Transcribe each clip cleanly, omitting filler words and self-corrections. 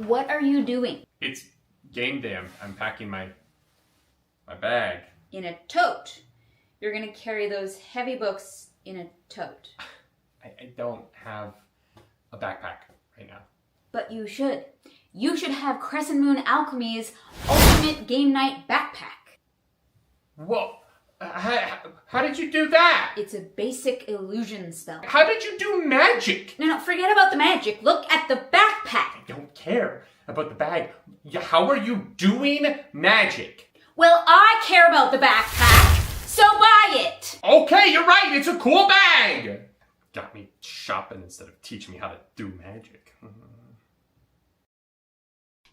What are you doing? It's game day. I'm packing my bag. In a tote. You're gonna carry those heavy books in a tote. I don't have a backpack right now. But you should. You should have Crescent Moon Alchemy's Ultimate Game Night Backpack. Whoa! How did you do that? It's a basic illusion spell. How did you do magic? No, forget about the magic. Look at the backpack. I don't care about the bag. How are you doing magic? Well, I care about the backpack, so buy it. Okay, you're right. It's a cool bag. Got me shopping instead of teaching me how to do magic.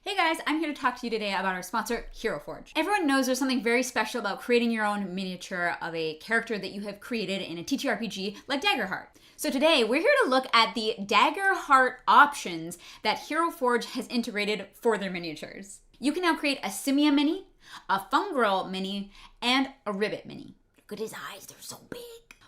Hey guys, I'm here to talk to you today about our sponsor, HeroForge. Everyone knows there's something very special about creating your own miniature of a character that you have created in a TTRPG like Daggerheart. So today, we're here to look at the Daggerheart options that HeroForge has integrated for their miniatures. You can now create a Simia mini, a Fungirl mini, and a Ribbit mini. Look at his eyes, they're so big.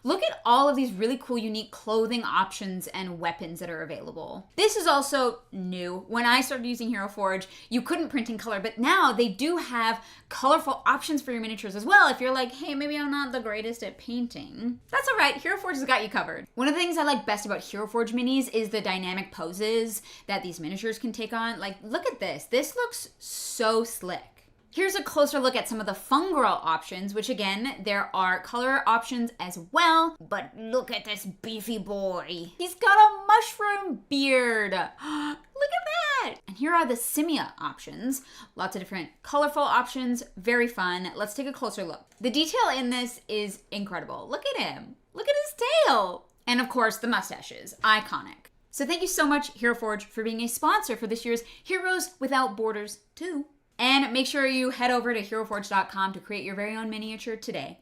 Look at all of these really cool, unique clothing options and weapons that are available. This is also new. When I started using HeroForge, you couldn't print in color, but now they do have colorful options for your miniatures as well. If you're like, hey, maybe I'm not the greatest at painting. That's all right, HeroForge has got you covered. One of the things I like best about HeroForge minis is the dynamic poses that these miniatures can take on. Like, look at this. This looks so slick. Here's a closer look at some of the Fungirl options, which again, there are color options as well, but look at this beefy boy. He's got a mushroom beard. Look at that. And here are the Simia options. Lots of different colorful options, very fun. Let's take a closer look. The detail in this is incredible. Look at him. Look at his tail. And of course, the mustaches, iconic. So thank you so much, HeroForge, for being a sponsor for this year's Heroes Without Borders 2. And make sure you head over to HeroForge.com to create your very own miniature today.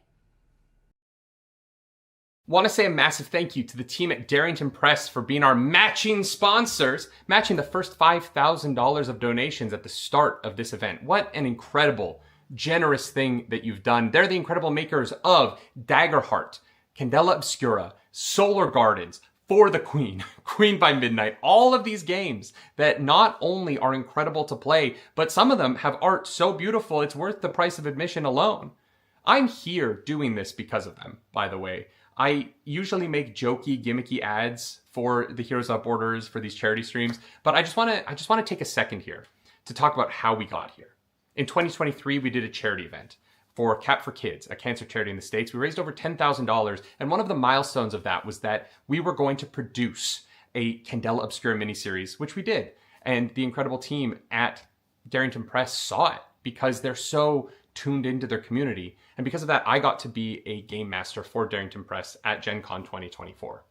Want to say a massive thank you to the team at Darrington Press for being our matching sponsors, matching the first $5,000 of donations at the start of this event. What an incredible, generous thing that you've done. They're the incredible makers of Daggerheart, Candela Obscura, Solar Gardens, For the Queen, Queen by Midnight, all of these games that not only are incredible to play, but some of them have art so beautiful it's worth the price of admission alone. I'm here doing this because of them, by the way. I usually make jokey, gimmicky ads for the Heroes Without Borders for these charity streams, but I just want to take a second here to talk about how we got here. In 2023, we did a charity event for Cap for Kids, a cancer charity in the States. We raised over $10,000, and one of the milestones of that was that we were going to produce a Candela Obscura miniseries, which we did. And the incredible team at Darrington Press saw it because they're so tuned into their community. And because of that, I got to be a game master for Darrington Press at Gen Con 2024.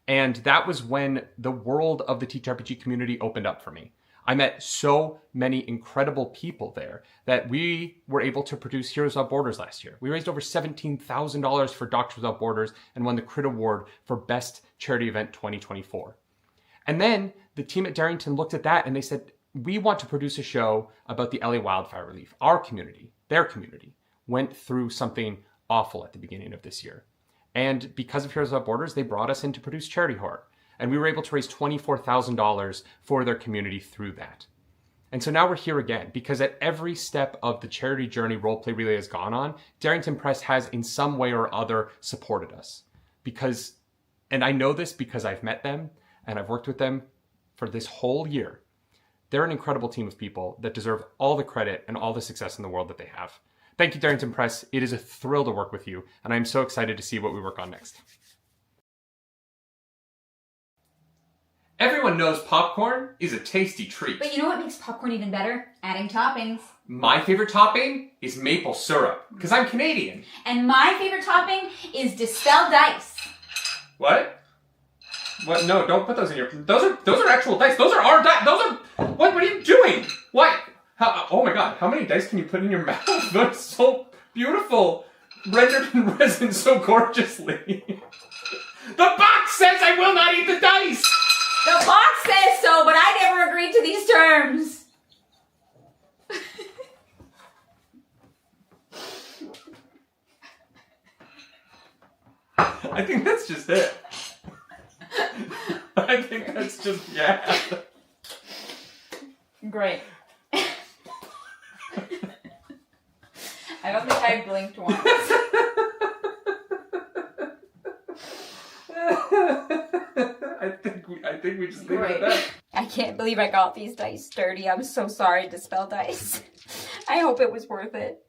And that was when the world of the TTRPG community opened up for me. I met so many incredible people there that we were able to produce Heroes Without Borders last year. We raised over $17,000 for Doctors Without Borders and won the Crit Award for Best Charity Event 2024. And then the team at Darrington looked at that and they said, we want to produce a show about the LA wildfire relief. Our community, their community, went through something awful at the beginning of this year. And because of Heroes Without Borders, they brought us in to produce Charity Horror. And we were able to raise $24,000 for their community through that. And so now we're here again, because at every step of the charity journey Roleplay Relay has gone on, Darrington Press has in some way or other supported us. And I know this because I've met them and I've worked with them for this whole year. They're an incredible team of people that deserve all the credit and all the success in the world that they have. Thank you, Darrington Press. It is a thrill to work with you, and I'm so excited to see what we work on next. Everyone knows popcorn is a tasty treat. But you know what makes popcorn even better? Adding toppings. My favorite topping is maple syrup, because I'm Canadian. And my favorite topping is distilled dice. What? What? No, don't put those in your... Those are actual dice. Those are our dice. Those are... What are you doing? What? Oh my god, how many dice can you put in your mouth? They're so beautiful. Rendered in resin so gorgeously. The box says I will not eat the dice! The box says so, but I never agreed to these terms. I think that's just it. I think that's just, yeah. Great. Great. I don't think I blinked once. I think we just leave it at that. I can't believe I got these dice dirty. I'm so sorry, Dispel Dice. I hope it was worth it.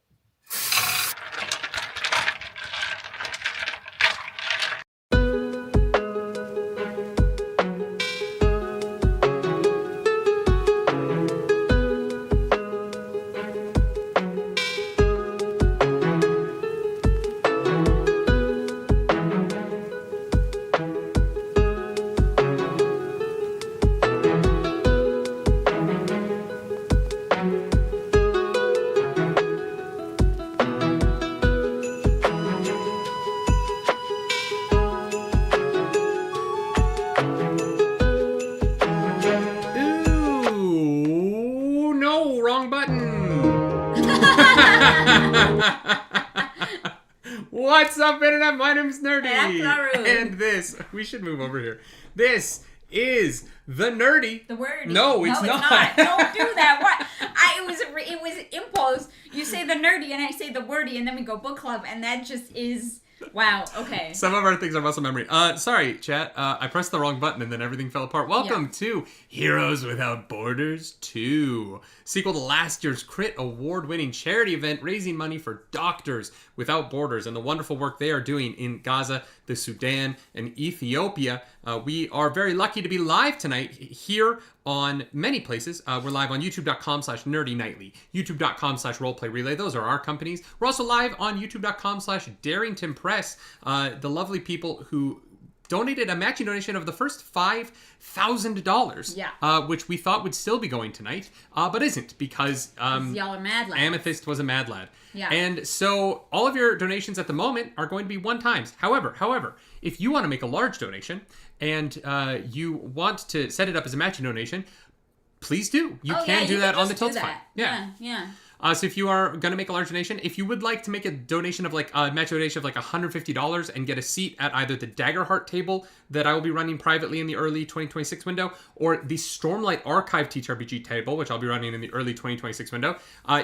What's up, Internet? My name's Nerdy. And I'm Naru. And this, we should move over here. This is the Nerdy. The word. No, it's not. Don't do that. What? It was impulse. You say the nerdy and I say the wordy and then we go book club and that just is... Wow, okay. Some of our things are muscle memory. Sorry, chat. I pressed the wrong button and then everything fell apart. Welcome to Heroes Without Borders 2. Sequel to last year's Crit award-winning charity event raising money for Doctors Without Borders and the wonderful work they are doing in Gaza, the Sudan, and Ethiopia. We are very lucky to be live tonight here on many places. We're live on youtube.com/nerdynightly, youtube.com/roleplayrelay. Those are our companies. We're also live on youtube.com/darringtonpress. The lovely people who donated a matching donation of the first $5,000, which we thought would still be going tonight, but isn't because y'all are mad lads. Amethyst was a mad lad. Yeah. And so all of your donations at the moment are going to be one times. However, if you want to make a large donation and you want to set it up as a matching donation, please do. You can do that on the Tiltify. Yeah. So if you are going to make a large donation, if you would like to make a donation of like a match donation of like $150 and get a seat at either the Daggerheart table that I will be running privately in the early 2026 window, or the Stormlight Archive TTRPG table, which I'll be running in the early 2026 window,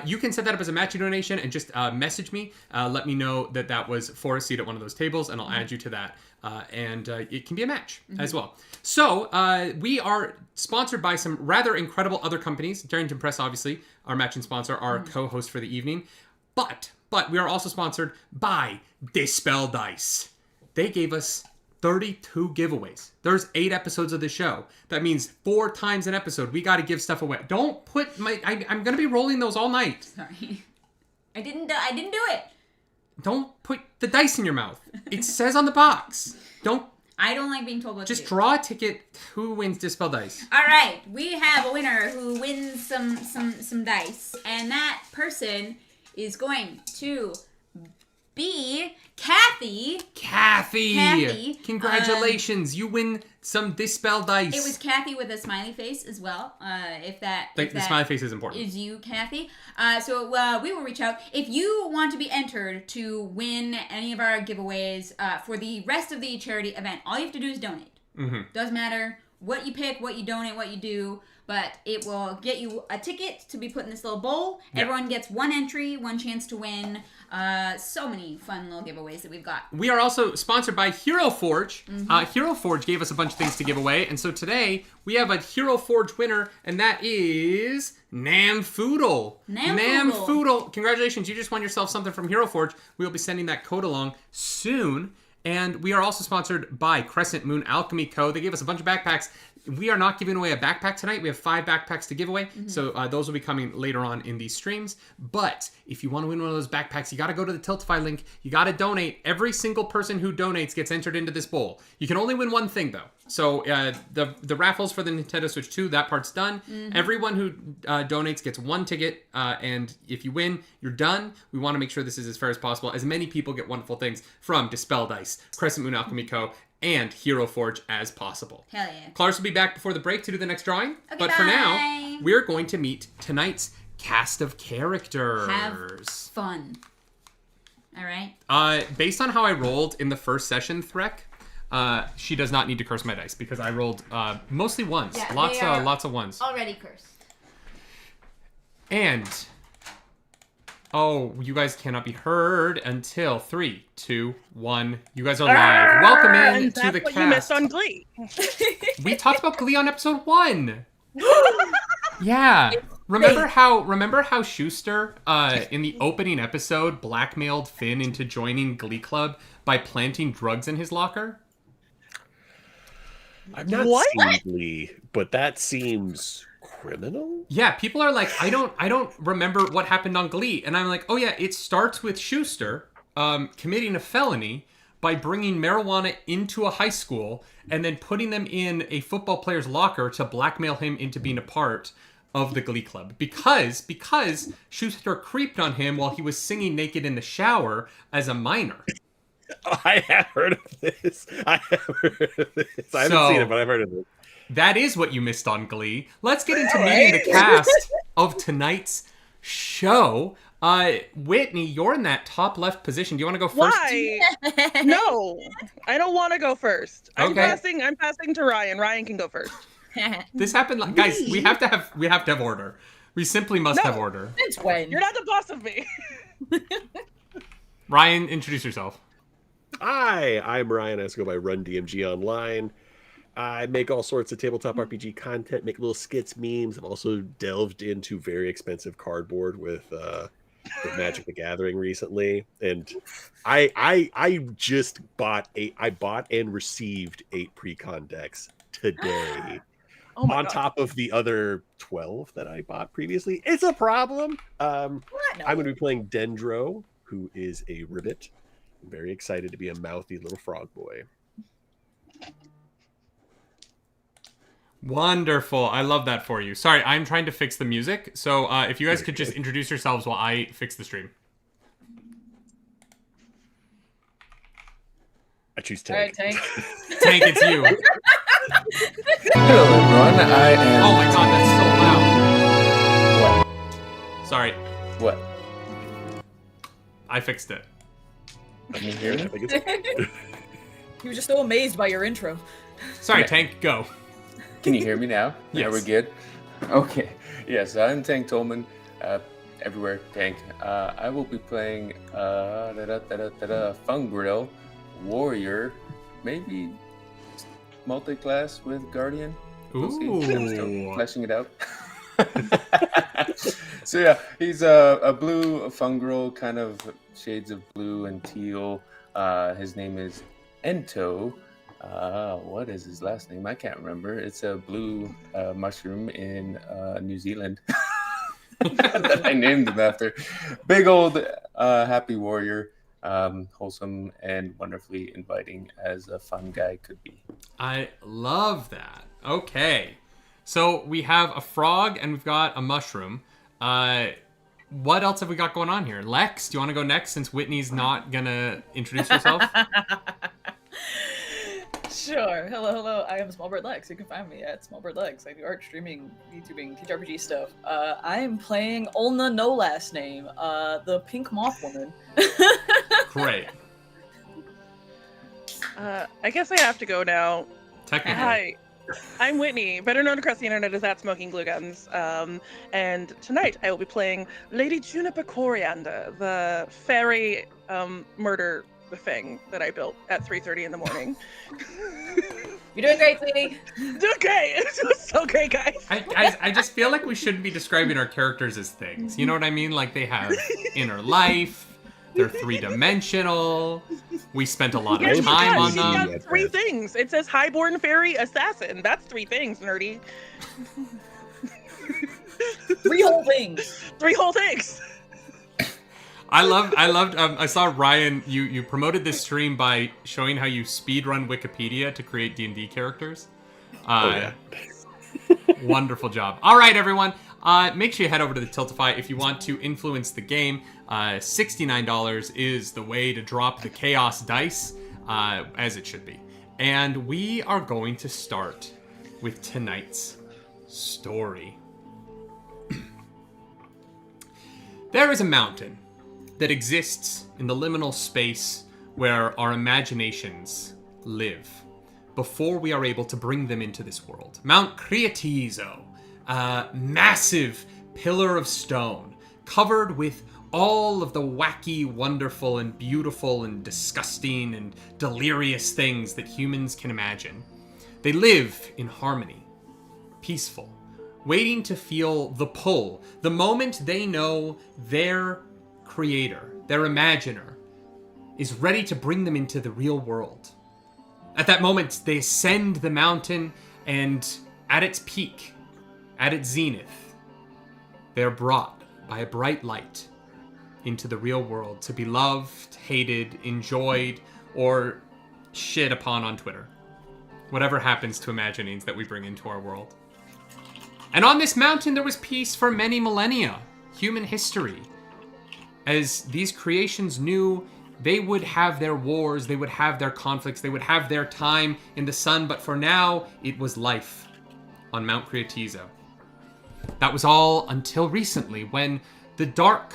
you can set that up as a matching donation and just message me. Let me know that that was for a seat at one of those tables, and I'll add you to that. And it can be a match as well. So we are sponsored by some rather incredible other companies. Darrington Press, obviously, our matching sponsor, our co-host for the evening. But we are also sponsored by Dispel Dice. They gave us 32 giveaways. There's 8 episodes of the show. That means 4 times an episode. We got to give stuff away. Don't put my... I'm going to be rolling those all night. Sorry. I didn't do it. Don't put the dice in your mouth. It says on the box. I don't like being told what to do. Just draw a ticket. Who wins Dispel Dice? All right, we have a winner who wins some dice, and that person is going to be Kathy. Kathy. Congratulations. You win some Dispel Dice. It was Kathy with a smiley face as well. The smiley face is important. Is you, Kathy. So we will reach out. If you want to be entered to win any of our giveaways for the rest of the charity event, all you have to do is donate. Doesn't matter what you pick, what you donate, what you do, but it will get you a ticket to be put in this little bowl. Yep. Everyone gets one entry, one chance to win. So many fun little giveaways that we've got. We are also sponsored by Hero Forge. Hero Forge gave us a bunch of things to give away, and so today we have a Hero Forge winner, and that is Namfoodle. Namfoodle. Congratulations, you just won yourself something from Hero Forge. We will be sending that code along soon. And we are also sponsored by Crescent Moon Alchemy Co. They gave us a bunch of backpacks. We are not giving away a backpack tonight. We have 5 backpacks to give away. So those will be coming later on in these streams. But if you want to win one of those backpacks, you got to go to the Tiltify link. You got to donate. Every single person who donates gets entered into this bowl. You can only win one thing, though. So the raffles for the Nintendo Switch 2, that part's done. Everyone who donates gets one ticket. And if you win, you're done. We want to make sure this is as fair as possible. As many people get wonderful things from Dispel Dice, Crescent Moon Alchemy Co., and Hero Forge as possible. Hell yeah. Clarence will be back before the break to do the next drawing. Okay, but bye. For now, we're going to meet tonight's cast of characters. Have fun. All right? Based on how I rolled in the first session, Threk, she does not need to curse my dice because I rolled mostly ones. Yeah, lots of ones. Already cursed. And oh, you guys cannot be heard until 3, 2, 1. You guys are live. Welcome in to the cast. You missed on Glee. We talked about Glee on episode 1. Yeah. Remember how Schuster in the opening episode blackmailed Finn into joining Glee Club by planting drugs in his locker? I've not seen Glee, but that seems criminal. Yeah, people are like, I don't remember what happened on Glee, and I'm like, oh yeah, it starts with Schuster committing a felony by bringing marijuana into a high school and then putting them in a football player's locker to blackmail him into being a part of the Glee Club because Schuster creeped on him while he was singing naked in the shower as a minor. I have heard of this. I haven't seen it, but I've heard of it. That is what you missed on Glee. Let's get into meeting the cast of tonight's show. Whitney, you're in that top left position. Do you want to go first? Why? No, I don't want to go first. I'm passing to Ryan. Ryan can go first. This happened, guys. We have to have order. We simply must have order. Since when? You're not the boss of me. Ryan, introduce yourself. Hi, I'm Ryan. I go by Run DMG Online. I make all sorts of tabletop RPG content, make little skits, memes. I've also delved into very expensive cardboard with Magic the Gathering recently, and I just bought and received 8 pre-con decks today. On top of the other 12 that I bought previously. It's a problem. I'm going to be playing Dendro, who is a ribbit. I'm very excited to be a mouthy little frog boy. Wonderful. I love that for you. Sorry, I'm trying to fix the music. So if you guys could just introduce yourselves while I fix the stream. I choose Tank. All right, Tank. Tank, it's you. Hello, everyone. I am. Oh my god, that's so loud. What? Sorry, What? I fixed it. Can you hear me? He was just so amazed by your intro. Sorry, Yeah. Tank, go. Can you hear me now? Yes. Are we good? Okay. Yes, I'm Tank Tolman. Everywhere, Tank. I will be playing Fungril, Warrior, maybe multi-class with Guardian. We'll see. I'm still fleshing it out. So yeah, he's a blue Fungril, kind of shades of blue and teal. His name is Ento. What is his last name? I can't remember. It's a blue mushroom in New Zealand that I named him after. Big old happy warrior, wholesome and wonderfully inviting as a fun guy could be. I love that. Okay. So we have a frog and we've got a mushroom. What else have we got going on here? Lex, do you want to go next since Whitney's not going to introduce herself? Sure. Hello. I am Smallbird Lex. You can find me at Smallbird Lex. I do art streaming, YouTubing, TTRPG stuff. I am playing Olna, no last name, the pink moth woman. Great. I guess I have to go now. Technically. Hi, I'm Whitney, better known across the internet as at Smoking Glue Guns. And tonight I will be playing Lady Juniper Coriander, the fairy murder thing that I built at 3:30 in the morning. You're doing great, sweetie. Okay, it's so great, guys. I just feel like we shouldn't be describing our characters as things. You know what I mean? Like they have inner life. They're 3-dimensional. We spent a lot of time on them. Got 3 things. It says highborn fairy assassin. That's 3 things, nerdy. 3 whole things. 3 whole things. I loved. I saw Ryan. You promoted this stream by showing how you speedrun Wikipedia to create D&D characters. Wonderful job. All right, everyone. Make sure you head over to the Tiltify if you want to influence the game. $69 is the way to drop the chaos dice, as it should be. And we are going to start with tonight's story. There is a mountain that exists in the liminal space where our imaginations live before we are able to bring them into this world. Mount Creatizo, a massive pillar of stone, covered with all of the wacky, wonderful, and beautiful, and disgusting, and delirious things that humans can imagine. They live in harmony, peaceful, waiting to feel the pull, the moment they know their creator, their imaginer, is ready to bring them into the real world. At that moment, they ascend the mountain, and at its peak, at its zenith, they are brought by a bright light into the real world to be loved, hated, enjoyed, or shit upon on Twitter. Whatever happens to imaginings that we bring into our world. And on this mountain, there was peace for many millennia, human history. As these creations knew they would have their wars, they would have their conflicts, they would have their time in the sun, but for now, it was life on Mount Creatizo. That was all until recently, when the dark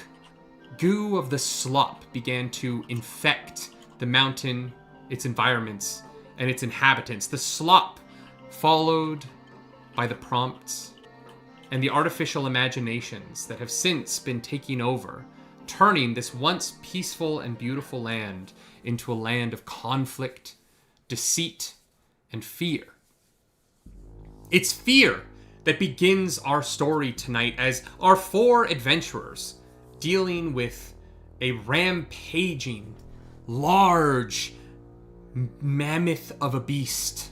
goo of the slop began to infect the mountain, its environments, and its inhabitants. The slop followed by the prompts and the artificial imaginations that have since been taking over, turning this once peaceful and beautiful land into a land of conflict, deceit, and fear. It's fear that begins our story tonight as our four adventurers, dealing with a rampaging, large mammoth of a beast,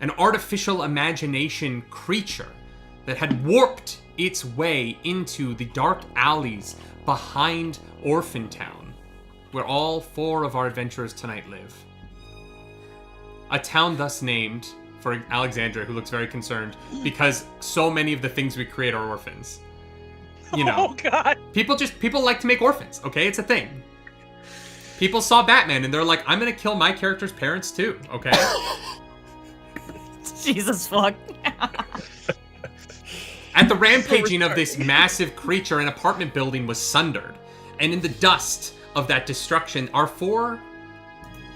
an artificial imagination creature that had warped its way into the dark alleys behind Orphantown, where all four of our adventurers tonight live. A town thus named for Alexandra, who looks very concerned because so many of the things we create are orphans. You know, Oh God. people like to make orphans, okay? It's a thing. People saw Batman and they're like, I'm gonna kill my character's parents too, okay? Jesus fuck. At the rampaging of this massive creature, an apartment building was sundered. And in the dust of that destruction, our four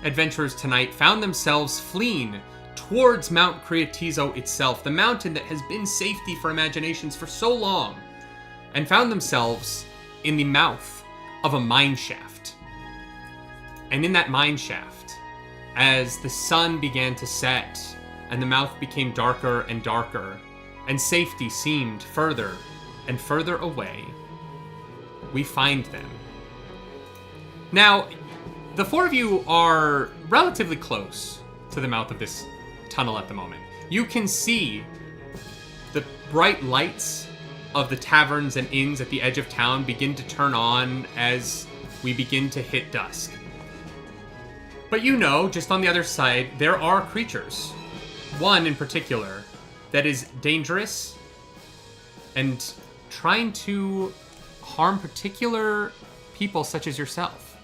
adventurers tonight found themselves fleeing towards Mount Creatizo itself, the mountain that has been safety for imaginations for so long, and found themselves in the mouth of a mine shaft. And in that mine shaft, as the sun began to set and the mouth became darker and darker, and safety seemed further and further away, we find them. Now, the four of you are relatively close to the mouth of this tunnel at the moment. You can see the bright lights of the taverns and inns at the edge of town begin to turn on as we begin to hit dusk. But you know, just on the other side, there are creatures. One in particular that is dangerous and trying to harm particular people such as yourself.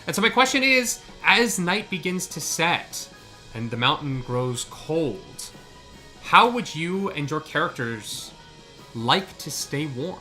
And so my question is, as night begins to set and the mountain grows cold, how would you and your characters like to stay warm?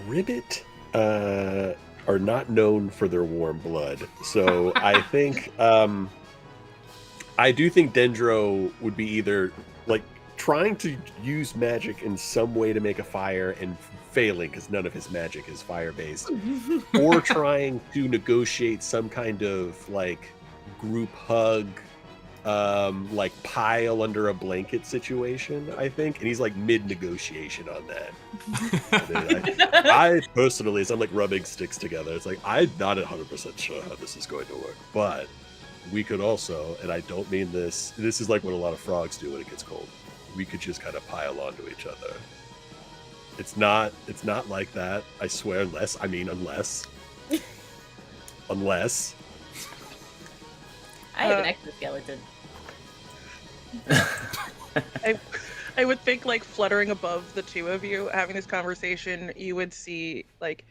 Ribbit are not known for their warm blood, so I think I do think Dendro would be either like trying to use magic in some way to make a fire and failing because none of his magic is fire based, or trying to negotiate some kind of like group hug, like pile under a blanket situation, I think, and he's like mid negotiation on that. I personally, as I'm like rubbing sticks together, it's like I'm not 100% sure how this is going to work, but we could also, and I don't mean this is like what a lot of frogs do when it gets cold, we could just kind of pile onto each other. It's not like that, I swear, unless I have an exoskeleton. I would think, like, fluttering above the two of you having this conversation, you would see like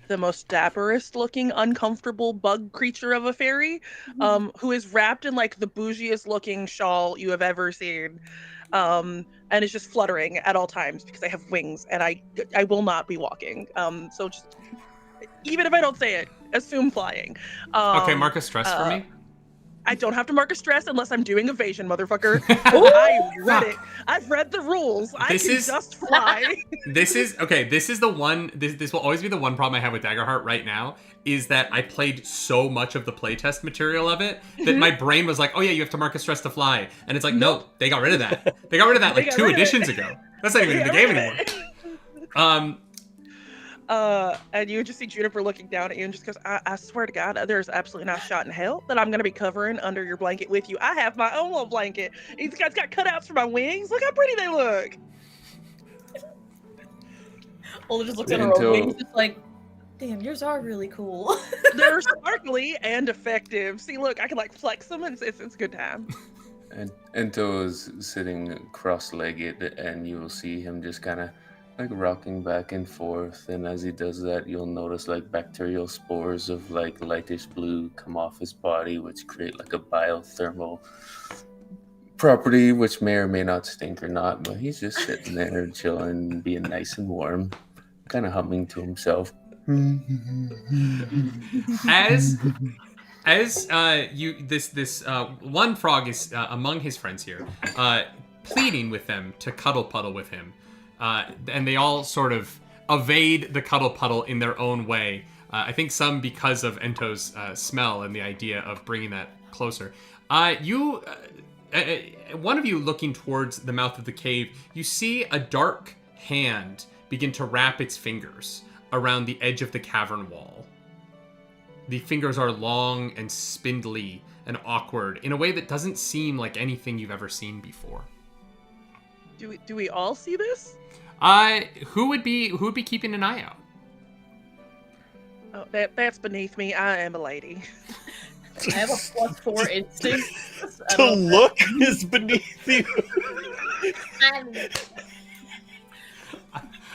the most dapperest looking uncomfortable bug creature of a fairy, who is wrapped in like the bougiest looking shawl you have ever seen, and is just fluttering at all times because I have wings and I will not be walking. So just, even if I don't say it, assume flying. Okay, mark a stress for me. I don't have to mark a stress unless I'm doing evasion, motherfucker. I read it. I've read the rules. I can just fly. This is the one. This will always be the one problem I have with Daggerheart right now. Is that I played so much of the playtest material of it that my brain was like, oh yeah, you have to mark a stress to fly, and it's like, no, they got rid of that. They got rid of that like 2 editions ago. That's not even in the game anymore. And you just see Juniper looking down at you and just goes, I swear to God, there's absolutely not a shot in hell that I'm going to be covering under your blanket with you. I have my own little blanket. It's got cutouts for my wings. Look how pretty they look. Ola just looks at her own wings, just like, damn, yours are really cool. They're sparkly and effective. See, look, I can like flex them, and it's a good time. And Ento is sitting cross-legged, and you will see him just kind of like rocking back and forth. And as he does that, you'll notice like bacterial spores of like lightish blue come off his body, which create like a biothermal property, which may or may not stink or not. But he's just sitting there chilling, being nice and warm, kind of humming to himself. As this one frog is among his friends here, pleading with them to cuddle puddle with him, and they all sort of evade the cuddle puddle in their own way. I think some because of Ento's smell and the idea of bringing that closer. One of you looking towards the mouth of the cave, you see a dark hand begin to wrap its fingers around the edge of the cavern wall. The fingers are long and spindly and awkward in a way that doesn't seem like anything you've ever seen before. Do we all see this? Who would be keeping an eye out? Oh, that's beneath me. I am a lady. I have a +4 instinct. To look is beneath you.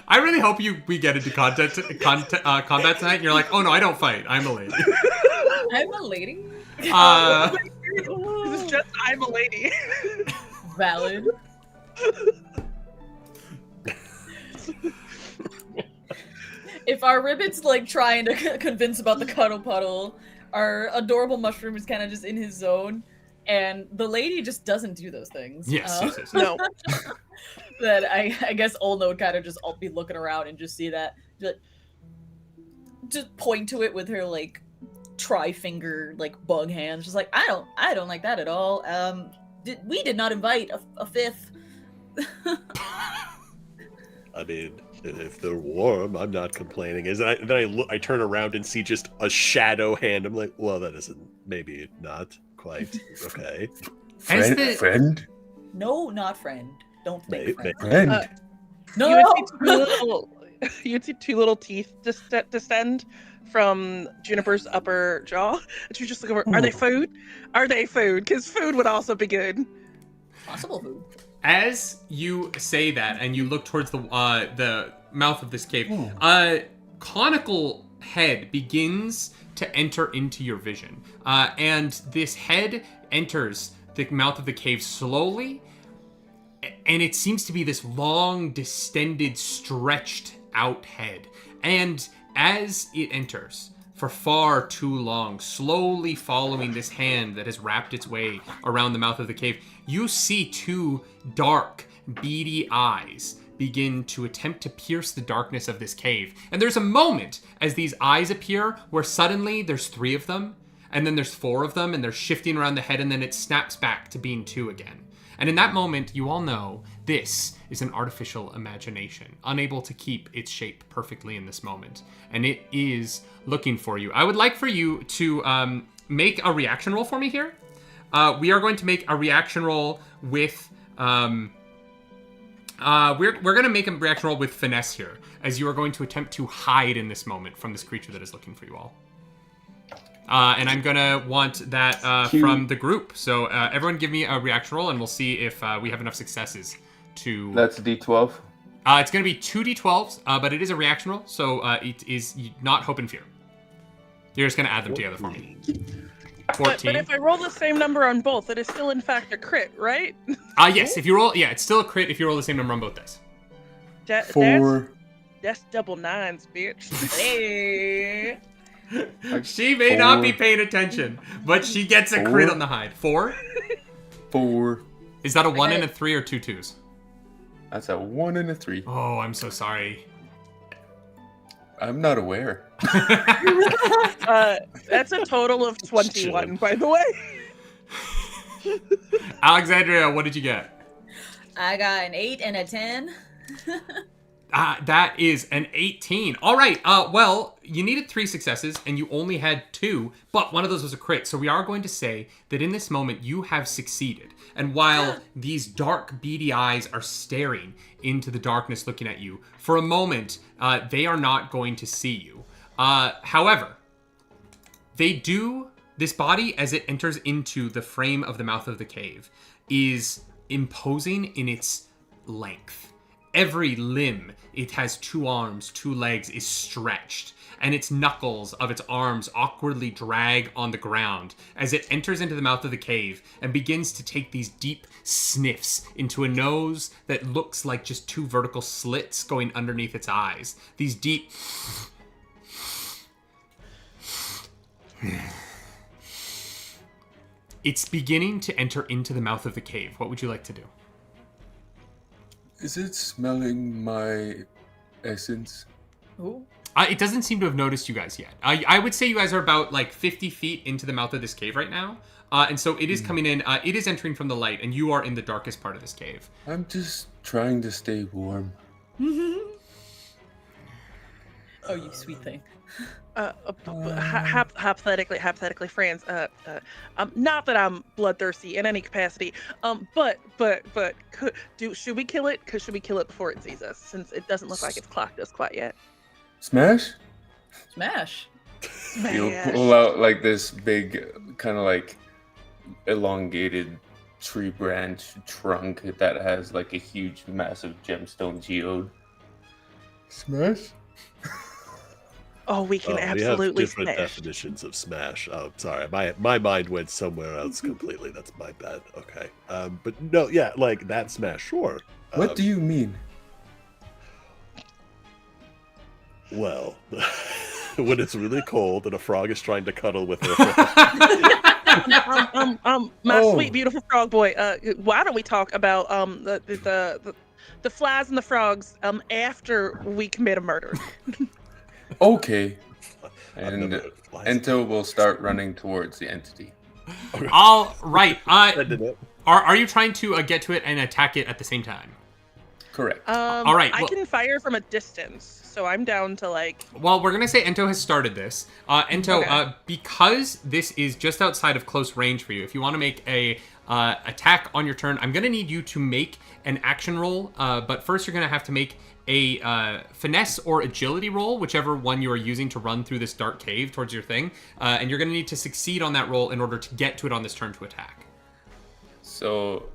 I really hope we get into combat tonight and you're like, oh no, I don't fight. I'm a lady. I'm a lady? This is just, I'm a lady. Valid. If our ribbon's like trying to convince about the cuddle puddle, our adorable mushroom is kind of just in his zone, and the lady just doesn't do those things. Yes. No. That I guess Olno would kind of just be looking around and just see that, just point to it with her like tri-finger like bug hands, just like I don't like that at all. We did not invite a fifth. I mean, if they're warm, I'm not complaining. I turn around and see just a shadow hand. I'm like, well, that isn't, maybe not quite okay. Friend? No, not friend. Don't think friend. Friend. No. You would see two little teeth descend from Juniper's upper jaw. And she just look over. Are they food? Are they food? Because food would also be good. Possible food. As you say that, and you look towards the mouth of this cave, conical head begins to enter into your vision, and this head enters the mouth of the cave slowly, and it seems to be this long, distended, stretched out head. And as it enters, for far too long, slowly following this hand that has wrapped its way around the mouth of the cave, you see two dark, beady eyes begin to attempt to pierce the darkness of this cave. And there's a moment as these eyes appear where suddenly there's 3 of them, and then there's 4 of them, and they're shifting around the head, and then it snaps back to being 2 again. And in that moment, you all know this is an artificial imagination, unable to keep its shape perfectly in this moment. And it is looking for you. I would like for you to make a reaction roll for me here. We are going to make a reaction roll with... we're going to make a reaction roll with finesse here, as you are going to attempt to hide in this moment from this creature that is looking for you all. And I'm going to want that from the group. So everyone give me a reaction roll, and we'll see if we have enough successes to... That's a D12? It's going to be 2 D12s, but it is a reaction roll, so it is not hope and fear. You're just going to add them together for me. 14. But if I roll the same number on both, it is still in fact a crit, right? Yes, if you roll... Yeah, it's still a crit if you roll the same number on both dice. 4. That's double 9s, bitch. Hey. She may not be paying attention, but she gets a crit on the hide. 4? 4. Is that a 1 and a 3 or 2 2s? That's a 1 and a 3. Oh, I'm so sorry. I'm not aware. That's a total of 21, by the way. Alexandria, what did you get? I got an 8 and a 10. That is an 18. All right. Well, you needed 3 successes and you only had 2, but one of those was a crit. So we are going to say that in this moment you have succeeded. And while these dark, beady eyes are staring into the darkness looking at you, for a moment, they are not going to see you. However, they do. This body, as it enters into the frame of the mouth of the cave, is imposing in its length. Every limb, it has 2 arms, 2 legs, is stretched, and its knuckles of its arms awkwardly drag on the ground as it enters into the mouth of the cave and begins to take these deep sniffs into a nose that looks like just 2 vertical slits going underneath its eyes. These deep... It's beginning to enter into the mouth of the cave. What would you like to do? Is it smelling my essence? Ooh. It doesn't seem to have noticed you guys yet. I would say you guys are about like 50 feet into the mouth of this cave right now. And so it is coming in. It is entering from the light, and you are in the darkest part of this cave. I'm just trying to stay warm. Oh, you sweet thing. Hypothetically, friends. Not that I'm bloodthirsty in any capacity. But should we kill it? Should we kill it before it sees us? Since it doesn't look like it's clocked us quite yet. Smash? Smash. You'll pull out like this big, kind of like elongated tree branch trunk that has like a huge, massive gemstone geode. Smash? Oh, we can absolutely we have different smash. definitions of smash. Oh, sorry, my mind went somewhere else completely. That's my bad. Okay, but no, yeah, like that smash, sure. What do you mean? Well, when it's really cold and a frog is trying to cuddle with her. My sweet, beautiful frog boy. Why don't we talk about the flies and the frogs after we commit a murder? Okay. And Ento will start running towards the entity. All right. It. Are you trying to get to it and attack it at the same time? Correct. All right. I can fire from a distance, so I'm down to like. Well, we're gonna say Ento has started this. Ento, Okay. Because this is just outside of close range for you, if you want to make a attack on your turn, I'm gonna need you to make an action roll. But first, you're gonna have to make a finesse or agility roll, whichever one you are using to run through this dark cave towards your thing. And you're gonna need to succeed on that roll in order to get to it on this turn to attack. So,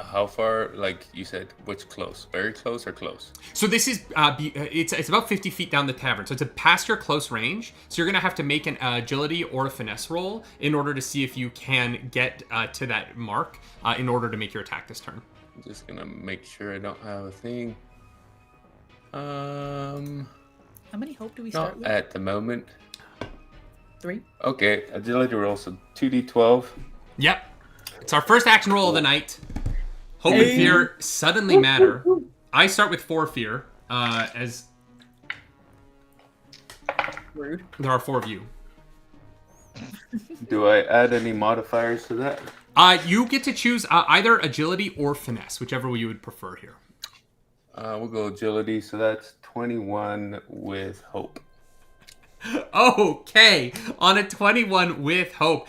how far? Like you said, which close? Very close or close? So this is it's about 50 feet down the tavern, so it's a past your close range. So you're gonna have to make an agility or a finesse roll in order to see if you can get to that mark in order to make your attack this turn. I'm just gonna make sure I don't have a thing. How many hope do we start Not with? at the moment. 3. Okay, agility roll, so 2d12. Yep, it's our first action roll of the night. Hope and fear suddenly matter. I start with 4 fear, as Rude. there are 4 of you. Do I add any modifiers to that? You get to choose either agility or finesse, whichever you would prefer here. We'll go agility, so that's 21 with hope. Okay, on a 21 with hope,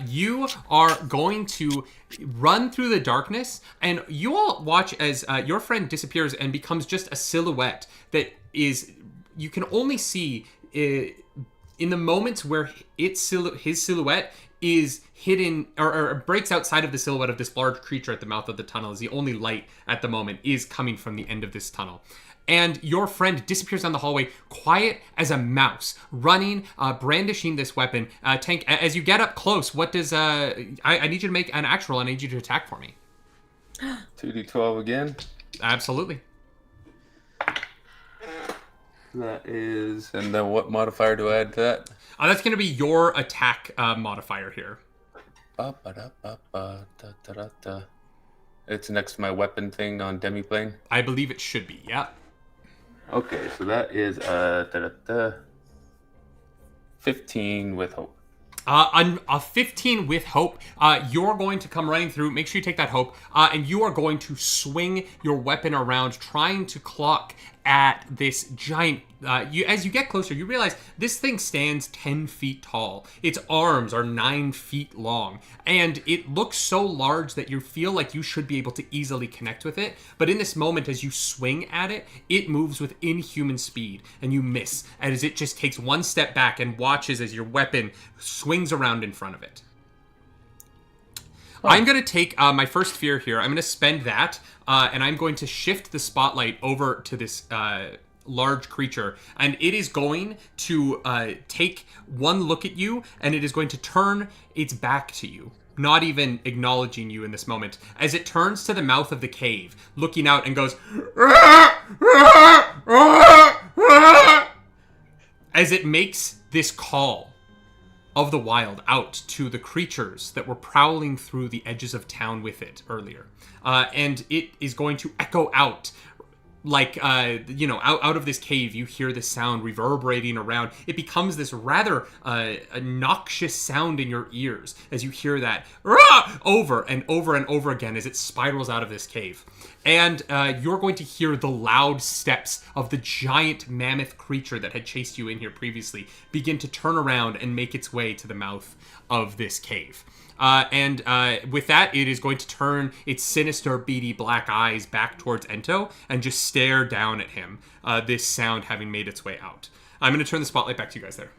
you are going to run through the darkness, and you all watch as your friend disappears and becomes just a silhouette that is, you can only see in the moments where his silhouette is hidden or breaks outside of the silhouette of this large creature at the mouth of the tunnel, as the only light at the moment is coming from the end of this tunnel. And your friend disappears down the hallway, quiet as a mouse, running, brandishing this weapon. Tank, as you get up close, what does... I need you to make an action roll. I need you to attack for me. 2d12 again. Absolutely. That is, and then what modifier do I add to that? That's going to be your attack modifier here. Ba-ba-da-ba-ba-da-da-da-da. It's next to my weapon thing on demiplane. I believe it should be, yeah. Okay, so that is 15 with hope. A 15 with hope. You're going to come running through. Make sure you take that hope. And you are going to swing your weapon around, trying to clock at this giant. As you get closer, you realize this thing stands 10 feet tall. Its arms are 9 feet long. And it looks so large that you feel like you should be able to easily connect with it. But in this moment, as you swing at it, it moves with inhuman speed. And you miss. As it just takes one step back and watches as your weapon swings around in front of it. I'm going to take my first fear here. I'm going to spend that, and I'm going to shift the spotlight over to this large creature, and it is going to take one look at you, and it is going to turn its back to you, not even acknowledging you in this moment, as it turns to the mouth of the cave, looking out and goes, as it makes this call of the wild out to the creatures that were prowling through the edges of town with it earlier. And it is going to echo out like, out of this cave. You hear this sound reverberating around. It becomes this rather a noxious sound in your ears as you hear that over and over and over again as it spirals out of this cave. And you're going to hear the loud steps of the giant mammoth creature that had chased you in here previously begin to turn around and make its way to the mouth of this cave. And with that, it is going to turn its sinister, beady black eyes back towards Ento and just stare down at him, this sound having made its way out. I'm going to turn the spotlight back to you guys there.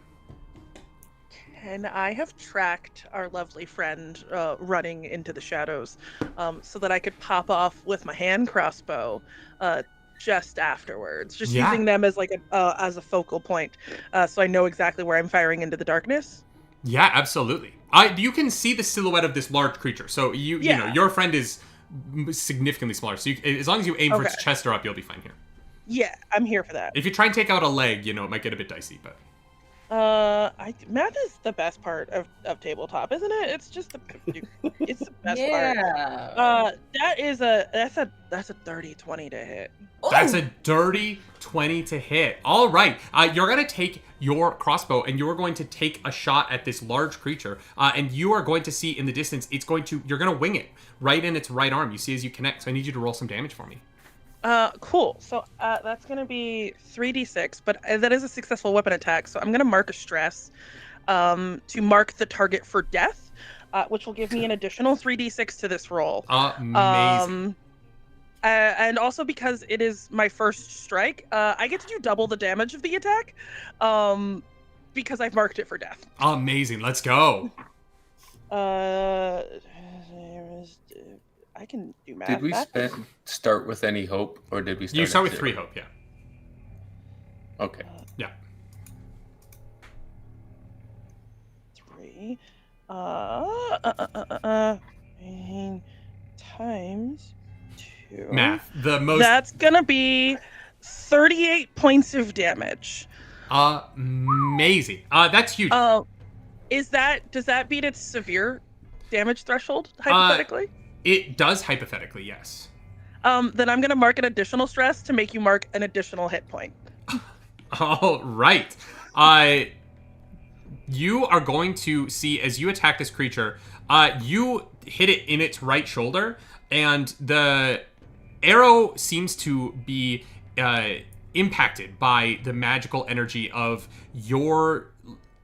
And I have tracked our lovely friend running into the shadows so that I could pop off with my hand crossbow just afterwards, just using them as like as a focal point, so I know exactly where I'm firing into the darkness. Yeah, absolutely. You can see the silhouette of this large creature, so you know your friend is significantly smaller. So as long as you aim for its chest or up, you'll be fine here. Yeah, I'm here for that. If you try and take out a leg, it might get a bit dicey, but. Math is the best part of tabletop, isn't it? It's just it's the best part. That's a dirty 20 to hit. That's a dirty 20 to hit. All right. You're going to take your crossbow and you're going to take a shot at this large creature. And you are going to see in the distance, you're going to wing it right in its right arm. You see as you connect. So I need you to roll some damage for me. Cool. So that's going to be 3d6, but that is a successful weapon attack. So I'm going to mark a stress to mark the target for death, which will give me an additional 3d6 to this roll. Amazing. And also because it is my first strike, I get to do double the damage of the attack because I've marked it for death. Amazing. Let's go. I can do math. Did we start with any hope, or did we start? You start with 3 hope, yeah. Okay. Yeah. 3. Times 2. Math. That's gonna be 38 points of damage. Amazing. That's huge. Does that beat its severe damage threshold, hypothetically? It does hypothetically, yes. Then I'm gonna mark an additional stress to make you mark an additional hit point. All right. You are going to see as you attack this creature, you hit it in its right shoulder, and the arrow seems to be impacted by the magical energy of your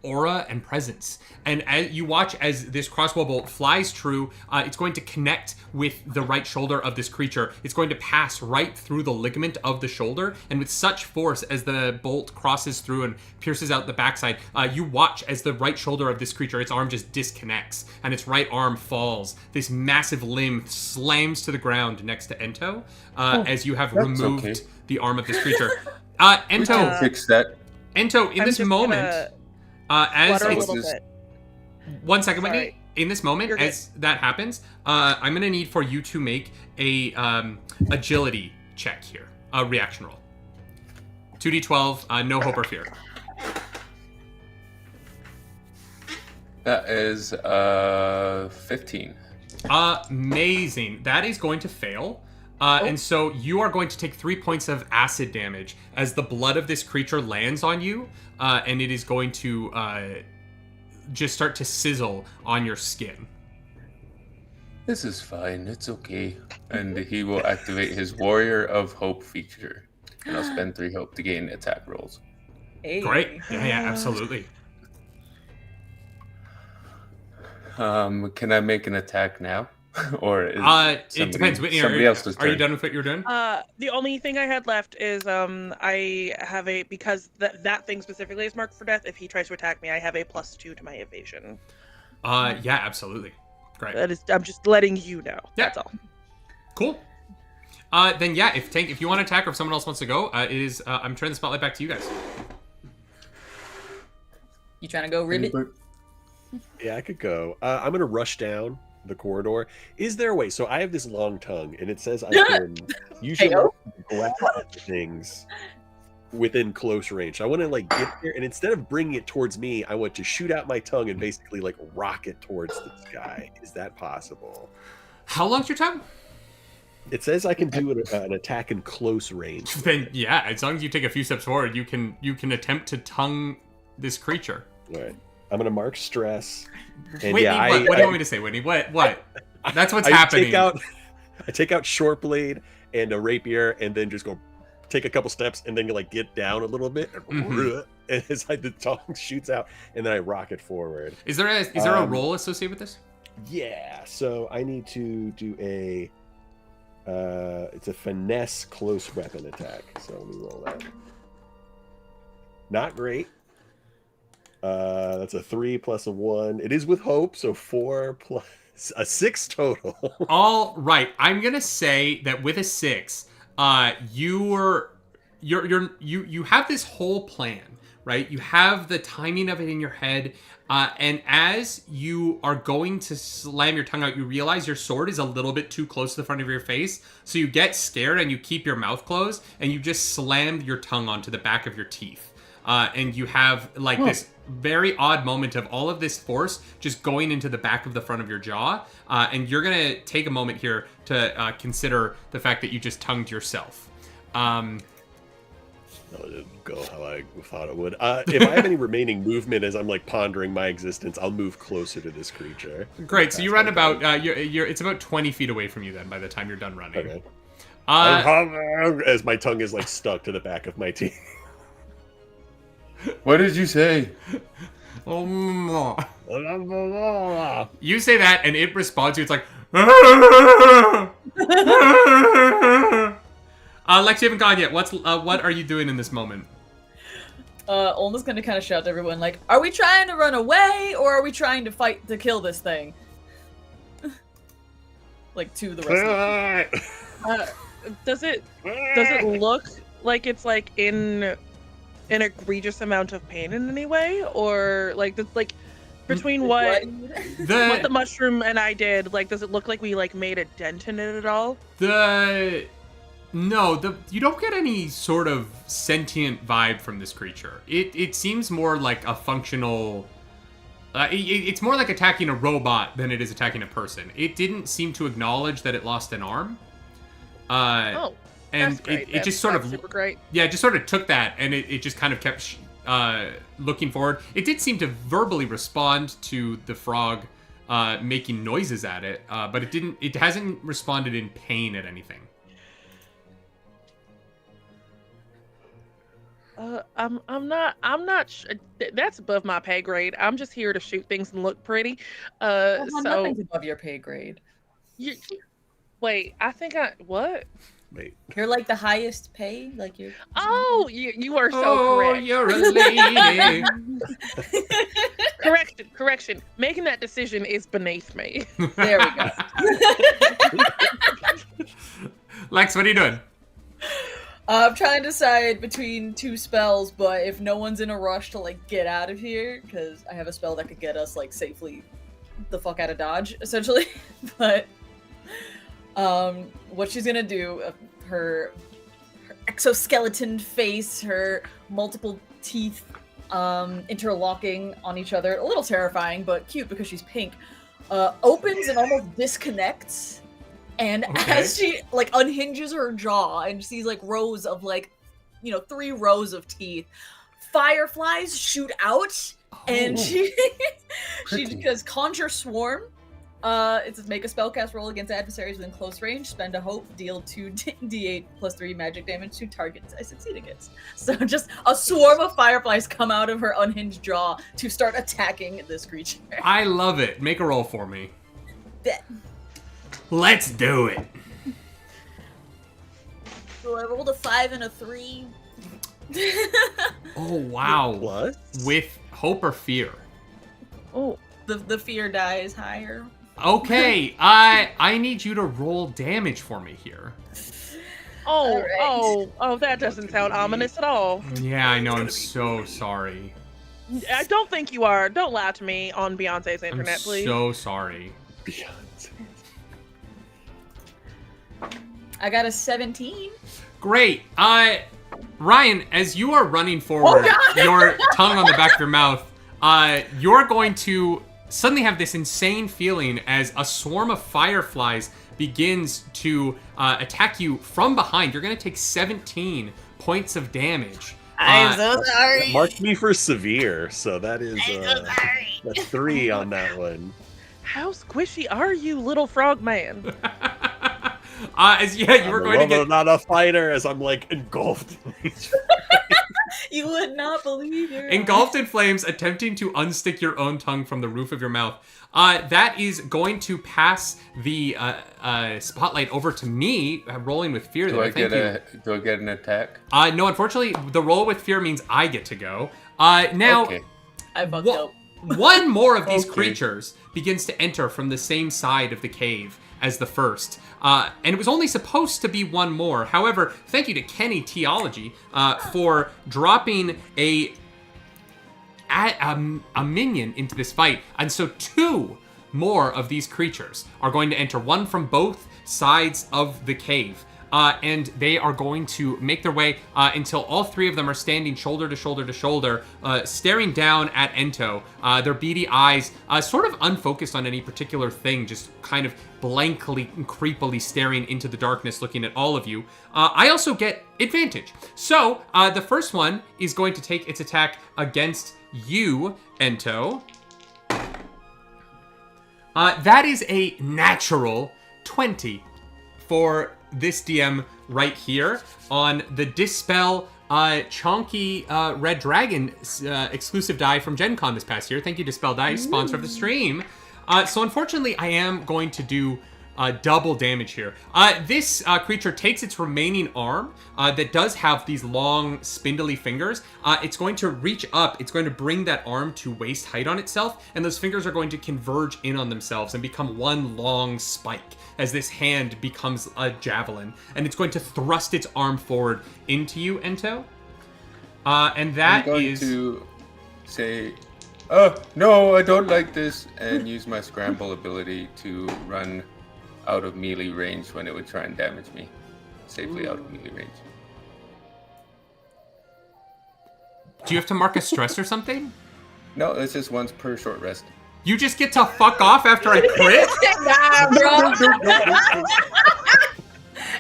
aura and presence. And as you watch as this crossbow bolt flies true, it's going to connect with the right shoulder of this creature. It's going to pass right through the ligament of the shoulder, and with such force as the bolt crosses through and pierces out the backside, you watch as the right shoulder of this creature, its arm just disconnects and its right arm falls. This massive limb slams to the ground next to Ento as you have removed the arm of this creature. Ento, fix that. Ento, in this moment, as a little bit. 1 second, Whitney. Sorry. In this moment, as that happens, I'm going to need for you to make a agility check here, a reaction roll. 2d12, no hope or fear. That is 15. Amazing. That is going to fail. And so you are going to take 3 points of acid damage as the blood of this creature lands on you, and it is going to just start to sizzle on your skin. This is fine. It's okay. And he will activate his Warrior of Hope feature. And I'll spend 3 hope to gain attack rolls. Hey. Great. Yeah, absolutely. Can I make an attack now? Or is it depends. Whitney, somebody else's are you turn? done with what you're doing? The only thing I had left is I have because that thing specifically is marked for death. If he tries to attack me, I have a +2 to my evasion. Yeah, absolutely. Great. I'm just letting you know. Yeah. That's all. Cool. Then yeah, if you want to attack or if someone else wants to go, I'm turning the spotlight back to you guys. You trying to go, Ribbit? Yeah, I could go. I'm gonna rush down the corridor. Is there a way? So I have this long tongue, and it says I can usually grab things within close range. I want to get there, and instead of bringing it towards me, I want to shoot out my tongue and basically rock it towards this guy. Is that possible? How long's your tongue? It says I can do an attack in close range. Then yeah, as long as you take a few steps forward, you can attempt to tongue this creature. All right. I'm gonna mark stress. And Whitney, yeah, what do you want me to say, Whitney? What? That's what's happening. I take out short blade and a rapier, and then just go take a couple steps, and then get down a little bit, and as the tongue shoots out, and then I rock it forward. Is there a roll associated with this? Yeah. So I need to do it's a finesse close weapon attack. So let me roll that. Not great. That's a 3 plus a 1. It is with hope, so 4 plus a 6 total. All right, I'm gonna say that with a 6, you have this whole plan, right? You have the timing of it in your head, and as you are going to slam your tongue out, you realize your sword is a little bit too close to the front of your face, so you get scared and you keep your mouth closed, and you just slammed your tongue onto the back of your teeth. And you have this very odd moment of all of this force just going into the back of the front of your jaw. And you're going to take a moment here to consider the fact that you just tongued yourself. No, it didn't go how I thought it would. If I have any remaining movement as I'm pondering my existence, I'll move closer to this creature. Great. So you run about, it's about 20 feet away from you then by the time you're done running. Okay. As my tongue is stuck to the back of my teeth. What did you say? You say that, and it responds to you. It's like, Lex, you haven't gone yet. What are you doing in this moment? Olna's gonna kind of shout to everyone, are we trying to run away, or are we trying to fight to kill this thing? To the rest of them. Does it look like it's in an egregious amount of pain in any way, or between what the mushroom and I did, does it look like we made a dent in it at all? You don't get any sort of sentient vibe from this creature. It seems more like a functional. It's more like attacking a robot than it is attacking a person. It didn't seem to acknowledge that it lost an arm. And it just sort of super great. Yeah, it just sort of took that, and it just kind of kept looking forward. It did seem to verbally respond to the frog making noises at it, but it hasn't responded in pain at anything. I'm not that's above my pay grade. I'm just here to shoot things and look pretty. Nothing's above your pay grade. Wait, I think what? Wait. You're the highest pay, you're. Oh, you are so correct. You're a lady. Correction. Making that decision is beneath me. There we go. Lex, what are you doing? I'm trying to decide between 2 spells, but if no one's in a rush to get out of here, because I have a spell that could get us safely the fuck out of Dodge, essentially. But what she's gonna do, her exoskeleton face, her multiple teeth interlocking on each other. A little terrifying, but cute because she's pink. Opens and almost disconnects. And as she like unhinges her jaw and sees like rows of like, 3 rows of teeth, fireflies shoot out, and she does Conjure Swarm. It says make a spellcast roll against adversaries within close range. Spend a hope. Deal 2d8 plus 3 magic damage to targets I succeed against. So just a swarm of fireflies come out of her unhinged jaw to start attacking this creature. I love it. Make a roll for me. Bet. Let's do it. So I rolled a 5 and a 3. Oh, wow. Plus? With hope or fear? Oh. The fear die is higher. Okay, I need you to roll damage for me here. Oh, that doesn't sound ominous at all. Yeah, I know. I'm so sorry. I don't think you are. Don't lie to me on Beyonce's I'm internet, please. so sorry. Beyonce. I got a 17. Great. Ryan, as you are running forward, your tongue on the back of your mouth, you're going to suddenly have this insane feeling as a swarm of fireflies begins to attack you from behind. You're going to take 17 points of damage. I'm so sorry. Marked me for severe, so that is I'm so sorry. that's 3 on that one. How squishy are you, little frog man? You were going to get not a fighter as I'm like engulfed. You would not believe your engulfed in flames, attempting to unstick your own tongue from the roof of your mouth. That is going to pass the spotlight over to me, rolling with fear. Do I get an attack? No, unfortunately, the roll with fear means I get to go. Now, Okay. I fucked up. one more of these Okay. creatures begins to enter from the same side of the cave as the first. And it was only supposed to be one more. However, thank you to Kenny Theology for dropping a minion into this fight. And so 2 more of these creatures are going to enter, one from both sides of the cave. And they are going to make their way until all 3 of them are standing shoulder to shoulder to shoulder, staring down at Ento. Their beady eyes sort of unfocused on any particular thing, just kind of blankly and creepily staring into the darkness, looking at all of you. I also get advantage. So the first one is going to take its attack against you, Ento. That is a natural 20 for this DM right here on the Dispel Chonky Red Dragon exclusive die from Gen Con this past year. Thank you, Dispel Dice, sponsor of the stream. So unfortunately, I am going to do double damage here. This creature takes its remaining arm that does have these long, spindly fingers. It's going to reach up. It's going to bring that arm to waist height on itself, and those fingers are going to converge in on themselves and become one long spike as this hand becomes a javelin. And it's going to thrust its arm forward into you, Ento. And that I'm going is... to say, no, I don't like this, and use my scramble ability to run out of melee range when it would try and damage me. Safely out of melee range. Do you have to mark a stress or something? No, it's just once per short rest. You just get to fuck off after I crit? Nah, bro.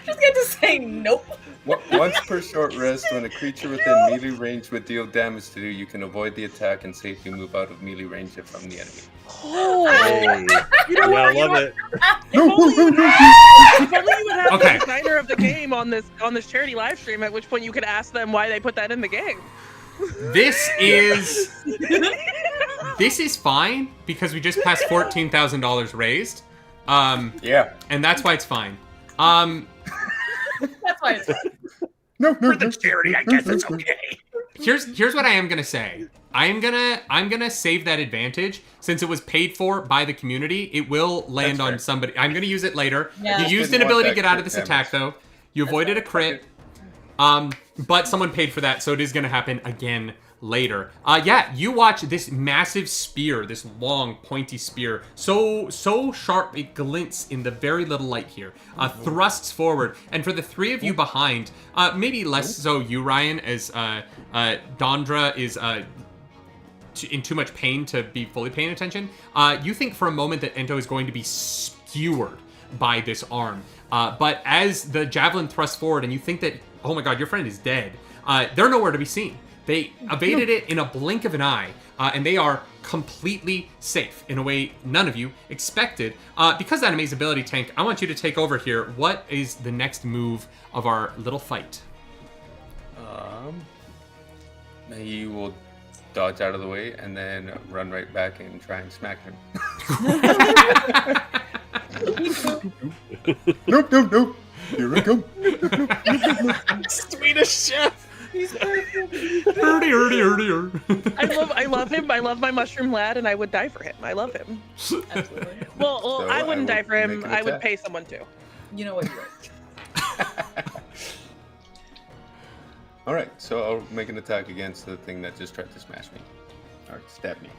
Just get to say nope. Once per short rest, when a creature within melee range would deal damage to you, you can avoid the attack and safely move out of melee range from the enemy. Oh, Hey. you know Yeah, I what? love it. If only you would have Okay. the designer of the game on this charity live stream, at which point you could ask them why they put that in the game. This is fine because we just passed $14,000 raised. Yeah. And that's why it's fine. That's why it's fine. No, For the charity, I guess it's okay. Here's what I am gonna say. I'm gonna save that advantage since it was paid for by the community. It will land That's on fair. somebody. I'm gonna use it later. Yeah. You used an Didn't want ability to that get out of crit this attack damage. though. You avoided a crit. But someone paid for that, so it is gonna happen again later. Yeah, you watch this massive spear, this long, pointy spear, so sharp it glints in the very little light here, thrusts forward. And for the three of you behind, maybe less so you, Ryan, as Dondra is in too much pain to be fully paying attention, you think for a moment that Ento is going to be skewered by this arm. But as the javelin thrusts forward and you think that, oh my god, your friend is dead, they're nowhere to be seen. They evaded it in a blink of an eye, and they are completely safe in a way none of you expected. Because that amazing ability, Tank, I want you to take over here. What is the next move of our little fight? He will dodge out of the way and then run right back and try and smack him. Nope. Here I come. Swedish chef. He's perfect. I love him. I love my mushroom lad, and I would die for him. I love him. Absolutely. Well, So I wouldn't I die will for him. make an I would attack. pay someone to. You know what you're right. All right, so I'll make an attack against the thing that just tried to smash me, or stab me.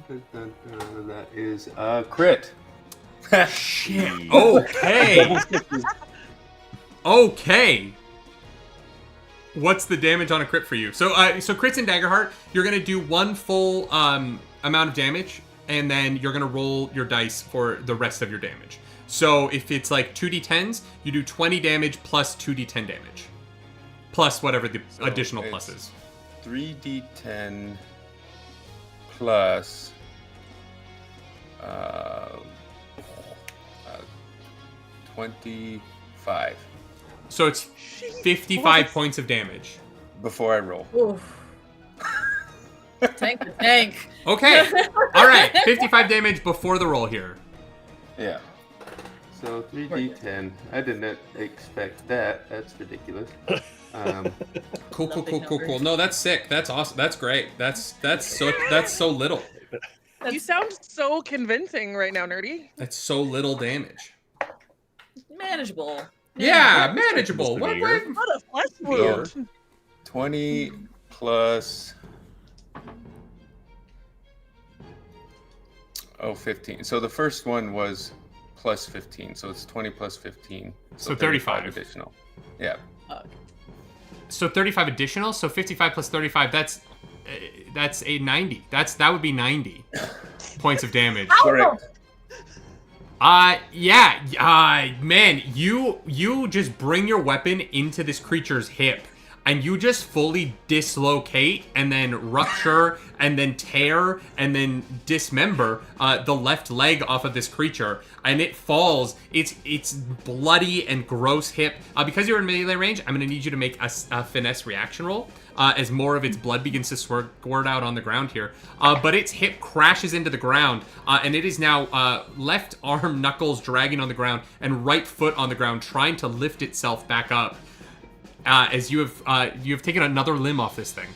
That is a crit. Shit. Okay. Okay. What's the damage on a crit for you? So crits in Daggerheart, you're gonna do one full amount of damage, and then you're gonna roll your dice for the rest of your damage. So if it's like 2d10s, you do 20 damage plus 2d10 damage, plus whatever the So additional it's plus is. 3d10 plus 25 So it's 55 points of damage. before I roll. Oof. Tank the tank. Okay. All right. 55 damage before the roll here. Yeah. So 3d10. I didn't expect that. That's ridiculous. Cool. No, that's sick. That's awesome. That's great. That's so little. You sound so convincing right now, Nerdy. That's so little damage. Manageable. Yeah, manageable. Mr. What? Beer. What a flesh wound. 20 plus 15. So the first one was plus 15. So it's 20 plus 15. So 35. additional. Yeah. So 35 additional. So 55 plus 35. That's a 90. That would be 90 points of damage. Correct. Man, you just bring your weapon into this creature's hip, and you just fully dislocate, and then rupture, and then tear, and then dismember the left leg off of this creature, and it falls. It's bloody and gross hip. Because you're in melee range, I'm gonna need you to make a finesse reaction roll. As more of its blood begins to squirt out on the ground here. But its hip crashes into the ground, and it is now left arm knuckles dragging on the ground and right foot on the ground, trying to lift itself back up. As you have taken another limb off this thing.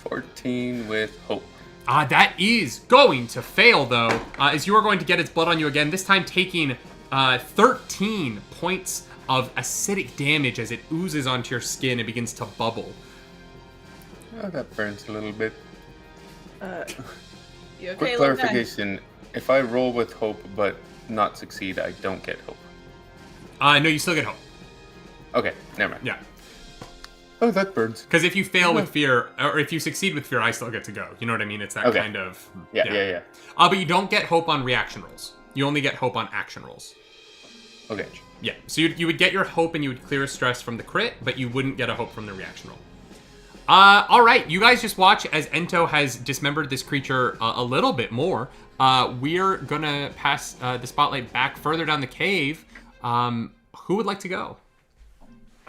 14 with hope. That is going to fail, though, as you are going to get its blood on you again, this time taking 13 points of acidic damage as it oozes onto your skin and begins to bubble. Oh, that burns a little bit. You okay, Quick little guy? clarification. If I roll with hope but not succeed, I don't get hope. No, you still get hope. Okay, never mind. Yeah. Oh, that burns. Because if you fail with fear, or if you succeed with fear, I still get to go. You know what I mean? It's that Okay. kind of... Yeah. But you don't get hope on reaction rolls. You only get hope on action rolls. Okay. Yeah, so you would get your hope and you would clear stress from the crit, but you wouldn't get a hope from the reaction roll. All right, you guys just watch as Ento has dismembered this creature a little bit more. We're gonna pass the spotlight back further down the cave. Who would like to go?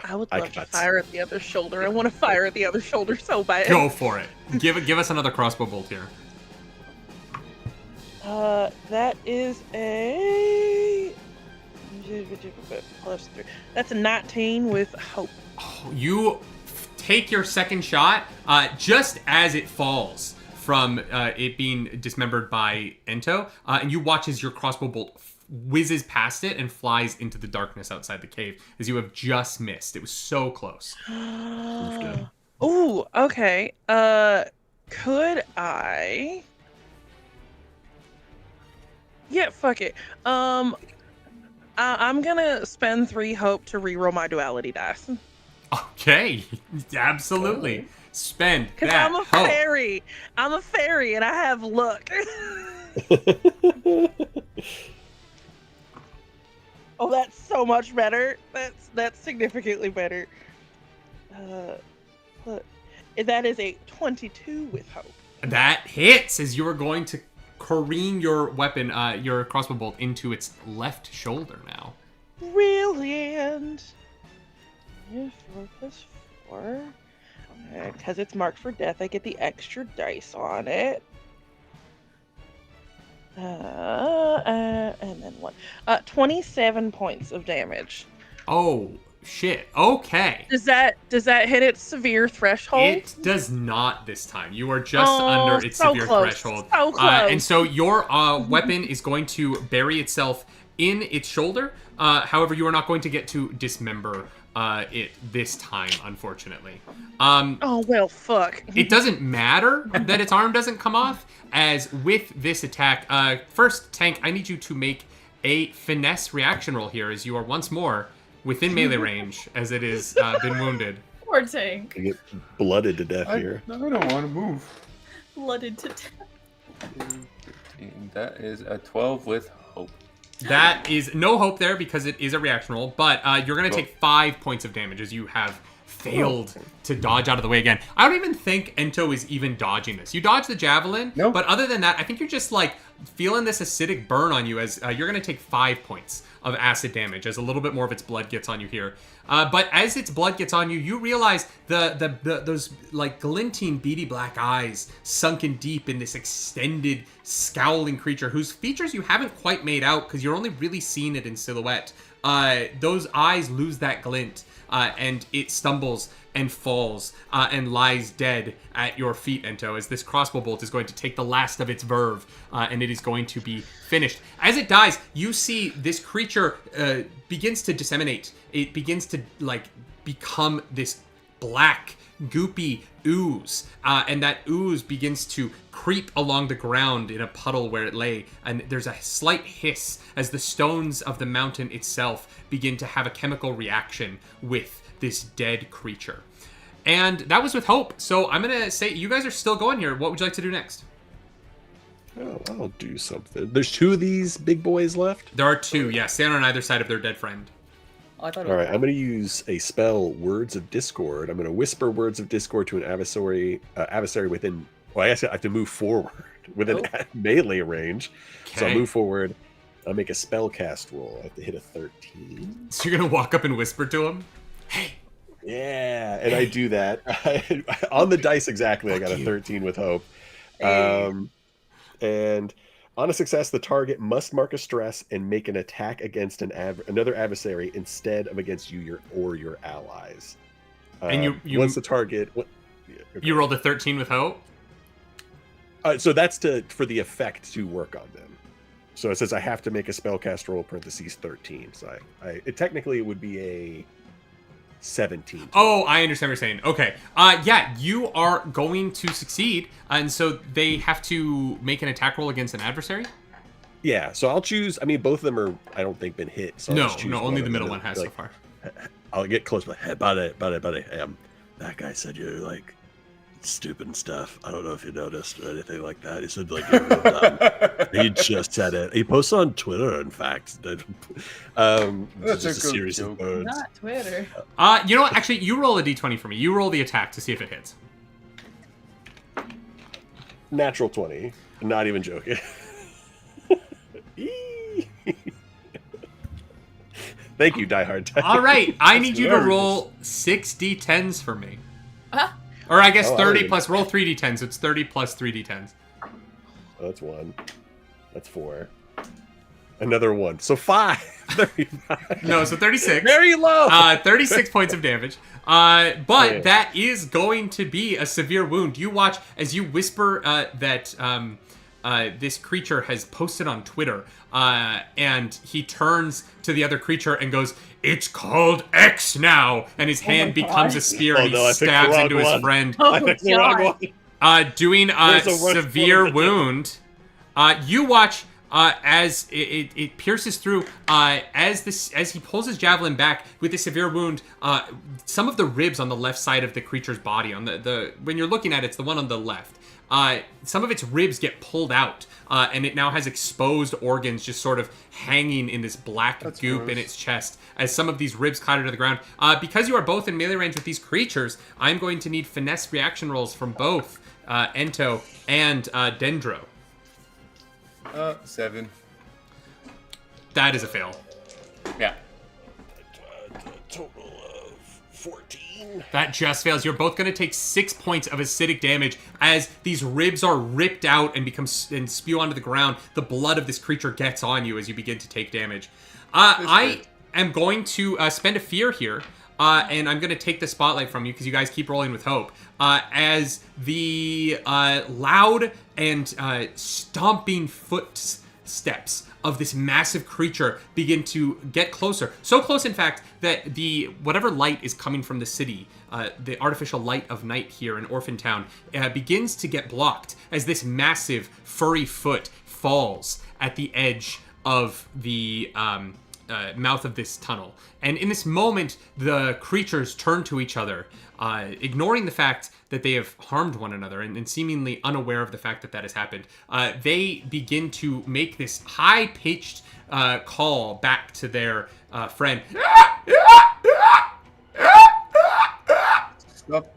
I would love to fire at the other shoulder. I want to fire at the other shoulder so bad. Go for it. Give us another crossbow bolt here. That is a plus 3. That's a 19 with hope. You take your second shot just as it falls from it being dismembered by Ento, and you watch as your crossbow bolt whizzes past it and flies into the darkness outside the cave as you have just missed. It was so close. Ooh, okay. Could I? Yeah, fuck it. I'm gonna spend 3 hope to reroll my duality dice. Okay, absolutely. Spend Because that I'm a hope. fairy. I'm a fairy and I have luck. Oh, that's so much better. That's significantly better. Look, that is a 22 with hope. That hits as you are going to careen your weapon, your crossbow bolt, into its left shoulder now. Brilliant. 4 plus 4. Because it's marked for death, I get the extra dice on it. And then 1. 27 points of damage. Oh, shit. Okay. Does that hit its severe threshold? It does not this time. You are just under its so severe close. threshold. So close. And so your weapon is going to bury itself in its shoulder. However, you are not going to get to dismember it this time, unfortunately. Oh, well, fuck. It doesn't matter that its arm doesn't come off, as with this attack, first, Tank, I need you to make a finesse reaction roll here, as you are once more within melee range, as it is been wounded. Poor Tank. I get blooded to death here. I don't want to move. Blooded to death. That is a 12 with hope. That is no hope there because it is a reaction roll, but you're going to take 5 points of damage as you have failed to dodge out of the way again. I don't even think Ento is even dodging this. You dodge the javelin, but other than that, I think you're just like feeling this acidic burn on you as you're going to take 5 points of acid damage as a little bit more of its blood gets on you here. But as its blood gets on you, you realize those like glinting beady black eyes sunken deep in this extended scowling creature whose features you haven't quite made out because you're only really seeing it in silhouette. Those eyes lose that glint and it stumbles and falls and lies dead at your feet, Ento, as this crossbow bolt is going to take the last of its verve and it is going to be finished. As it dies, you see this creature begins to disseminate. It begins to like become this black, goopy ooze, and that ooze begins to creep along the ground in a puddle where it lay, and there's a slight hiss as the stones of the mountain itself begin to have a chemical reaction with this dead creature. And that was with hope. So I'm gonna say you guys are still going here. What would you like to do next? Oh, I'll do something. There's 2 of these big boys left? There are 2, yeah, stand on either side of their dead friend. Oh, I thought it All was right, I'm going to use a spell, Words of Discord. I'm going to whisper Words of Discord to an adversary within... Well, I guess I have to move forward within melee range. Okay. So I'll move forward. I'll make a spell cast roll. I have to hit a 13. So you're gonna walk up and whisper to him? Hey! Yeah, and I do that. On the dice exactly, I got a 13 with hope. And on a success, the target must mark a stress and make an attack against another adversary instead of against you or your allies. And you once the target... You rolled a 13 with hope? So that's for the effect to work on them. So it says I have to make a spellcast roll, parentheses 13. So technically it would be a 17. Oh, I understand what you're saying. Okay. Yeah, you are going to succeed. And so they have to make an attack roll against an adversary? Yeah, so I'll choose... I mean, both of them are, I don't think, been hit. So no, only the middle one has so far. I'll get close, but hey, buddy. That guy said you're, like, stupid and stuff. I don't know if you noticed or anything like that. He said, like, you're real dumb. He just said it. He posted on Twitter, in fact. That's just a series of birds. not Twitter. You know what? Actually, you roll a d20 for me. You roll the attack to see if it hits. Natural 20. Not even joking. Thank you, Diehard. All right, I need you to roll 6 d10s for me. Or I guess 30 plus, roll 3 d10s, so it's 30 plus 3 d10s. Oh, that's 1. That's 4. Another 1. So 5. 35. No, so 36. Very low. 36 points of damage. But that is going to be a severe wound. You watch as you whisper that this creature has posted on Twitter, and he turns to the other creature and goes, "It's called X now," and his hand becomes a spear, and he stabs into his friend, I picked the wrong one. doing a There's a rush severe forward. wound. You watch as it pierces through. As he pulls his javelin back with a severe wound, some of the ribs on the left side of the creature's body, on the when you're looking at it, it's the one on the left. Some of its ribs get pulled out, and it now has exposed organs just sort of hanging in this black goop gross. in its chest as some of these ribs clatter to the ground. Because you are both in melee range with these creatures, I'm going to need finesse reaction rolls from both Ento and Dendro. 7. That is a fail. Yeah. Total of 14. That just fails. You're both going to take 6 points of acidic damage as these ribs are ripped out and spew onto the ground. The blood of this creature gets on you as you begin to take damage. I am going to spend a fear here, and I'm going to take the spotlight from you because you guys keep rolling with hope. As the loud and stomping footsteps of this massive creature begin to get closer. So close, in fact, that whatever light is coming from the city, the artificial light of night here in Orphan Town, begins to get blocked as this massive furry foot falls at the edge of the mouth of this tunnel. And in this moment, the creatures turn to each other, ignoring the fact that they have harmed one another and seemingly unaware of the fact that has happened. They begin to make this high-pitched call back to their friend.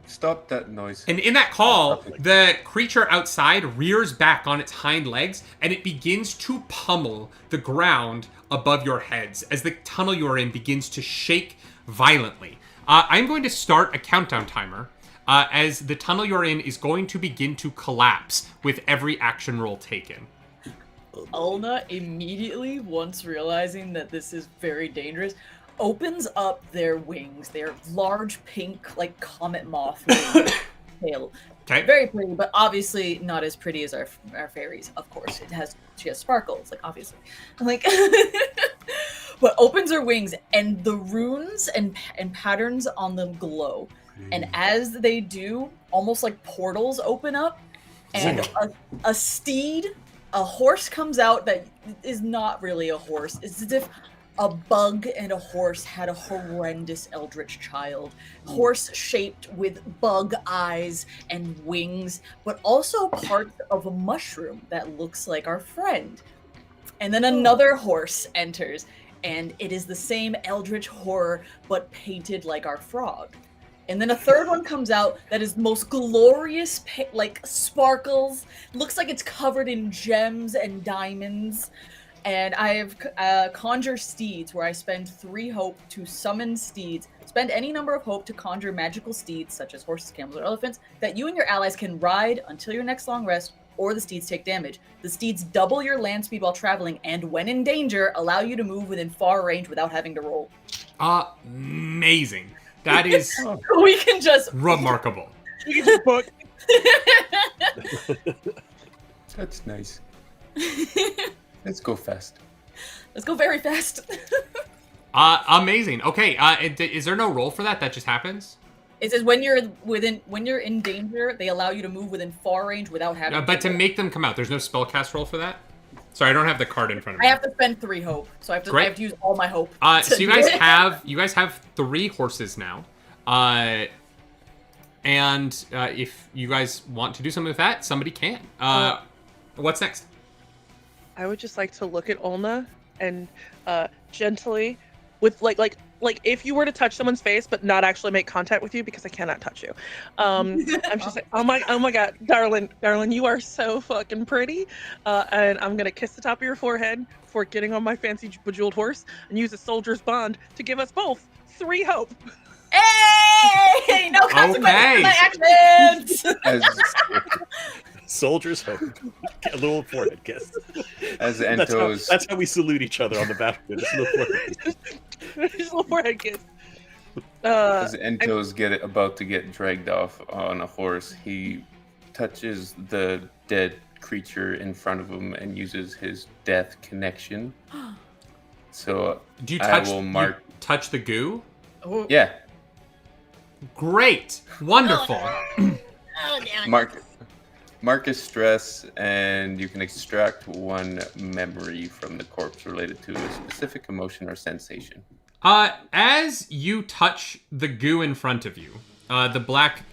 Stop that noise. And in that call, the creature outside rears back on its hind legs, and it begins to pummel the ground above your heads as the tunnel you are in begins to shake violently. I'm going to start a countdown timer as the tunnel you're in is going to begin to collapse with every action roll taken. Ulna immediately, once realizing that this is very dangerous, opens up their wings. Their large pink, like comet moth wings. Tail. Okay. Very pretty, but obviously not as pretty as our fairies. Of course, she has sparkles, like obviously, like. But opens her wings, and the runes and patterns on them glow. And as they do, almost like portals open up, and a steed, a horse comes out that is not really a horse. It's as if a bug and a horse had a horrendous eldritch child. Horse shaped with bug eyes and wings, but also parts of a mushroom that looks like our friend. And then another horse enters, and it is the same eldritch horror, but painted like our frog. And then a third one comes out that is most glorious, like sparkles, looks like it's covered in gems and diamonds. And I have conjure steeds, where I spend 3 hope to summon steeds. Spend any number of hope to conjure magical steeds, such as horses, camels, or elephants, that you and your allies can ride until your next long rest, or the steeds take damage. The steeds double your land speed while traveling, and when in danger, allow you to move within far range without having to roll. Amazing. That is We can just remarkable. We can just book. That's nice. Let's go fast. Let's go very fast. Amazing. Okay, is there no roll for that? That just happens? It says when you're in danger, they allow you to move within far range without having. But to make them come out, there's no spellcast roll for that? Sorry, I don't have the card in front of me. I have to spend 3 hope, so I have to use all my hope. So you guys have 3 horses now, and if you guys want to do something with that, somebody can. What's next? I would just like to look at Ulna and gently, with like if you were to touch someone's face but not actually make contact with you, because I cannot touch you. I'm just like, oh my god, darling, you are so fucking pretty. And I'm gonna kiss the top of your forehead before getting on my fancy bejeweled horse and use a soldier's bond to give us both 3 hope. Hey! No consequences for my actions! Soldier's hope. A little forehead kiss. As Ento's... That's how we salute each other on the battlefield. Just a little forehead kiss. Just a little forehead kiss. As Ento's about to get dragged off on a horse, he touches the dead creature in front of him and uses his death connection. So Do you I touch? will mark. You touch the goo? Oh, Yeah, Great, wonderful. Oh, damn it. mark a stress, and you can extract one memory from the corpse related to a specific emotion or sensation. As you touch the goo in front of you, the black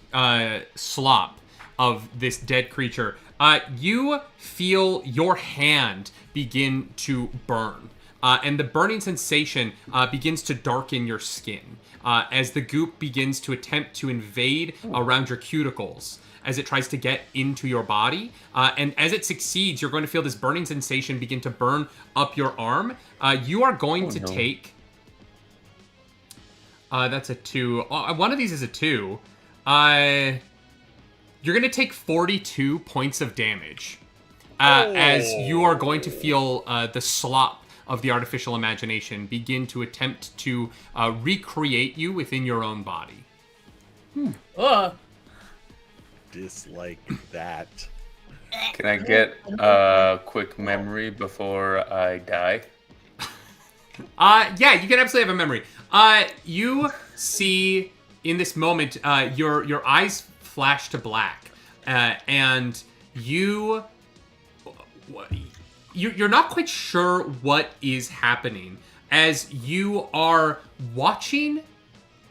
slop of this dead creature, you feel your hand begin to burn. And the burning sensation begins to darken your skin as the goop begins to attempt to invade around your cuticles as it tries to get into your body. And as it succeeds, you're going to feel this burning sensation begin to burn up your arm. You are going to take... that's a 2. One of these is a 2. You're going to take 42 points of damage as you are going to feel the slop of the artificial imagination begin to attempt to recreate you within your own body. Dislike that. Can I get a quick memory before I die? Yeah, you can absolutely have a memory. You see in this moment, your eyes flash to black, and you're not quite sure what is happening as you are watching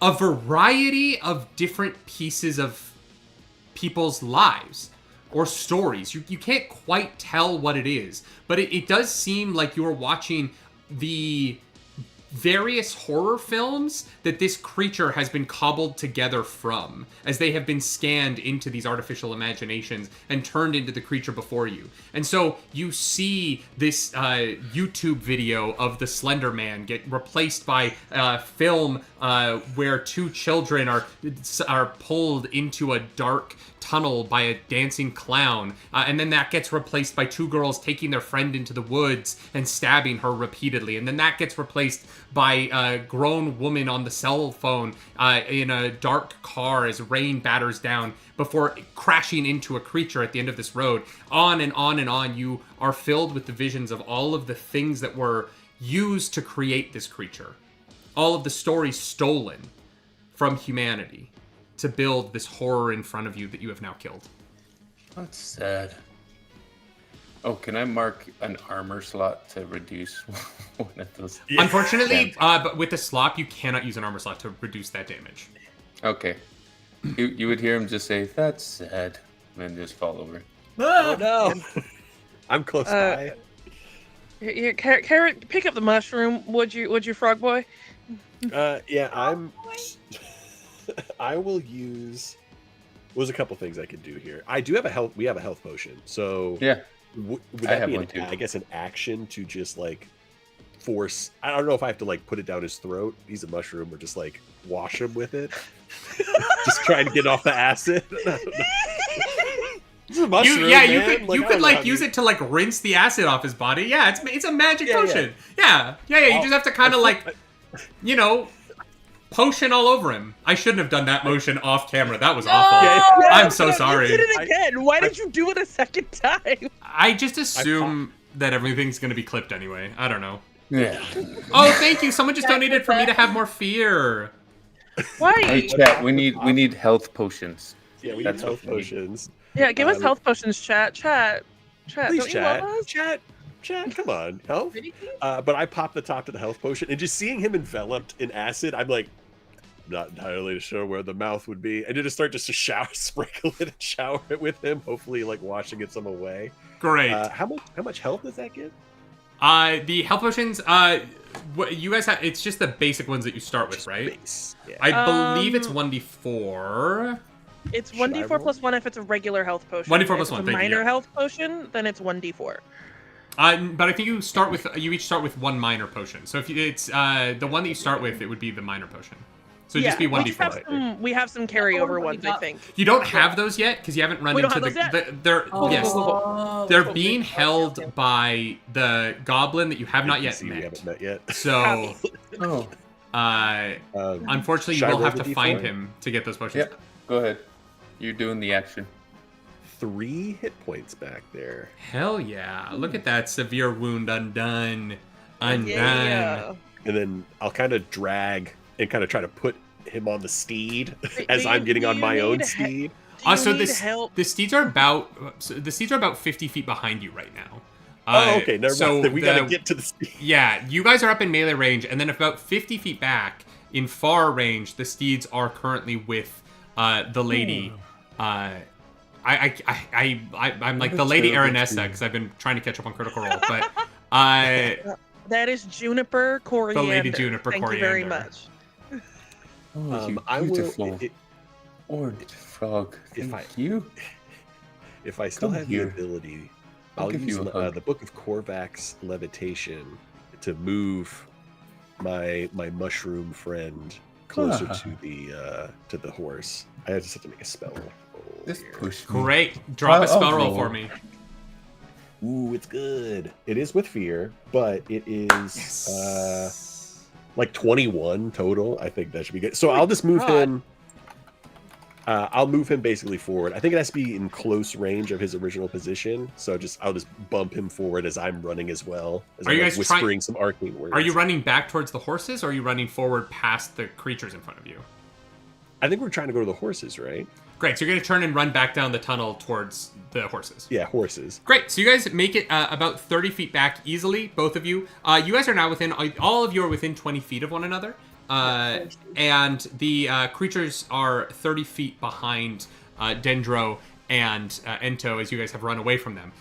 a variety of different pieces of people's lives or stories. You can't quite tell what it is, but it does seem like you're watching the various horror films that this creature has been cobbled together from as they have been scanned into these artificial imaginations and turned into the creature before you. And so you see this YouTube video of the Slender Man get replaced by film where 2 children are pulled into a dark tunnel by a dancing clown, and then that gets replaced by 2 girls taking their friend into the woods and stabbing her repeatedly, and then that gets replaced by a grown woman on the cell phone in a dark car as rain batters down before crashing into a creature at the end of this road. On and on and on, you are filled with the visions of all of the things that were used to create this creature, all of the stories stolen from humanity to build this horror in front of you that you have now killed. That's sad. Oh, can I mark an armor slot to reduce one of those? Yeah. Unfortunately, but with the slop, you cannot use an armor slot to reduce that damage. Okay. You would hear him just say, "That's sad," and just fall over. Oh no! I'm close by. Here, Carrot, pick up the mushroom, would you, frog boy? Yeah, I will use. There's a couple things I could do here. I do have a health. We have a health potion, so Yeah. Would I that have be one too. I guess an action to just like force? I don't know if I have to like put it down his throat. He's a mushroom, or just like wash him with it. Just trying to get off the acid. It's a mushroom, You could like use it to like rinse the acid off his body. Yeah, it's a magic potion. Yeah. You just have to kind of like, potion all over him. I shouldn't have done that motion off camera. That was awful. Yeah, I'm so sorry. You did it again. Why did you do it a second time? I just assume that everything's going to be clipped anyway. I don't know. Yeah. Oh, thank you. Someone just donated for me to have more fear. Why? Hey, chat. We need health potions. Yeah, we That's need health what we need. potions. Yeah, give us health potions, chat. Please, Don't you love us? chat. Come on, health. But I popped the top to the health potion, and just seeing him enveloped in acid, I'm like, not entirely sure where the mouth would be. And to just start to sprinkle it and shower it with him, hopefully like washing it some away. Great. How much health does that give? The health potions, what you guys have, it's just the basic ones that you start with, right? Base. Yeah. I believe it's 1d4. It's Should I 1d4 roll? plus 1 if it's a regular health potion. 1d4 If plus it's 1, a thank you, minor yeah. health potion, then it's 1d4. But I think you each start with one minor potion. So if it's the one that you start with, it would be the minor potion. So it'd just be 1d4. We have some carryover ones, I think. You don't have those yet because you haven't run We don't into have those yet? they're yes. Oh, They're being held by the goblin that you have not yet NPC we met. haven't met yet. So, Oh. unfortunately, should you I will roll have the to D4? find him to get those potions. Yeah. Go ahead. You're doing the action. 3 hit points back there. Hell yeah. Look at that severe wound undone. Undone. Yeah. And then I'll kind of drag and kind of try to put him on the steed as I'm getting on my own steed. So need help? the steeds are about 50 feet behind you right now. Okay, never mind. Then we gotta get to the steed. Yeah, you guys are up in melee range, and then about 50 feet back, in far range, the steeds are currently with the lady. I'm like the lady Aranessa because I've been trying to catch up on Critical Role, but that is Juniper Coriander. The lady Juniper Thank Coriander. you very much. Oh, you I will. beautiful orange frog. Thank you. If I still Come have here. the ability, I'll I'll give use you a hug. the Book of Korvac's levitation to move my mushroom friend closer to the horse. I just have to make a spell roll Just here. push me. great. Drop a I'll spell roll roll. for me. Ooh, it's good. It is with fear, but it is like 21 total. I think that should be good. So I'll just move him. I'll move him basically forward. I think it has to be in close range of his original position. So I'll just bump him forward as I'm running as well. As Are I'm you like guys whispering some arcane words. Are you running back towards the horses, or are you running forward past the creatures in front of you? I think we're trying to go to the horses, right? Great, so you're going to turn and run back down the tunnel towards the horses. Yeah, horses. Great, so you guys make it about 30 feet back easily, both of you. You guys are now all of you are within 20 feet of one another. And the creatures are 30 feet behind Dendro and Ento as you guys have run away from them.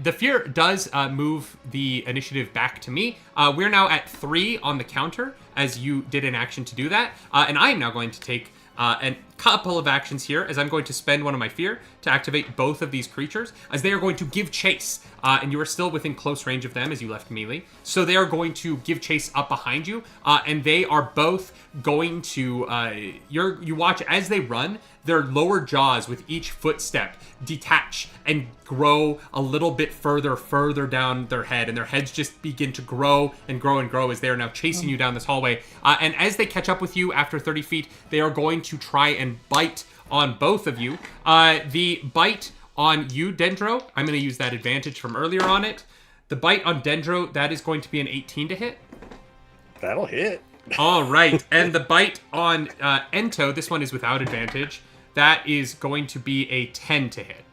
The fear does move the initiative back to me. We're now at 3 on the counter as you did an action to do that. And I am now going to take a couple of actions here as I'm going to spend one of my fear to activate both of these creatures as they are going to give chase. And you are still within close range of them as you left melee. So they are going to give chase up behind you. And they are both going to, you watch as they run, their lower jaws with each footstep detach and grow a little bit further down their head. And their heads just begin to grow and grow and grow as they are now chasing you down this hallway. And as they catch up with you after 30 feet, they are going to try and bite on both of you. The bite on you, Dendro, I'm going to use that advantage from earlier on it. The bite on Dendro, that is going to be an 18 to hit. That'll hit. All right. And the bite on Ento, this one is without advantage. That is going to be a 10 to hit.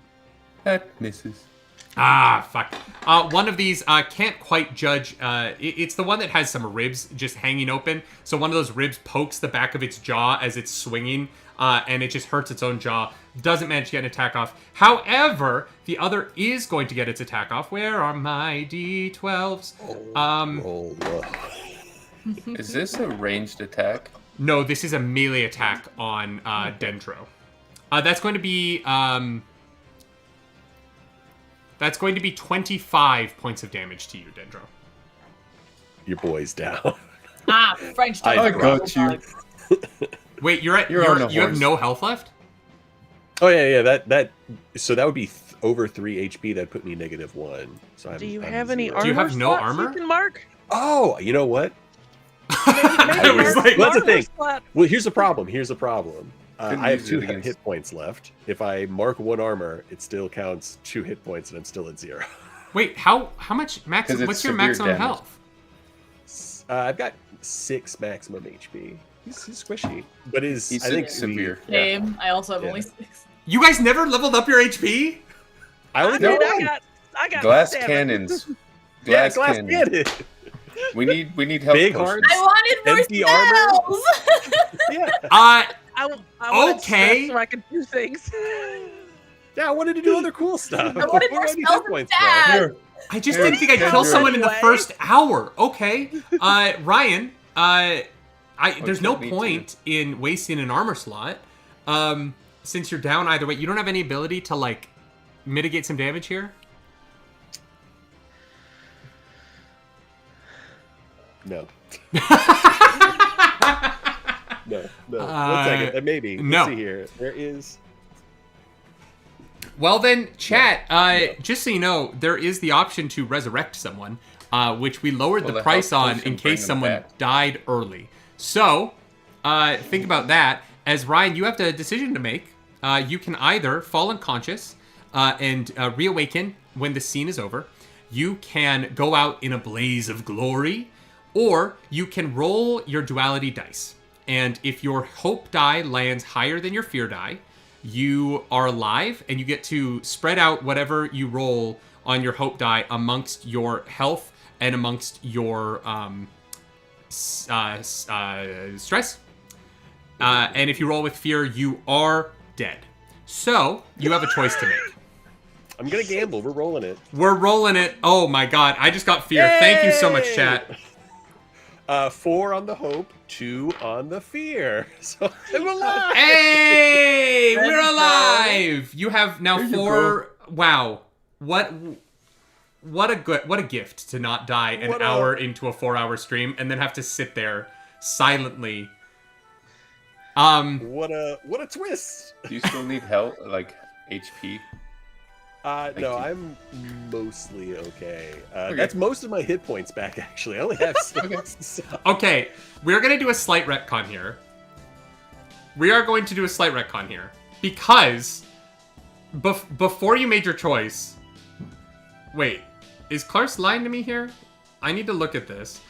That misses. Ah, fuck. One of these can't quite judge. It's the one that has some ribs just hanging open. So one of those ribs pokes the back of its jaw as it's swinging, and it just hurts its own jaw. Doesn't manage to get an attack off. However, the other is going to get its attack off. Where are my D12s? Roll low. Is this a ranged attack? No, this is a melee attack on Dendro. That's going to be 25 points of damage to you, Dendro. Your boy's down. French I dog. got you. Wait, you have horse. no health left? Oh yeah. That so that would be over 3 HP. That put me -1. So Do you I'm have any 0. armor? Do you have no slots armor? You can mark. Oh, you know what? I was like, Well, that's the Armor thing. slot. Well, here's the problem. Couldn't I have use 2 it against- hit points left. If I mark 1 armor, it still counts 2 hit points, and I'm still at 0. Wait, how much 'Cause it's what's your severe maximum damage. health? I've got 6 maximum HP. He's squishy, but He's I think severe. Same. I also have Yeah. only 6. You guys never leveled up your HP? I only Dude, got 1. I got Glass 7. cannons. Yeah, Glass glass cannons. cannon. We need help. Big potions. hearts. I wanted more Empty armor? spells! Yeah, I wanted Okay. stress so I could do things. yeah. I wanted to do other cool stuff. I wanted more How many spells hit points and left? stats. Here. I just Here, didn't think I'd Kendra. kill someone in the Anyway. first hour. Okay. Ryan, there's no killed me too. point in wasting an armor slot. Since you're down either way, you don't have any ability to like mitigate some damage here? No. No. 1 second. Maybe. no. Let's see here. There is. Well then, chat, just so you know, there is the option to resurrect someone, which we lowered Well, the the price health on potion in bring case them someone back. died early. So, think about that. As Ryan, you have a decision to make. You can either fall unconscious, and reawaken when the scene is over. You can go out in a blaze of glory, or you can roll your duality dice. And if your hope die lands higher than your fear die, you are alive, and you get to spread out whatever you roll on your hope die amongst your health and amongst your stress. And if you roll with fear, you are dead. So you have a choice to make. I'm gonna gamble. We're rolling it. We're rolling it. Oh my god, I just got fear. Yay! Thank you so much, chat. 4 on the hope, 2 on the fear. So I'm alive. Hey, we're alive. You have now 4. Wow, what a gift to not die an hour into a 4-hour stream and then have to sit there silently. What a twist. Do you still need help, like HP? No, I'm mostly okay. That's most of my hit points back, actually. I only have 6. Okay, we're going to do a slight retcon here. Because before you made your choice... Wait, is Clark's lying to me here? I need to look at this.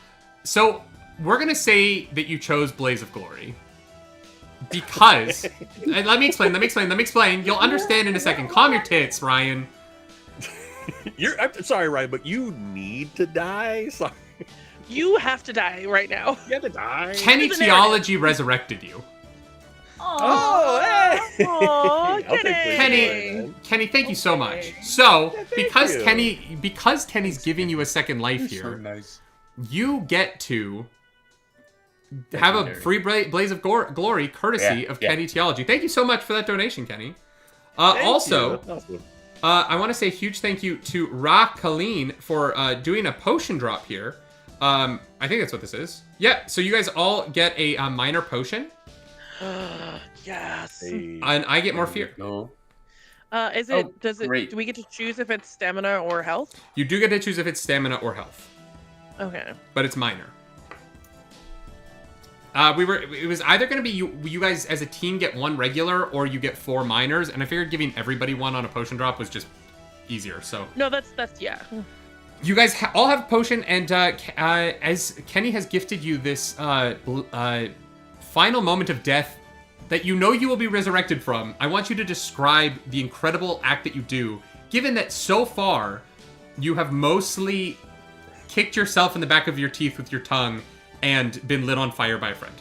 So, we're going to say that you chose Blaze of Glory. Because... let me explain. You'll understand in a second. Calm your tits, Ryan. I'm sorry, Ryan, but you need to die? Sorry. You have to die right now. You have to die? Kenny Theology resurrected you. Oh, hey! Aw, Kenny! Kenny, thank you so much. So, because Kenny's giving you a second life here, So nice. you get to have a free Blaze of Glory courtesy of Kenny Theology. Thank you so much for that donation, Kenny. Also, awesome. I want to say a huge thank you to Ra Colleen for doing a potion drop here. I think that's what this is. Yeah, so you guys all get a minor potion. Yes. Hey. And I get more fear. No. Do we get to choose if it's stamina or health? You do get to choose if it's stamina or health. Okay. But it's minor. It was either going to be you guys as a team get 1 regular or you get 4 minors, and I figured giving everybody 1 on a potion drop was just easier. So no, that's yeah. You guys all have a potion, and as Kenny has gifted you this final moment of death that you know you will be resurrected from, I want you to describe the incredible act that you do, given that so far you have mostly kicked yourself in the back of your teeth with your tongue and been lit on fire by a friend.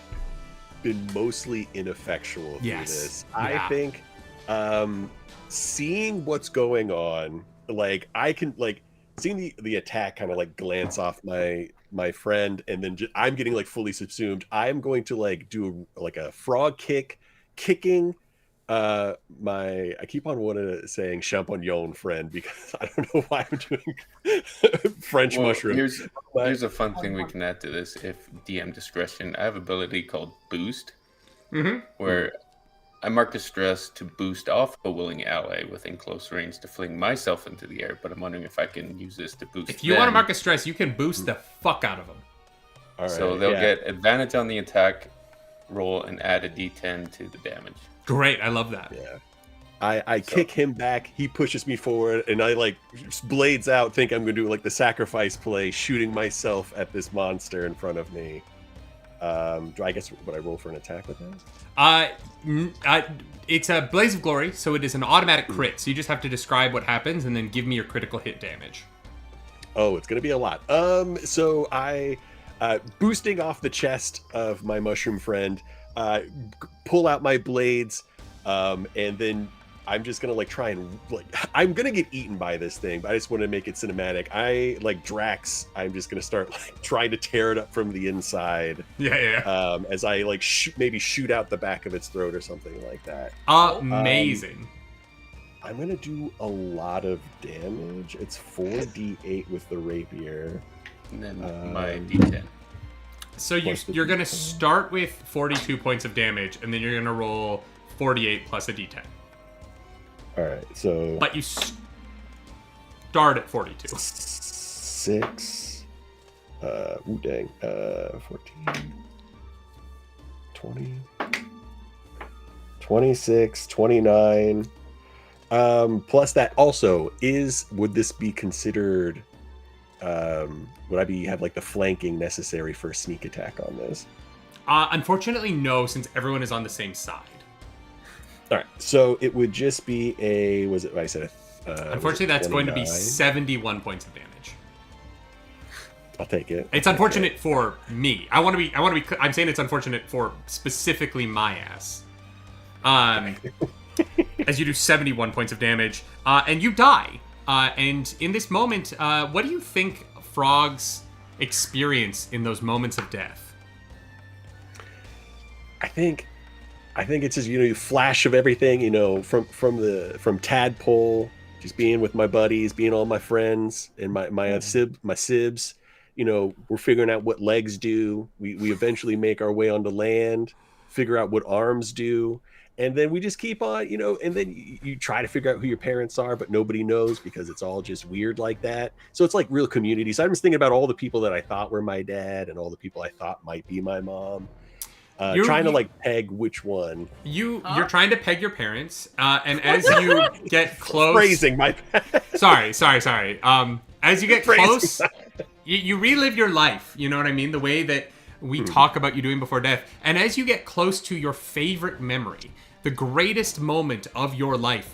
Been mostly ineffectual through this. Yeah. I think seeing what's going on, like I can like seeing the attack kind of like glance off my friend, and then I'm getting like fully subsumed. I'm going to like do a frog kicking I keep on saying champignon friend because I don't know why I'm doing French mushroom. Here's a fun thing we can add to this if DM discretion. I have an ability called boost, where I mark a stress to boost off a willing ally within close range to fling myself into the air, but I'm wondering if I can use this to boost If you want to mark a stress, you can boost the fuck out of them. All right, so they'll get advantage on the attack roll and add a d10 to the damage. Great, I love that. Yeah. I kick him back, he pushes me forward, and I like blades out, think I'm gonna do like the sacrifice play, shooting myself at this monster in front of me. Do I guess what I roll for an attack with that? It's a Blaze of Glory, so it is an automatic crit. So you just have to describe what happens and then give me your critical hit damage. Oh, it's gonna be a lot. So I boosting off the chest of my mushroom friend, pull out my blades, and then I'm just gonna like try and like I'm gonna get eaten by this thing, but I just want to make it cinematic. I like Drax. I'm just gonna start like trying to tear it up from the inside. Yeah. As I like maybe shoot out the back of its throat or something like that. Amazing. I'm gonna do a lot of damage. It's 4d8 with the rapier. And then my d10. So you're gonna start with 42 points of damage, and then you're gonna roll 48 plus a d10. All right, so. But you start at 42. 6. Dang. 14. 20. 26, 29. Plus that also would this be considered, would I have like the flanking necessary for a sneak attack on this? Unfortunately, no, since everyone is on the same side. All right, so it would just be I said unfortunately, that's going to be 71 points of damage. I'll take it. It's unfortunate for me. I want to be. I'm saying it's unfortunate for specifically my ass. As you do 71 points of damage, and you die. And in this moment, what do you think frogs experience in those moments of death? I think it's just, you flash of everything, from tadpole, just being with my buddies, being all my friends and my sibs. We're figuring out what legs do. We eventually make our way onto land, figure out what arms do, and then we just keep on, and then you try to figure out who your parents are, but nobody knows because it's all just weird like that. So it's like real community. So I'm just thinking about all the people that I thought were my dad and all the people I thought might be my mom. Trying to like peg which one. You're trying to peg your parents, and as you get close, phrasing my. sorry. As you get close, you relive your life. You know what I mean? The way that we talk about you doing before death, and as you get close to your favorite memory, the greatest moment of your life,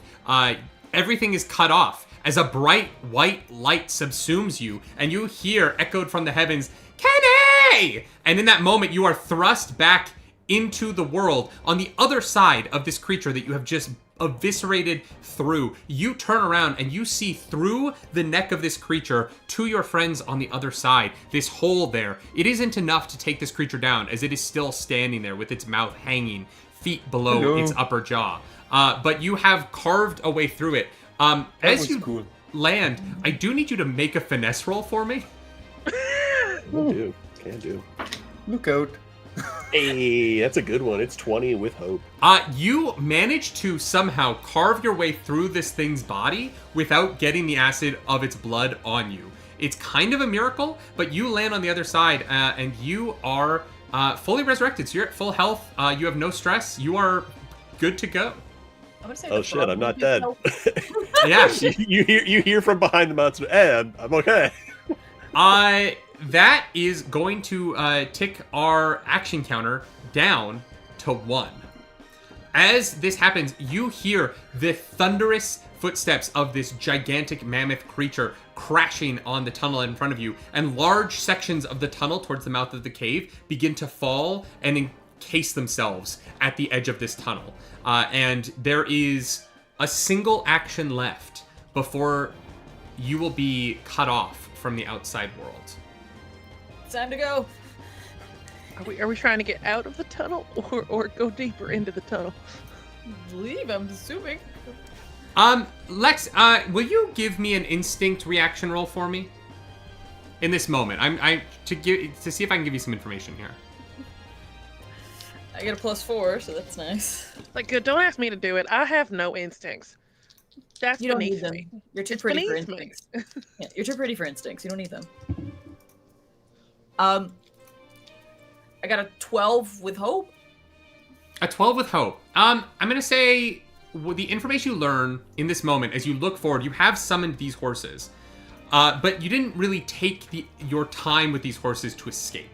everything is cut off as a bright white light subsumes you, and you hear echoed from the heavens, "Kenny!" And in that moment, you are thrust back into the world on the other side of this creature that you have just eviscerated through. You turn around and you see through the neck of this creature to your friends on the other side. This hole there. It isn't enough to take this creature down, as it is still standing there with its mouth hanging feet below its upper jaw. But you have carved a way through it. As you land, I do need you to make a finesse roll for me. Can do. Look out. Hey, that's a good one. It's 20 with hope. You manage to somehow carve your way through this thing's body without getting the acid of its blood on you. It's kind of a miracle, but you land on the other side, and you are fully resurrected. So you're at full health. You have no stress. You are good to go. Oh shit! I'm not dead. Yeah. you hear from behind the mountain. Hey, I'm okay. That is going to tick our action counter down to 1. As this happens, you hear the thunderous footsteps of this gigantic mammoth creature crashing on the tunnel in front of you, and large sections of the tunnel towards the mouth of the cave begin to fall and encase themselves at the edge of this tunnel. And there is a single action left before you will be cut off from the outside world. Time to go. Are we trying to get out of the tunnel or go deeper into the tunnel? Leave, I'm assuming. Lex, will you give me an instinct reaction roll for me? In this moment, to see if I can give you some information here. I get a +4, so that's nice. Like, don't ask me to do it. I have no instincts. That's you don't need beneath them. me. You're too It's pretty for beneath me. instincts. Yeah, you're too pretty for instincts. You don't need them. I got a 12 with hope. A 12 with hope. I'm gonna say the information you learn in this moment as you look forward, you have summoned these horses, but you didn't really take your time with these horses to escape.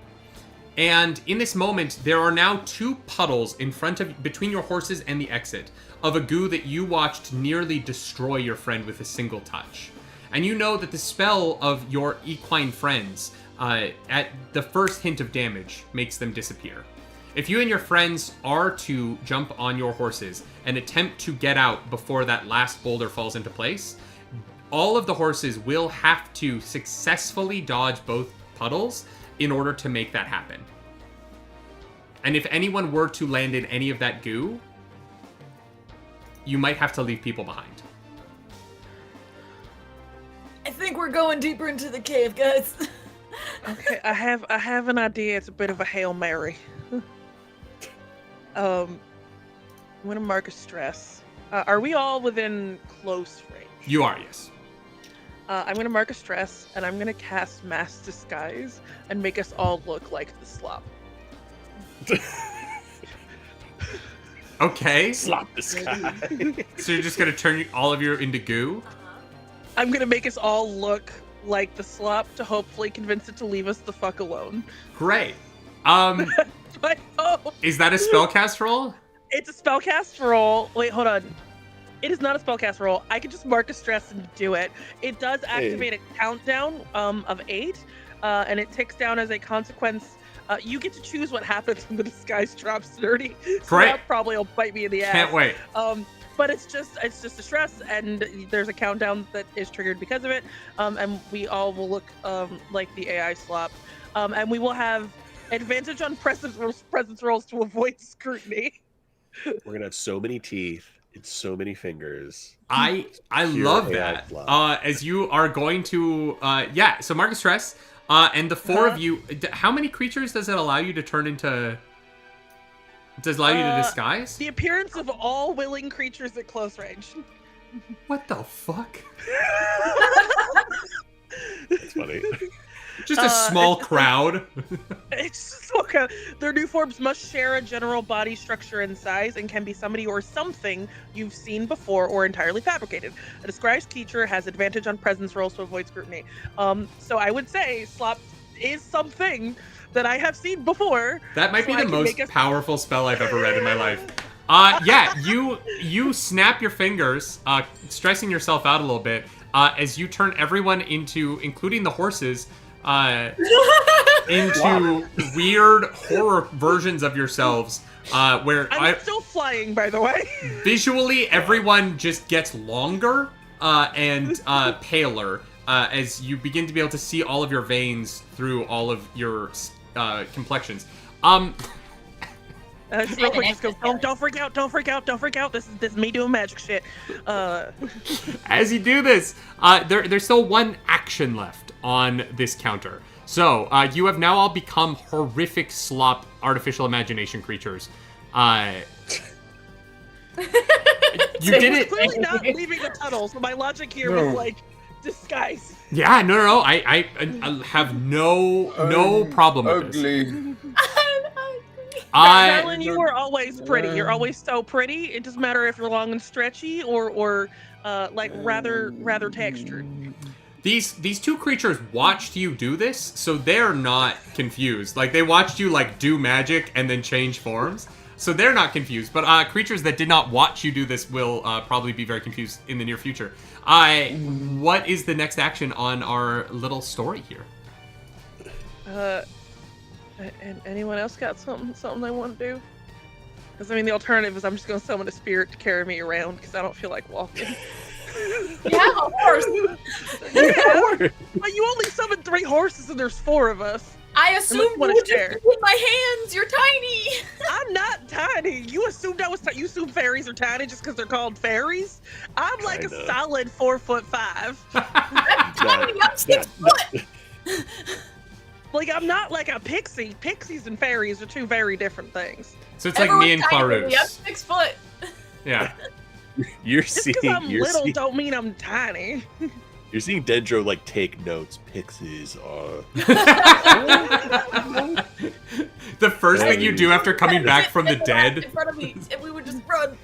And in this moment, there are now 2 puddles between your horses and the exit of a goo that you watched nearly destroy your friend with a single touch. And you know that the spell of your equine friends, at the first hint of damage, makes them disappear. If you and your friends are to jump on your horses and attempt to get out before that last boulder falls into place, all of the horses will have to successfully dodge both puddles in order to make that happen. And if anyone were to land in any of that goo, you might have to leave people behind. I think we're going deeper into the cave, guys. Okay, I have an idea. It's a bit of a Hail Mary. I'm gonna mark a stress. Are we all within close range? You are, yes. I'm gonna mark a stress, and I'm gonna cast Mass Disguise and make us all look like the slop. Okay. Slop this guy. So you're just gonna turn all of you into goo? I'm gonna make us all look like the slop to hopefully convince it to leave us the fuck alone. Great. I hope. Is that a spellcast roll? It's a spellcast roll. Wait, hold on. It is not a spellcast roll. I can just mark a stress and do it. It does activate a countdown of 8, and it ticks down as a consequence. You get to choose what happens when the disguise drops, Nerdy. So Great. that probably will bite me in the ass. Can't wait. But it's just a stress, and there's a countdown that is triggered because of it. And we all will look like the AI slop, and we will have advantage on presence rolls to avoid scrutiny. We're gonna have so many teeth and so many fingers. I Pure love AI that. flop. As you are going to, so mark a stress, and the 4 of you, how many creatures does it allow you to turn into? Does it allow you to disguise? The appearance of all willing creatures at close range. What the fuck? It's funny. Just a small crowd. It's just okay. Their new forms must share a general body structure and size and can be somebody or something you've seen before or entirely fabricated. A disguised creature has advantage on presence rolls to avoid scrutiny. So I would say Slop is something that I have seen before. That might so be the most powerful spell I've ever read in my life. Yeah, you snap your fingers, stressing yourself out a little bit, as you turn everyone into, including the horses, into weird horror versions of yourselves, where I'm still flying, by the way. Visually, everyone just gets longer and paler as you begin to be able to see all of your veins through all of your complexions. Just real quick, just go. Don't freak out! Don't freak out! Don't freak out! This is me doing magic shit. As you do this, there's still one action left on this counter. So you have now all become horrific slop artificial imagination creatures. You did it. Clearly not leaving the tunnel. So my logic here was like disguise. Yeah, no. I have no problem with this. Ugly. Madeline, you are always pretty. You're always so pretty. It doesn't matter if you're long and stretchy or like rather textured. These two creatures watched you do this, so they're not confused. Like, they watched you like do magic and then change forms, so they're not confused. But creatures that did not watch you do this will probably be very confused in the near future. What is the next action on our little story here? And anyone else got something they want to do? Because I mean, the alternative is I'm just going to summon a spirit to carry me around because I don't feel like walking. Yeah, of course. Yeah. But you only summoned 3 horses and there's 4 of us. I assumed you wanna would just share. be in my hands. You're tiny. I'm not tiny. You assumed you assume fairies are tiny just because they're called fairies? I'm like a solid 4'5". I'm tiny. I'm 6 foot. Like, I'm not like a pixie. Pixies and fairies are 2 very different things. So it's like me and Clarus. I'm 6 foot. Yeah. You're Just seeing. because I'm You're little seeing, don't mean I'm tiny. you're seeing Dendro like take notes. Pixies are. The first thing you do after coming back from the dead. In front of me, and we would just run.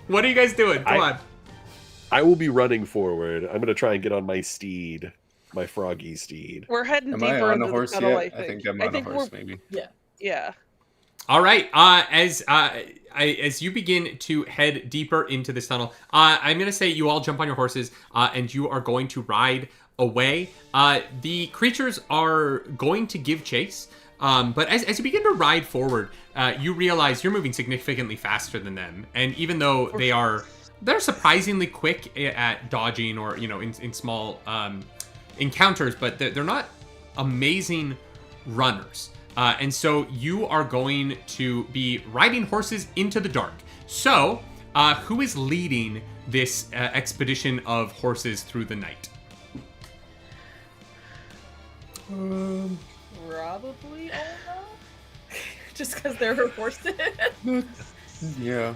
What are you guys doing? Come on. I will be running forward. I'm gonna try and get on my steed, my froggy steed. We're heading Am I deeper on into a the horse tunnel, yet? I think. I'm on a horse, maybe. Yeah. All right. As you begin to head deeper into this tunnel, I'm going to say you all jump on your horses and you are going to ride away. The creatures are going to give chase, but as you begin to ride forward, you realize you're moving significantly faster than them. And even though they're surprisingly quick at dodging or, in small encounters, but they're not amazing runners. And so you are going to be riding horses into the dark. So, who is leading this expedition of horses through the night? Probably Elna. Just because they're her horses. Yeah.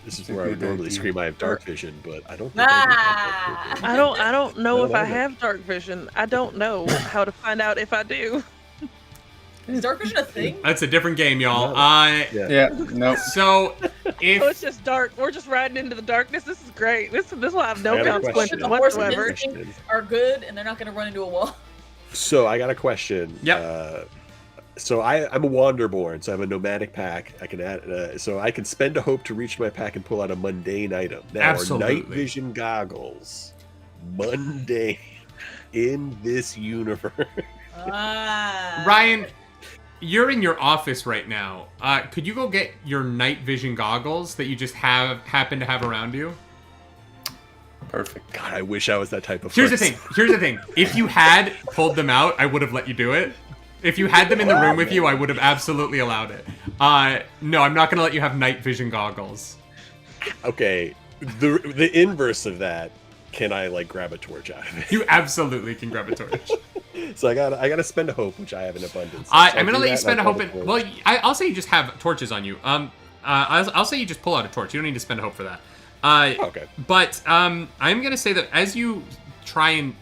This is where I would normally scream I have dark vision, but I don't think I do have dark vision. I don't know if I I don't. have dark vision. I don't know how to find out if I do. Is dark vision a thing? That's a different game, y'all. Yeah, no. So if Oh, it's just dark. We're just riding into the darkness. This is great. This will have no I got a consequences question. The horse whatsoever. instincts are good, and they're not going to run into a wall. So I got a question. Yep. So I'm a wanderborn, so I have a nomadic pack. I can add, so I can spend a hope to reach my pack and pull out a mundane item. Now, Absolutely. are night vision goggles mundane in this universe? Ryan, you're in your office right now. Could you go get your night vision goggles that you just happen to have around you? Perfect. God, I wish I was that type of. Here's the person. thing. If you had pulled them out, I would have let you do it. If you had them in the room with you, I would have absolutely allowed it. No, I'm not going to let you have night vision goggles. Okay, the inverse of that. Can I like grab a torch out of it? You absolutely can grab a torch. So I gotta spend a hope, which I have in abundance. I'm going to let you spend a hope. Well, I'll say you just have torches on you. I'll say you just pull out a torch. You don't need to spend a hope for that. Okay. But I'm going to say that as you try and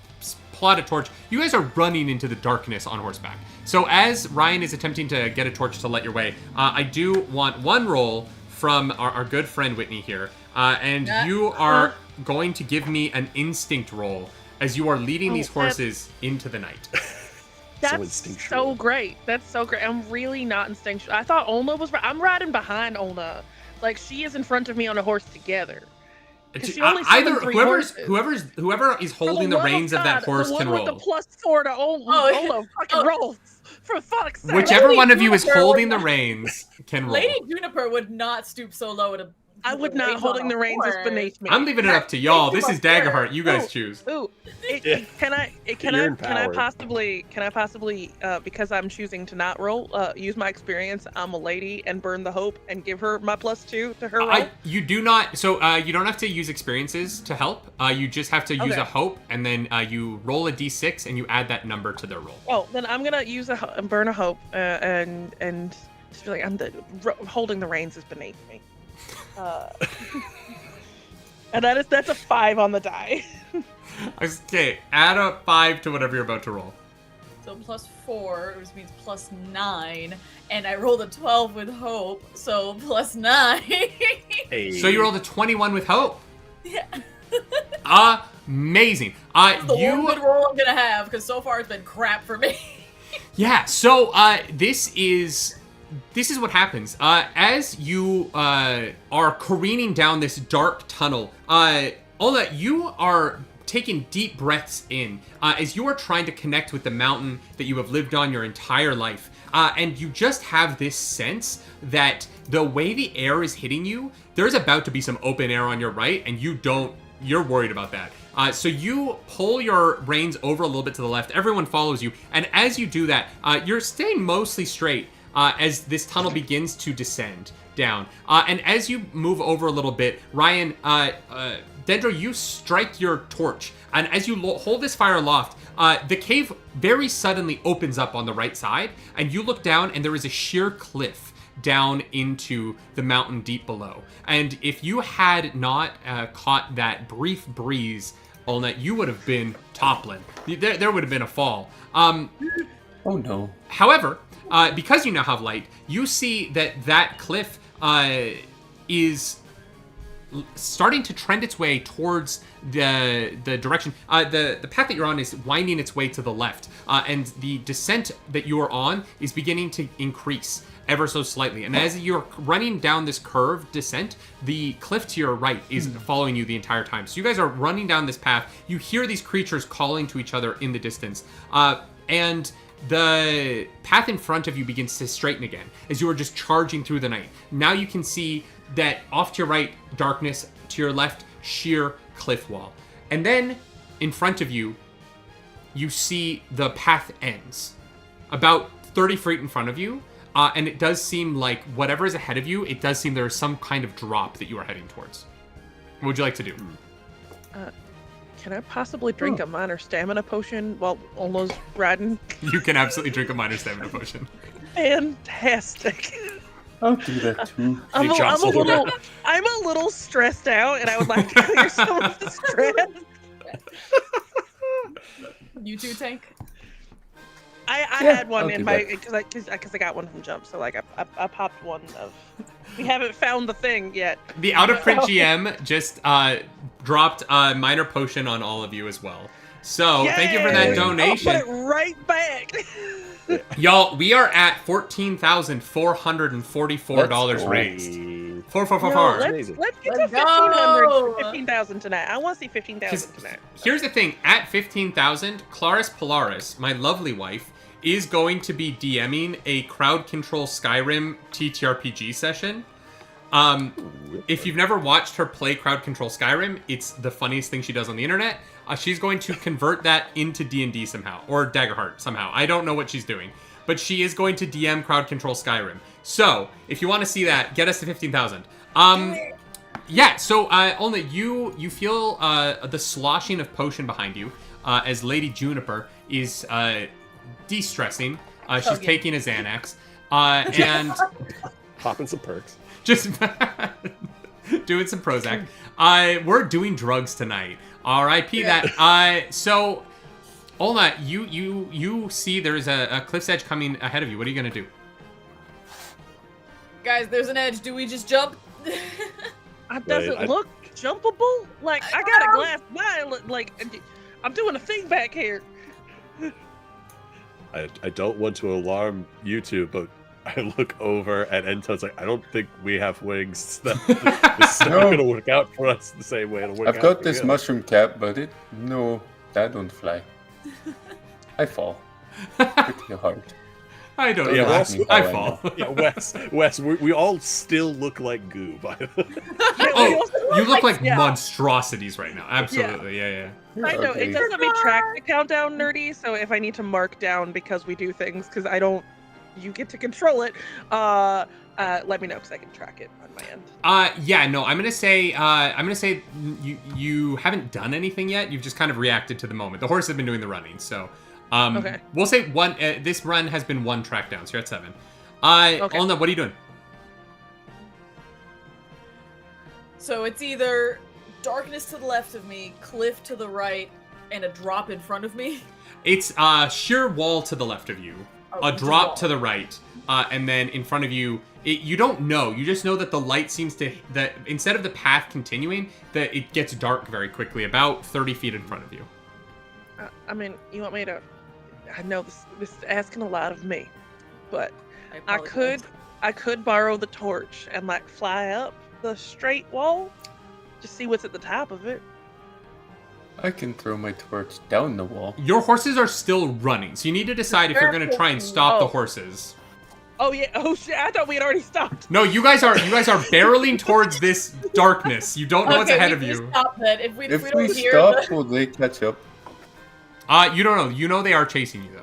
pull out a torch, you guys are running into the darkness on horseback. So as Ryan is attempting to get a torch to light your way, I do want one roll from our good friend Whitney here. And you are going to give me an instinct roll as you are leading these horses into the night. That's so great. That's so great. I'm really not instinctual. I thought Olna was. I'm riding behind Olna. Like, she is in front of me on a horse together. She only Either summoned 3 whoever is holding the reins of that horse can roll. The +4 to Olna fucking rolls. For fuck's sake. Whichever one of you is holding the reins can roll. Lady Juniper would not stoop so low to. I would not. Holding the reins is beneath me. I'm leaving it up to y'all. This is Daggerheart. You guys choose. Can I possibly because I'm choosing to not roll, use my experience? I'm a lady and burn the hope and give her my +2 to her roll. You do not. So you don't have to use experiences to help. You just have to use a hope, and then you roll a d6 and you add that number to their roll. Oh, then I'm gonna use and burn a hope, and just be like, holding the reins is beneath me. And that's a 5 on the die. Okay, add a 5 to whatever you're about to roll. So +4, which means +9, and I rolled a 12 with hope, so +9. Hey. So you rolled a 21 with hope. Yeah. Amazing. That's the one good roll I'm gonna have, because so far it's been crap for me. Yeah. So this is what happens. As you are careening down this dark tunnel, Ola, you are taking deep breaths in as you are trying to connect with the mountain that you have lived on your entire life. And you just have this sense that the way the air is hitting you, there's about to be some open air on your right, and you're worried about that. So you pull your reins over a little bit to the left. Everyone follows you. And as you do that, you're staying mostly straight as this tunnel begins to descend down. And as you move over a little bit, Ryan, Dendro, you strike your torch. And as you hold this fire aloft, the cave very suddenly opens up on the right side. And you look down, and there is a sheer cliff down into the mountain deep below. And if you had not caught that brief breeze, Olna, you would have been toppling. There would have been a fall. Oh no. However, because you now have light, you see that cliff is starting to trend its way towards the direction. The path that you're on is winding its way to the left, and the descent that you are on is beginning to increase ever so slightly. And as you're running down this curved descent, the cliff to your right is following you the entire time. So you guys are running down this path. You hear these creatures calling to each other in the distance, and the path in front of you begins to straighten again as you are just charging through the night. Now you can see that off to your right, darkness, to your left, sheer cliff wall. And then in front of you, you see the path ends about 30 feet in front of you. And it does seem like whatever is ahead of you, it does seem there is some kind of drop that you are heading towards. What would you like to do? Can I possibly drink a minor stamina potion while Olna's riding? You can absolutely drink a minor stamina potion. Fantastic. I'll do that too. I'm a little stressed out, and I would like to clear some of the stress. You too, Tank? I Yeah, had one I'll in do my that. because I got one from Jump, so like I popped one of. We haven't found the thing yet. The out of print GM just dropped a minor potion on all of you as well. So thank you for that Yay! donation. I'll put it right back. Y'all, we are at $14,444 raised. Yo, 444. let's get to Let's 1,500 go! for 15,000 tonight. I want to see 15,000 tonight. Here's the thing, at 15,000, Claris Polaris, my lovely wife, is going to be DMing a crowd control Skyrim TTRPG session. If you've never watched her play crowd control Skyrim, it's the funniest thing she does on the internet. She's going to convert that into D&D somehow, or Daggerheart somehow. I don't know what she's doing, but she is going to DM crowd control Skyrim. So, if you want to see that, get us to 15,000. Yeah, so, Olna, you feel the sloshing of potion behind you as Lady Juniper is de-stressing. She's taking a Xanax. And Popping some perks. just doing some Prozac. We're doing drugs tonight. R.I.P. that. So, Olna, you see there's a cliff's edge coming ahead of you. What are you going to do? Guys, there's an edge. Do we just jump? It doesn't look jumpable. Like I got a glass vial. Like I'm doing a thing back here. I don't want to alarm you two, but I look over at Ento. It's like, I don't think we have wings. This is not going to work out for us the same way it'll work out. I've got for this you. mushroom cap, but that don't fly. I fall pretty hard. I don't Yeah, know. Wes, I fall. Yeah, Wes, we all still look like goo, by the way. Oh, you look like Yeah. monstrosities right now. Absolutely, yeah. I know Okay. it doesn't let me track the countdown, nerdy. So if I need to mark down because we do things, because I don't, you get to control it. Let me know because I can track it on my end. Yeah, no, I'm gonna say you haven't done anything yet. You've just kind of reacted to the moment. The horse has been doing the running, so Okay. we'll say one. This run has been one track down, so you're at 7. Okay. Olna, what are you doing? So it's either darkness to the left of me, cliff to the right, and a drop in front of me. It's sheer wall to the left of you, Oh, a it's drop wall. to the right, and then in front of you. You don't know. You just know that the light seems to that instead of the path continuing, that it gets dark very quickly, about 30 feet in front of you. I mean, you want me to? I know this is asking a lot of me, but I could borrow the torch and like fly up the straight wall, just see what's at the top of it. I can throw my torch down the wall. Your horses are still running, so you need to decide if you're going to try and stop the horses. Oh yeah. Oh shit! I thought we had already stopped. No, you guys are barreling towards this darkness. You don't know what's ahead of you. Stop that. If we If don't we hear stop, will they catch up? You don't know. You know they are chasing you though.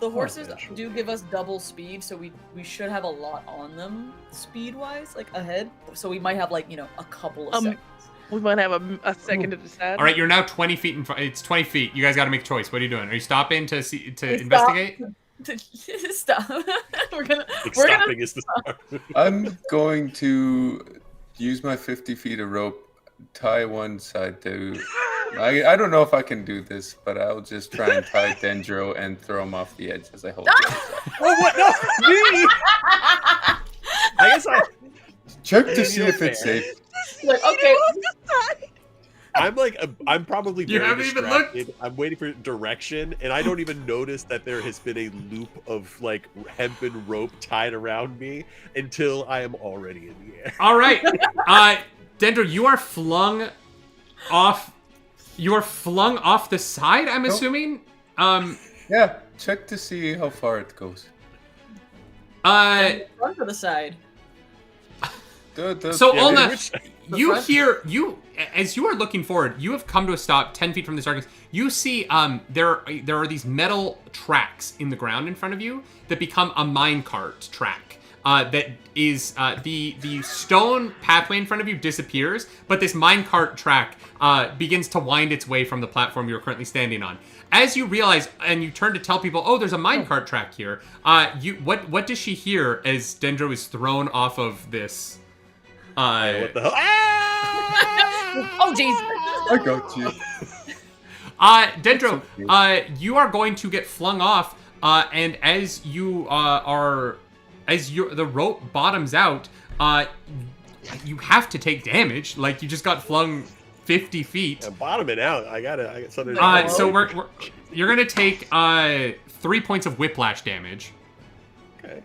the horses naturally. do give us double speed, so we should have a lot on them speed wise, like ahead. So we might have like a couple of seconds. We might have a second to decide. All right, you're now 20 feet in front. It's 20 feet. You guys got to make a choice. What are you doing? Are you stopping to Stop. investigate? Stop. we're gonna Stopping is the start. I'm going to use my 50 feet of rope, tie one side to. I don't know if I can do this, but I'll just try and tie Dendro and throw him off the edge as I hold it. Oh, what? No, me! I guess Check to see if it's fair. safe. like, okay. I'm probably You very haven't even distracted. I'm waiting for direction, and I don't even notice that there has been a loop of like hempen rope tied around me until I am already in the air. All right, Dendro, you are flung off. You are flung off the side. I'm assuming. Yeah, check to see how far it goes. Run to the side. So Yeah, Olna, which- you front? hear as you are looking forward. You have come to a stop 10 feet from this darkness. You see, there are these metal tracks in the ground in front of you that become a minecart track. That is the stone pathway in front of you disappears, but this minecart track begins to wind its way from the platform you're currently standing on. As you realize, and you turn to tell people, "Oh, there's a minecart track here." What does she hear as Dendro is thrown off of this? What the hell? Oh jeez. I got you. Dendro, you are going to get flung off. And as you the rope bottoms out, you have to take damage. Like, you just got flung 50 feet. I'm bottoming out. I got something. So you're gonna take 3 points of whiplash damage. Okay.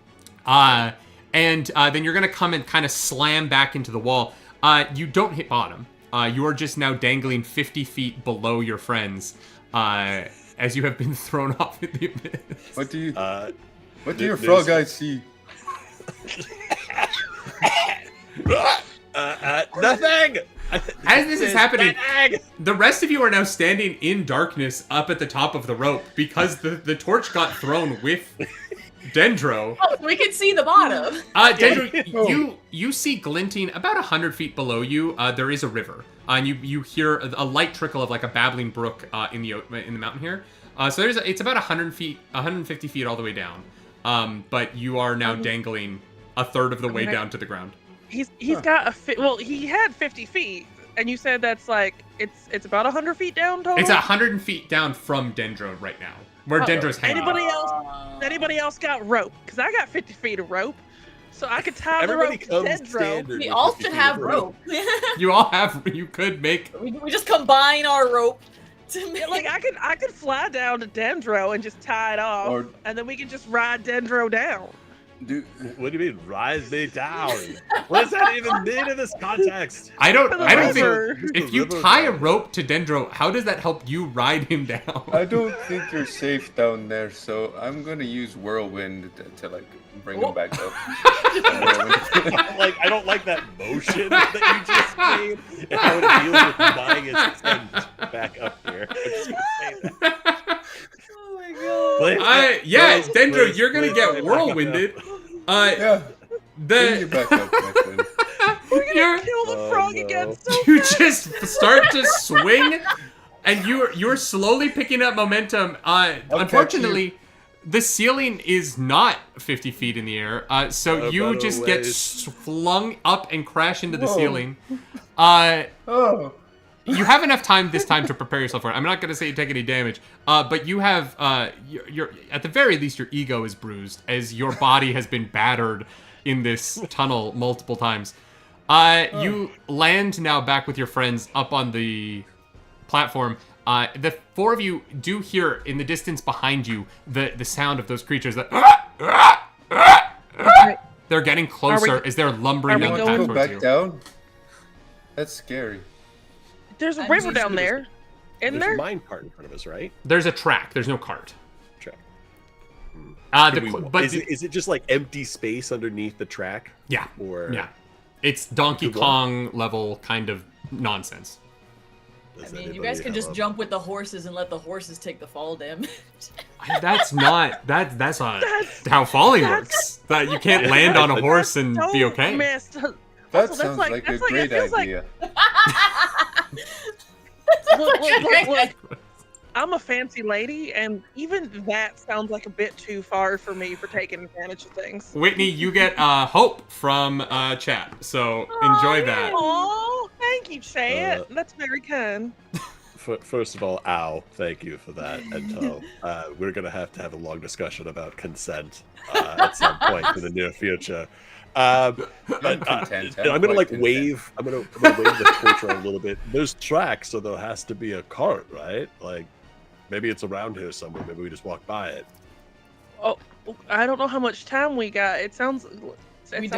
And then you're gonna come and kind of slam back into the wall. You don't hit bottom. You are just now dangling 50 feet below your friends, as you have been thrown off in the abyss. What do your frog eyes see? Nothing. As this is happening, the rest of you are now standing in darkness up at the top of the rope because the torch got thrown with Dendro. Oh, we can see the bottom. Dendro, you see glinting about 100 feet below you. There is a river, and you hear a light trickle of like a babbling brook in the mountain here. So it's about 150 feet all the way down. But you are now dangling a third of the way down to the ground. He's got he had 50 feet, and you said that's like it's about 100 feet down total. It's 100 feet down from Dendro right now, where Dendro's hanging. Anybody else got rope? Because I got 50 feet of rope, so I could tie the rope to Dendro. We all should have rope. You all have. You could make. We just combine our rope. Like I could fly down to Dendro and just tie it off, and then we can just ride Dendro down. What do you mean, rise me down? What does that even mean in this context? I don't think if you tie a rope to Dendro, how does that help you ride him down? I don't think you're safe down there, so I'm gonna use whirlwind to like bring him back up. I don't like that motion that you just made, and how it feels with buying his tent back up here. I'm just gonna say that. Yes, Dendro, you're gonna get whirlwinded. Bring you back up, my friend. We're gonna kill the frog again. So you just start to swing, and you're slowly picking up momentum. Unfortunately, the ceiling is not 50 feet in the air, so you just get flung up and crash into the ceiling. You have enough time this time to prepare yourself for it. I'm not going to say you take any damage, but you have, your at the very least, your ego is bruised as your body has been battered in this tunnel multiple times. You land now back with your friends up on the platform. The four of you do hear in the distance behind you the sound of those creatures that they're getting closer as they're lumbering down the path towards back you. Down? That's scary. There's a river down there. Isn't there? There's a mine cart in front of us, right? There's a track. There's no cart. Track. Is it just like empty space underneath the track? Yeah. Or yeah. It's Donkey Kong level kind of nonsense. I mean, you guys can just jump with the horses and let the horses take the fall damage. That's not how falling works. That you can't land on a horse and be okay. That sounds like a great idea. Look. I'm a fancy lady, and even that sounds like a bit too far for me for taking advantage of things. Whitney, you get hope from chat, so enjoy that. Oh, thank you, chat. That's very kind. First of all, ow, thank you for that, Ento. We're going to have a long discussion about consent at some point in the near future. But I'm gonna wave. I'm gonna wave the torch around a little bit. There's tracks, so there has to be a cart, right? Like, maybe it's around here somewhere. Maybe we just walk by it. Oh, I don't know how much time we got. It sounds like we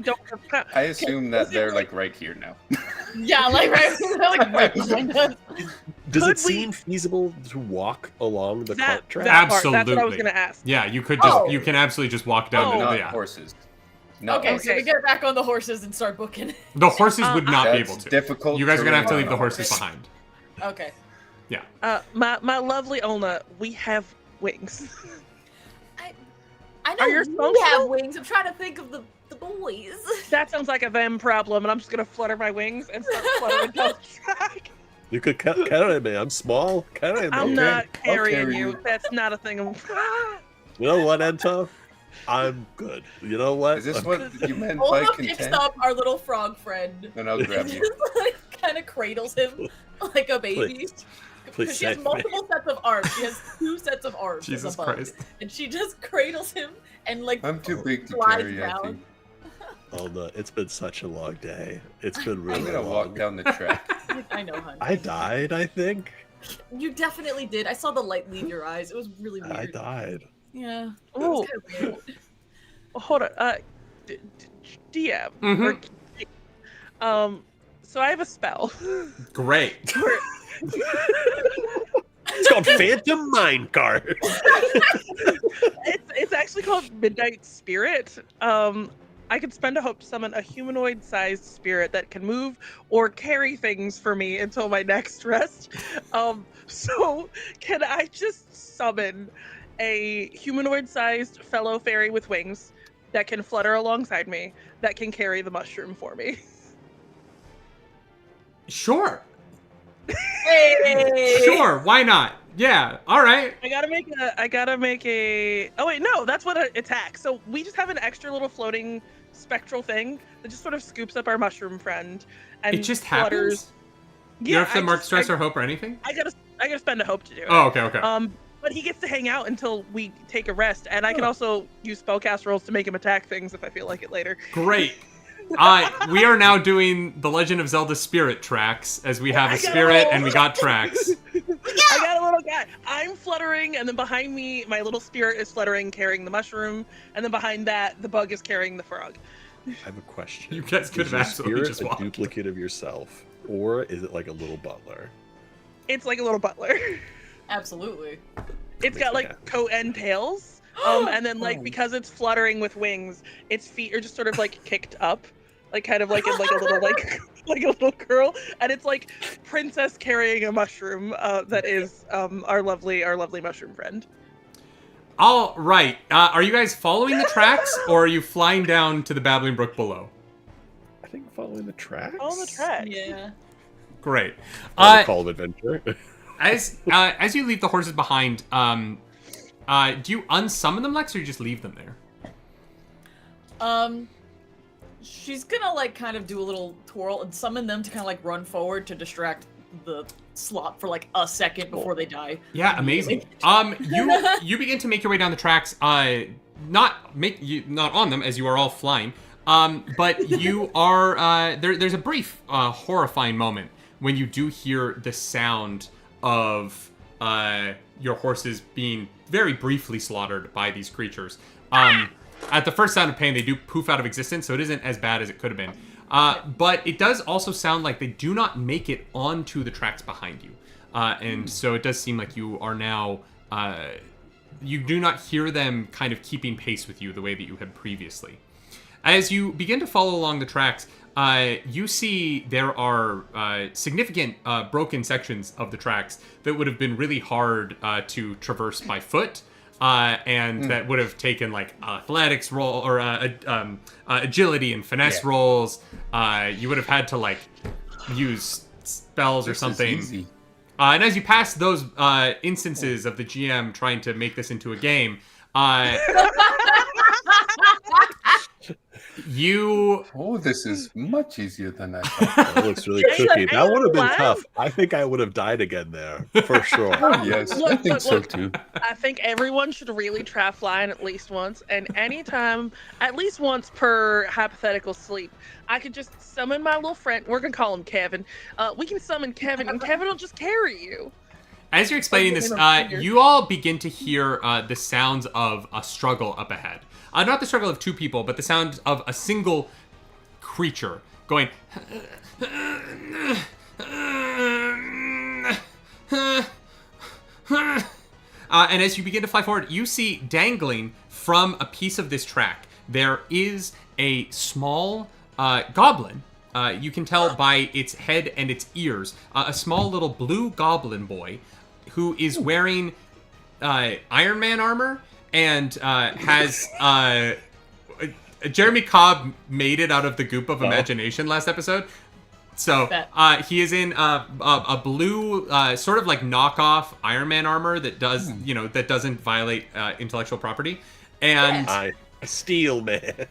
don't have time. I assume that they're like right here now. Yeah, like right behind us. Does it seem feasible to walk along the cart track? Absolutely. That's what I was gonna ask. Yeah, you could just you can absolutely just walk down. Not horses. Okay, so we get back on the horses and start booking. The horses would not be able to. Difficult. You guys are gonna have to leave the horses behind. Okay. Yeah. My lovely Ona, we have wings. I know you have wings. I'm trying to think of the boys. That sounds like a them problem, and I'm just gonna flutter my wings and start fluttering down the track. You could carry me. I'm small. Carry me. I'm not carrying you. That's not a thing. You know what, Ento? I'm good. You know what? Is this what you meant by Olga content? picks up our little frog friend. And I'll grab you. Just kind of cradles him like a baby. Because she has multiple sets of arms. She has 2 sets of arms. Jesus as a bug. Christ. And she just cradles him and like I'm too big to flies carry, I down. think. Oh no, it's been such a long day. It's been I'm really gonna long. walk down the track. I know, honey. I died, I think. You definitely did. I saw the light leave your eyes. It was really weird. I died. Yeah. It Ooh. was kind of weird. Hold on. DM. Mhm. So I have a spell. Great. It's called Phantom Minecart. It's actually called Midnight Spirit. I can spend a hope to summon a humanoid-sized spirit that can move or carry things for me until my next rest. So can I just summon a humanoid-sized fellow fairy with wings that can flutter alongside me, that can carry the mushroom for me? Sure. Hey! Sure. Why not? Yeah. All right. I gotta make a. Oh wait, no, that's what it attacks. So we just have an extra little floating spectral thing that just sort of scoops up our mushroom friend and It just flutters. happens. You don't have to mark stress or hope or anything. I gotta spend a hope to do it. Oh, okay. Okay. But he gets to hang out until we take a rest, and I can also use spellcast rolls to make him attack things if I feel like it later. Great. We are now doing the Legend of Zelda Spirit tracks, as we have a spirit and we got tracks. I got a little guy. I'm fluttering, and then behind me, my little spirit is fluttering, carrying the mushroom, and then behind that, the bug is carrying the frog. I have a question. You guys could Is have your absolutely spirit just a walked. duplicate of yourself, or is it like a little butler? It's like a little butler. Absolutely. It's got like coat and tails, and then like because it's fluttering with wings, its feet are just sort of like kicked up, like kind of like in like a little like like a little curl, and it's like princess carrying a mushroom that is our lovely mushroom friend. All right. Are you guys following the tracks, or are you flying down to the Babbling Brook below? I think following the tracks. On the track. Yeah. Great. Call of adventure. As you leave the horses behind, do you unsummon them, Lex, or you just leave them there? She's gonna like kind of do a little twirl and summon them to kind of like run forward to distract the slot for like a second before they die. Yeah, amazing. You begin to make your way down the tracks. Not on them as you are all flying. But you are there's a brief horrifying moment when you do hear the sound of your horses being very briefly slaughtered by these creatures. At the first sound of pain, they do poof out of existence, so it isn't as bad as it could have been. But it does also sound like they do not make it onto the tracks behind you. And so it does seem like you are now... you do not hear them kind of keeping pace with you the way that you had previously. As you begin to follow along the tracks, you see there are significant broken sections of the tracks that would have been really hard to traverse by foot. And that would have taken like athletics roll or agility and finesse rolls. You would have had to like use spells or something. Easy. And as you pass those instances of the GM trying to make this into a game, this is much easier than I thought. That looks really tricky. That would have been tough. I think I would have died again there, for sure. Yes, I think so too. I think everyone should really try flying at least once, and anytime, at least once per hypothetical sleep. I could just summon my little friend. We're gonna call him Kevin. We can summon Kevin, and Kevin will just carry you. As you're explaining this, you all begin to hear the sounds of a struggle up ahead. Not the struggle of two people, but the sound of a single creature going... and as you begin to fly forward, you see dangling from a piece of this track, there is a small goblin. You can tell by its head and its ears. A small little blue goblin boy who is wearing Iron Man armor and has... Jeremy Cobb made it out of the goop of imagination last episode. So he is in a blue sort of like knockoff Iron Man armor that does, that doesn't violate intellectual property. And Steel Man.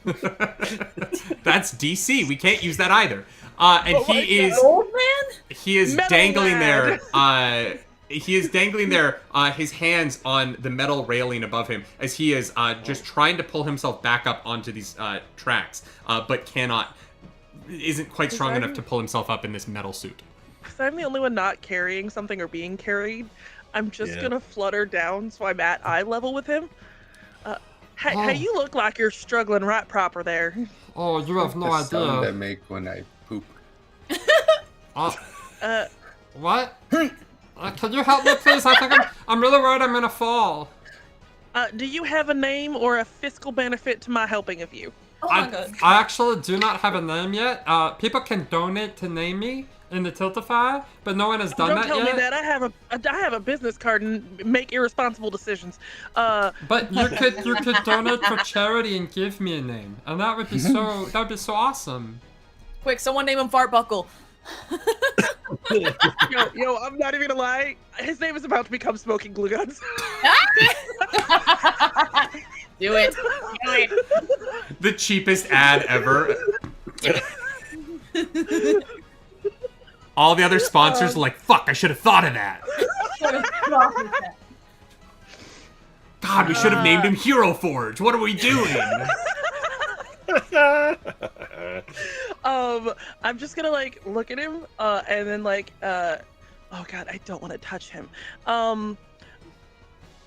That's DC. We can't use that either. And he is old man? He is Metal dangling Man. there he is dangling there, his hands on the metal railing above him, as he is just trying to pull himself back up onto these tracks, but isn't quite strong enough to pull himself up in this metal suit. Because I'm the only one not carrying something or being carried, I'm just gonna flutter down so I'm at eye level with him. Hey, you look like you're struggling right proper there. Oh, you have no the idea. sound I make when I poop. What? Can you help me, please? I think I'm really worried I'm gonna fall. Do you have a name or a fiscal benefit to my helping of you? Oh my god. I actually do not have a name yet. People can donate to name me in the Tiltify, but no one has done that yet. Don't tell me that. I have a business card and make irresponsible decisions. But you could donate for charity and give me a name, and that would be so awesome. Quick, someone name him Fartbuckle. yo, I'm not even gonna lie. His name is about to become Smoking Glue Guns. Do it. The cheapest ad ever. All the other sponsors are like, fuck, I should have thought of that. God, we should have named him Hero Forge. What are we doing? I'm just gonna like look at him, and then like, oh god, I don't want to touch him.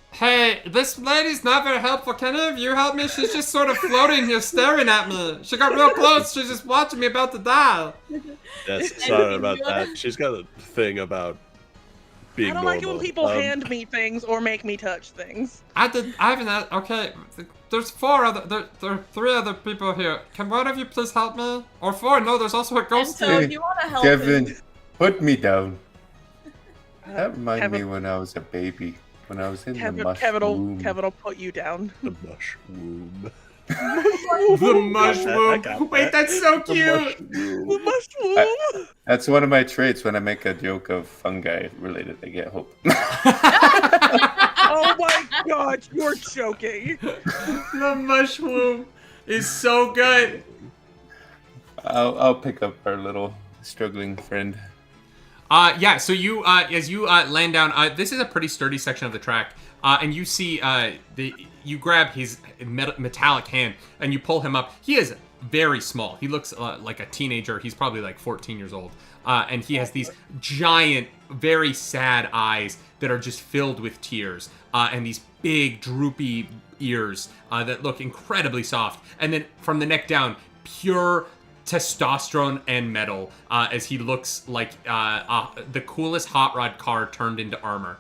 Hey, this lady's not very helpful. Can any of you help me? She's just sort of floating here staring at me. She got real close. She's just watching me about to die. Yes, sorry about that. She's got a thing about being I don't normal. like it when people hand me things or make me touch things. I haven't had, okay, there's there are 3 other people here. Can one of you please help me? Or 4, no, there's also a ghost So here. you want to help Kevin, him? put me down. That reminded me when I was a baby. When I was in the mushroom. Kevin will put you down. The mushroom. The mushroom. Wait, that's so cute. The mushroom. That's one of my traits. When I make a joke of fungi related, I get hope. Oh my god, you're joking. The mushroom is so good. I'll pick up our little struggling friend. Yeah, so you, as you land down, this is a pretty sturdy section of the track, and you see, you grab his metallic hand, and you pull him up. He is very small. He looks like a teenager. He's probably like 14 years old, and he has these giant, very sad eyes that are just filled with tears, and these big, droopy ears that look incredibly soft. And then from the neck down, pure testosterone and metal, as he looks like the coolest hot rod car turned into armor.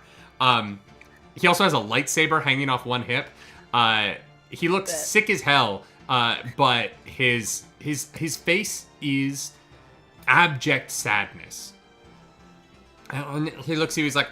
He also has a lightsaber hanging off one hip. He looks sick as hell, but his face is abject sadness. And he looks at you, he's like,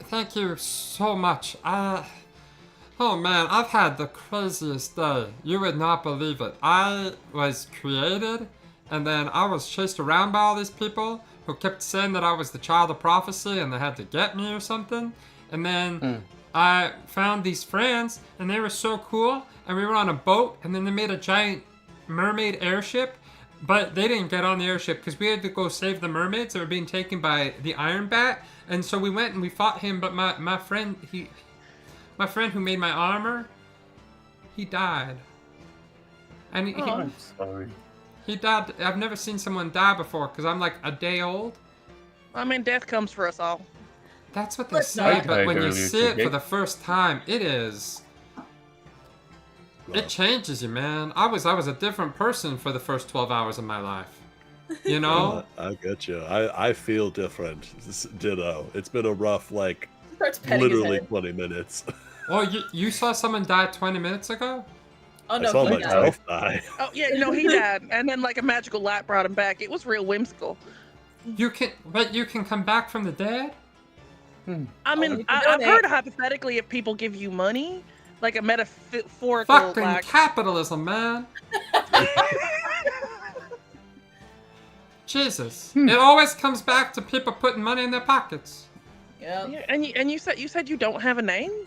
thank you so much. Oh man, I've had the craziest day. You would not believe it. I was created, and then I was chased around by all these people who kept saying that I was the child of prophecy and they had to get me or something. And then I found these friends, and they were so cool, and we were on a boat, and then they made a giant mermaid airship, but they didn't get on the airship because we had to go save the mermaids that were being taken by the Iron Bat. And so we went and we fought him, but my friend who made my armor, he died. And I'm sorry. he died. I've never seen someone die before because I'm like a day old. I mean, death comes for us all. That's what they Let's say, not. but when you Earlier see it today. for the first time, it changes you, man. I was a different person for the first 12 hours of my life. You know? I get you. I feel different. Ditto. It's been a rough, like, Starts petting his literally head. 20 minutes. Oh, you saw someone die 20 minutes ago? Oh I no, saw he died. myself die. Oh yeah, no, he died, and then like a magical light brought him back. It was real whimsical. You can come back from the dead? I mean, you can I've donate. heard hypothetically if people give you money, like a metaphorical, Fucking like, capitalism, man. Jesus. It always comes back to people putting money in their pockets. Yeah. yeah, and you said you don't have a name.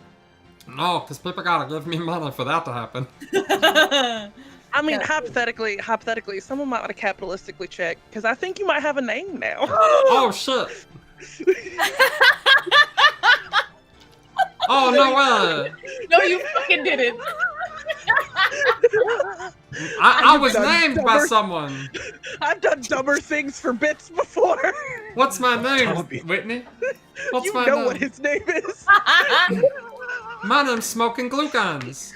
No, because people gotta give me money for that to happen. I mean, Yeah. hypothetically, someone might want to capitalistically check because I think you might have a name now. Oh, shit. Oh, no way. No, you fucking didn't. I was named by someone. I've done dumber things for bits before. What's my name, Tommy. Whitney? What's You my know name? what his name is. My name's Smoking Glue Guns.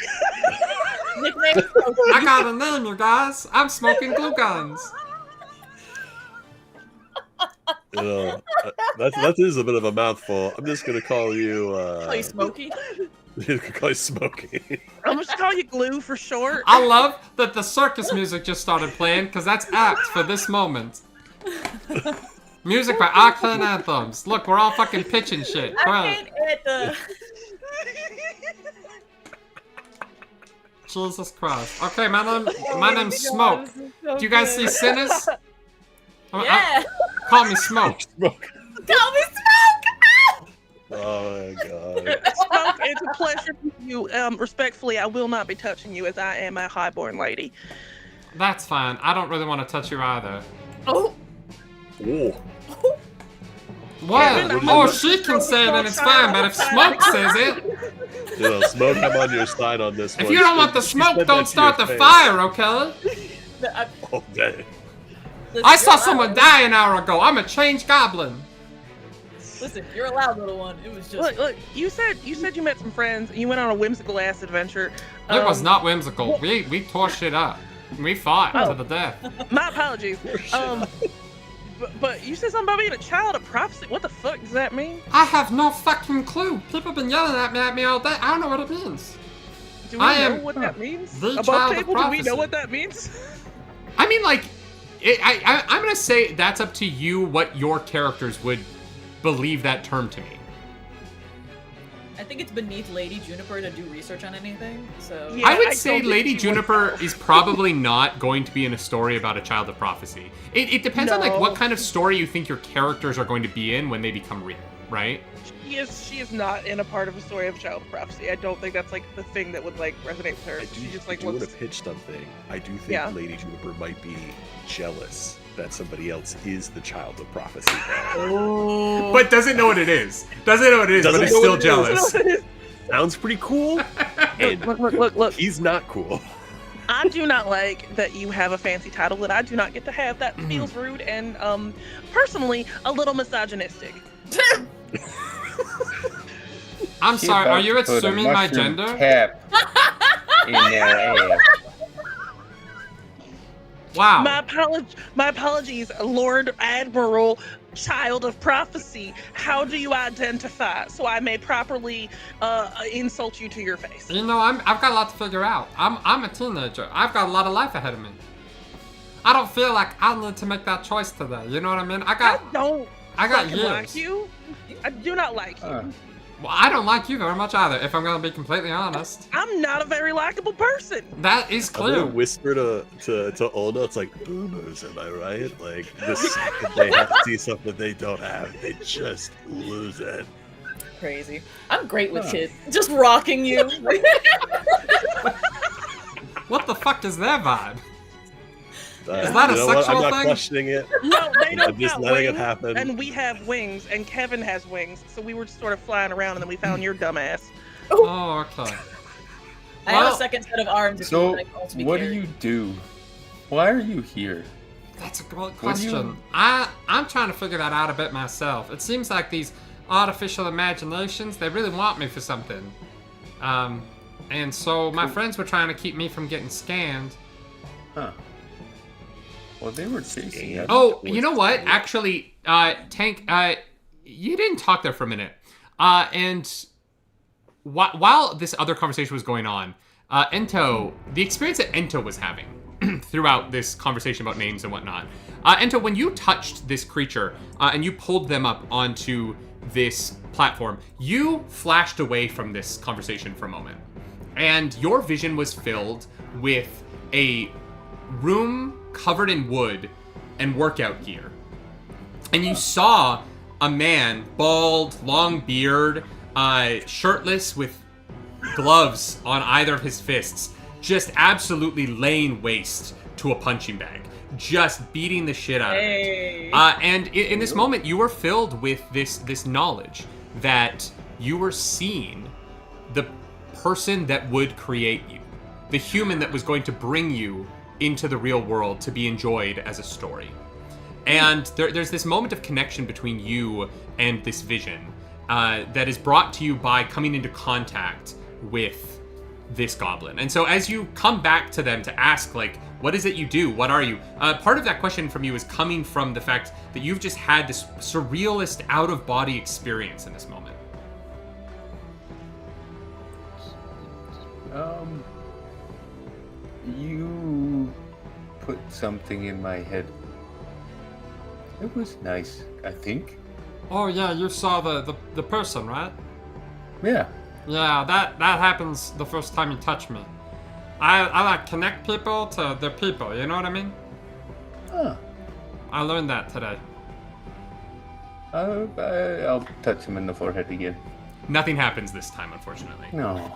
Nickname. I got a name, you guys. I'm Smoking Glue Guns. You know, that is a bit of a mouthful. I'm just gonna call you. Play Smokey. Call you Smokey. I'm just call you Glue for short. I love that the circus music just started playing, because that's apt for this moment. Music by Arcane Anthems. Look, we're all fucking pitching shit. Go ahead. Jesus Christ. Okay, my name's Smoke. Do you guys see Sinners? Yeah. Call me Smoke. Smoke. Call me Smoke. Oh my god. Smoke, it's a pleasure to meet you. Respectfully, I will not be touching you as I am a highborn lady. That's fine. I don't really want to touch you either. Oh. Oh. What? Kevin, Oh, she can say it and it's fine, but if Smoke says it... You know, Smoke, I'm on your side on this one. If you don't want the She smoke, said don't that to start your the face. fire, okay? Oh, dang. I saw someone die an hour ago. I'm a changed goblin. Listen, you're allowed, little one. It was just. Look, you said you met some friends and you went on a whimsical ass adventure. It was not whimsical. We tore shit up. We fought to the death. My apologies. But you said something about being a child of prophecy. What the fuck does that mean? I have no fucking clue. People have been yelling at me all day. I don't know what it means. Do we know what that means? the Above child of table, do we prophecy. know what that means? I mean, like, I'm gonna say that's up to you what your characters would believe that term to mean. I think it's beneath Lady Juniper to do research on anything, so. Yeah, I would I say don't think Lady she would. Juniper is probably not going to be in a story about a child of prophecy. It depends on like No. what kind of story you think your characters are going to be in when they become real, right? She is not in a part of a story of child of prophecy. I don't think that's like the thing that would like resonate with her. She just like want looks. to pitch something. I do think Yeah. Lady Juniper might be jealous that somebody else is the child of prophecy. But doesn't know what it is. Doesn't know what it is, Doesn't but is know still what it is. jealous. Sounds pretty cool. And Look. he's not cool. I do not like that you have a fancy title that I do not get to have. That feels rude and personally a little misogynistic. I'm She sorry, about are you to put a assuming my mushroom gender? Cap in their ass. Wow. My apologies, Lord Admiral, child of prophecy. How do you identify so I may properly insult you to your face? You know, I've got a lot to figure out. I'm a teenager. I've got a lot of life ahead of me. I don't feel like I need to make that choice today. You know what I mean? I got fucking years. like you. I do not like you. Well, I don't like you very much either, if I'm gonna be completely honest. I'm not a very likable person. That is I'm gonna clear. whisper to Ona, it's like, boomers, am I right? Like, the second they have to see something they don't have, they just lose it. Crazy. I'm great with kids. Just rocking you. What the fuck is their vibe? Is that a I'm sexual not thing? questioning it. No, they don't I'm just got letting it wings, happen. and we have wings, and Kevin has wings, so we were just sort of flying around, and then we found your dumbass. Oh, okay. I have Well- a second set of arms if you So, would like all to be what do carried. you do? Why are you here? That's a great What do you- question. I'm trying to figure that out a bit myself. It seems like these artificial imaginations, they really want me for something. And so my friends were trying to keep me from getting scanned. Huh. Well, they were chasing you. Oh, you know what? Actually, Tank, you didn't talk there for a minute. And while this other conversation was going on, Ento, the experience that Ento was having throughout this conversation about names and whatnot, Ento, when you touched this creature and you pulled them up onto this platform, you flashed away from this conversation for a moment. And your vision was filled with a room covered in wood and workout gear. And you saw a man, bald, long beard, shirtless with gloves on either of his fists, just absolutely laying waste to a punching bag. just beating the shit out of Hey. it. And in this moment, you were filled with this knowledge that you were seeing the person that would create you, the human that was going to bring you into the real world to be enjoyed as a story. And there's this moment of connection between you and this vision that is brought to you by coming into contact with this goblin. And so as you come back to them to ask, like, what is it you do? What are you? Part of that question from you is coming from the fact that you've just had this surrealist out-of-body experience in this moment. You put something in my head. It was nice, I think. Oh yeah, you saw the person, right? Yeah. Yeah, that happens the first time you touch me. I like connect people to their people, you know what I mean? Huh. I learned that today. I'll touch him in the forehead again. Nothing happens this time, unfortunately. No.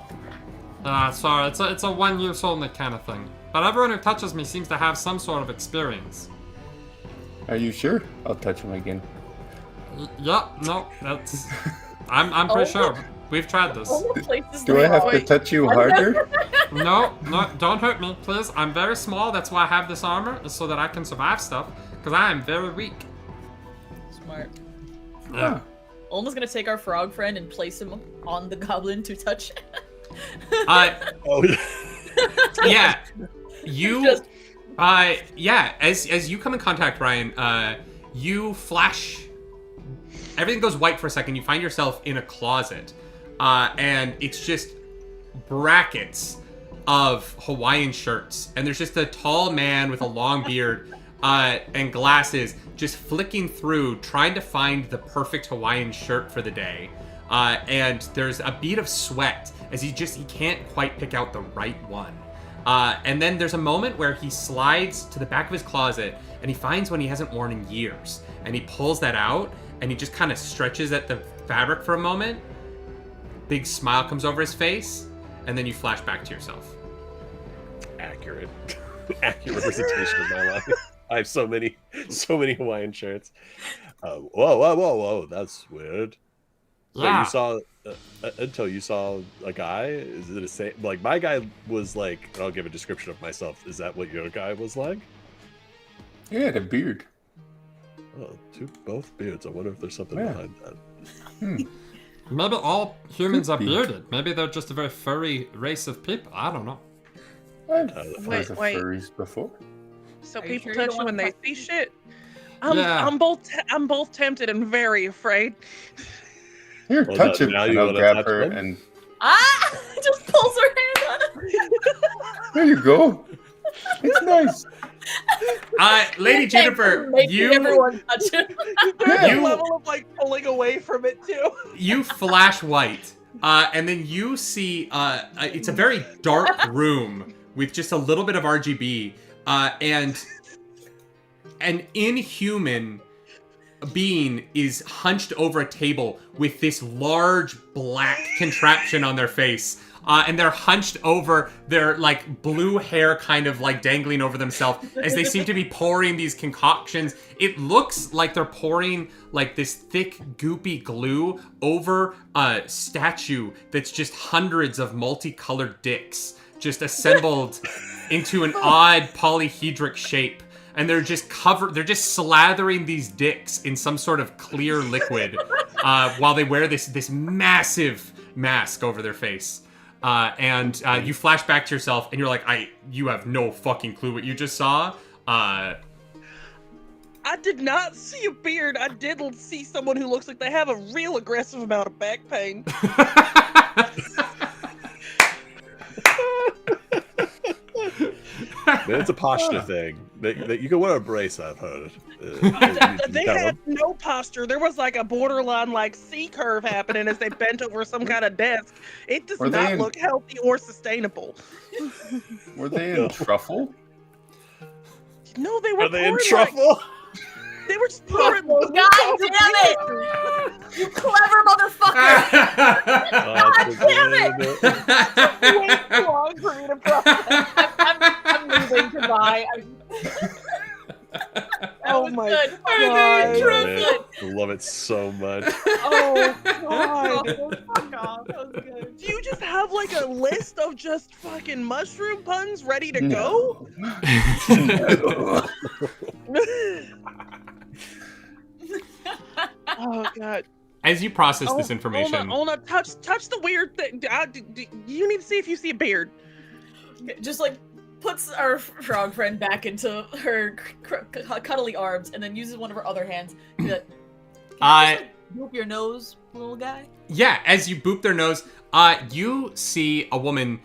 Sorry, it's a 1 use only kind of thing. But everyone who touches me seems to have some sort of experience. Are you sure? I'll touch him again. Yeah, no, that's... I'm pretty sure. We've tried this. All the places Do they I have to always- touch you harder? No, don't hurt me, please. I'm very small, that's why I have this armor, is so that I can survive stuff. Because I am very weak. Smart. Yeah. Olma's gonna take our frog friend and place him on the goblin to touch. Oh, Yeah, you... Just- yeah, as you come in contact, Ryan, you flash... Everything goes white for a second. You find yourself in a closet, and it's just brackets of Hawaiian shirts. And there's just a tall man with a long beard and glasses just flicking through, trying to find the perfect Hawaiian shirt for the day. And there's a bead of sweat as he can't quite pick out the right one. And then there's a moment where he slides to the back of his closet and he finds one he hasn't worn in years. And he pulls that out and he just kind of stretches at the fabric for a moment. Big smile comes over his face, and then you flash back to yourself. accurate. Accurate representation of my life. I have so many Hawaiian shirts. Whoa, that's weird. So Yeah. you saw until you saw a guy? Is it a same? Like my guy was like. I'll give a description of myself. Is that what your guy was like? He had a beard. Oh, both beards. I wonder if there's something Yeah. behind that. Maybe all humans are Could be. bearded. Maybe they're just a very furry race of people. I don't know. I've Wait, heard of wait. furries before. So Are you people sure you touch don't you when wanna they see shit. Yeah. I'm both tempted and very afraid. Here, Well, touch him. now And you I'll wanna grab touch her him? and Ah! Just pulls her hand on him. there you go. It's nice. Lady Juniper, Making everyone touch him. There's a You- level of like pulling away from it too. you flash white, and then you see it's a very dark room with just a little bit of RGB, and an inhuman being is hunched over a table with this large black contraption on their face. And they're hunched over, their like blue hair kind of like dangling over themselves as they seem to be pouring these concoctions. It looks like they're pouring like this thick goopy glue over a statue that's just hundreds of multicolored dicks just assembled into an odd polyhedric shape. And they're just slathering these dicks in some sort of clear liquid while they wear this massive mask over their face. And you flash back to yourself, and you're like, you have no fucking clue what you just saw. I did not see a beard. I did see someone who looks like they have a real aggressive amount of back pain. Man, it's a posture thing. That you can wear a brace. I've heard. They had no posture. There was like a borderline like C curve happening as they bent over some kind of desk. It does Were they not in- look healthy or sustainable. Were they in truffle? No, they were. Are they in pouring, truffle? Like, they were just pouring. God damn it! You clever motherfucker! damn it! Way too long for me to process. I'm moving. Goodbye. my Good. god. I True. love it. I love it so much. Oh god. Fuck off. That was good. Do you just have like a list of just fucking mushroom puns ready to No. go? Oh god. As you process this Oh, information, Ona, touch the weird thing. You need to see if you see a beard. Just like puts our frog friend back into her cuddly arms and then uses one of her other hands to be like, "Can you just, like, boop your nose, little guy?" yeah, as you boop their nose, you see a woman.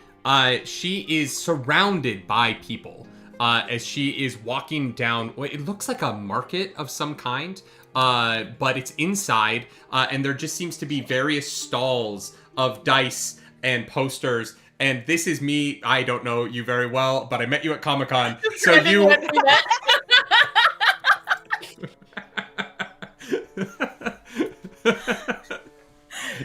She is surrounded by people as she is walking down what it looks like a market of some kind, but it's inside, and there just seems to be various stalls of dice and posters. And this is me. I don't know you very well, but I met you at Comic-Con. So you...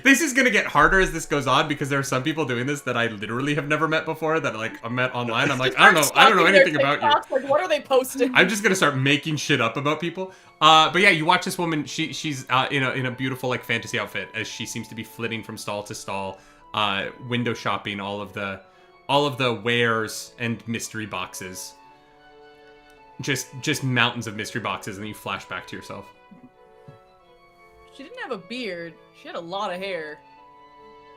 This is gonna get harder as this goes on because there are some people doing this that I literally have never met before that like I met online. I'm like, I don't know anything about you. Like, what are they posting? I'm just gonna start making shit up about people. But yeah, you watch this woman. She's in a beautiful like fantasy outfit as she seems to be flitting from stall to stall, window shopping all of the wares and mystery boxes. Just mountains of mystery boxes, and then you flash back to yourself. She didn't have a beard. She had a lot of hair.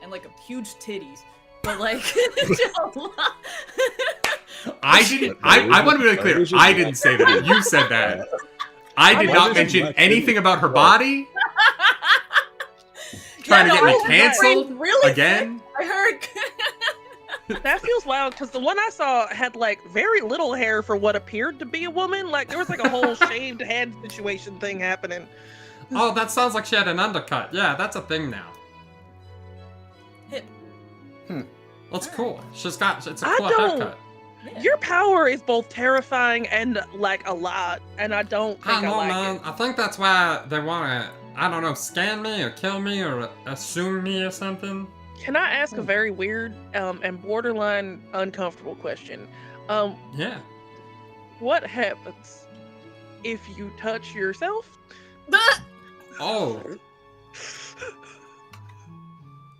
And like huge titties. But like a lot. I didn't. I want to be really clear. I didn't say that. You said that. I did not mention anything about her body. Trying to get me canceled really again. I heard. That feels wild because the one I saw had like very little hair for what appeared to be a woman. Like there was like a whole shaved head situation thing happening. Oh, that sounds like she had an undercut. Yeah, that's a thing now. Hip. That's cool. It's a I cool don't- haircut. Yeah. Your power is both terrifying and like a lot, and I don't think I know, like man. it. I think that's why they want to, I don't know, scan me or kill me or assume me or something. Can I ask a very weird and borderline uncomfortable question? Yeah. What happens if you touch yourself? Oh.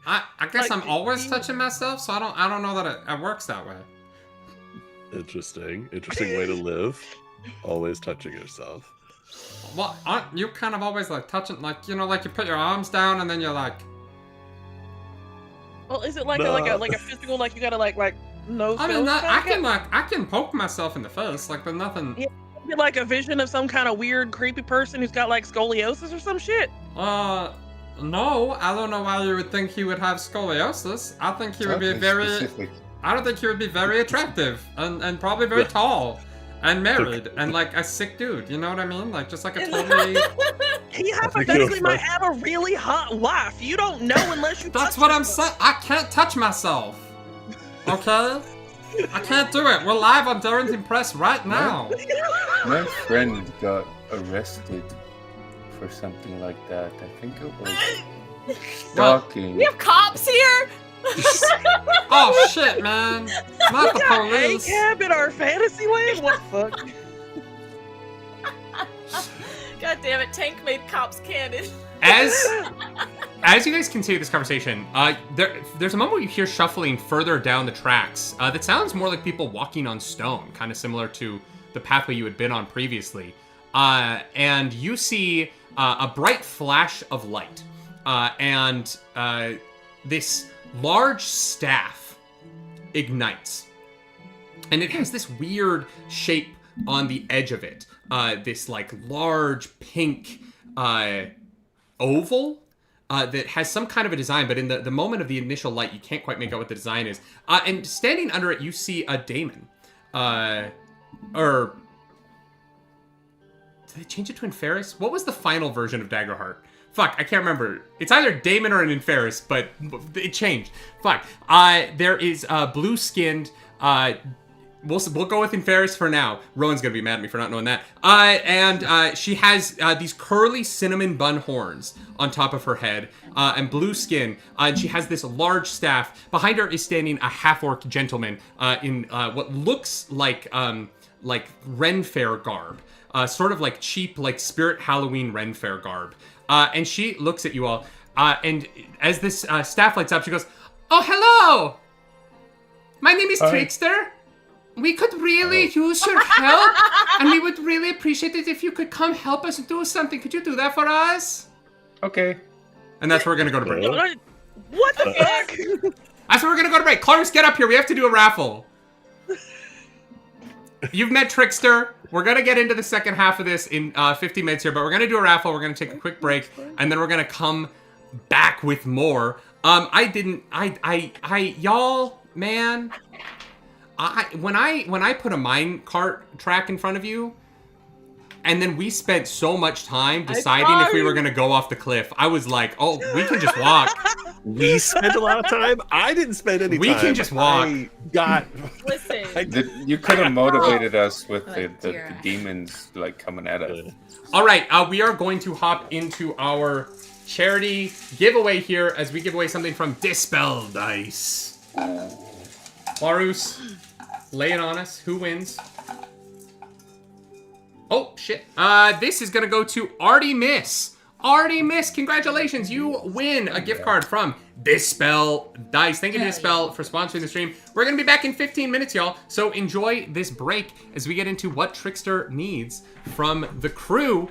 I guess Like, I'm always you- touching myself, so I don't know that it works that way. Interesting way to live. Always touching yourself. Well, aren't you kind of always like touching, like, you know, like you put your arms down and then you're like, Well, is it like No. a physical, like you gotta like nose? I mean, nose I can poke myself in the face, like there's nothing. Yeah. Is it like a vision of some kind of weird, creepy person who's got like scoliosis or some shit? No, I don't know why you would think he would have scoliosis. I think he would be Something very. specific. I don't think he would be very attractive and probably very tall and married and like a sick dude. You know what I mean? Like just like a totally. He think hypothetically you'll might find- have a really hot wife. You don't know unless you. That's touch what I'm yourself. saying. I can't touch myself. Okay? I can't do it. We're live on Darrington Press right now. My friend got arrested for something like that. I think it was stalking. We have cops here. Oh shit, man! Not the Got police. ACAB in our fantasy land? What the fuck? God damn it! Tank made cops canon. As you guys continue this conversation, there's a moment where you hear shuffling further down the tracks that sounds more like people walking on stone, kind of similar to the pathway you had been on previously. And you see a bright flash of light, and this large staff ignites. And it has this weird shape on the edge of it. This like large pink oval that has some kind of a design, but in the moment of the initial light, you can't quite make out what the design is. And standing under it, you see a daemon. Or did they change it to Inferis? What was the final version of Daggerheart? Fuck, I can't remember. It's either Daemon or an Inferis, but it changed. Fuck. There is blue-skinned. We'll go with Inferis for now. Rowan's gonna be mad at me for not knowing that. And she has these curly cinnamon bun horns on top of her head, and blue skin. And she has this large staff. Behind her is standing a half-orc gentleman in what looks like Ren Fair garb. sort of like cheap, like Spirit Halloween Ren Fair garb. And she looks at you all, and as this staff lights up, she goes, "Oh, hello! My name is Trickster. We could really use your help, and we would really appreciate it if you could come help us do something. Could you do that for us?" Okay. And that's where we're gonna go to break. What the fuck? That's where we're gonna go to break. Clarence, get up here. We have to do a raffle. You've met Trickster. We're gonna get into the second half of this in 15 minutes here, but we're gonna do a raffle. We're gonna take a quick break, and then we're gonna come back with more. Y'all, man. When I put a mine cart track in front of you, and then we spent so much time deciding if we were gonna go off the cliff, I was like, oh, we can just walk. We spent a lot of time. I didn't spend any time. We can just walk. Listen. You could have motivated us with Oh, the dear. demons like coming at us. All right, we are going to hop into our charity giveaway here as we give away something from Dispel Dice. Larus, lay it on us. Who wins? Oh, shit. This is going to go to Artie Miss. Artie Miss, congratulations. You win a gift card from Dispel Dice. Thank you to Dispel for sponsoring the stream. We're going to be back in 15 minutes, y'all. So enjoy this break as we get into what Trickster needs from the crew.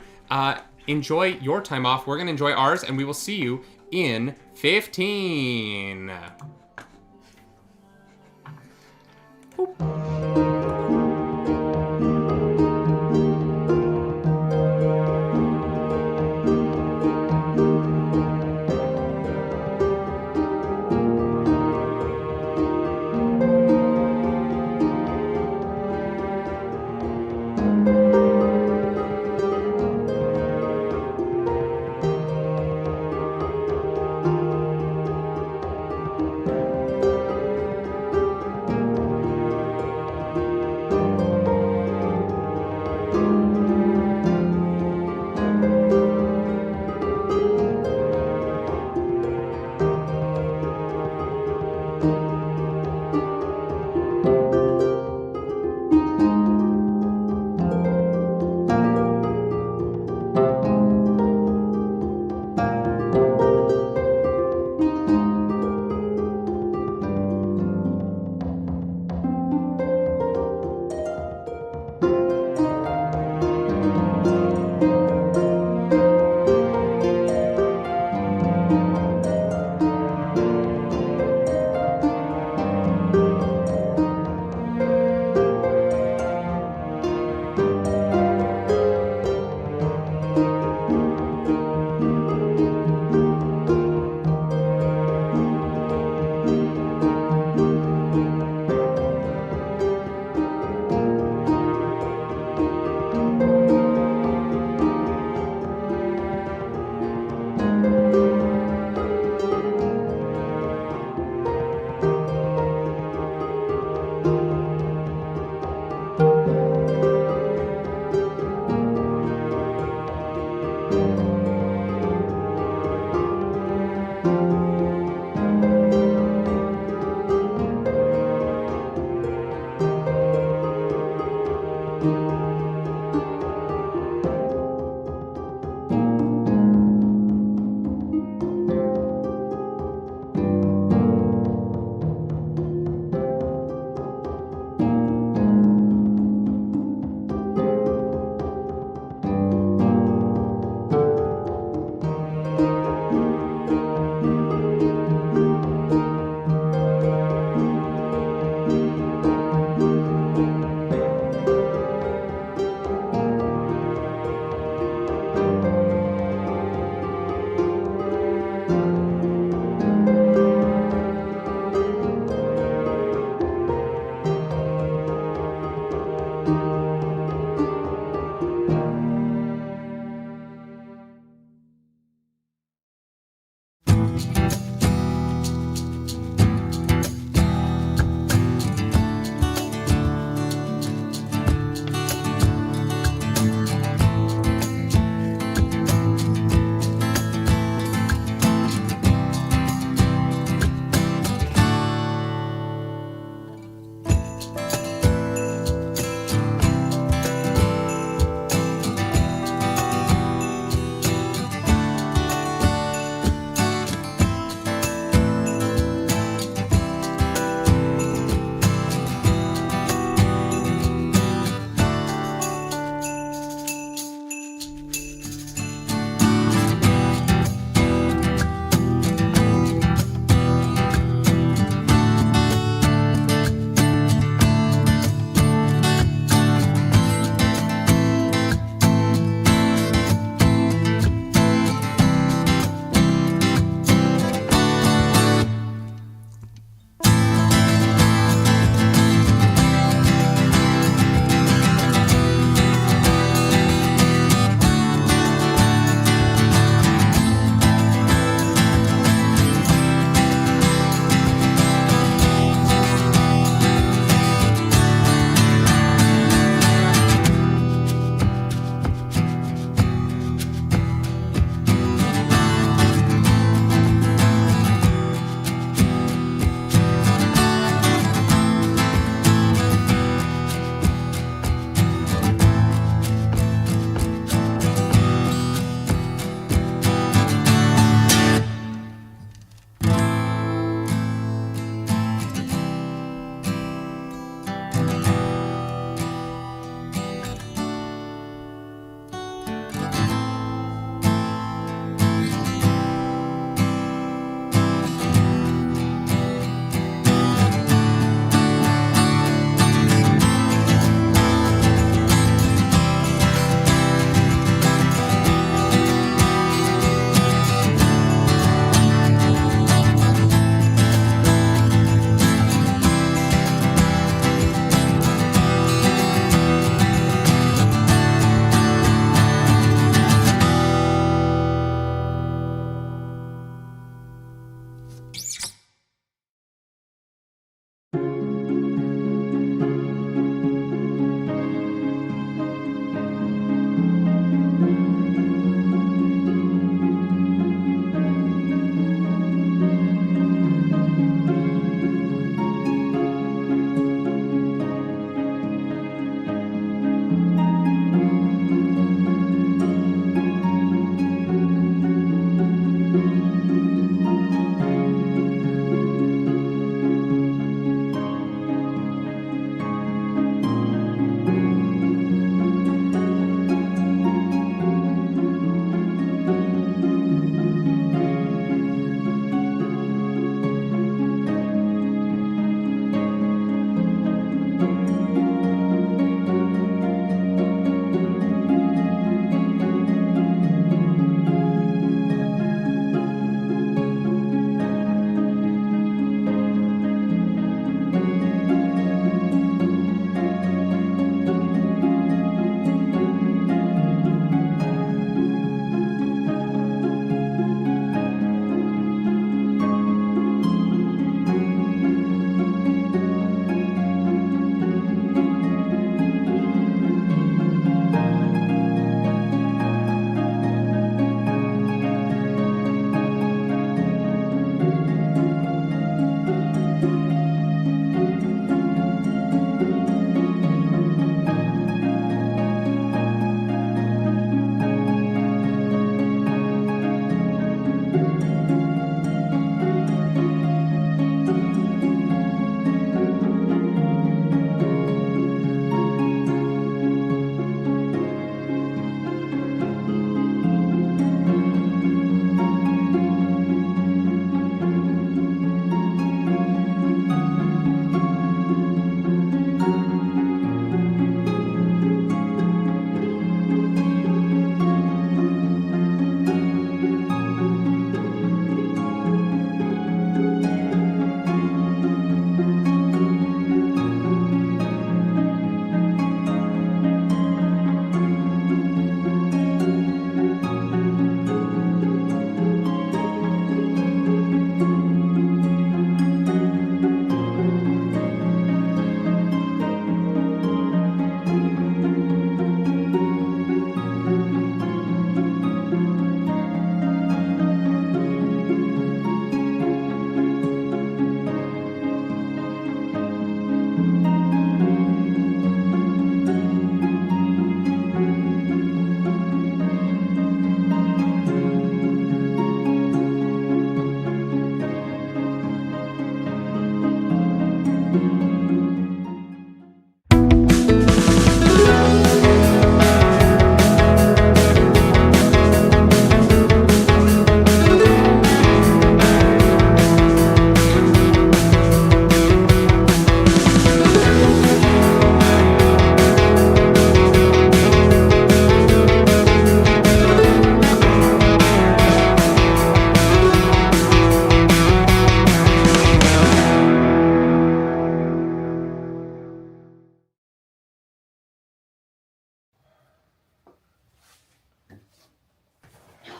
Enjoy your time off. We're going to enjoy ours, and we will see you in 15.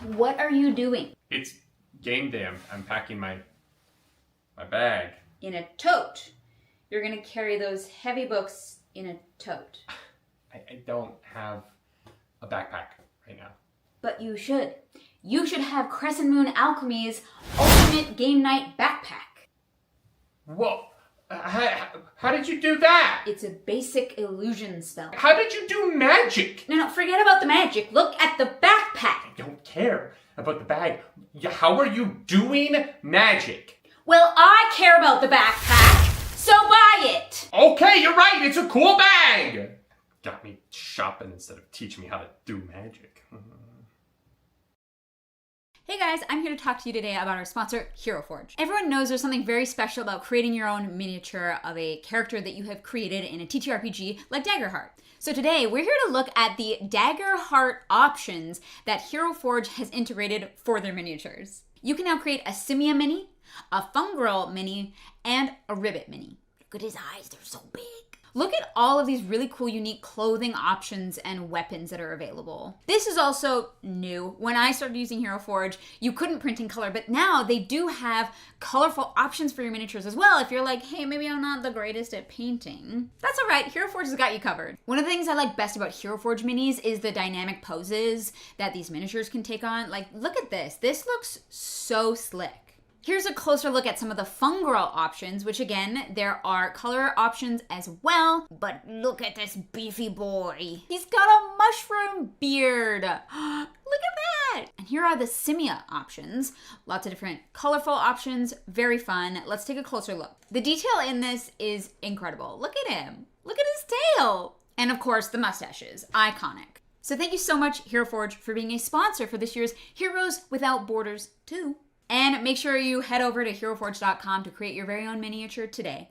What are you doing? It's game day. I'm packing my bag. In a tote. You're gonna carry those heavy books in a tote. I don't have a backpack right now. But you should. You should have Crescent Moon Alchemy's Ultimate Game Night Backpack. Whoa! How did you do that? It's a basic illusion spell. How did you do magic? No, forget about the magic. Look at the backpack. I don't care about the bag. How are you doing magic? Well, I care about the backpack, so buy it. Okay, you're right. It's a cool bag. Got me shopping instead of teaching me how to do magic. Hey guys, I'm here to talk to you today about our sponsor, HeroForge. Everyone knows there's something very special about creating your own miniature of a character that you have created in a TTRPG like Daggerheart. So today, we're here to look at the Daggerheart options that HeroForge has integrated for their miniatures. You can now create a Simia mini, a Fungirl mini, and a Ribbit mini. Look at his eyes, they're so big. Look at all of these really cool, unique clothing options and weapons that are available. This is also new. When I started using HeroForge, you couldn't print in color, but now they do have colorful options for your miniatures as well. If you're like, hey, maybe I'm not the greatest at painting. That's all right, HeroForge has got you covered. One of the things I like best about HeroForge minis is the dynamic poses that these miniatures can take on. Like, look at this. This looks so slick. Here's a closer look at some of the Fungirl options, which again, there are color options as well, but look at this beefy boy. He's got a mushroom beard. Look at that. And here are the Simia options. Lots of different colorful options, very fun. Let's take a closer look. The detail in this is incredible. Look at him. Look at his tail. And of course, the mustaches, iconic. So thank you so much, HeroForge, for being a sponsor for this year's Heroes Without Borders 2. And make sure you head over to HeroForge.com to create your very own miniature today.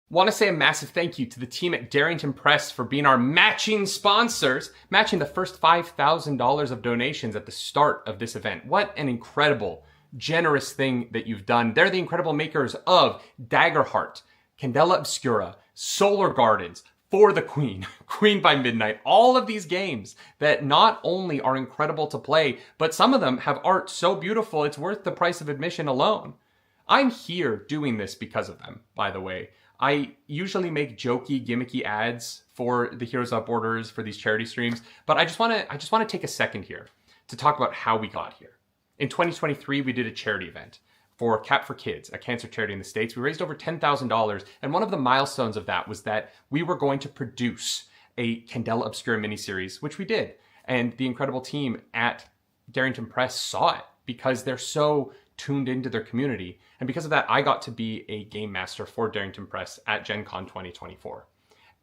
Want to say a massive thank you to the team at Darrington Press for being our matching sponsors, matching the first $5,000 of donations at the start of this event. What an incredible, generous thing that you've done. They're the incredible makers of Daggerheart, Candela Obscura, Solar Gardens, For the Queen, Queen by Midnight, all of these games that not only are incredible to play, but some of them have art so beautiful it's worth the price of admission alone. I'm here doing this because of them, by the way. I usually make jokey, gimmicky ads for the Heroes Without Borders for these charity streams, but I just want to take a second here to talk about how we got here. In 2023, we did a charity event for Cap for Kids, a cancer charity in the States. We raised over $10,000, and one of the milestones of that was that we were going to produce a Candela Obscura miniseries, which we did. And the incredible team at Darrington Press saw it because they're so tuned into their community. And because of that, I got to be a game master for Darrington Press at Gen Con 2024.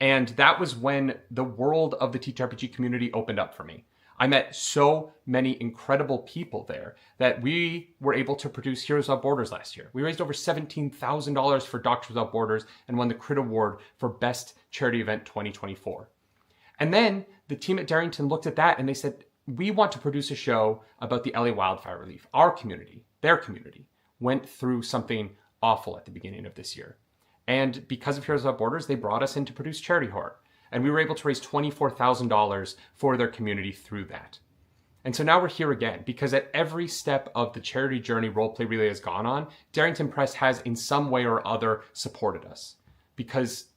And that was when the world of the TTRPG community opened up for me. I met so many incredible people there that we were able to produce Heroes Without Borders last year. We raised over $17,000 for Doctors Without Borders and won the Crit Award for Best Charity Event 2024. And then the team at Darrington looked at that and they said, we want to produce a show about the LA wildfire relief. Our community, their community, went through something awful at the beginning of this year. And because of Heroes Without Borders, they brought us in to produce Charity Heart. And we were able to raise $24,000 for their community through that. And so now we're here again, because at every step of the charity journey Roleplay Relay has gone on, Darrington Press has in some way or other supported us. Because,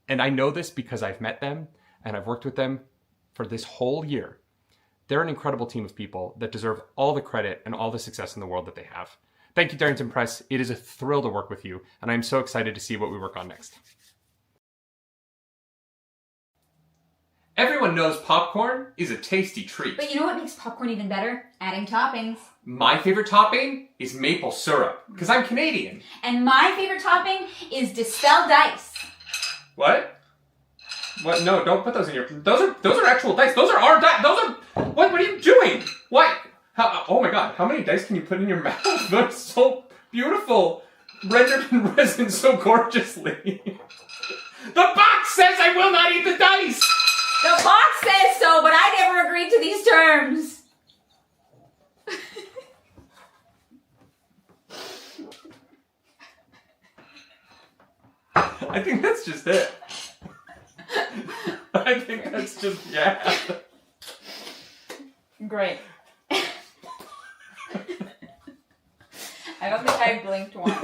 and I know this because I've met them and I've worked with them for this whole year. They're an incredible team of people that deserve all the credit and all the success in the world that they have. Thank you, Darrington Press. It is a thrill to work with you, and I'm so excited to see what we work on next. Everyone knows popcorn is a tasty treat. But you know what makes popcorn even better? Adding toppings. My favorite topping is maple syrup, because I'm Canadian. And my favorite topping is Dispel Dice. What? What? No, don't put those in your... Those are actual dice. Those are our dice. Those are... What are you doing? What? Oh my god, how many dice can you put in your mouth? They're so beautiful. Rendered in resin so gorgeously. The box says I will not eat the dice! The box says so, but I never agreed to these terms. I think that's just it. I think that's just, yeah. Great. I don't think I blinked once.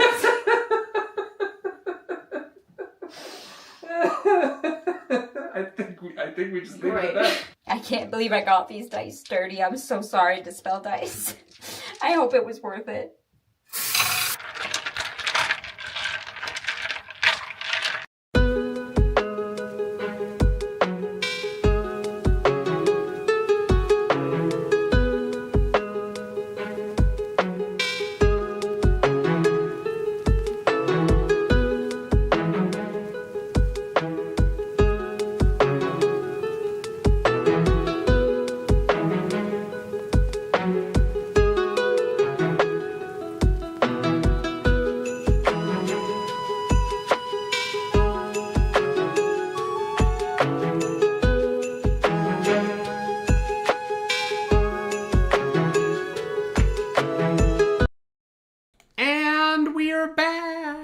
I think we just leave it at that. I can't believe I got these dice dirty. I'm so sorry, Dispel Dice. I hope it was worth it. And we're back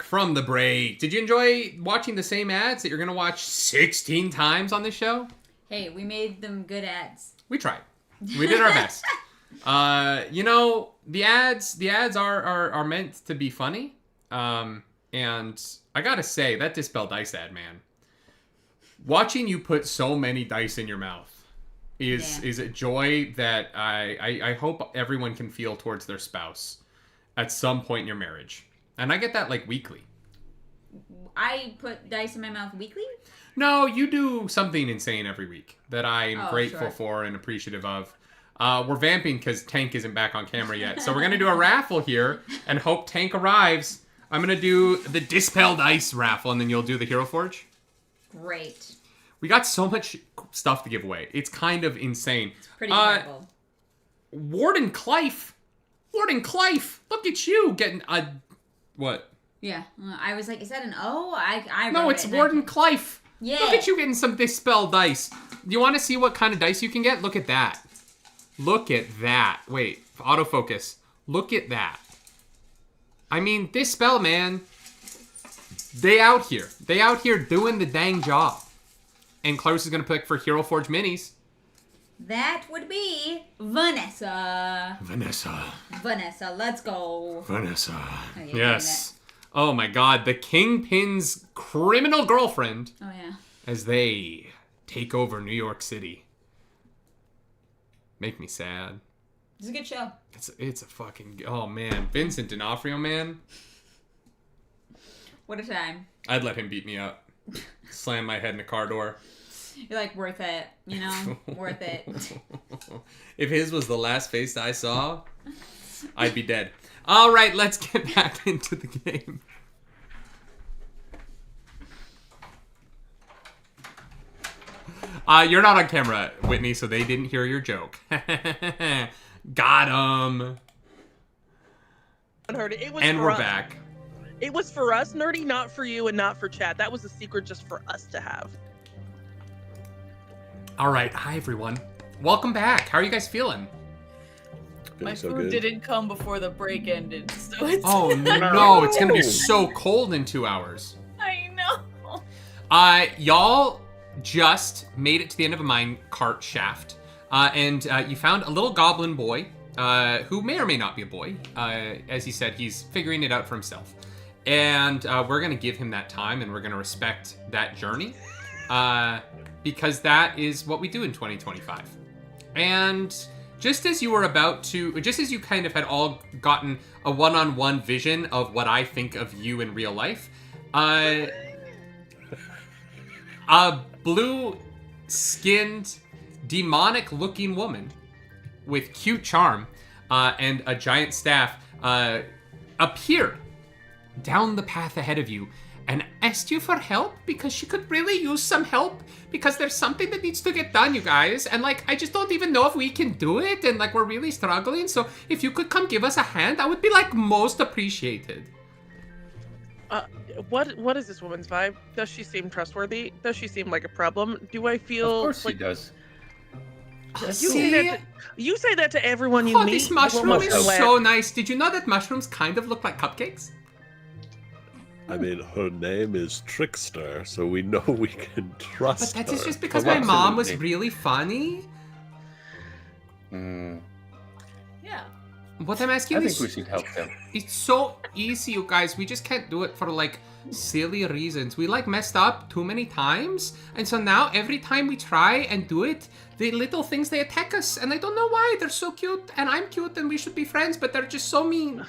from the break. Did you enjoy watching the same ads that you're going to watch 16 times on this show? Hey, we made them good ads. We tried. We did our best. You know, the ads are meant to be funny. And I gotta say, that Dispel Dice ad, man. Watching you put so many dice in your mouth is a joy that I hope everyone can feel towards their spouse at some point in your marriage. And I get that like weekly. I put dice in my mouth weekly? No, you do something insane every week that I'm grateful sure. for and appreciative of. We're vamping because Tank isn't back on camera yet. So we're going to do a raffle here and hope Tank arrives. I'm going to do the Dispel Dice raffle and then you'll do the Hero Forge. Great. We got so much stuff to give away. It's kind of insane. It's pretty incredible. Warden Clive. Warden Clive. Look at you getting a... What? Yeah. I was like, is that an O? I No, wrote it's it Warden Clive. Yeah. Look at you getting some Dispel Dice. Do you want to see what kind of dice you can get? Look at that. Look at that. Wait, autofocus. Look at that. I mean, Dispel, man. They out here. They out here doing the dang job. And Clarus is going to pick for Hero Forge Minis. That would be Vanessa. Vanessa, let's go. Vanessa. Oh, yeah, Yes. Oh my god, the Kingpin's criminal girlfriend. Oh, yeah. As they take over New York City. Make me sad. It's a good show. It's a fucking... Oh, man. Vincent D'Onofrio, man. What a time. I'd let him beat me up. Slam my head in a car door. You're like, worth it. You know? Worth it. If his was the last face I saw, I'd be dead. All right, let's get back into the game. You're not on camera, Whitney, so they didn't hear your joke. Got him. It was And for we're us. back. It was for us, Nerdy, not for you and not for chat. That was a secret just for us to have. All right, hi everyone. Welcome back. How are you guys feeling? My so food good. didn't come before the break ended, so it's... Oh no, it's gonna be so cold in 2 hours. I know. Y'all just made it to the end of a mine cart shaft, and you found a little goblin boy, who may or may not be a boy. As he said, he's figuring it out for himself. And we're gonna give him that time, and we're gonna respect that journey, because that is what we do in 2025. And just as you kind of had all gotten a one-on-one vision of what I think of you in real life, a blue-skinned, demonic-looking woman with cute charm and a giant staff appeared down the path ahead of you and asked you for help because she could really use some help because there's something that needs to get done, you guys. And like, I just don't even know if we can do it. And like, we're really struggling. So if you could come give us a hand, that would be like most appreciated. What is this woman's vibe? Does she seem trustworthy? Does she seem like a problem? Do I feel Of course like he does. you say that to everyone you Oh, meet? this mushroom Almost is aware. so nice. Did you know that mushrooms kind of look like cupcakes? I mean, her name is Trickster, so we know we can But trust that her. is just because Oh, my mom was absolutely. really funny. Yeah. What I'm asking I think is, we should help them. it's so easy, you guys. We just can't do it for like silly reasons. We like messed up too many times, and so now every time we try and do it, the little things they attack us, and I don't know why. They're so cute, and I'm cute, and we should be friends, but they're just so mean.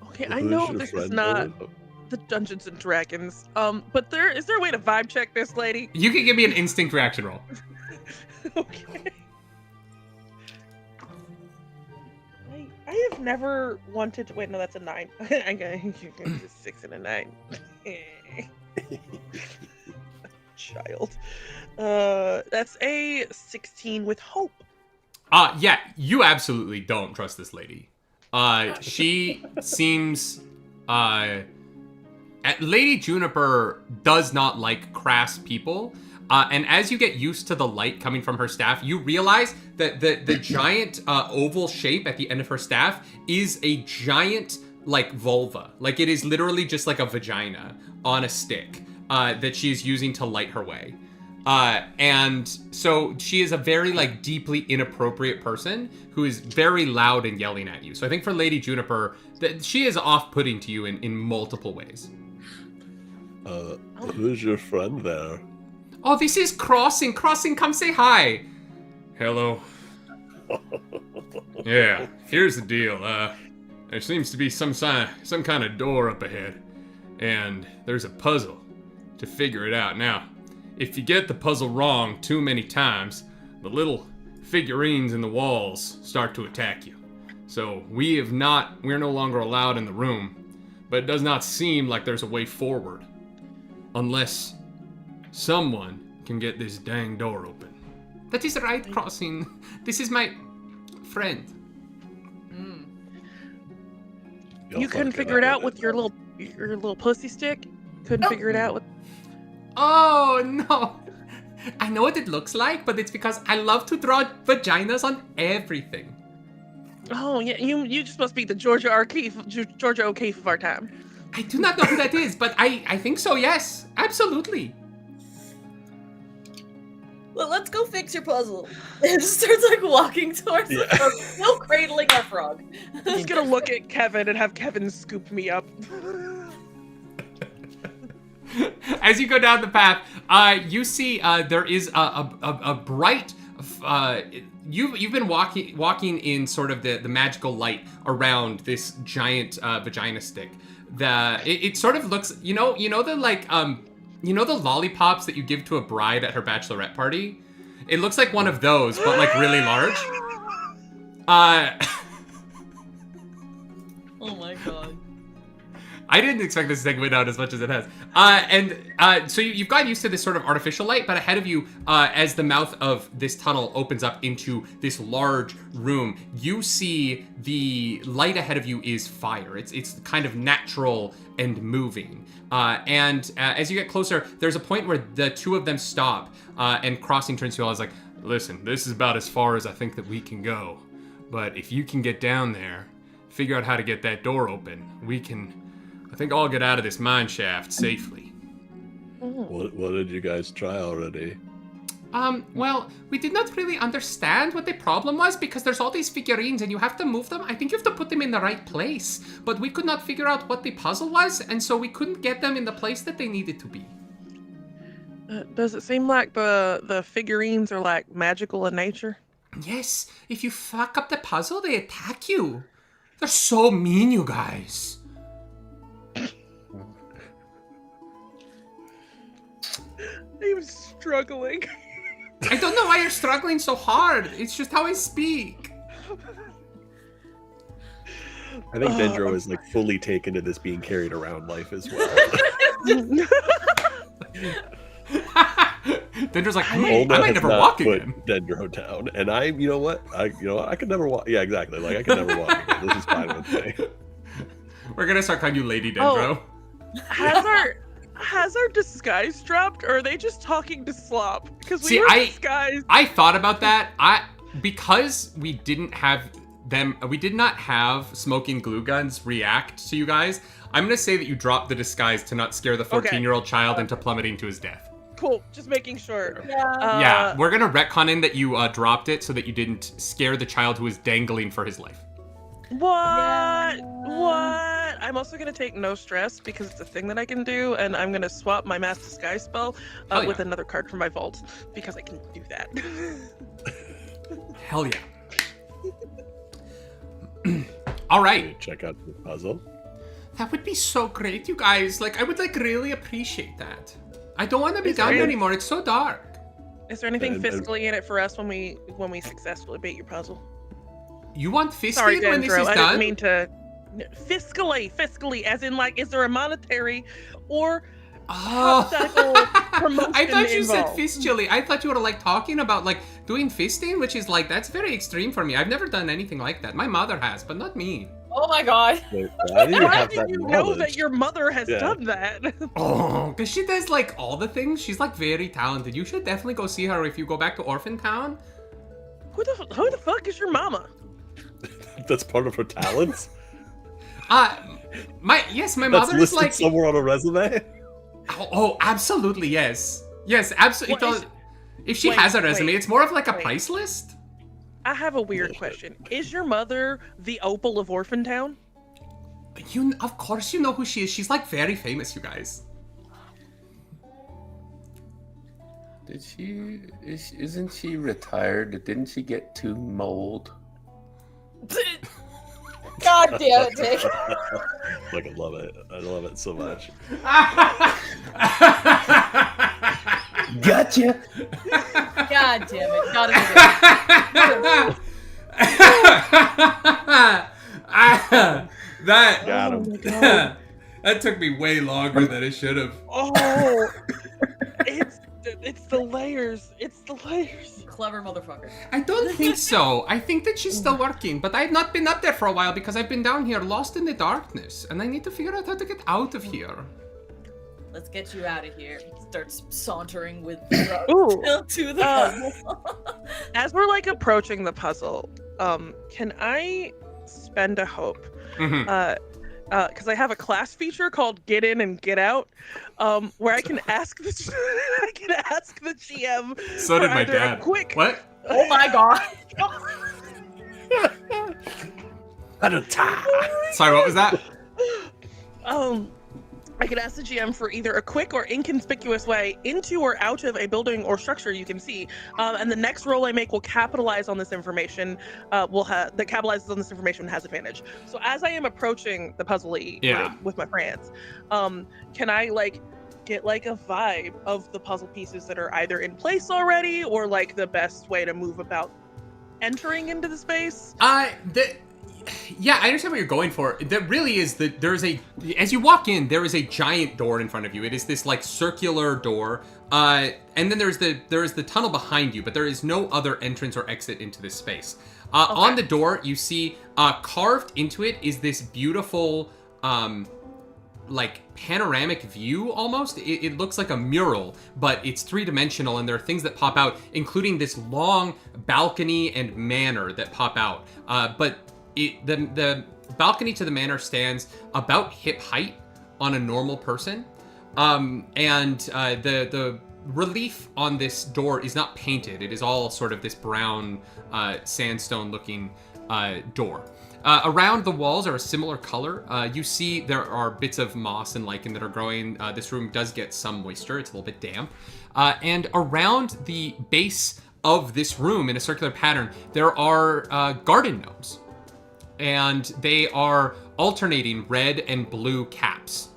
Okay, I Who's know your this is friend, not Owen? the Dungeons and Dragons. But is there a way to vibe check this lady? You can give me an instinct reaction roll. Okay. I have never wanted to. Wait, no, that's a 9. I got a 6 and a 9. Child. That's a 16 with hope. Yeah, you absolutely don't trust this lady. She seems, Lady Juniper does not like crass people. And as you get used to the light coming from her staff, you realize that the giant oval shape at the end of her staff is a giant, like, vulva. Like, it is literally just like a vagina on a stick that she is using to light her way. And so she is a very, like, deeply inappropriate person who is very loud and yelling at you. So I think for Lady Juniper, that she is off-putting to you in multiple ways. Who's your friend there? Oh, this is Crossing. Crossing, come say hi. Hello. Yeah, here's the deal. There seems to be some kind of door up ahead, and there's a puzzle to figure it out. Now, if you get the puzzle wrong too many times, the little figurines in the walls start to attack you. So we're no longer allowed in the room, but it does not seem like there's a way forward, unless someone can get this dang door open. That is right, Crossing. This is my friend. You couldn't figure it out with your little pussy stick? Couldn't figure it out with... Oh, no. I know what it looks like, but it's because I love to draw vaginas on everything. Oh, yeah, you just must be the Georgia O'Keeffe of our time. I do not know who that is, but I think so, yes. Absolutely. Well, let's go fix your puzzle. And just starts like walking towards the frog, still cradling our frog. I'm just gonna look at Kevin and have Kevin scoop me up. As you go down the path, you see there is a bright. You've been walking in sort of the magical light around this giant vagina stick. It sort of looks, you know the like you know the lollipops that you give to a bride at her bachelorette party? It looks like one of those, but like really large. Oh my god. I didn't expect this to take out as much as it has. So you've gotten used to this sort of artificial light, but ahead of you, as the mouth of this tunnel opens up into this large room, you see the light ahead of you is fire. It's kind of natural and moving. As you get closer, there's a point where the two of them stop, and Crossing turns to you all and is like, listen, this is about as far as I think that we can go. But if you can get down there, figure out how to get that door open, I think I'll get out of this mine shaft safely. What did you guys try already? Well, we did not really understand what the problem was because there's all these figurines and you have to move them. I think you have to put them in the right place, but we could not figure out what the puzzle was, and so we couldn't get them in the place that they needed to be. Does it seem like the figurines are like magical in nature? Yes, if you fuck up the puzzle, they attack you. They're so mean, you guys. I'm struggling. I don't know why you're struggling so hard. It's just how I speak. I think Dendro is like fully taken to this being carried around life as well. Dendro's like, I Olga might has never not walk put again. Dendro down, and I could never walk. Yeah, exactly. Like I could never walk again. This is fine with me. We're gonna start calling you Lady Dendro. Has our disguise dropped, or are they just talking to Slop? Because we See, were disguised. I thought about that. Because we didn't have have smoking glue guns react to you guys. I'm gonna say that you dropped the disguise to not scare the 14-year-old child into plummeting to his death. Cool. Just making sure. Yeah, we're gonna retcon in that you dropped it so that you didn't scare the child who was dangling for his life. What? What? I'm also gonna take no stress because it's a thing that I can do, and I'm gonna swap my mass disguise spell with another card from my vault because I can do that. Hell yeah. All right. Check out the puzzle. That would be so great, you guys. Like, I would really appreciate that. I don't want to be down here anymore. It's so dark. Is there anything fiscally in it for us when we successfully beat your puzzle? You want fiscally Sorry, when this is I done? didn't mean to. Fiscally, as in like, is there a monetary or hypothetical promotion I thought you involved? said fistally. I thought you were like talking about like doing fisting, which is like, that's very extreme for me. I've never done anything like that. My mother has, but not me. Oh my god. Wait, how do you Why have did that you know knowledge? that your mother has done that? Oh, because she does like all the things. She's like very talented. You should definitely go see her if you go back to Orphan Town. Who the fuck is your mama? That's part of her talents? My That's mother is listed like somewhere on a resume? Oh, absolutely, yes. Yes, absolutely. If she has a resume, it's more of like a price list. I have a weird question. Is your mother the Opal of Orphan Town? Of course you know who she is. She's like very famous, you guys. Isn't she retired? Didn't she get too mold? God damn it, Dick. Like, I love it. I love it so much. Gotcha. God damn it. Gotta That Got him. that took me way longer than it should have. Oh, it's the layers. It's the layers. Clever motherfucker. I don't think so. I think that she's still working, but I've not been up there for a while because I've been down here lost in the darkness, and I need to figure out how to get out of here. Let's get you out of here. Starts sauntering with to the puzzle. As we're like approaching the puzzle, can I spend a hope? Because I have a class feature called Get In and Get Out, where I can ask the GM. So did for my either dad. A quick. What? Oh my god. Sorry, what was that? I could ask the GM for either a quick or inconspicuous way into or out of a building or structure you can see, and the next roll I make will capitalize on this information. That capitalizes on this information has advantage. So as I am approaching the puzzle with my friends, can I like get like a vibe of the puzzle pieces that are either in place already or like the best way to move about entering into the space? Yeah, I understand what you're going for. There really is as you walk in, there is a giant door in front of you. It is this like circular door, and then there is the tunnel behind you, but there is no other entrance or exit into this space. On the door, you see carved into it is this beautiful, like panoramic view almost. It looks like a mural, but it's three-dimensional, and there are things that pop out, including this long balcony and manor that pop out. But the balcony to the manor stands about hip height on a normal person, and the relief on this door is not painted. It is all sort of this brown sandstone looking door. Around the walls are a similar color. You see there are bits of moss and lichen that are growing. This room does get some moisture. It's a little bit damp. And around the base of this room in a circular pattern, there are garden gnomes. And they are alternating red and blue caps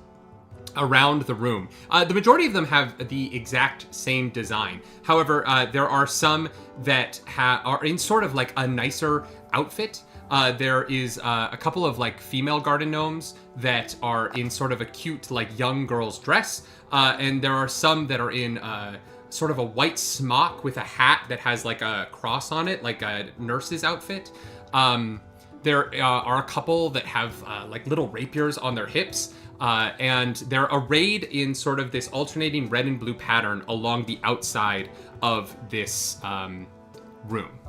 around the room. The majority of them have the exact same design. However, there are some that are in sort of like a nicer outfit. There is a couple of like female garden gnomes that are in sort of a cute like young girl's dress. And there are some that are in sort of a white smock with a hat that has like a cross on it, like a nurse's outfit. There are a couple that have like little rapiers on their hips, and they're arrayed in sort of this alternating red and blue pattern along the outside of this room.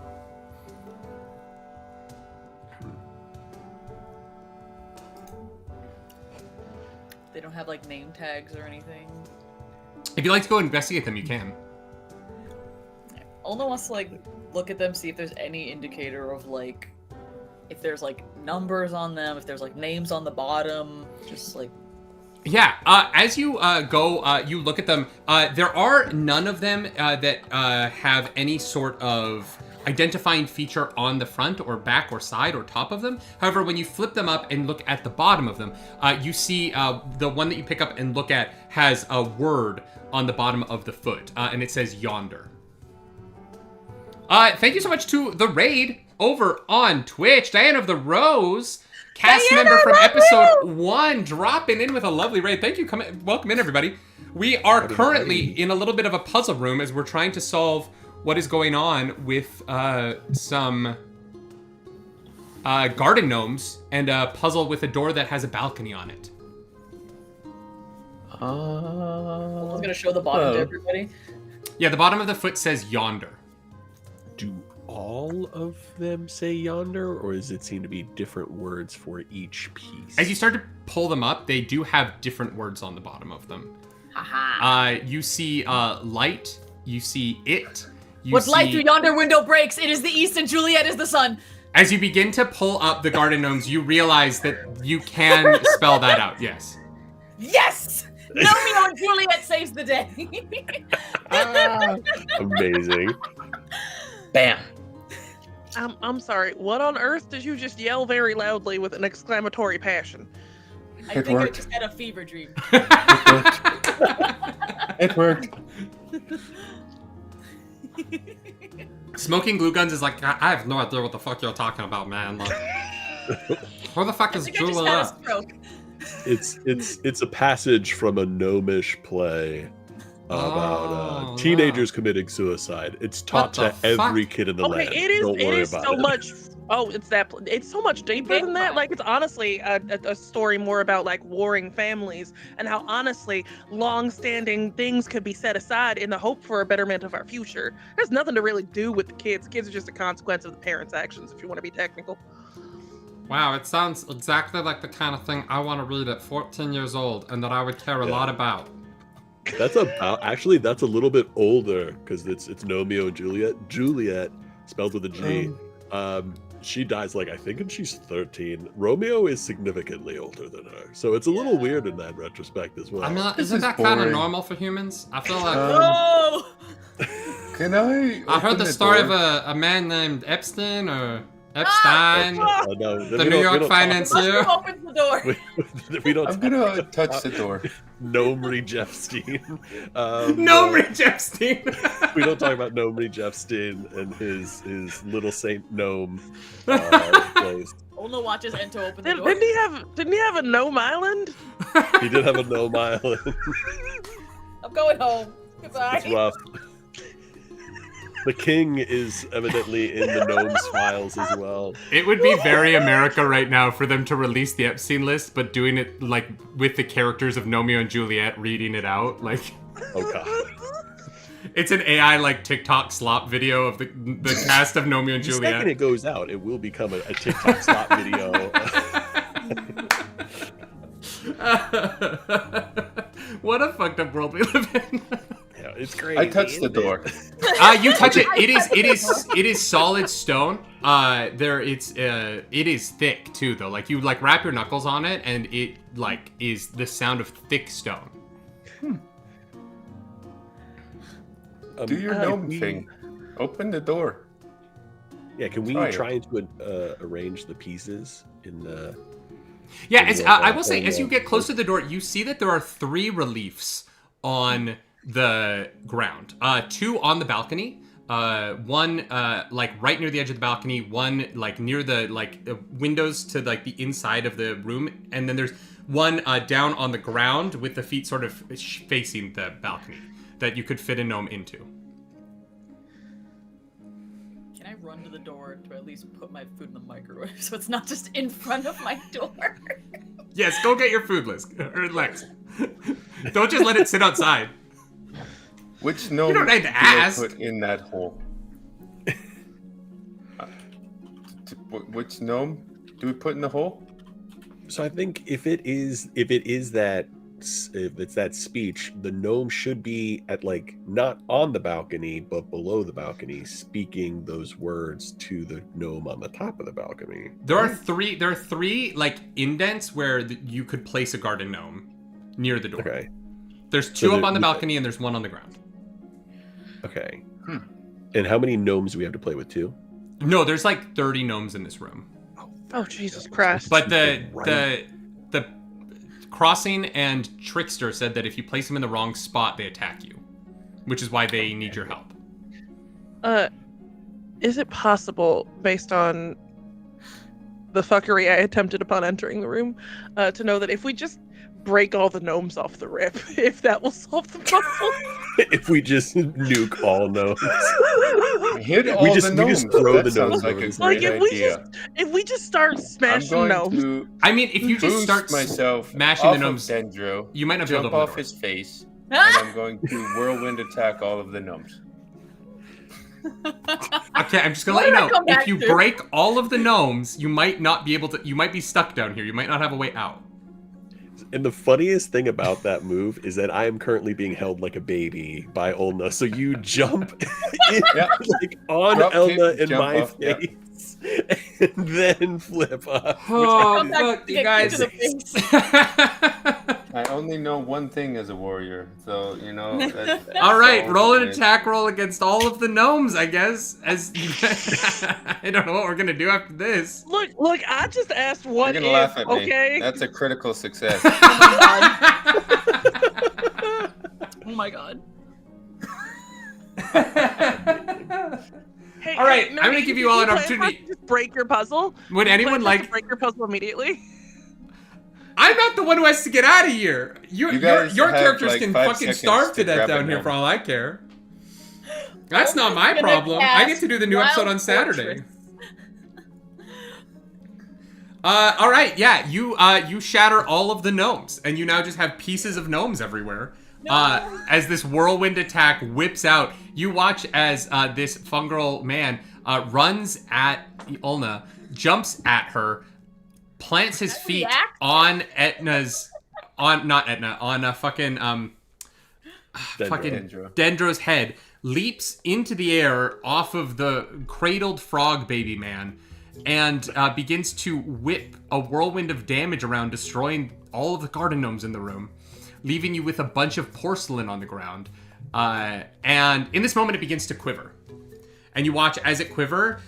They don't have like name tags or anything. If you'd like to go investigate them, you can. Olna wants to like look at them, see if there's any indicator of like if there's like numbers on them, if there's like names on the bottom, just like. Yeah, as you go, you look at them. There are none of them that have any sort of identifying feature on the front or back or side or top of them. However, when you flip them up and look at the bottom of them, you see the one that you pick up and look at has a word on the bottom of the foot, and it says yonder. Thank you so much to the raid over on Twitch, Diane of the Rose. Cast member from episode 1, dropping in with a lovely raid. Thank you. Welcome in, everybody. We are currently in a little bit of a puzzle room as we're trying to solve what is going on with some garden gnomes and a puzzle with a door that has a balcony on it. I was gonna show the bottom to everybody. Yeah, the bottom of the foot says yonder. Do all of them say yonder, or does it seem to be different words for each piece? As you start to pull them up, they do have different words on the bottom of them. You see light, you see it. Light through yonder window breaks, it is the east and Juliet is the sun. As you begin to pull up the garden gnomes, you realize that you can spell that out, yes. Yes! Romeo and Juliet saves the day. Amazing. Bam. I'm sorry. What on earth did you just yell very loudly with an exclamatory passion? I think I just had a fever dream. It worked. Smoking glue guns is like, I have no idea what the fuck you're talking about, man. Like, where the fuck is Julia? It's a passage from a gnomish play about teenagers committing suicide. It's taught to every kid in the land. Don't worry about so it. much. Oh, it's so much deeper than that. Like, it's honestly a story more about like warring families and how honestly long-standing things could be set aside in the hope for a betterment of our future. It has nothing to really do with the kids. The kids are just a consequence of the parents' actions, if you want to be technical. Wow, it sounds exactly like the kind of thing I want to read at 14 years old and that I would care a lot about. That's a little bit older because it's Romeo and Juliet. Juliet, spelled with a G. She dies I think when she's 13. Romeo is significantly older than her, so it's a little weird in that retrospect as well. I mean, isn't that kind of normal for humans? I feel like. No! Can I heard the story of a man named Epstein or Epstein, the New York financier. Opens the door. We don't. I'm gonna touch the door. Gnomery Jeffstein. Gnomery Jeffstein. We don't talk about Gnomery Jeffstein and his little Saint Gnome place. Olna watches Ento open the door. Didn't he have a gnome island? He did have a gnome island. I'm going home. Goodbye. It's rough. The king is evidently in the gnomes files as well. It would be very America right now for them to release the Epstein list, but doing it with the characters of Romeo and Juliet reading it out. Oh god. It's an AI TikTok slop video of the cast of Romeo and Juliet. The second it goes out, it will become a TikTok slop video. What a fucked up world we live in. Yeah, it's crazy. I touched the door. You touch it. It is solid stone. It is thick too though. You wrap your knuckles on it and it is the sound of thick stone. Do your gnome thing. Open the door. Yeah, can we try to arrange the pieces in the... Yeah, I will say, as you get close to the door, you see that there are 3 reliefs on the ground. 2 on the balcony. One right near the edge of the balcony. One near the windows to the inside of the room, and then there's one down on the ground with the feet sort of facing the balcony that you could fit a gnome into. Can I run to the door to at least put my food in the microwave so it's not just in front of my door? Yes, go get your food, Liz. Or Lex. Don't just let it sit outside. Which gnome you don't need to ask. Put in that hole? Which gnome do we put in the hole? So I think if it is that speech, the gnome should be at like not on the balcony but below the balcony, speaking those words to the gnome on the top of the balcony. There are three like indents where you could place a garden gnome near the door. Okay. There's two up on the balcony and there's one on the ground. Okay. And how many gnomes do we have to play with? 2? No, there's like 30 gnomes in this room. Oh, Jesus Christ. But the Crossing and Trickster said that if you place them in the wrong spot, they attack you, which is why they need your help. Is it possible, based on the fuckery I attempted upon entering the room, to know that if we just break all the gnomes off the rip, if that will solve the problem? If we just nuke all gnomes. Hit all the gnomes. We just throw the sounds gnomes. like a Like, great idea. if we just start smashing gnomes. I mean, if you just start myself smashing the gnomes, Dendro, you might not be able jump to open off the his face, Ah! and I'm going to whirlwind attack all of the gnomes. Okay, I'm just gonna let you know. If you break all of the gnomes, you might not be able to. You might be stuck down here. You might not have a way out. And the funniest thing about that move is that I am currently being held like a baby by Olna. So you jump in, like on Drop Elna kick, in jump my off, yep. face, and then flip up. Oh, Come back look, to you get guys. you to the face. I only know one thing as a warrior, so you know. All right, roll an attack roll against all of the gnomes, I guess. As I don't know what we're gonna do after this. Look, I just asked what You're if, gonna laugh at me. okay? That's a critical success. Oh my god. Hey, All right, Nerdy, I'm gonna give you all an plan for us opportunity. to just break your puzzle. Would anyone Plan for us to like? break your puzzle immediately? I'm not the one who has to get out of here. Your guys your have, characters like, can 5 fucking seconds starve to to death grab down a here gnome. for all I care. That's not my Gonna problem. I get cast to do the new Wild episode on Saturday. Fortress. All right, yeah, you shatter all of the gnomes, and you now just have pieces of gnomes everywhere. As this whirlwind attack whips out, you watch as this fungal man runs at Ulna, jumps at her, plants his feet on Etna's, on fucking Dendro's head, leaps into the air off of the cradled frog baby man, and begins to whip a whirlwind of damage around, destroying all of the garden gnomes in the room, leaving you with a bunch of porcelain on the ground. And in this moment, it begins to quiver. And you watch as it quivers,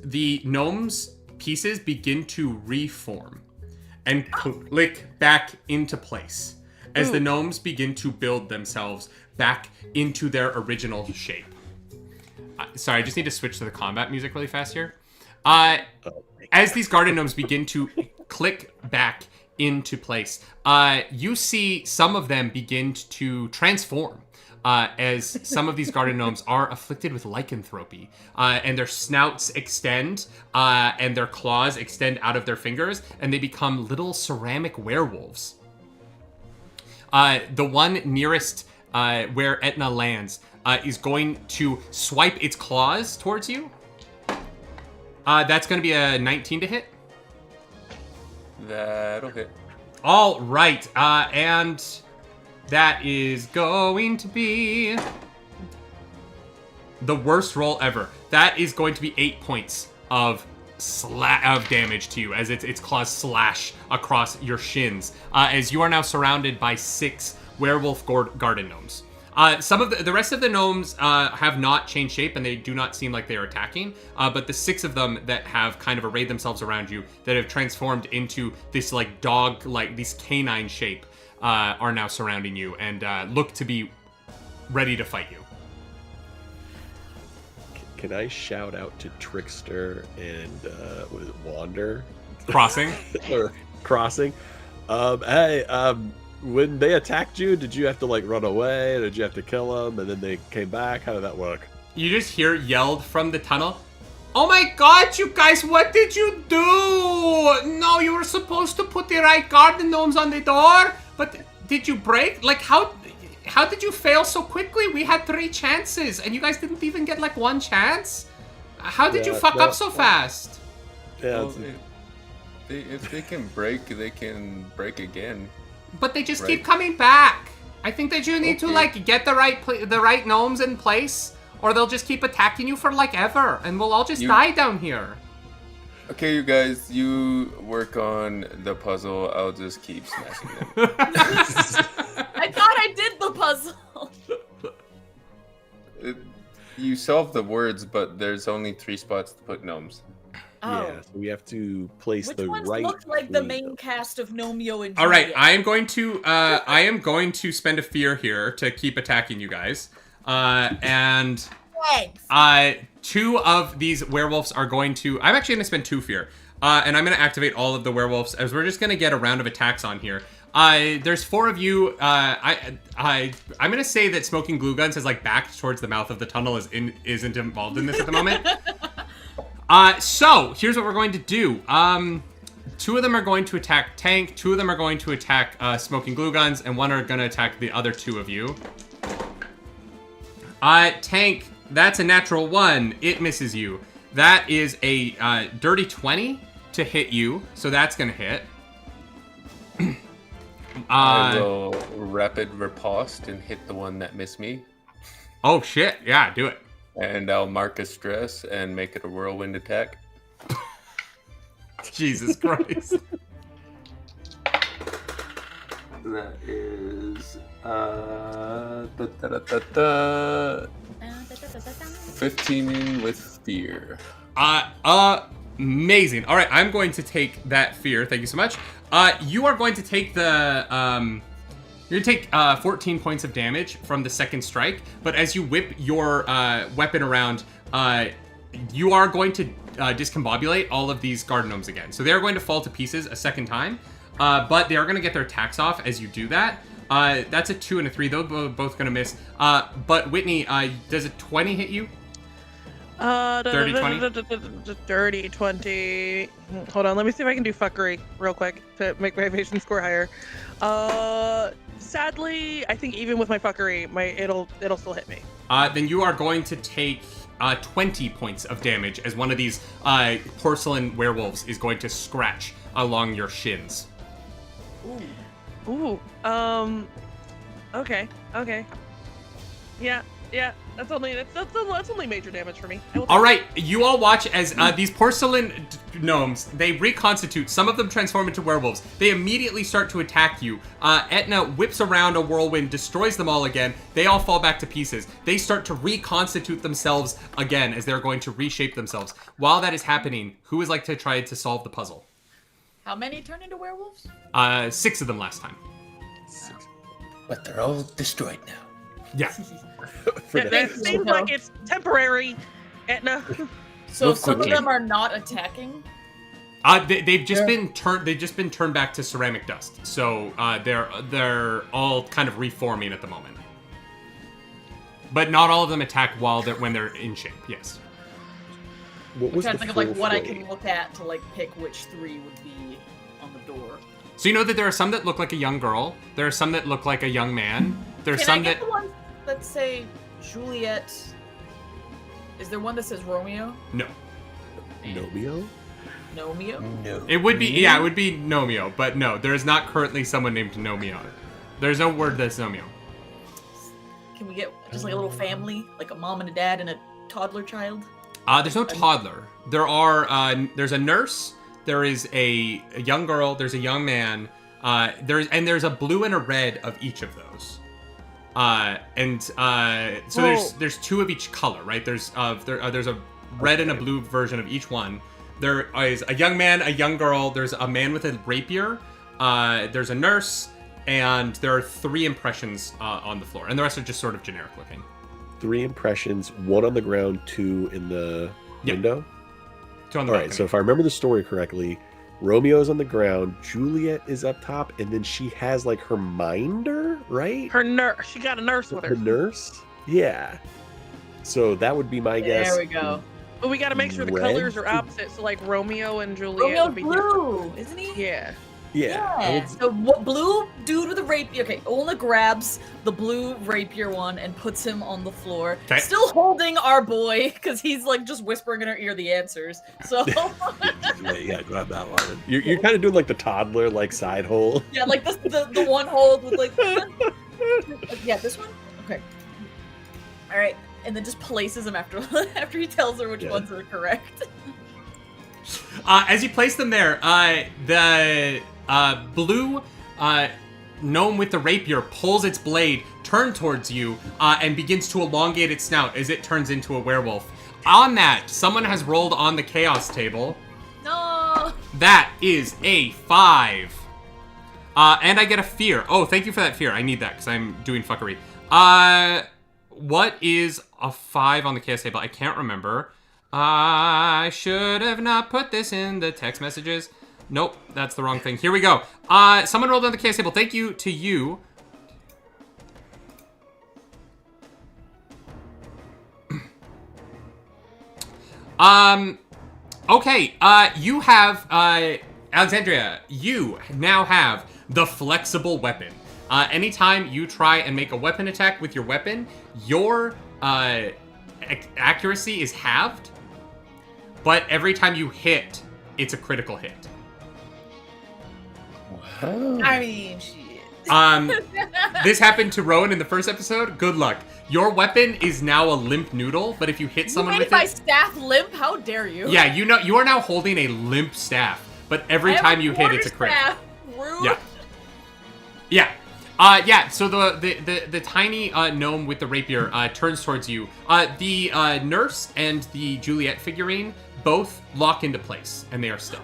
the gnomes' pieces begin to reform and click back into place as the gnomes begin to build themselves back into their original shape. Sorry, I just need to switch to the combat music really fast here. As these garden gnomes begin to click back into place, you see some of them begin to transform. As some of these garden gnomes are afflicted with lycanthropy, and their snouts extend, and their claws extend out of their fingers, and they become little ceramic werewolves. The one nearest where Etna lands is going to swipe its claws towards you. That's going to be a 19 to hit. That'll hit. All right, and that is going to be the worst roll ever. That is going to be 8 points of damage to you as its claws slash across your shins. As you are now surrounded by 6 werewolf garden gnomes. Some of the rest of the gnomes have not changed shape, and they do not seem like they are attacking. But the 6 of them that have kind of arrayed themselves around you, that have transformed into this like dog, like this canine shape, are now surrounding you and look to be ready to fight you. Can I shout out to Trickster and what is it, Wander? Crossing. Or Crossing. Hey, when they attacked you, did you have to like run away? Did you have to kill them and then they came back? How did that work? You just hear yelled from the tunnel, "Oh my god, you guys, what did you do? No, you were supposed to put the right garden gnomes on the door, but did you break? Like, how did you fail so quickly? We had 3 chances, and you guys didn't even get like 1 chance? How did you fuck up so fast?" Yeah, Well, if they can break again. But they just Right. keep coming back. I think that you need to Okay. like get the right gnomes in place, or they'll just keep attacking you for like ever, and we'll all just die down here. Okay, you guys, you work on the puzzle. I'll just keep smashing them. I thought I did the puzzle. You solve the words, but there's only 3 spots to put gnomes. Oh. Yeah, so we have to place Which the ones right. look like the queen. main cast of Nomeo and All right, Juliet? I am going to spend a fear here to keep attacking you guys. And Thanks. 2 of these werewolves are going to. I'm actually going to spend 2 fear. And I'm going to activate all of the werewolves as we're just going to get a round of attacks on here. There's 4 of you. I'm going to say that Smoking Glue Guns has like backed towards the mouth of the tunnel isn't involved in this at the moment. So here's what we're going to do. 2 of them are going to attack Tank. 2 of them are going to attack Smoking Glue Guns, and 1 are going to attack the other 2 of you. Tank, that's a natural 1. It misses you. That is a dirty 20 to hit you, so that's going to hit. I will rapid riposte and hit the one that missed me. Oh shit! Yeah, do it. And I'll mark a stress and make it a whirlwind attack. Jesus Christ. That is 15 with fear. Amazing. All right, I'm going to take that fear. Thank you so much. You are going to take the you're gonna take 14 points of damage from the second strike. But as you whip your weapon around, you are going to discombobulate all of these garden gnomes again. So they are going to fall to pieces a second time. But they are going to get their attacks off as you do that. That's a 2 and a 3. They're both going to miss. But Whitney, does a 20 hit you? Dirty 20? Dirty 20. Hold on, let me see if I can do fuckery real quick to make my evasion score higher. Sadly, I think even with my fuckery, it'll still hit me. Then you are going to take 20 points of damage as one of these porcelain werewolves is going to scratch along your shins. Ooh. Okay. Yeah. That's only major damage for me. All right, you all watch as these porcelain gnomes, they reconstitute. Some of them transform into werewolves. They immediately start to attack you. Etna whips around a whirlwind, destroys them all again. They all fall back to pieces. They start to reconstitute themselves again as they're going to reshape themselves. While that is happening, who would like to try to solve the puzzle? How many turn into werewolves? 6 of them last time. But they're all destroyed now. Yeah. It seems like it's temporary, Etna. So Move some quickly. of them are not attacking? They've just been turned back to ceramic dust. So they're all kind of reforming at the moment. But not all of them attack when they're in shape. Yes. What I'm was trying the to think of like full what I flame? can look at to like pick which 3 would be on the door. So you know that there are some that look like a young girl. There are some that look like a young man. There are Can some I get that the ones that say Juliet? Is there one that says Romeo? no. Nomeo? Nomeo? No. It would be it would be Nomeo, but no, there is not currently someone named Nomeo. There's no word that's Nomeo. Can we get just like a little family, like a mom and a dad and a toddler child? There's no toddler. There's a nurse. There is a young girl. There's a young man. There's a blue and a red of each of those. There's 2 of each color, right? There's a red and a blue version of each one. There is a young man, a young girl. There's a man with a rapier. There's a nurse, and there are 3 impressions on the floor, and the rest are just sort of generic looking. 3 impressions, 1 on the ground, 2 in the window. 2 on the All right, balcony. so if I remember the story correctly, Romeo's on the ground, Juliet is up top, and then she has like her minder, right? Her nurse. She got a nurse with her. The nurse? Yeah. So that would be my guess. There we go. But we got to make sure the Red? colors are opposite. So like Romeo and Juliet Romeo's would be blue, isn't he? Yeah. Yeah. So what blue dude with a rapier? Okay, Ola grabs the blue rapier one and puts him on the floor, Okay. still holding our boy because he's like just whispering in her ear the answers. So Yeah, grab that one. You're kind of doing like the toddler like side hole. yeah, like the one hold with like yeah, this one. Okay. All right, and then just places him after he tells her which ones are correct. As you place them there, the blue gnome with the rapier pulls its blade, turns towards you, and begins to elongate its snout as it turns into a werewolf. On that, someone has rolled on the chaos table. No. That is a 5. And I get a fear. Oh, thank you for that fear. I need that because I'm doing fuckery. What is a 5 on the chaos table? I can't remember. I should have not put this in the text messages. Nope, that's the wrong thing. Here we go. Someone rolled on the chaos table. Thank you to you. Okay, you have, Alexandria, you now have the flexible weapon. Anytime you try and make a weapon attack with your weapon, your accuracy is halved. But every time you hit, it's a critical hit. Wow. I mean, shit. This happened to Rowan in the first episode. Good luck. Your weapon is now a limp noodle, but if you hit someone with my it, staff limp. How dare you? yeah, you are now holding a limp staff. But every time you hit, it's a crit. Rude. Yeah. Yeah. So the tiny gnome with the rapier turns towards you. The nurse and the Juliet figurine both lock into place, and they are still.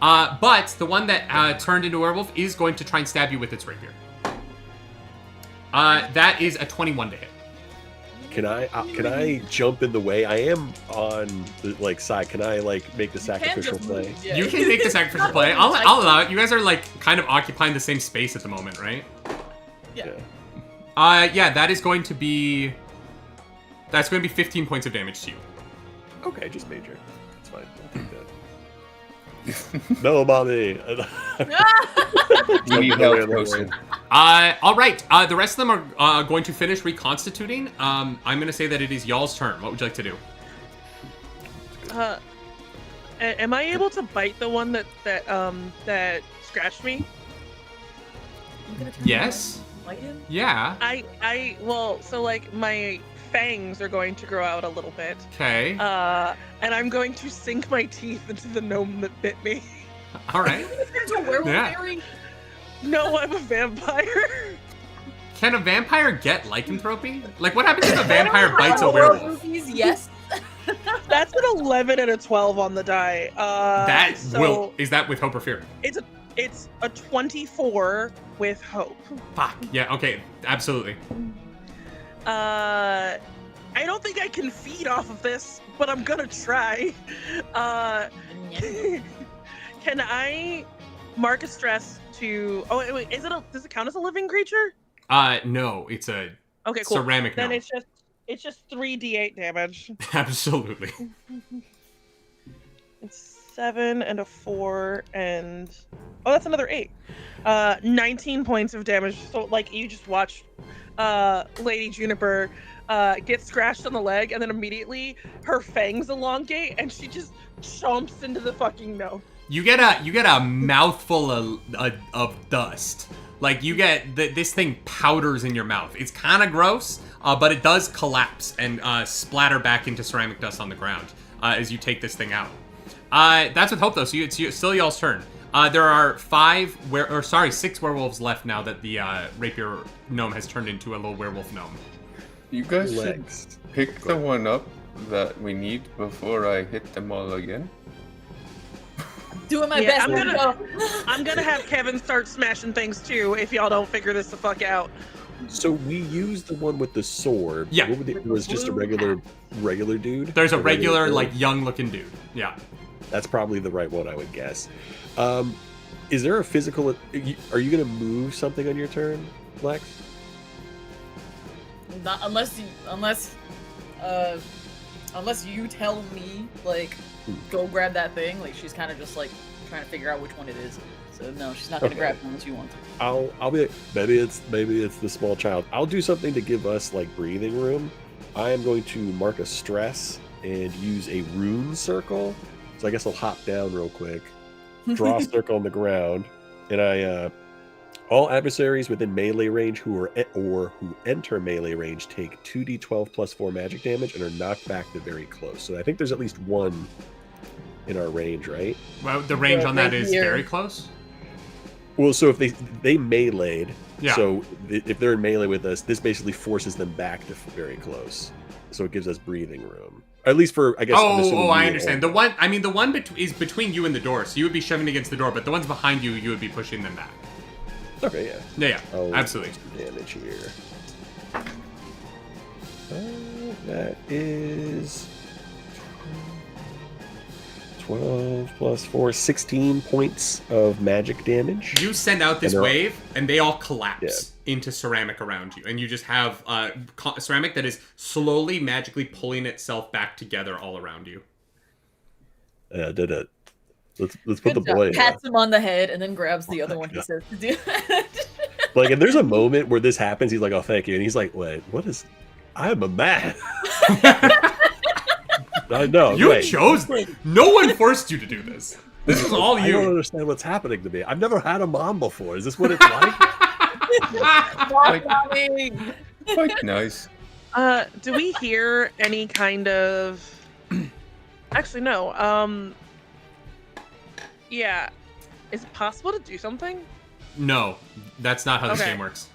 But the one that turned into a werewolf is going to try and stab you with its rapier. That is a 21 to hit. Can I jump in the way? I am on the side. Can I make the sacrificial play? Yeah. You can make the sacrificial play. I'll allow it. You guys are kind of occupying the same space at the moment, right? Yeah. Yeah, that is going to be... That's going to be 15 points of damage to you. Okay, just major. That's fine. I'll take that. No, mommy. You need help, person. All right. The rest of them are going to finish reconstituting. I'm going to say that it is y'all's turn. What would you like to do? Am I able to bite the one that scratched me? Yes. Like him? Yeah. So my fangs are going to grow out a little bit. Okay. And I'm going to sink my teeth into the gnome that bit me. All right. There's a werewolf fairy? No, I'm a vampire. Can a vampire get lycanthropy? What happens if a vampire bites a werewolf? Yes. That's an 11 and a 12 on the die. Is that with hope or fear? It's a 24 with hope. Fuck. Yeah, okay. Absolutely. I don't think I can feed off of this, but I'm gonna try. Can I mark a stress to... Oh, wait, does it count as a living creature? No, it's a okay, cool. ceramic Then gnome. it's just 3d8 damage. Absolutely. It's 7 and a 4 and... Oh, that's another 8. 19 points of damage. So, you just watch Lady Juniper get scratched on the leg, and then immediately her fangs elongate, and she just chomps into the fucking gnome. You get a mouthful of dust. This thing powders in your mouth. It's kind of gross, but it does collapse and splatter back into ceramic dust on the ground as you take this thing out. That's with hope, though. So it's still y'all's turn. There are 6 werewolves left now that the rapier gnome has turned into a little werewolf gnome. You guys should pick the one up that we need before I hit them all again. Doing my best. I'm gonna have Kevin start smashing things too if y'all don't figure this the fuck out. So we used the one with the sword. Yeah. It was just a regular dude? There's a regular young-looking dude. Yeah. That's probably the right one, I would guess. Is there a physical... Are you going to move something on your turn, Lex? Not unless you tell me, go grab that thing. She's kind of just, trying to figure out which one it is. So no, she's not gonna grab them unless you want to. I'll be like, maybe it's the small child. I'll do something to give us like breathing room. I am going to mark a stress and use a rune circle. So I guess I'll hop down real quick, draw a circle on the ground, and all adversaries within melee range who enter melee range take 2d12 plus 4 magic damage and are knocked back to very close. So I think there's at least one in our range, right? Well, the range on that is very close. Well, so if they meleeed, yeah. So if they're in melee with us, this basically forces them back to very close. So it gives us breathing room. At least for, I guess. I understand. The one is between you and the door, so you would be shoving against the door, but the ones behind you, you would be pushing them back. Okay, yeah. Yeah, absolutely. Damage here. That is 12 plus 4, 16 points of magic damage. You send out this wave, and they all collapse into ceramic around you, and you just have ceramic that is slowly, magically pulling itself back together all around you. Yeah, did it. Let's put the boy. Pats him on the head and then grabs the other one he says to do. Like, and there's a moment where this happens. He's like, "Oh, thank you," and he's like, "Wait, what is? I'm a man." I know. You chose. No one forced you to do this. This is all you. I don't understand what's happening to me. I've never had a mom before. Is this what it's like? Quite nice. Do we hear any kind of? Actually, no. Yeah. Is it possible to do something? No, that's not how this game works.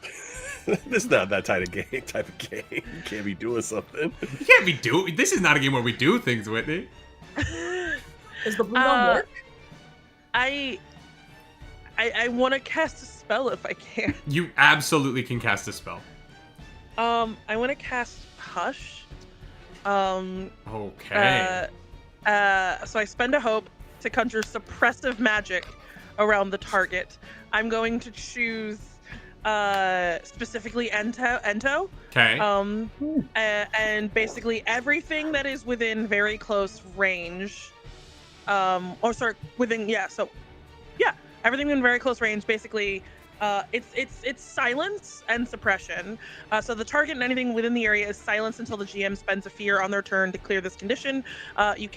This is not that type of game. You can't be doing something. You can't be doing. This is not a game where we do things, Whitney. Is the blue one work? I want to cast a spell if I can. You absolutely can cast a spell. I want to cast Hush. Okay. So I spend a hope to conjure suppressive magic around the target. I'm going to choose specifically Ento. Okay. And basically everything that is within very close range. Everything in very close range. Basically, it's silence and suppression. So the target and anything within the area is silenced until the GM spends a fear on their turn to clear this condition. You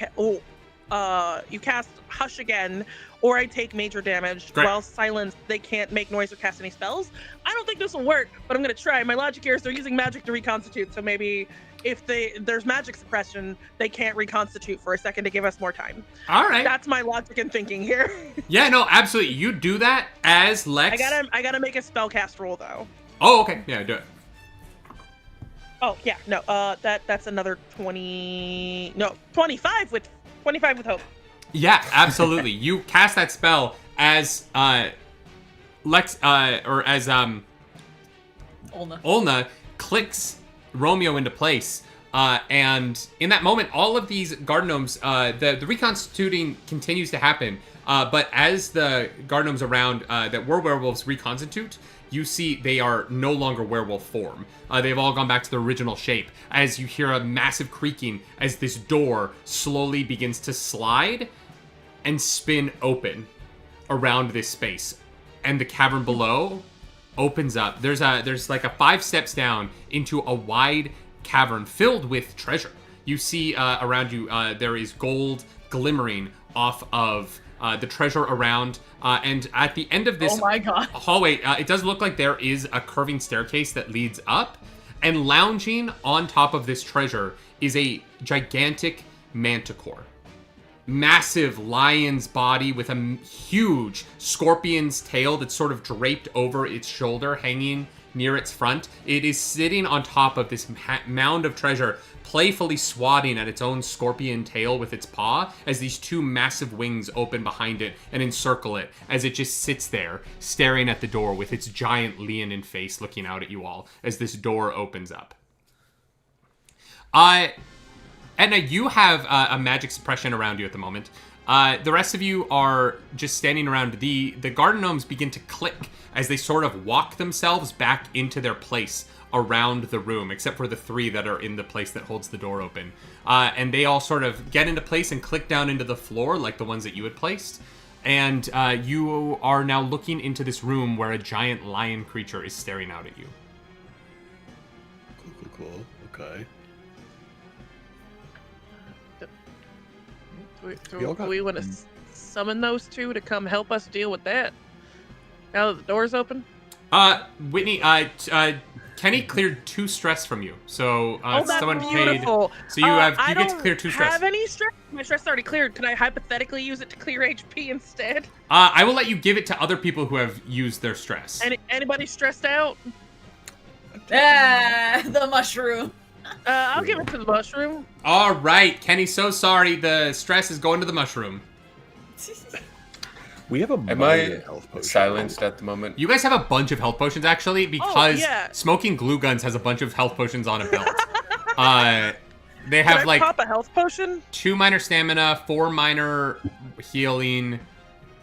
cast Hush again, or I take major damage. Great. While silenced, they can't make noise or cast any spells. I don't think this will work, but I'm gonna try. My logic here is they're using magic to reconstitute, so maybe if there's magic suppression, they can't reconstitute for a second to give us more time. All right. That's my logic and thinking here. Yeah, no, absolutely. You do that as Lex. I gotta make a spellcast roll though. Oh, okay. Yeah, do it. Oh yeah, no. That's another 25 with hope. Yeah, absolutely. You cast that spell as Lex Olna clicks Romeo into place. And in that moment, all of these garden gnomes, the reconstituting continues to happen. But as the garden gnomes around that were werewolves reconstitute, you see they are no longer werewolf form. They've all gone back to their original shape as you hear a massive creaking as this door slowly begins to slide and spin open around this space. And the cavern below opens up. There's like a 5 steps down into a wide cavern filled with treasure. You see around you there is gold glimmering off of the treasure around, and at the end of this hallway, it does look like there is a curving staircase that leads up, and lounging on top of this treasure is a gigantic manticore. Massive lion's body with a huge scorpion's tail that's sort of draped over its shoulder, hanging near its front. It is sitting on top of this mound of treasure, playfully swatting at its own scorpion tail with its paw as these 2 massive wings open behind it and encircle it as it just sits there staring at the door with its giant leonine face looking out at you all as this door opens up. Edna, you have a magic suppression around you at the moment. The rest of you are just standing around. The garden gnomes begin to click as they sort of walk themselves back into their place around the room, except for the 3 that are in the place that holds the door open. And they all sort of get into place and click down into the floor like the ones that you had placed. and you are now looking into this room where a giant lion creature is staring out at you. Cool. Okay. Do we want to summon those two to come help us deal with that? Now that the door's open? Whitney, Kenny cleared 2 stress from you, so that's someone beautiful. paid. So you get to clear 2 stress. I don't have any stress. My stress is already cleared. Can I hypothetically use it to clear HP instead? I will let you give it to other people who have used their stress. Anybody stressed out? The mushroom. I'll give it to the mushroom. All right, Kenny. So sorry. The stress is going to the mushroom. We have a Am minor I health potion. silenced at the moment? You guys have a bunch of health potions actually, because yeah. Smoking Glue Guns has a bunch of health potions on a belt. They have Can I like pop a health potion? 2 minor stamina, 4 minor healing,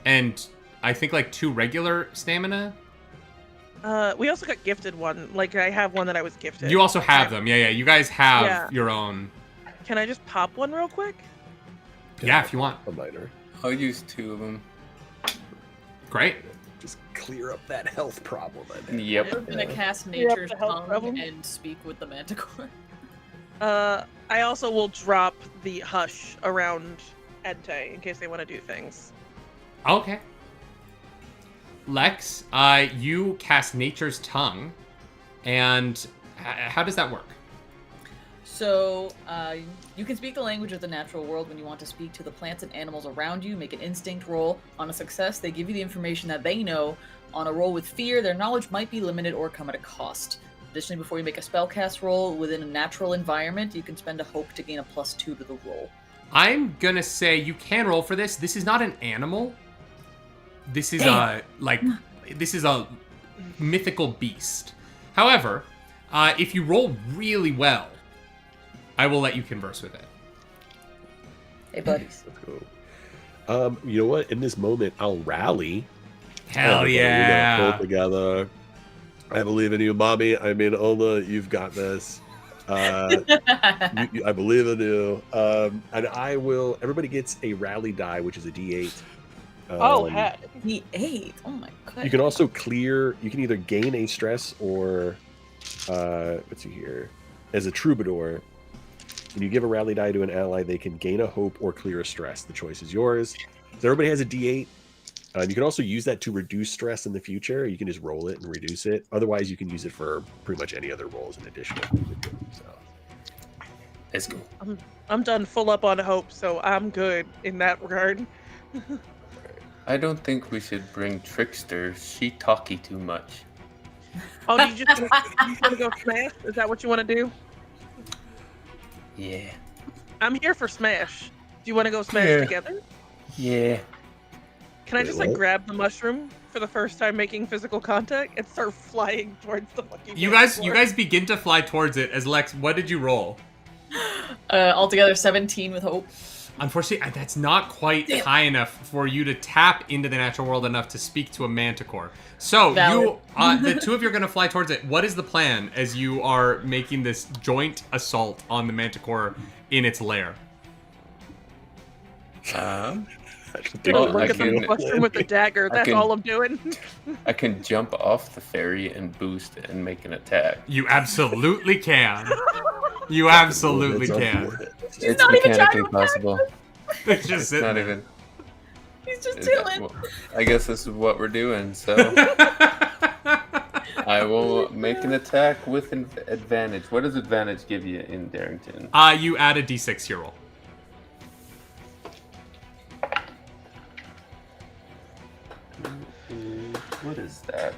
and I think like 2 regular stamina. We also got gifted one. Like I have one that I was gifted. You also have them. Yeah. You guys have Yeah. your own. Can I just pop one real quick? Yeah, if you want. A minor. I'll use 2 of them. Great. Just clear up that health problem. Yep. I'm gonna cast Clear up Nature's the health Tongue problem. and speak with the Manticore. I also will drop the hush around Ente in case they want to do things. Okay. Lex, you cast Nature's Tongue, and how does that work? So, you can speak the language of the natural world when you want to speak to the plants and animals around you. Make an instinct roll. On a success, they give you the information that they know. On a roll with fear, their knowledge might be limited or come at a cost. Additionally, before you make a spellcast roll within a natural environment, you can spend a hope to gain a +2 to the roll. I'm gonna say you can roll for this. This is not an animal. This is this is a mythical beast. However, if you roll really well, I will let you converse with it. Hey, buddies. Let's go. You know what? In this moment, I'll rally. Hell We're yeah! gonna pull together. I believe in you, mommy. I mean, Ola, you've got this. I believe in you. And I will. Everybody gets a rally die, which is a D8. Heck. D8. Oh my god. You can also clear. You can either gain a stress or, let's see here, as a troubadour. When you give a rally die to an ally, they can gain a hope or clear a stress. The choice is yours. So everybody has a D8. You can also use that to reduce stress in the future. You can just roll it and reduce it. Otherwise, you can use it for pretty much any other rolls in addition. So. Let's go. I'm done full up on hope, so I'm good in that regard. I don't think we should bring Trickster. She talky too much. Oh, you want to go smash? Is that what you want to do? Yeah. I'm here for smash. Do you want to go smash Yeah. together? Yeah. Can I just Wait, like what? grab the mushroom for the first time making physical contact and start flying towards the fucking You Manticore? guys begin to fly towards it. As Lex, what did you roll? Altogether 17 with hope. Unfortunately, that's not quite high enough for you to tap into the natural world enough to speak to a manticore. So Valid. the 2 of you are going to fly towards it. What is the plan as you are making this joint assault on the manticore in its lair? Look I at the can- mushroom with the dagger. That's all I'm doing. I can jump off the ferry and boost and make an attack. You absolutely can. You absolutely That's can. unfortunate. It's not even mechanically trying to possible. It's just It's not sitting even. He's just it's- chilling. well, I guess this is what we're doing. So I will make an attack with an advantage. What does advantage give you in Darrington? You add a d6 to your roll. What is that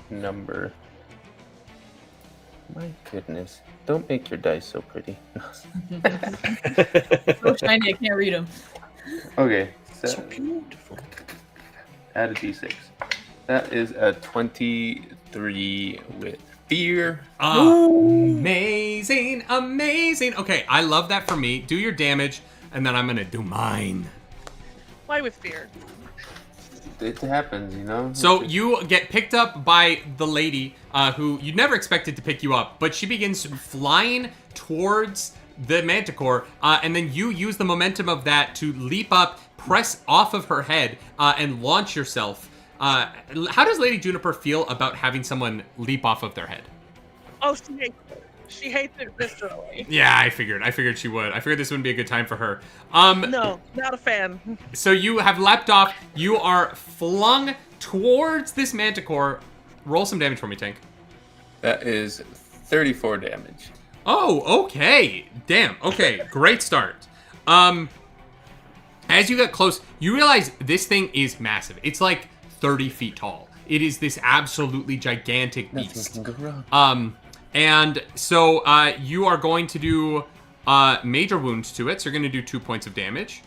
number? My goodness. Don't make your dice so pretty. So shiny, I can't read him. Okay. So beautiful. Add a d6. That is a 23 with fear. Amazing, amazing. Okay, I love that for me. Do your damage, and then I'm gonna do mine. Why with fear? It happens, you know? So you get picked up by the lady who you never expected to pick you up, but she begins flying towards the manticore, and then you use the momentum of that to leap up, press off of her head, and launch yourself. How does Lady Juniper feel about having someone leap off of their head? Oh, she hates it. She hates it viscerally. Yeah, I figured she would. I figured this wouldn't be a good time for her. No, not a fan. So you have leapt off. You are flung towards this manticore. Roll some damage for me, Tank. That is 34 damage. Oh, okay. Damn. Okay, great start. As you get close, you realize this thing is massive. It's like 30 feet tall. It is this absolutely gigantic beast. Nothing can go wrong. And so you are going to do major wounds to it. So you're going to do 2 points of damage.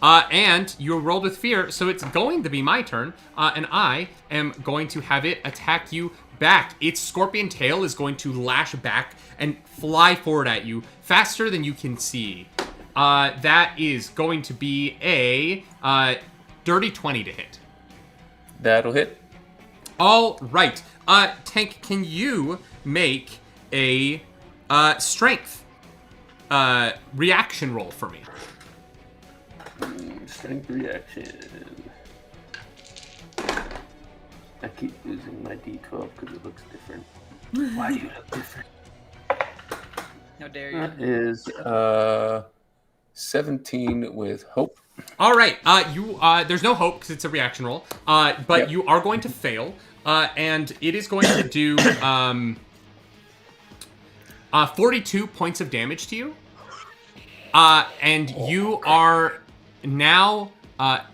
And you rolled with fear, so it's going to be my turn. And I am going to have it attack you back. Its scorpion tail is going to lash back and fly forward at you faster than you can see. That is going to be a dirty 20 to hit. That'll hit. All right. Tank, can you make a strength reaction roll for me? Strength reaction. I keep losing my D12 because it looks different. Why do you look different? How dare you? That is 17 with hope. All right. There's no hope because it's a reaction roll. But Yep. you are going to fail, and it is going to do 42 points of damage to you. And you are now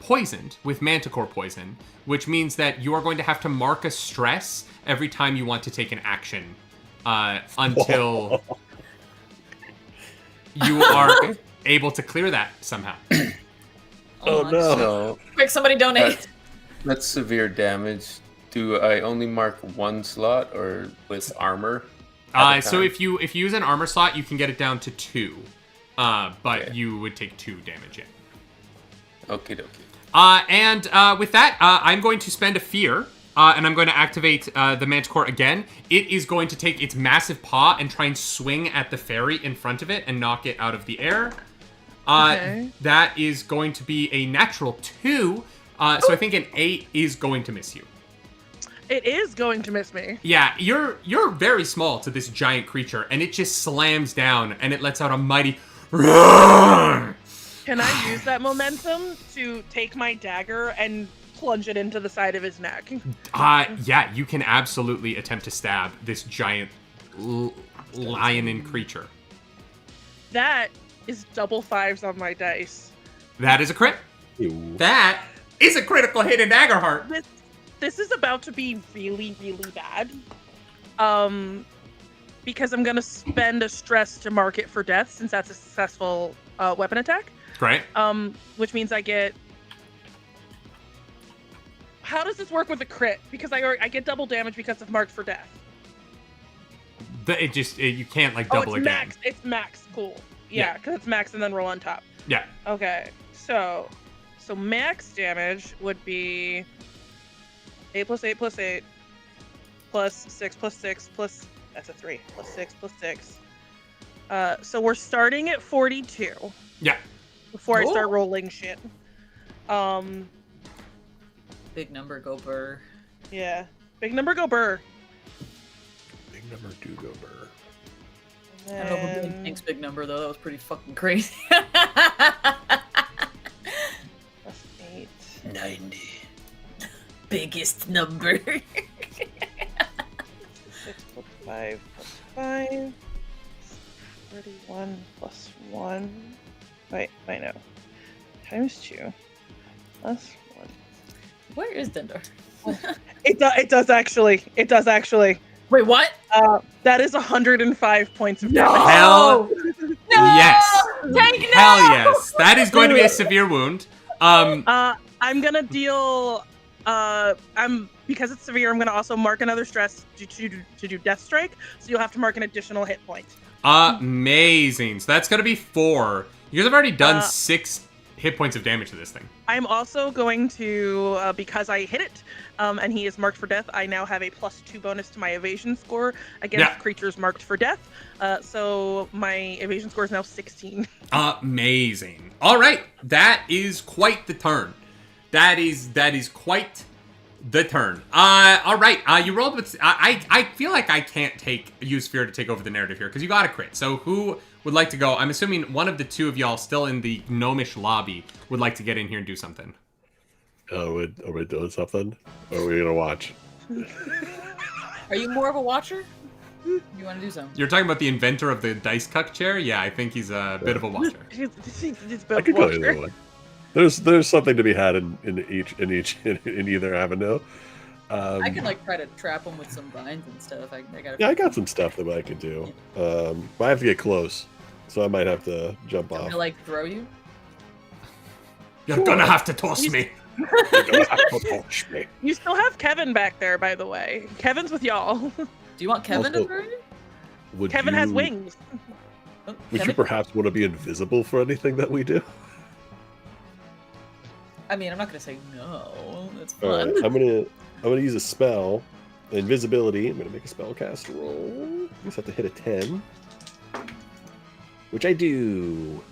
poisoned with manticore poison, which means that you are going to have to mark a stress every time you want to take an action until you are able to clear that somehow. Oh no. So Quick, somebody donate. that's severe damage. Do I only mark one slot or with armor? So if you use an armor slot, you can get it down to 2. But you would take 2 damage, yeah. Okie dokie. And with that, I'm going to spend a fear, and I'm going to activate the Manticore again. It is going to take its massive paw and try and swing at the fairy in front of it and knock it out of the air. Okay. That is going to be a natural 2, so I think an 8 is going to miss you. It is going to miss me. Yeah, you're very small to this giant creature, and it just slams down, and it lets out a mighty roar. Can I use that momentum to take my dagger and plunge it into the side of his neck? Yeah, you can absolutely attempt to stab this giant lion creature. That is double 5s on my dice. That is a crit. Ew. That is a critical hit in Daggerheart. This is about to be really, really bad. Because I'm gonna spend a stress to mark it for death since that's a successful weapon attack. Great. Which means I get. How does this work with a crit? Because I get double damage because of marked for death. You can't like double it's again. max. It's max. Cool. Yeah, because it's max and then roll on top. Yeah. Okay, so max damage would be 8 plus 8 plus 8 plus 6 plus 6 plus that's a 3 plus 6 plus 6. So we're starting at 42. Yeah. Before I start rolling shit. Big number, go burr. Yeah. Big number, go burr. Big number do go burr. I don't know if I'm Tank's big number though. That was pretty fucking crazy. Plus 8. 90. Biggest number. 6 plus 5 plus 5. 31 plus 1. Wait, I know. Times 2 plus 1. Where is Dendor? It does actually. It does actually. Wait, what? That is 105 points of damage. Hell yes. Tank, no! Hell yes. That is going to be a severe wound. I'm gonna deal. Because it's severe. I'm gonna also mark another stress to do death strike. So you'll have to mark an additional hit point. Amazing. So that's going to be 4. You guys have already done 6 hit points of damage to this thing. I'm also going to, because I hit it, and he is marked for death, I now have a +2 bonus to my evasion score against creatures marked for death. So my evasion score is now 16. Amazing. All right, that is quite the turn. That is quite the turn. All right. You rolled with. I feel like I can't use fear to take over the narrative here because you got a crit. So who would like to go? I'm assuming one of the two of y'all still in the gnomish lobby would like to get in here and do something. Are we doing something? Or are we gonna watch? Are you more of a watcher? You want to do something? You're talking about the inventor of the dice cuck chair? Yeah, I think he's a bit of a watcher. I could go either way. There's something to be had in either avenue. I can like try to trap them with some vines and stuff. I got some stuff that I could do. But I have to get close, so I might have to jump off. To like throw you? You're gonna have to toss me. You're gonna have to toss me. You still have Kevin back there, by the way. Kevin's with y'all. Do you want Kevin to throw you? Kevin has wings. Would you perhaps want to be invisible for anything that we do? I mean, I'm not gonna say no. That's All fun. right, I'm gonna use a spell, invisibility. I'm gonna make a spellcast roll. I just have to hit a 10, which I do.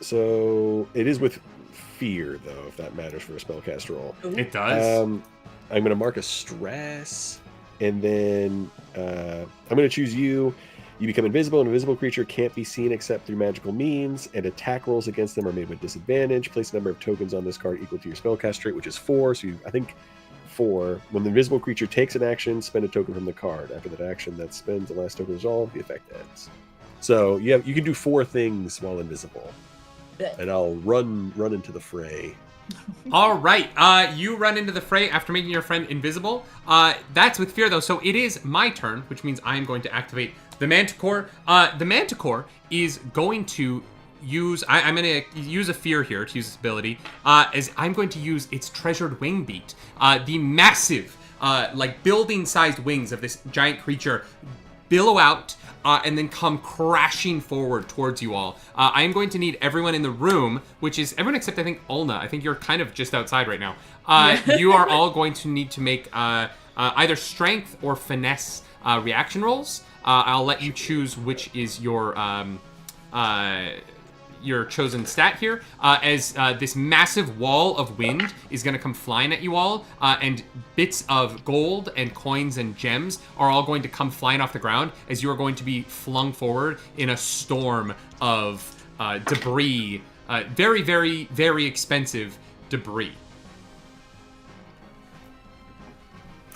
So it is with fear, though, if that matters for a spellcast roll. It does. I'm gonna mark a stress, and then I'm gonna choose you. You become invisible. An invisible creature can't be seen except through magical means, and attack rolls against them are made with disadvantage. Place a number of tokens on this card equal to your spellcast rate, which is 4. So I think 4. When the invisible creature takes an action, spend a token from the card. After that action that spends the last token resolved, the effect ends. So you can do 4 things while invisible, and I'll run into the fray. All right. You run into the fray after making your friend invisible. That's with fear, though. So it is my turn, which means I am going to activate the Manticore. The Manticore is going to use... I'm going to use a fear here to use this ability. As I'm going to use its Treasured Wing Beat. The massive, building-sized wings of this giant creature billow out and then come crashing forward towards you all. I am going to need everyone in the room, which is everyone except, I think, Ulna. I think you're kind of just outside right now. You are all going to need to make either strength or finesse reaction rolls. I'll let you choose which is your chosen stat here, as this massive wall of wind is going to come flying at you all, and bits of gold and coins and gems are all going to come flying off the ground as you are going to be flung forward in a storm of debris, very, very, very expensive debris.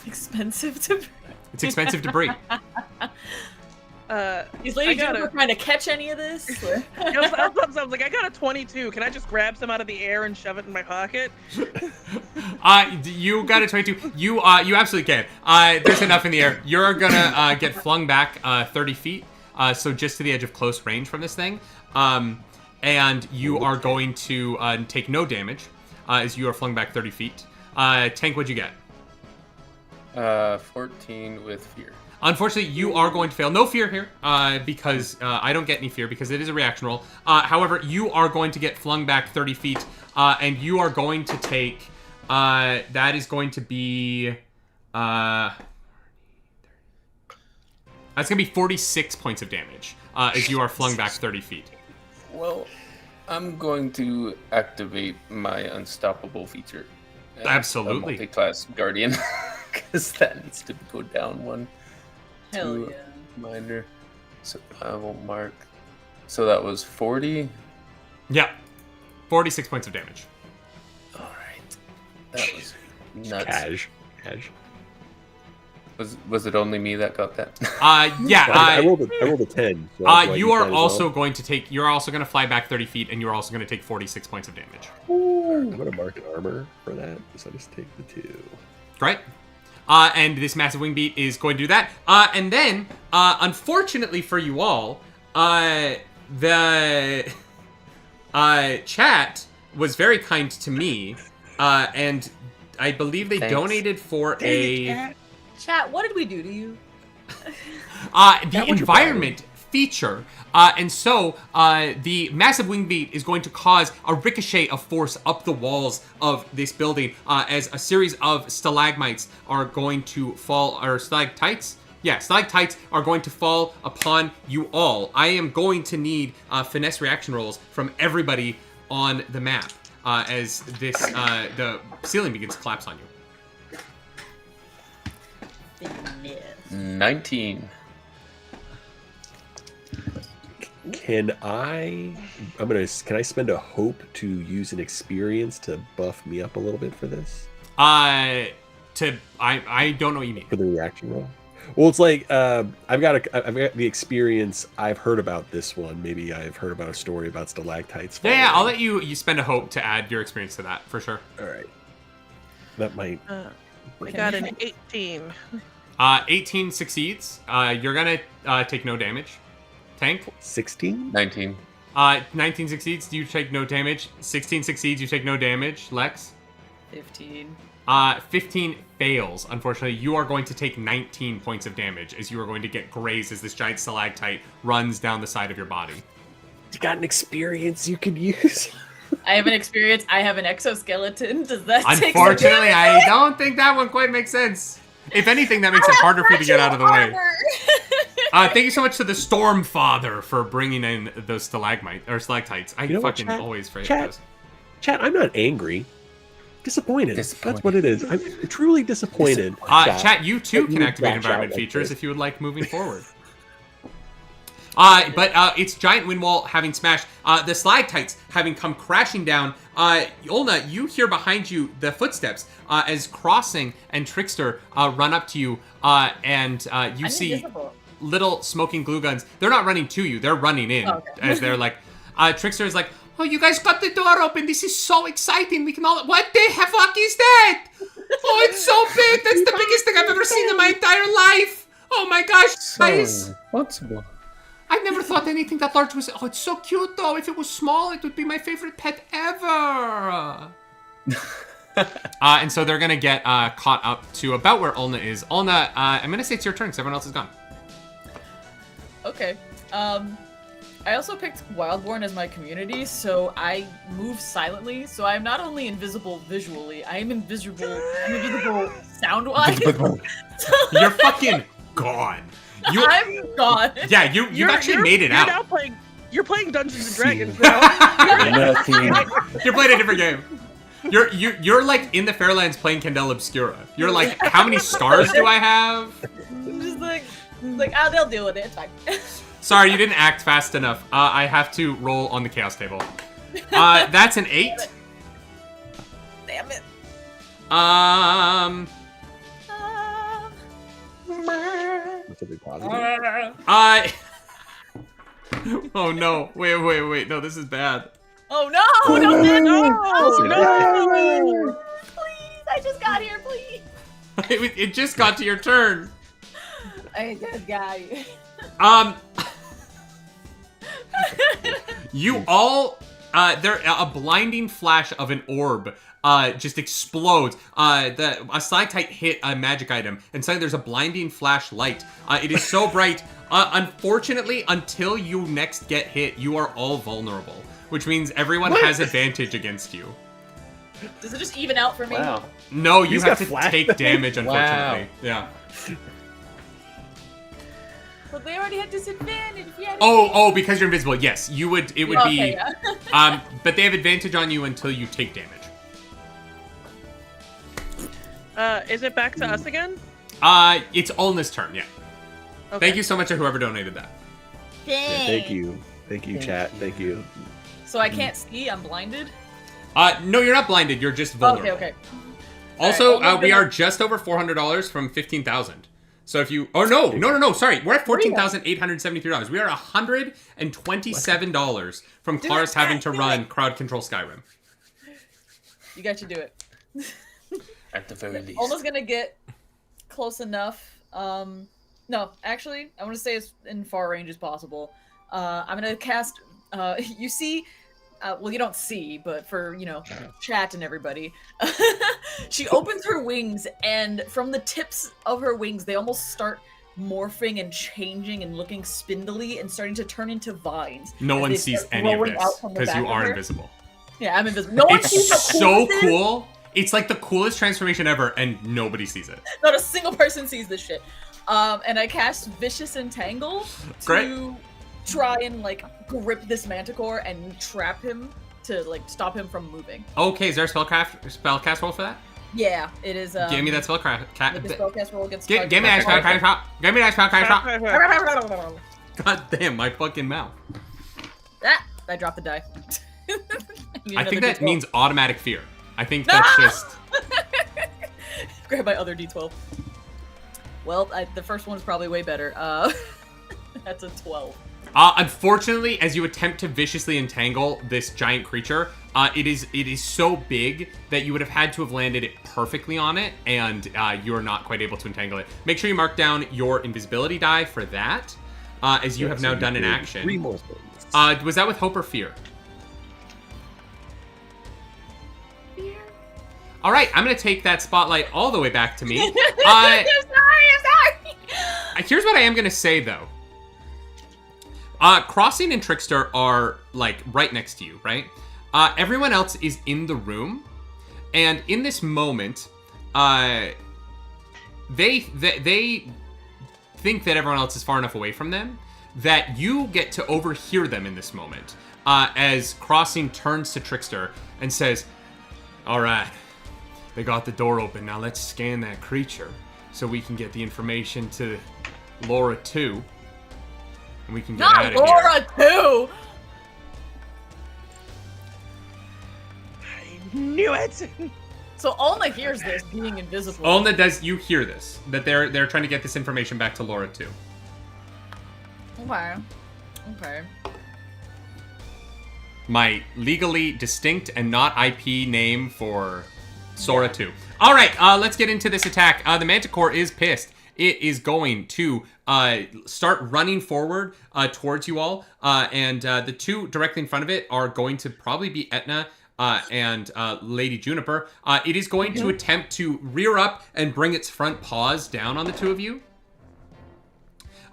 Expensive debris. It's expensive debris. Is Lady Jennifer trying to catch any of this? I was like, I got a 22. Can I just grab some out of the air and shove it in my pocket? You got a 22. You absolutely can. There's enough in the air. You're gonna get flung back 30 feet, so just to the edge of close range from this thing. And you are going to take no damage as you are flung back 30 feet. Tank, what'd you get? 14 with fear. Unfortunately, you are going to fail. No fear here, because I don't get any fear because it is a reaction roll. However, you are going to get flung back 30 feet, and you are going to take... that is going to be... that's going to be 46 points of damage as you are flung back 30 feet. Well, I'm going to activate my unstoppable feature. Absolutely. A multi-class guardian, because that needs to go down 1. Hell yeah. Minor. So I will mark. So that was 40? Yeah. 46 points of damage. Alright. That was nuts. Cash. Was it only me that got that? Yeah. I rolled a 10. So you are also going to take... You're also going to fly back 30 feet, and you're also going to take 46 points of damage. I'm going to mark an armor for that, so I just take the 2. Great. And this massive wing beat is going to do that. And then, unfortunately for you all, the chat was very kind to me, and I believe they donated for Chat, what did we do to you? the environment feature. And so the massive wing beat is going to cause a ricochet of force up the walls of this building as a series of stalagmites are going to fall, or stalactites? Yeah, stalactites are going to fall upon you all. I am going to need finesse reaction rolls from everybody on the map as this the ceiling begins to collapse on you. 19. Can I spend a hope to use an experience to buff me up a little bit for this? I don't know what you mean. For the reaction roll? Well, it's like I've got the experience. I've heard about this one. Maybe I've heard about a story about stalactites. Yeah, I'll let you spend a hope to add your experience to that for sure. All right. That might. I got an 18. 18 succeeds. You're gonna take no damage. Tank. 16. 19. 19 succeeds. You take no damage. 16 succeeds. You take no damage. Lex. 15. 15 fails. Unfortunately, you are going to take 19 points of damage as you are going to get grazed as this giant stalactite runs down the side of your body. You got an experience you could use. I have an experience. I have an exoskeleton. Does that take some Unfortunately, damage? I don't think that one quite makes sense. If anything, that makes it harder for you to get out of the way. Thank you so much to the Storm Father for bringing in those stalactites. I fucking always forget those. Chat, I'm not angry. Disappointed. That's what it is. I'm truly disappointed. Chat, you too can activate environment features if you would like moving forward. But it's giant wind wall having smashed, the stalactites having come crashing down. Olna, you hear behind you the footsteps as Crossing and Trickster run up to you, and you see invisible. little smoking glue guns. They're not running to you; they're running in as they're like. Trickster is like, "Oh, you guys got the door open! This is so exciting! We can all. What the fuck is that? Oh, it's so big! That's the biggest thing I've ever seen in my entire life! Oh my gosh, guys!" Responsible. I never thought anything that large was... Oh, it's so cute, though. If it was small, it would be my favorite pet ever. And so they're going to get caught up to about where Olna is. Olna, I'm going to say it's your turn because everyone else is gone. Okay. I also picked Wildborn as my community, so I move silently. So I'm not only invisible visually, I am invisible sound-wise. You're fucking gone. I'm gone. Yeah, you've actually made it out. You're playing Dungeons and Dragons now. You're playing a different game. You're like in the Fairlands playing Candela Obscura. You're like, how many stars do I have? I'm just like, they'll deal with it. It's fine. Sorry, you didn't act fast enough. I have to roll on the chaos table. That's an 8. Damn it. Oh no! Wait! No, this is bad. Oh no! No! Please, I just got here. Please. It just got to your turn. I just got here. You all, a blinding flash of an orb just explodes. A stalactite hit a magic item, and suddenly there's a blinding flash light. It is so bright. Unfortunately, until you next get hit, you are all vulnerable, which means everyone has advantage against you. Does it just even out for me? Wow. No, you have to take damage, unfortunately. Wow. Yeah. But they already had disadvantage. Oh, because you're invisible. Yes, you would. It would be. Yeah. But they have advantage on you until you take damage. Is it back to us again? It's Olna's turn. Yeah. Okay. Thank you so much to whoever donated that. Yeah, thank you, chat. Thank you. So I can't see. I'm blinded. No, you're not blinded. You're just vulnerable. Okay. Also, right, we are just over $400 from 15,000. So if you, no, sorry, we're at $14,873. We are $127 from Clara's having to run crowd control Skyrim. You got to do it. At the very least. Almost gonna get close enough. No, actually, I want to say as in far range as possible. I'm gonna cast. You see. Well, you don't see, but for, chat and everybody, she opens her wings, and from the tips of her wings, they almost start morphing and changing and looking spindly and starting to turn into vines. No as one they sees start any of growing this out from the because back you of are her. invisible. Yeah, I'm invisible. No one sees how It's cool so this is. cool. It's like the coolest transformation ever, and nobody sees it. Not a single person sees this shit. And I cast Vicious Entangle to Great. try and like grip this manticore and trap him to like stop him from moving. Okay, is there a spellcast roll for that? Yeah, it is. Give me that spellcast. With the spellcast roll against. Give me that spellcast shot. Give me that spellcast shot. God damn, my fucking mouth. Ah, I dropped the die. I think that D12. means automatic fear. I think that's just... Grab my other D12. Well, the first one's probably way better. That's a 12. Unfortunately, as you attempt to viciously entangle this giant creature, it is so big that you would have had to have landed it perfectly on it, and you are not quite able to entangle it. Make sure you mark down your invisibility die for that, as you have now done an action. 3 more things. Was that with hope or fear? Fear. All right, I'm gonna take that spotlight all the way back to me. I'm sorry. Here's what I am gonna say though. Crossing and Trickster are like right next to you, right? Everyone else is in the room, and in this moment, they think that everyone else is far enough away from them that you get to overhear them in this moment. As Crossing turns to Trickster and says, "All right, they got the door open. Now let's scan that creature so we can get the information to Laura 2. And we can get out Not of here." Laura too. I knew it. So Olna hears this being invisible. Olna, does you hear this? That they're trying to get this information back to Laura 2. Okay. Okay. My legally distinct and not IP name for Sora 2. All right, let's get into this attack. The Manticore is pissed. It is going to start running forward towards you all, and the two directly in front of it are going to probably be Etna and Lady Juniper. It is going to attempt to rear up and bring its front paws down on the two of you.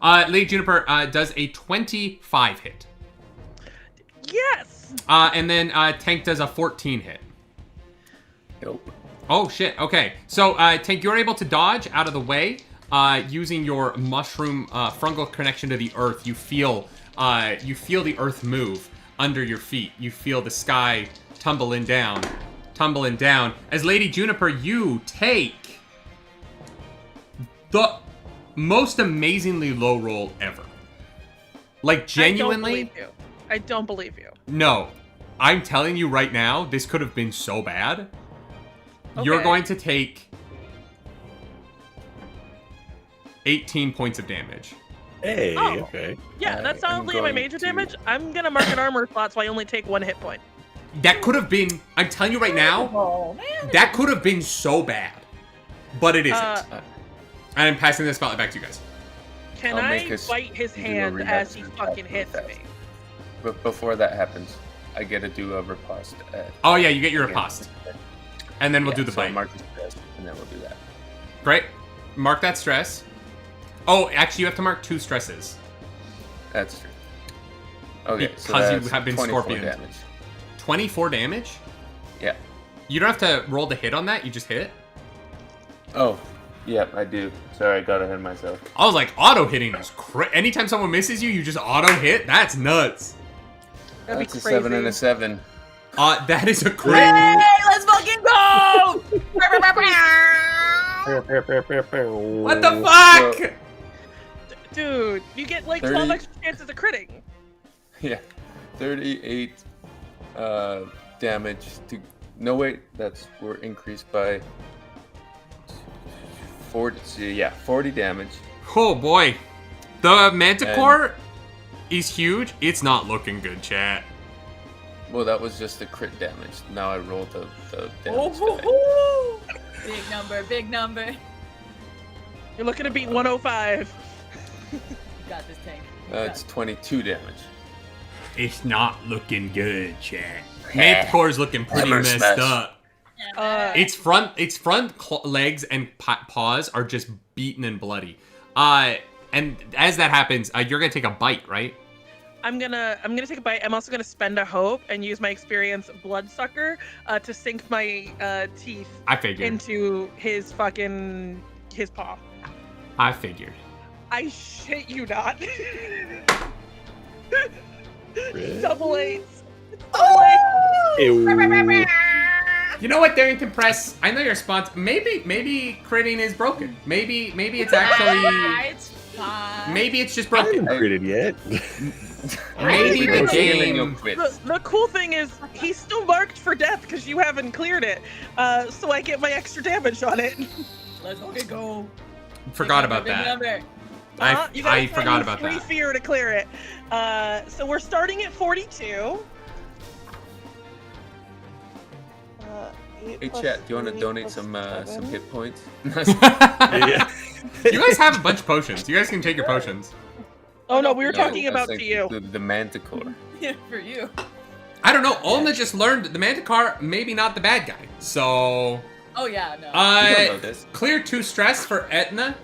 Lady Juniper does a 25 hit. Yes. And then Tank does a 14 hit. Nope. Oh shit, okay. So Tank, you're able to dodge out of the way using your mushroom fungal connection to the earth. You feel the earth move under your feet. You feel the sky tumbling down. As Lady Juniper, you take the most amazingly low roll ever. Like genuinely. I don't believe you. No. I'm telling you right now, this could have been so bad. Okay. You're going to take 18 points of damage. Hey, Oh. okay. Yeah, that's I'm solidly my going major to- damage. I'm gonna mark an armor slot so I only take 1 hit point. That could have been, I'm telling you right now, Oh man. that could have been so bad. But it isn't. Uh, And I'm passing this spotlight back to you guys. Can I'll I make us bite his do a hand as he reaction fucking attack hits real me? fast. But before that happens, I get to do a riposte. Oh yeah, you get your against- riposte. And then we'll do the so bite. mark the stress, and then we'll do that. Great. Mark that stress. Oh, actually you have to mark 2 stresses. That's true. Okay, so Because you that's have been 24 scorpioned. damage. 24 damage? Yeah. You don't have to roll the hit on that, you just hit it? Oh, yep, I do. Sorry, I got ahead of myself. I was like, auto hitting is anytime someone misses you, you just auto hit? That's nuts. That'd be That's a crazy. 7 and a 7. That is a crit. Hey, let's fucking go! What the fuck? So- Dude, you get like 12 extra chances of critting. Yeah, 38 damage to. No wait, we're increased by 40. Yeah, 40 damage. Oh boy. The Manticore is huge. It's not looking good, chat. Well, that was just the crit damage. Now I rolled the damage. Oh, big number, big number. You're looking to beat 105. You got this, Tank. It's 22 damage. It's not looking good, chat. Manticore's looking pretty Hammer messed smash. up. Its front legs and paws are just beaten and bloody. And as that happens, you're gonna take a bite, right? I'm gonna take a bite. I'm also gonna spend a hope and use my experience bloodsucker to sink my teeth I figured. into his paw. I figured. I shit you not. Really? Double eights. Double eights. Ew. You know what, Darrington Press? I know your sponsor. Maybe critting is broken. Maybe it's actually. It's fine. Maybe it's just I broken. haven't critted yet. Maybe the game. The cool thing is he's still marked for death because you haven't cleared it, so I get my extra damage on it. Let's fucking go. Forgot about that. You gotta I forgot about free that. fear to clear it. So we're starting at 42. Hey, chat, do you want to donate some hit points? Yeah. You guys have a bunch of potions. You guys can take your potions. Oh no, we were No, talking I about think to you. The Manticore. Yeah, for you. I don't know. Olna just learned the Manticore maybe not the bad guy. So Oh yeah, no. You don't know this. clear 2 stress for Etna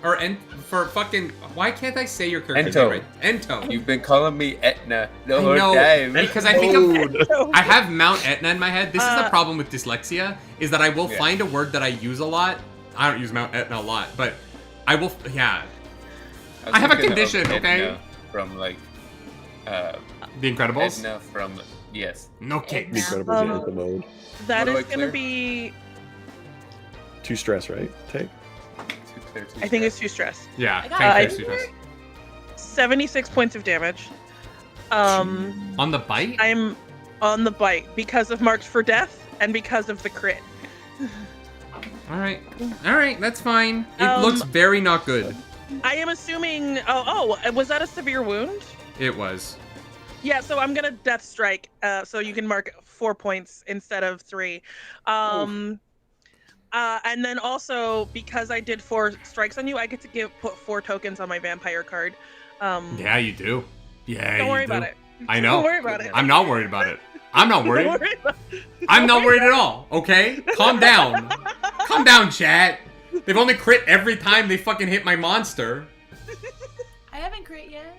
for fucking. Why can't I say your character's name Ento. right? Ento. You've been calling me Etna the I whole know, time. because I think of. Oh, I have Mount Etna in my head. This is the problem with dyslexia, is that I will Yeah. find a word that I use a lot. I don't use Mount Etna a lot, but I will. Yeah, was I have a thinking of condition, okay? Edna from like The Incredibles. Edna from yes. No kicks. Incredible anthem mode. That What do is I gonna clear? be. 2 stress, right? Take. I think it's 2 stress. Yeah, I got tank it. clears 2 stress. 76 points of damage. On the bite. I'm on the bite because of marked for death and because of the crit. All right, that's fine. It Um, looks very not good. I am assuming. Oh, was that a severe wound? It was. Yeah, so I'm gonna death strike. So you can mark 4 points instead of 3. And then also because I did 4 strikes on you, I get to put 4 tokens on my vampire card. Yeah, you do. Yeah, Don't you worry do. about it. I know. Don't worry about it. I'm not worried about it. I'm not worried. Don't worry about it. I'm not worried at all. Okay, calm down. Calm down, chat. They've only crit every time they fucking hit my monster. I haven't crit yet.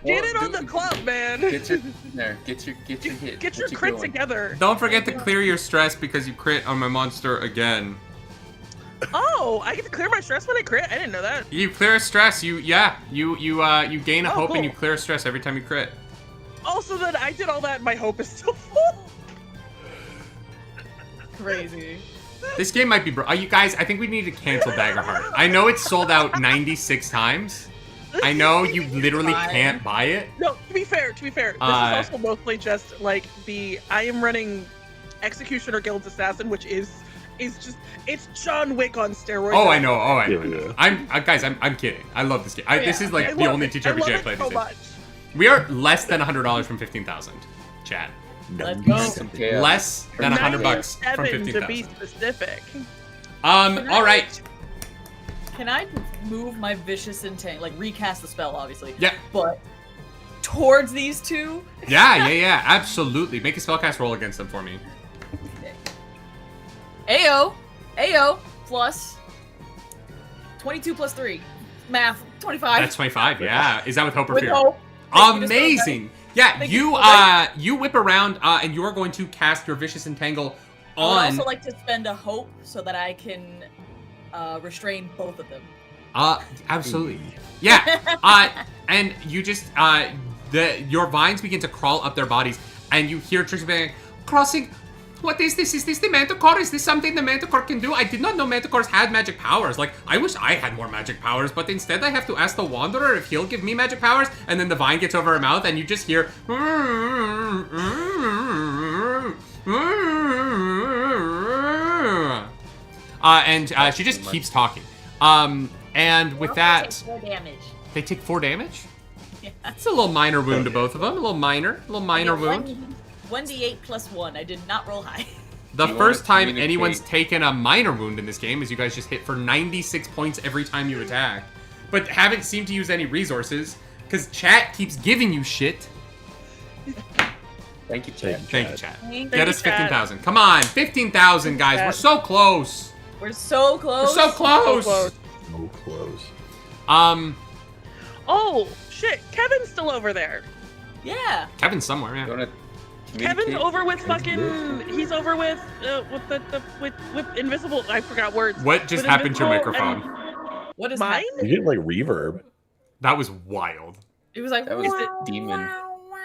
Get it on the club, man. Get your hit. Get your you crit going. together. Don't forget to clear your stress because you crit on my monster again. Oh, I get to clear my stress when I crit? I didn't know that. You clear a stress. You gain a Oh, hope and cool. you clear a stress every time you crit. Also, that I did all that, and my hope is still full. Crazy. This game might be you guys, I think we need to cancel Daggerheart. I know it's sold out 96 times. I know you literally Fine. can't buy it. No, to be fair, this is also mostly just like I am running Executioner Guild's Assassin, which is just it's John Wick on steroids. Oh, I know. Oh, I know. Yeah. I'm kidding. I love this game. This is I like the love only it. TTRPG I love played it so these days. much. We are less than $100 from 15,000. Chat. Let's go. Some chaos. Less than $100 from 97 to be 15,000. specific. All right. Can I move my vicious intent, like recast the spell, obviously? Yeah. But towards these two? Yeah. Absolutely. Make a spellcast roll against them for me. Ayo, plus 22 plus 3. Math, 25. That's 25. Yeah. Is that with hope or With fear? hope. Thank you to Amazing. Yeah. Thank You you. you whip around and you are going to cast your vicious entangle I would on. also like to spend a hope so that I can restrain both of them. Absolutely. Yeah. And you just your vines begin to crawl up their bodies, and you hear Trisha being crossing. What is this? Is this the Manticore? Is this something the Manticore can do? I did not know Manticores had magic powers. Like, I wish I had more magic powers, but instead I have to ask the Wanderer if he'll give me magic powers, and then the vine gets over her mouth, and you just hear and she just keeps talking. And with that, 4 damage. they take 4 damage? Yeah. It's a little minor wound to both of them. A little minor wound. 1d8 plus 1. I did not roll high. The You first wanna time communicate. anyone's taken a minor wound in this game is you guys just hit for 96 points every time you attack. But haven't seemed to use any resources, because chat keeps giving you shit. Thank you, chat. Thank you, chat. Thank Get you, us chat. 15,000. Come on, 15,000, guys. Chat. We're so close. We're so close. We're so close. close. So close. Oh shit! Kevin's still over there. Yeah. Kevin's somewhere, yeah. You wanna Kevin's communicate? over with fucking. He's over with with invisible. I forgot words. What just With happened to your invisible microphone? What is Mine? happening? You get like reverb. That was wild. It was like, That was the demon.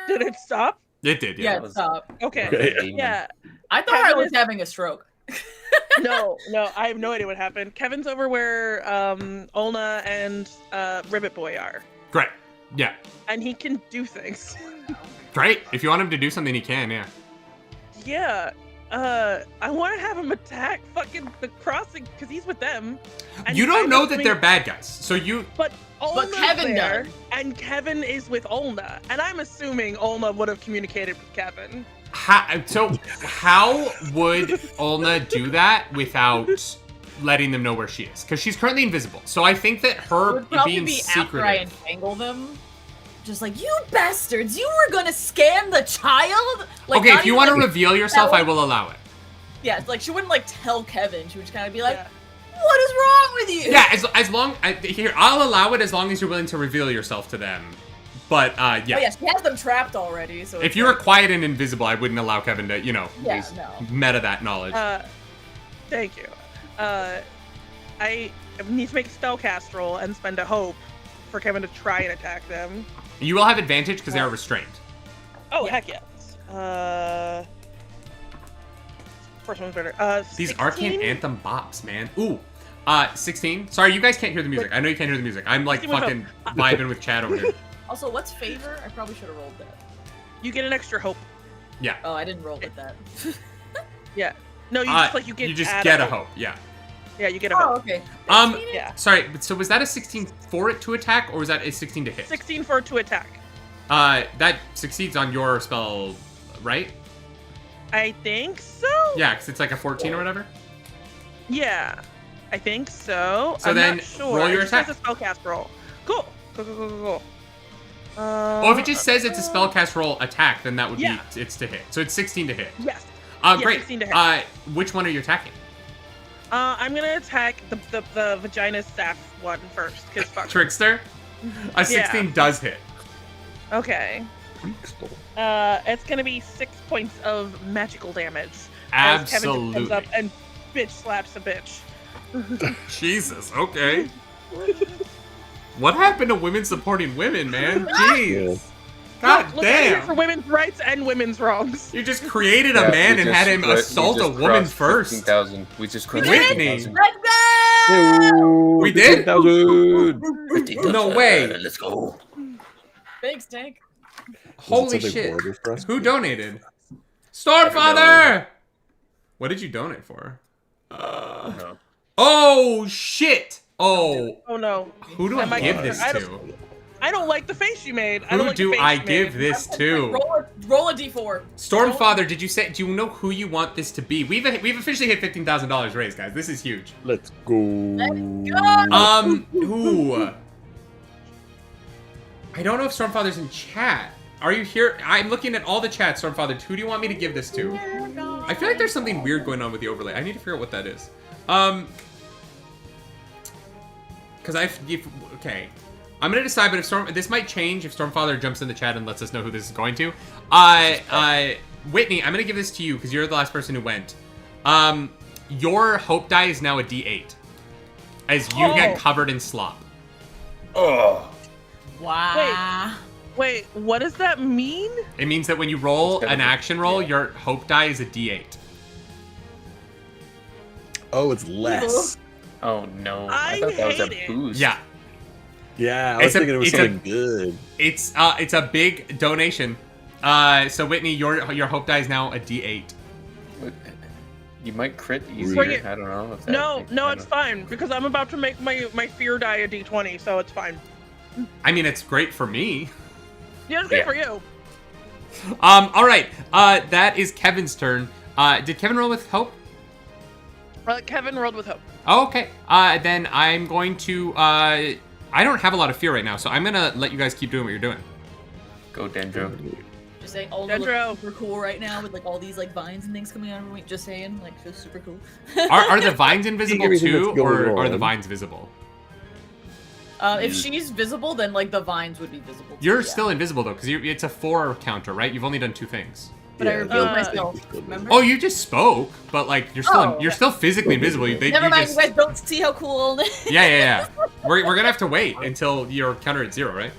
Did it stop? It did, yeah, yeah. stop. Okay. Okay. Demon. Yeah. I thought I Kevin was is- having a stroke. No, I have no idea what happened. Kevin's over where Olna and Ribbit Boy are, Great. Yeah. and he can do things. Great. If you want him to do something, he can, yeah. Yeah. I want to have him attack fucking the crossing because he's with them. And You don't I'm know that assuming- they're bad guys. So you... But Olna's Kevin there, does. and Kevin is with Olna, and I'm assuming Olna would have communicated with Kevin. So how would Olna do that without letting them know where she is? Because she's currently invisible. So I think that It her would probably being be after I secretive... entangle them. Just like, you bastards, you were gonna scam the child? Like, Okay, not if you even, want to like, reveal yourself, tell- I will allow it. Yeah, it's like, she wouldn't, like, tell Kevin. She would just kind of be like, Yeah. what is wrong with you? Yeah, as long... here, I'll allow it as long as you're willing to reveal yourself to them. But, yeah. Oh, yeah, she has them trapped already, so If it's you were like, quiet and invisible, I wouldn't allow Kevin to, yeah, base- no. meta that knowledge. Thank you. I need to make a spellcast roll and spend a hope for Kevin to try and attack them. You will have advantage because they are restrained. Oh, Yeah. heck yes. First one's better. These 16? Arcane Anthem bops, man. Ooh. 16. Sorry, you guys can't hear the music. I know you can't hear the music. I'm like 16 with fucking vibing with chat over here. Also, what's favor? I probably should have rolled that. You get an extra hope. Yeah. Oh, I didn't roll with that. Yeah. No, you just like you get. add get a hope. Yeah. Yeah, you get a Oh, hope. okay. Yeah. Sorry, but so was that a 16 for it to attack, or was that a 16 to hit? 16 for it to attack. That succeeds on your spell, right? I think so. Yeah, because it's like a 14 or whatever. Yeah. I think so. So I'm then not sure. roll your It just says attack. a spellcast roll. Cool. Cool. Oh, if it just says it's a spellcast roll attack, then that would Yeah. be it's to hit. So it's 16 to hit. Yes. Yeah, Great. 16 to hit. Which one are you attacking? I'm gonna attack the vagina staff one first, cause fuck. Trickster. A 16 does hit. Okay. It's gonna be 6 points of magical damage. As Kevin just comes Absolutely. up and bitch slaps a bitch. Jesus. Okay. What happened to women supporting women, man? Jeez. God Look, I'm here damn. for women's rights and women's wrongs. You just created a man and had him assault a woman first. 15,000. We just crossed Whitney. 15,000. Let's go! We did? 15,000. No way. Let's go. Thanks, Tank. Holy something shit. horrible for us? Who donated? Stormfather! What did you donate for? No. Oh, shit. Oh, Oh no. who do I might give get- this I to? don't- I don't like the face you made. I don't Who like the do face I you give made. this to? Roll a d4. Stormfather, did you say? Do you know who you want this to be? We've officially hit $15,000 raised, guys. This is huge. Let's go. Who? I don't know if Stormfather's in chat. Are you here? I'm looking at all the chat, Stormfather. Who do you want me to give this to? I feel like there's something weird going on with the overlay. I need to figure out what that is. Because okay. I'm gonna decide, but if this might change if Stormfather jumps in the chat and lets us know who this is going to. Whitney, I'm gonna give this to you because you're the last person who went. Your hope die is now a D8, as you get covered in slop. Oh. Wow. Wait, what does that mean? It means that when you roll an action roll, your hope die is a D8. Oh, it's less. Oh no. I thought that was a hate it. boost. Yeah, Yeah, I was thinking it was something good. it's a big donation. So Whitney, your hope die is now a D8. You might crit Bring easier. it. I don't know. If that No, makes- no, I it's don't- fine because I'm about to make my fear die a D20, so it's fine. I mean, it's great for me. Yeah, it's good Yeah. for you. All right. That is Kevin's turn. Did Kevin roll with hope? Kevin rolled with hope. Oh, okay. Then I'm going to. I don't have a lot of fear right now, so I'm gonna let you guys keep doing what you're doing. Go Dendro. Just saying, all Dendro. look super cool right now with like all these like vines and things coming out of her wing. Just saying, like just super cool. Are the vines invisible Everything too, that's going or are the on. vines visible? If she's visible, then like the vines would be visible. Too, You're yeah. still invisible though, because it's a 4 counter, right? You've only done 2 things. But I revealed myself. Remember? Oh, you just spoke, but like you're still physically invisible. Never mind, you guys don't see how cool. Yeah. We're gonna have to wait until your counter at 0, right?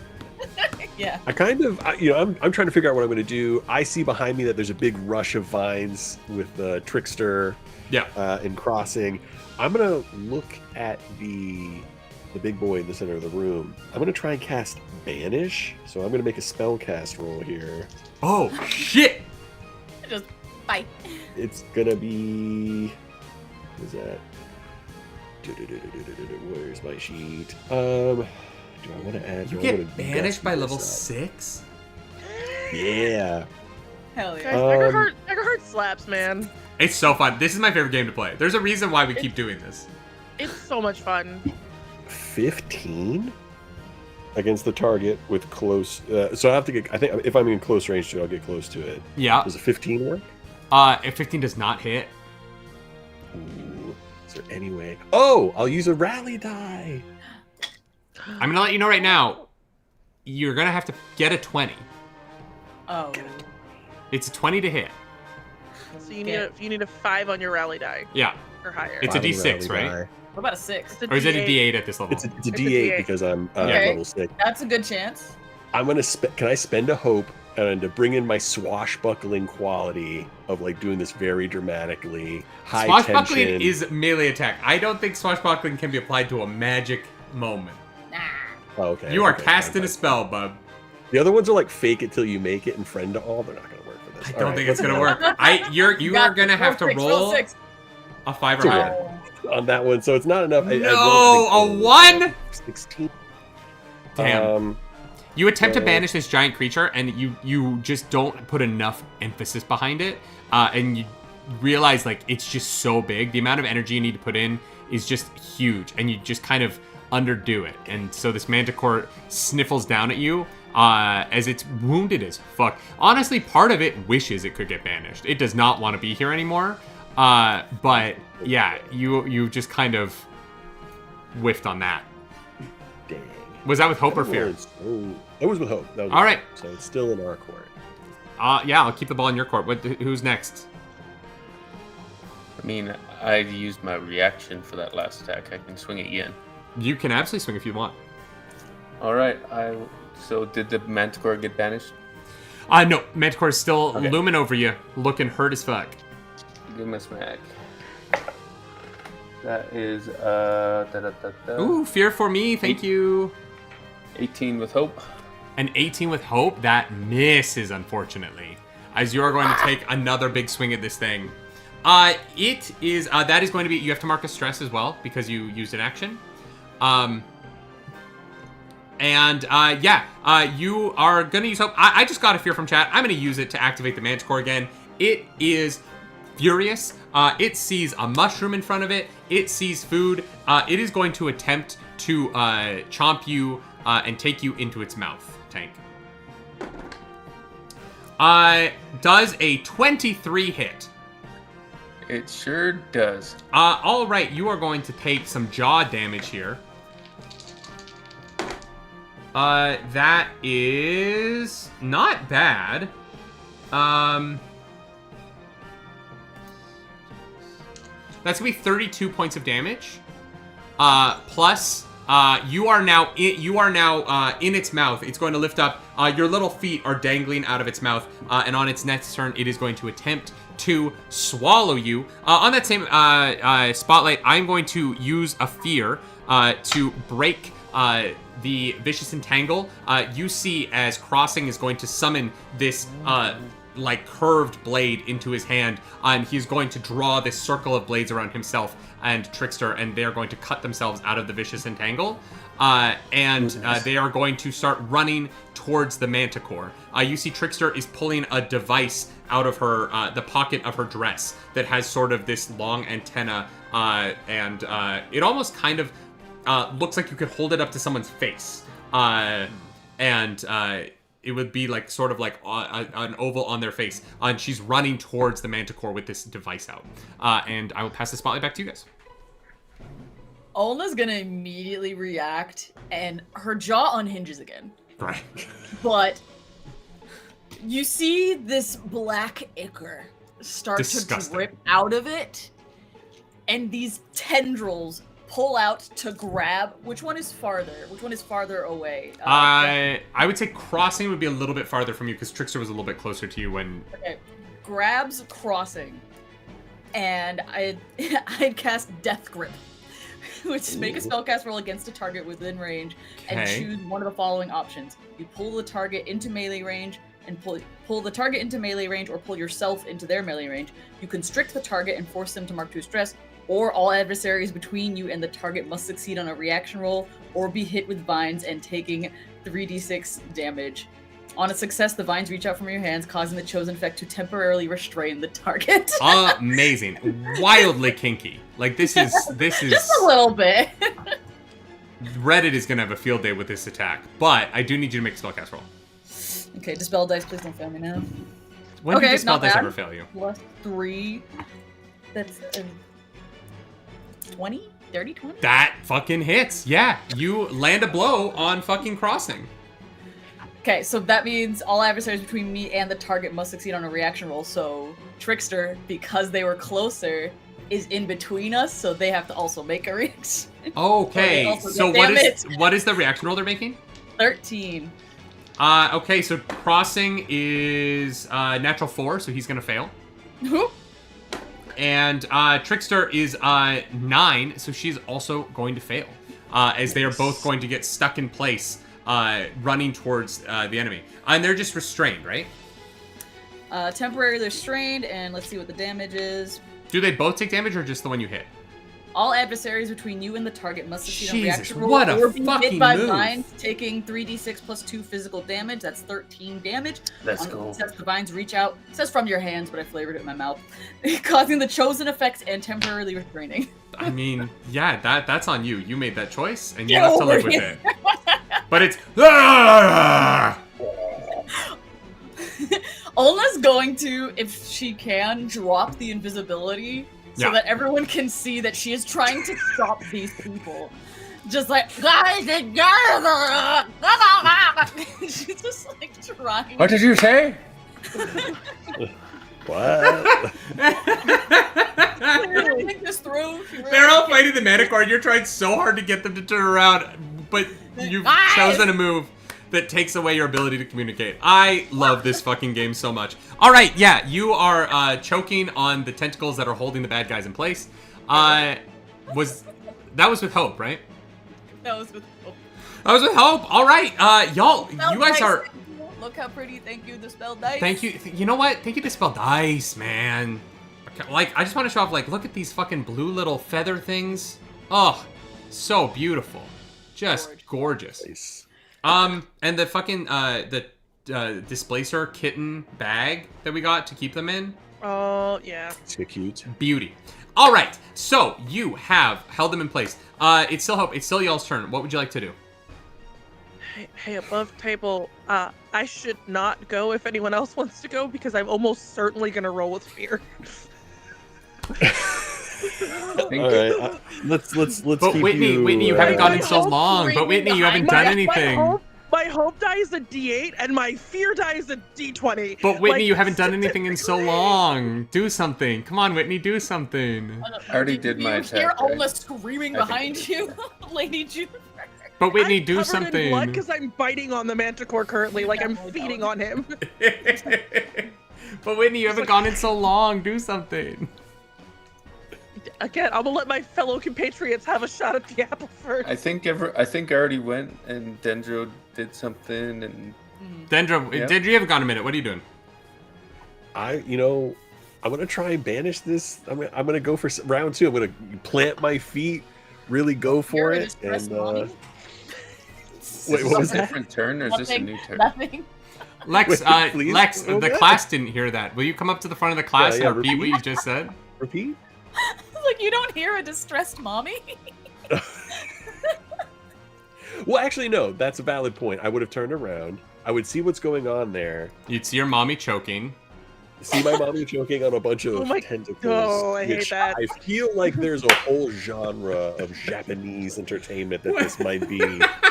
Yeah. I kind of, I'm trying to figure out what I'm going to do. I see behind me that there's a big rush of vines with Trickster. Yeah. And crossing. I'm going to look at the big boy in the center of the room. I'm going to try and cast Banish. So I'm going to make a spell cast roll here. Oh shit! Just bye. It's going to be. What is that? Where's my sheet? Do I want to add? You get banished by level 6? Yeah. Hell Guys, yeah. Daggerheart slaps, man. It's so fun. This is my favorite game to play. There's a reason why we keep doing this. It's so much fun. 15 against the target with close. So I have to get. I think if I'm in close range to it, I'll get close to it. Yeah. Does a 15 work? If 15 does not hit. Ooh, is there any way? Oh, I'll use a rally die. I'm gonna let you know right now. You're gonna have to get a 20. Oh. It's a 20 to hit. So you need a 5 on your rally die Yeah. or higher. It's a Bottom D6, rally right? die. What about a 6? Or is it a D8 at this level? It's a It's a D8 D8. because I'm Okay. level 6. That's a good chance. I'm gonna can I spend a hope and to bring in my swashbuckling quality of like doing this very dramatically high Swashbuckling tension. is melee attack. I don't think swashbuckling can be applied to a magic moment. Nah. Oh, okay. You are okay, casting fine. a spell, bub. The other ones are like fake it till you make it and friend to all. They're not gonna work for this. I All don't right, think it's let's gonna go. work. You are gonna have to roll 6. a 5 or So higher. on that one, so it's not enough. I No, rolled, a 1? 16. Damn. You attempt to so- banish this giant creature, and you just don't put enough emphasis behind it, and you realize like it's just so big. The amount of energy you need to put in is just huge, and you just kind of underdo it. And so this manticore sniffles down at you as it's wounded as fuck. Honestly, part of it wishes it could get banished. It does not want to be here anymore. But yeah, you just kind of whiffed on that. Dang. Was that with hope or fear? It was with hope. That was All right. So it's still in our court. Yeah, I'll keep the ball in your court. Who's next? I mean, I used my reaction for that last attack. I can swing it again. You can absolutely swing if you want. All right. So did the Manticore get banished? No, Manticore is still Okay. looming over you, looking hurt as fuck. Give me a smack. That is Ooh, fear for me, thank you. 18 with hope. An 18 with hope, that misses, unfortunately. As you are going to take another big swing at this thing. That is going to be, you have to mark a stress as well, because you used an action. You are going to use hope. I just got a fear from chat. I'm going to use it to activate the Manticore again. It is furious. It sees a mushroom in front of it. It sees food. It is going to attempt to chomp you and take you into its mouth, Tank. Does a 23 hit? It sure does. All right, you are going to take some jaw damage here. That is not bad. That's gonna be 32 points of damage. Plus, you are now in its mouth. It's going to lift up. Your little feet are dangling out of its mouth, and on its next turn, it is going to attempt to swallow you. On that same spotlight, I'm going to use a fear to break the vicious entangle. You see as Crossing is going to summon this like curved blade into his hand, and he's going to draw this circle of blades around himself and Trickster, and they're going to cut themselves out of the vicious entangle. They are going to start running towards the Manticore. You see Trickster is pulling a device out of her the pocket of her dress that has sort of this long antenna, and it almost kind of looks like you could hold it up to someone's face, it would be like sort of like an oval on their face, and she's running towards the Manticore with this device out. And I will pass the spotlight back to you guys. Olna's gonna immediately react, and her jaw unhinges again. Right. But you see this black ichor start Disgusting. to drip out of it, and these tendrils pull out to grab. Which one is farther? Which one is farther away? I would say crossing would be a little bit farther from you because Trickster was a little bit closer to you when. Okay, grabs crossing, and I'd cast Death Grip, which make a spellcast roll against a target within range, and Okay. choose one of the following options. You pull the target into melee range, and pull the target into melee range, or pull yourself into their melee range. You constrict the target and force them to mark 2 stress, or all adversaries between you and the target must succeed on a reaction roll, or be hit with vines and taking 3d6 damage. On a success, the vines reach out from your hands, causing the chosen effect to temporarily restrain the target. Amazing. Wildly kinky. Like, this is... Just a little bit. Reddit is going to have a field day with this attack, but I do need you to make a spellcast roll. Okay, dispel dice, please don't fail me now. When Okay, did dispel not dice bad. ever fail you? Plus 3. That's 20? 30, 20? That fucking hits. Yeah, you land a blow on fucking crossing. Okay, so that means all adversaries between me and the target must succeed on a reaction roll. So Trickster, because they were closer, is in between us, so they have to also make a reaction. Okay, also so get what is the reaction roll they're making? 13. Okay, so crossing is natural 4, so he's gonna fail. And Trickster is 9, so she's also going to fail. As they are both going to get stuck in place, running towards the enemy. And they're just restrained, right? Temporarily restrained, and let's see what the damage is. Do they both take damage or just the one you hit? All adversaries between you and the target must succeed on Jesus, reaction roll what a or be fucking hit by move. vines, taking 3d6 plus 2 physical damage. That's 13 damage. Let's On go. success, the vines reach out. It says from your hands, but I flavored it in my mouth. Causing the chosen effects and temporarily restraining. I mean, yeah, that's on you. You made that choice, and you Get have to over live with here. it. But it's... Ah! Olna's going to, if she can, drop the invisibility so Yeah. that everyone can see that she is trying to stop these people. Just like, guys, she's just like trying. What did you say? What? Really think this through. She really They're all can't- fighting the Manticore, and you're trying so hard to get them to turn around, but you've Guys! chosen a move that takes away your ability to communicate. I love this fucking game so much. All right, yeah, you are choking on the tentacles that are holding the bad guys in place. That was with hope, right? That was with. Oh. That was with hope. All right, y'all, Spell you guys dice, are. thank you. Look how pretty. Thank you, the spell dice. Thank you. You know what? Thank you, Dispel Dice, man. Like, I just want to show off. Like, look at these fucking blue little feather things. Oh, so beautiful. Just gorgeous. Nice. And the fucking displacer kitten bag that we got to keep them in. Oh, yeah. So cute. Beauty. All right, so you have held them in place. It's still hope. It's still y'all's turn. What would you like to do? Hey, above table, I should not go if anyone else wants to go because I'm almost certainly gonna roll with fear. All right, let's. But keep Whitney, you, Whitney, you haven't gone in My so hope long. But screaming Whitney, you haven't behind done anything. My hope die is a D8 and my fear die is a D20. But Whitney, Like, you haven't done anything in so long. Do something. Come on, Whitney, do something. I already did my You hear attack, right? Olna screaming I think behind you, Lady Juniper. But Whitney, I'm do covered in blood something. because I'm biting on the manticore currently, like I'm Definitely feeding don't. on him. But Whitney, you haven't gone in so long. Do something. Again, I'm gonna let my fellow compatriots have a shot at the apple first. I think I already went and Dendro did something and Dendro, Yeah. Dendro, you haven't gone a minute. What are you doing? I'm gonna try and banish this. I'm gonna go for round 2. I'm gonna plant my feet, really go for You're in it, distress, and mommy? wait, is what this was a that? different turn or is this a new turn? Nothing. Lex, Wait, please? Lex, Oh, the God. class didn't hear that. Will you come up to the front of the class Yeah, and repeat what repeat. you just said? Repeat. Like, you don't hear a distressed mommy? Well, actually, no. That's a valid point. I would have turned around. I would see what's going on there. You'd see your mommy choking. see my mommy choking on a bunch of Oh my- tentacles. oh, I hate which that. I feel like there's a whole genre of Japanese entertainment that this might be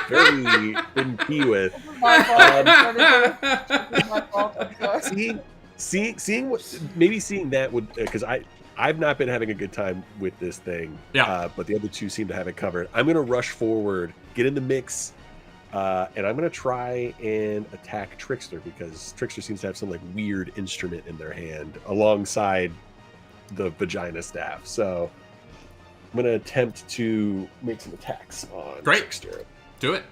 very in key with. My fault. It's my fault. I'm sorry. Seeing that would, because I've not been having a good time with this thing. Yeah. But the other two seem to have it covered. I'm gonna rush forward, get in the mix, and I'm gonna try and attack Trickster because Trickster seems to have some like weird instrument in their hand alongside the vagina staff. So I'm gonna attempt to make some attacks on Trickster. Do it.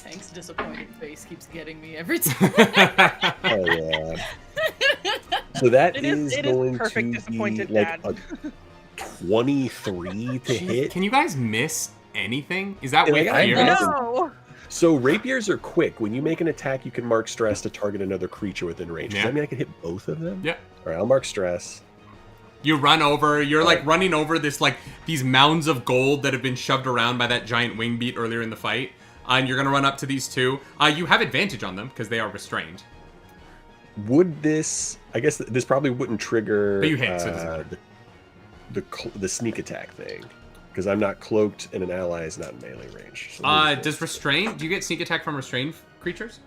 Hank's disappointed face keeps getting me every time. Oh yeah. So that It is is going perfect to be disappointed like dad. a 23 to hit. Can you guys miss anything? Is that Yeah, with I fear? know. No. So rapiers are quick. When you make an attack, you can mark stress to target another creature within range. Does Yeah. that mean I can hit both of them? Yeah. All right, I'll mark stress. You run over. You're like running over this like these mounds of gold that have been shoved around by that giant wing beat earlier in the fight. And you're gonna run up to these two. You have advantage on them because they are restrained. Would this? I guess this probably wouldn't trigger But you hit, so it doesn't matter. the sneak attack thing because I'm not cloaked and an ally is not in melee range. So Does restrain? Do you get sneak attack from restrained creatures?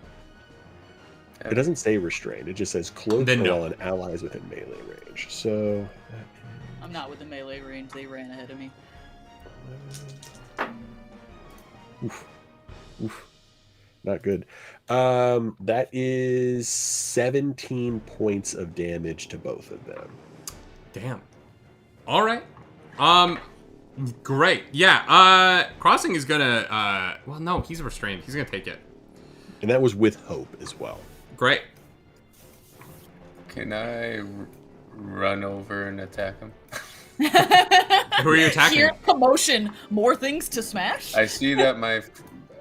it doesn't say restrained. It just says cloaked Then no. while an ally is within melee range. So I'm not within melee range. They ran ahead of me. oof, not good. That is 17 points of damage to both of them. Damn. All right. Great. Yeah. Crossing is gonna. Well, no, he's restrained. He's gonna take it. And that was with hope as well. Great. Can I run over and attack him? Who are you attacking? Here, commotion. More things to smash? I see that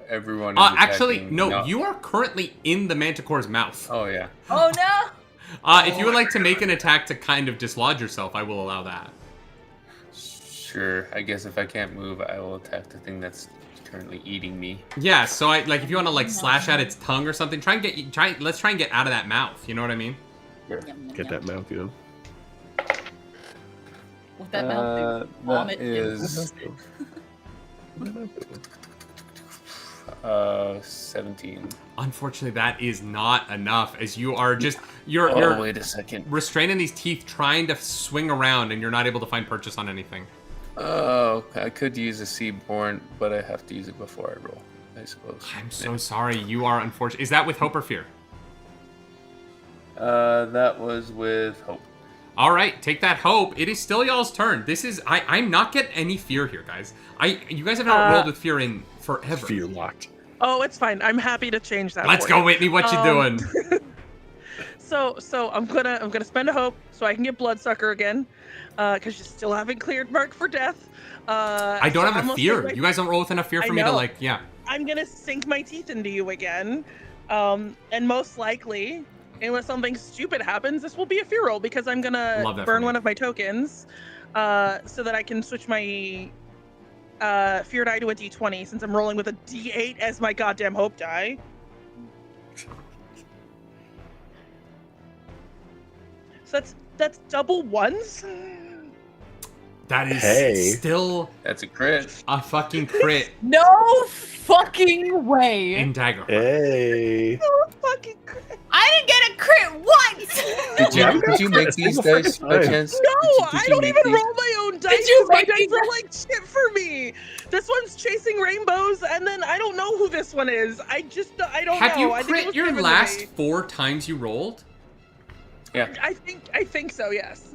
everyone is actually, attacking- no. You are currently in the Manticore's mouth. Oh, yeah. Oh no! If you would like to make an attack to kind of dislodge yourself, I will allow that. Sure. I guess if I can't move, I will attack the thing that's currently eating me. Yeah. So I like if you want to like slash at its tongue or something. Let's try and get out of that mouth. You know what I mean? Get that mouth, you know. With that mouth, vomit. That is 17. Unfortunately, that is not enough. As you are just you're Wait a second. restraining these teeth, trying to swing around, and you're not able to find purchase on anything. Oh, I could use a Seaborn, but I have to use it before I roll, I suppose. I'm so sorry. You are unfortunate. Is that with hope or fear? That was with hope. All right, take that hope. It is still y'all's turn. This is I'm not getting any fear here, guys. You guys have not rolled with fear in forever. Fear locked. Oh, it's fine. I'm happy to change that. Let's for go, you. Whitney. What you doing? So I'm gonna spend a hope so I can get Bloodsucker again, because you still haven't cleared Mark for death. I don't have enough fear. You guys don't roll with enough fear I for me to know. like, yeah. I'm gonna sink my teeth into you again, and most likely, unless something stupid happens, this will be a fear roll because I'm Love gonna that for burn me. one of my tokens, so that I can switch my fear die to a D20 since I'm rolling with a D8 as my goddamn hope die. So that's double ones. That is Hey. still That's a crit. a fucking crit No fucking way! in Daggerheart. Hey. Oh, fucking crit. I didn't get a crit once! Did you make these dice by chance? No, Did I you don't make even these? roll my own dice. you 'cause my make dice these are like shit for me. This one's chasing rainbows, and then I don't know who this one is. I don't Have know. you I think it crit was your given to last me. 4 times you rolled? Yeah. I think so. Yes.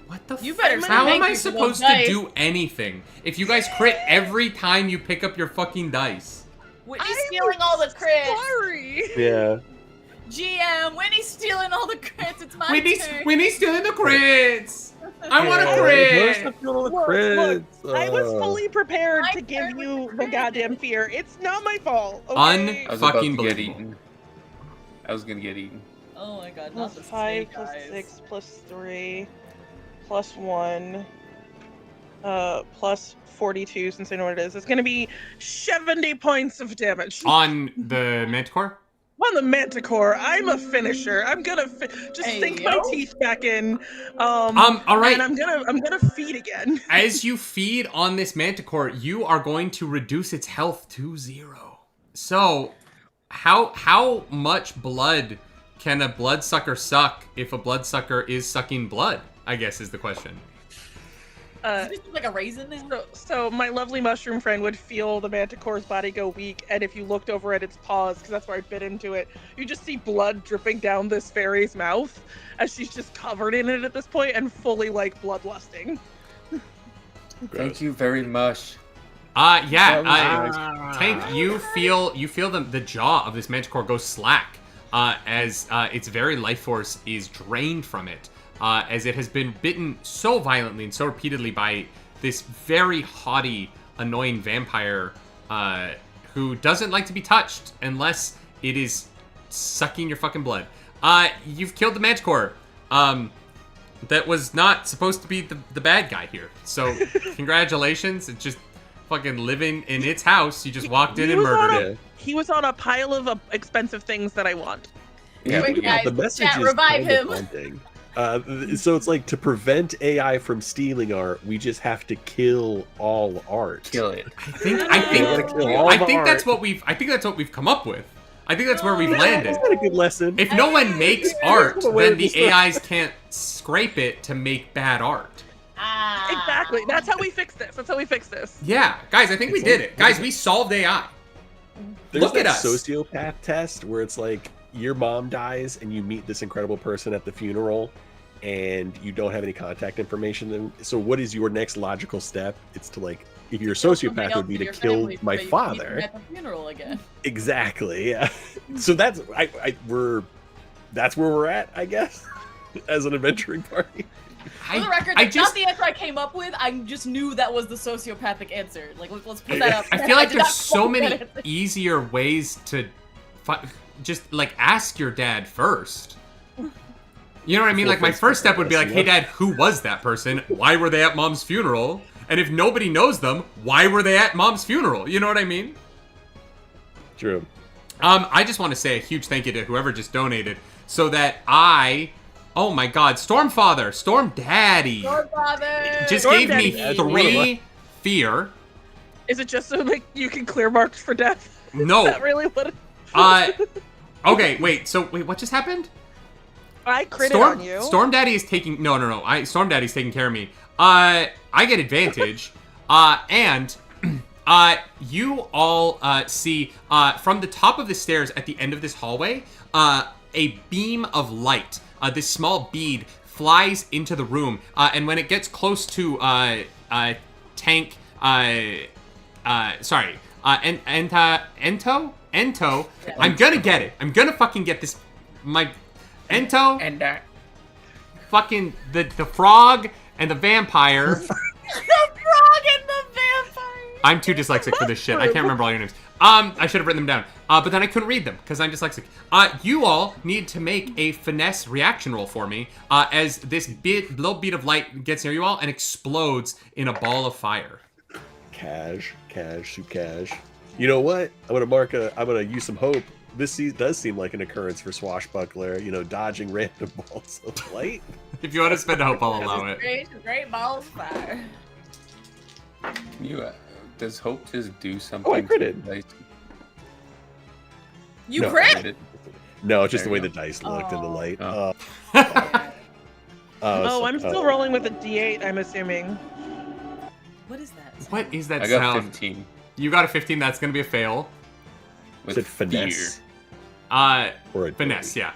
What the You better How thank am I you for those supposed to dice. do anything if you guys crit every time you pick up your fucking dice? Whitney's stealing all the crits! Sorry. Yeah. GM, Whitney's stealing all the crits, it's my turn! Whitney's stealing the crits! I want a Yeah, crit! where's the fuel of the Look, crits? I was fully prepared My to give turn you with the crit. goddamn fear. It's not my fault. Okay? I was about Fucking to get believable. eaten. I was gonna get eaten. Oh my god, Plus not the 5, snake plus eyes. 6, plus 3, plus 1, plus 42, since I know what it is. It's gonna be 70 points of damage. On the Manticore? on the Manticore. I'm a finisher. I'm gonna just sink my teeth back in. All right. And I'm gonna feed again. As you feed on this Manticore, you are going to reduce its health to 0. So, how much blood can a bloodsucker suck if a bloodsucker is sucking blood? I guess is the question. Does it look like a raisin now? So my lovely mushroom friend would feel the Manticore's body go weak, and if you looked over at its paws, because that's where I bit into it, you just see blood dripping down this fairy's mouth, as she's just covered in it at this point and fully like bloodlusting. Thank you very much. Tank, you feel the jaw of this Manticore go slack as its very life force is drained from it. As it has been bitten so violently and so repeatedly by this very haughty, annoying vampire who doesn't like to be touched unless it is sucking your fucking blood. You've killed the Manticore. That was not supposed to be the bad guy here. So, congratulations. It's just fucking living in its house. You just walked in and murdered it. He was on a pile of expensive things that I want. Yeah, Wait, guys, the message chat, is revive kind of him. haunting. So it's like, to prevent AI from stealing art, we just have to kill all art. Kill it. I think that's what we've come up with. I think that's where we've landed. That's not a good lesson. If no one makes art, then the AIs can't scrape it to make bad art. Exactly. That's how we fix this. Yeah, guys, I think we did it. Guys, we solved AI. There's Look at that us. sociopath test where it's like, your mom dies and you meet this incredible person at the funeral and you don't have any contact information. And so what is your next logical step? It's to, like, if you're a sociopath, it would be to kill my father. At the funeral again. Exactly. Yeah. So that's that's where we're at, I guess, as an adventuring party. For the record, that's not the answer I came up with. I just knew that was the sociopathic answer. Like, let's put that up. I feel like there's so many easier ways to just, like, ask your dad first. You know what I mean? Like, my first step would be like, hey, Dad, who was that person? Why were they at Mom's funeral? And if nobody knows them, why were they at Mom's funeral? You know what I mean? True. I just want to say a huge thank you to whoever just donated so that oh my God, Storm Daddy just gave me 3 fear. Is it just so, like, you can clear marks for death? No. Is that really what okay, wait, what just happened? I critted on you. Storm Daddy is taking... No. Storm Daddy's taking care of me. I get advantage. And you all see from the top of the stairs at the end of this hallway, a beam of light. This small bead flies into the room. And when it gets close to Tank... Ento, I'm gonna get it. I'm gonna fucking get this. Ento, and fucking the frog and the vampire. The frog and the vampire. I'm too dyslexic for this shit. I can't remember all your names. I should have written them down. But then I couldn't read them because I'm dyslexic. You all need to make a finesse reaction roll for me as this little bead of light gets near you all and explodes in a ball of fire. Cash. You know what? I'm gonna use some hope. This does seem like an occurrence for Swashbuckler, dodging random balls of light. If you want to spend hope, I'll allow it. Great ball of fire. Does hope just do something? Oh, I critted. You crit? No, just the way the dice looked in the light. I'm still rolling with a D8, I'm assuming. What is that? What is that I sound? got 15. You got a 15, that's going to be a fail. With finesse? Or a finesse, yeah.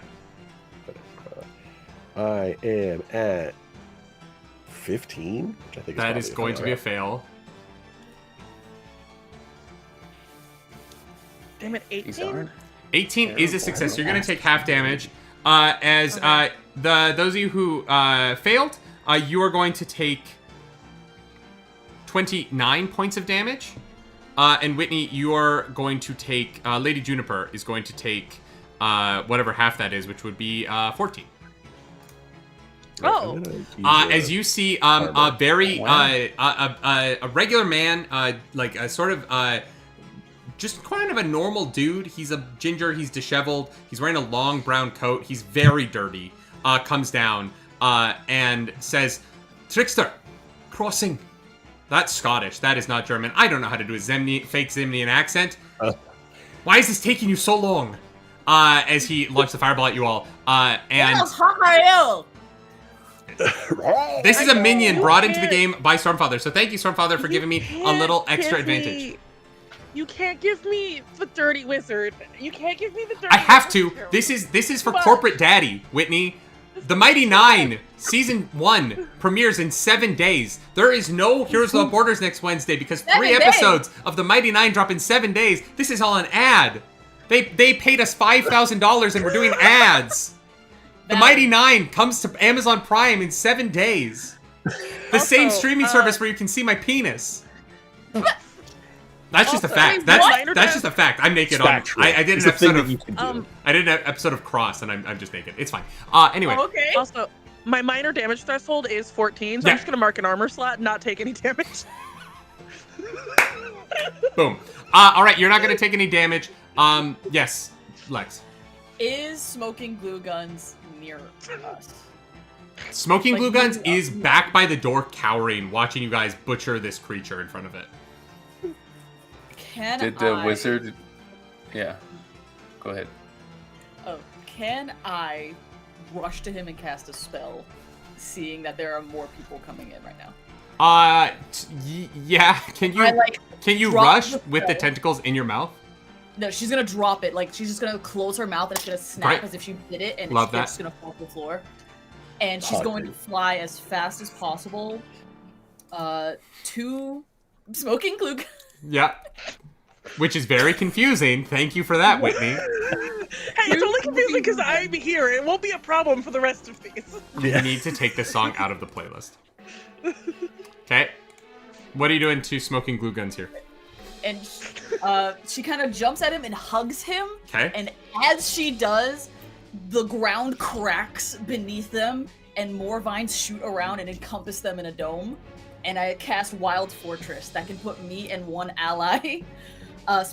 I am at 15, which I think that is going to be a fail. Damn it, 18? 18 is a success. You're going to take half damage. Those of you who failed, you are going to take 29 points of damage. And Whitney, you are going to take... Lady Juniper is going to take whatever half that is, which would be 14. Oh. As you see, a very a regular man, like a sort of just kind of a normal dude. He's a ginger. He's disheveled. He's wearing a long brown coat. He's very dirty. Comes down and says, "Trickster, crossing." That's Scottish. That is not German. I don't know how to do a fake Zemnian accent. Why is this taking you so long? As he launched the fireball at you all. And this is a minion brought into the game by Stormfather. So thank you, Stormfather, for giving me a little extra advantage. You can't give me the dirty wizard. You can't give me the dirty I have to. wizard. This is for corporate daddy, Whitney. The Mighty Nine, Season 1, premieres in 7 days. There is no Heroes Without Borders next Wednesday because 3 episodes of the Mighty Nine drop in 7 days. This is all an ad. They paid us $5,000 and we're doing ads. The Mighty Nine comes to Amazon Prime in 7 days. The same streaming service where you can see my penis. That's just a fact. That's just a fact. I'm naked on. I did an episode of. I did an episode of Cross, and I'm just naked. It's fine. Anyway. Okay. Also, my minor damage threshold is 14, so I'm just gonna mark an armor slot and not take any damage. Boom. All right, you're not gonna take any damage. Yes, Lex. Is smoking glue guns near us? Smoking glue guns is back by the door, cowering, watching you guys butcher this creature in front of it. Did the wizard? Yeah. Go ahead. Oh, can I rush to him and cast a spell, seeing that there are more people coming in right now? Yeah. Can you rush with the tentacles in your mouth? No, she's gonna drop it. Like she's just gonna close her mouth and it's gonna snap as if she did it, and it's just gonna fall to the floor. And she's going to fly as fast as possible to smoking glue. Yeah. Which is very confusing. Thank you for that, Whitney. Hey, it's only confusing because I'm here. It won't be a problem for the rest of these. You need to take this song out of the playlist. Okay. What are you doing to smoking glue guns here? And she kind of jumps at him and hugs him. Okay. And as she does, the ground cracks beneath them and more vines shoot around and encompass them in a dome. And I cast Wild Fortress. That can put me and one ally.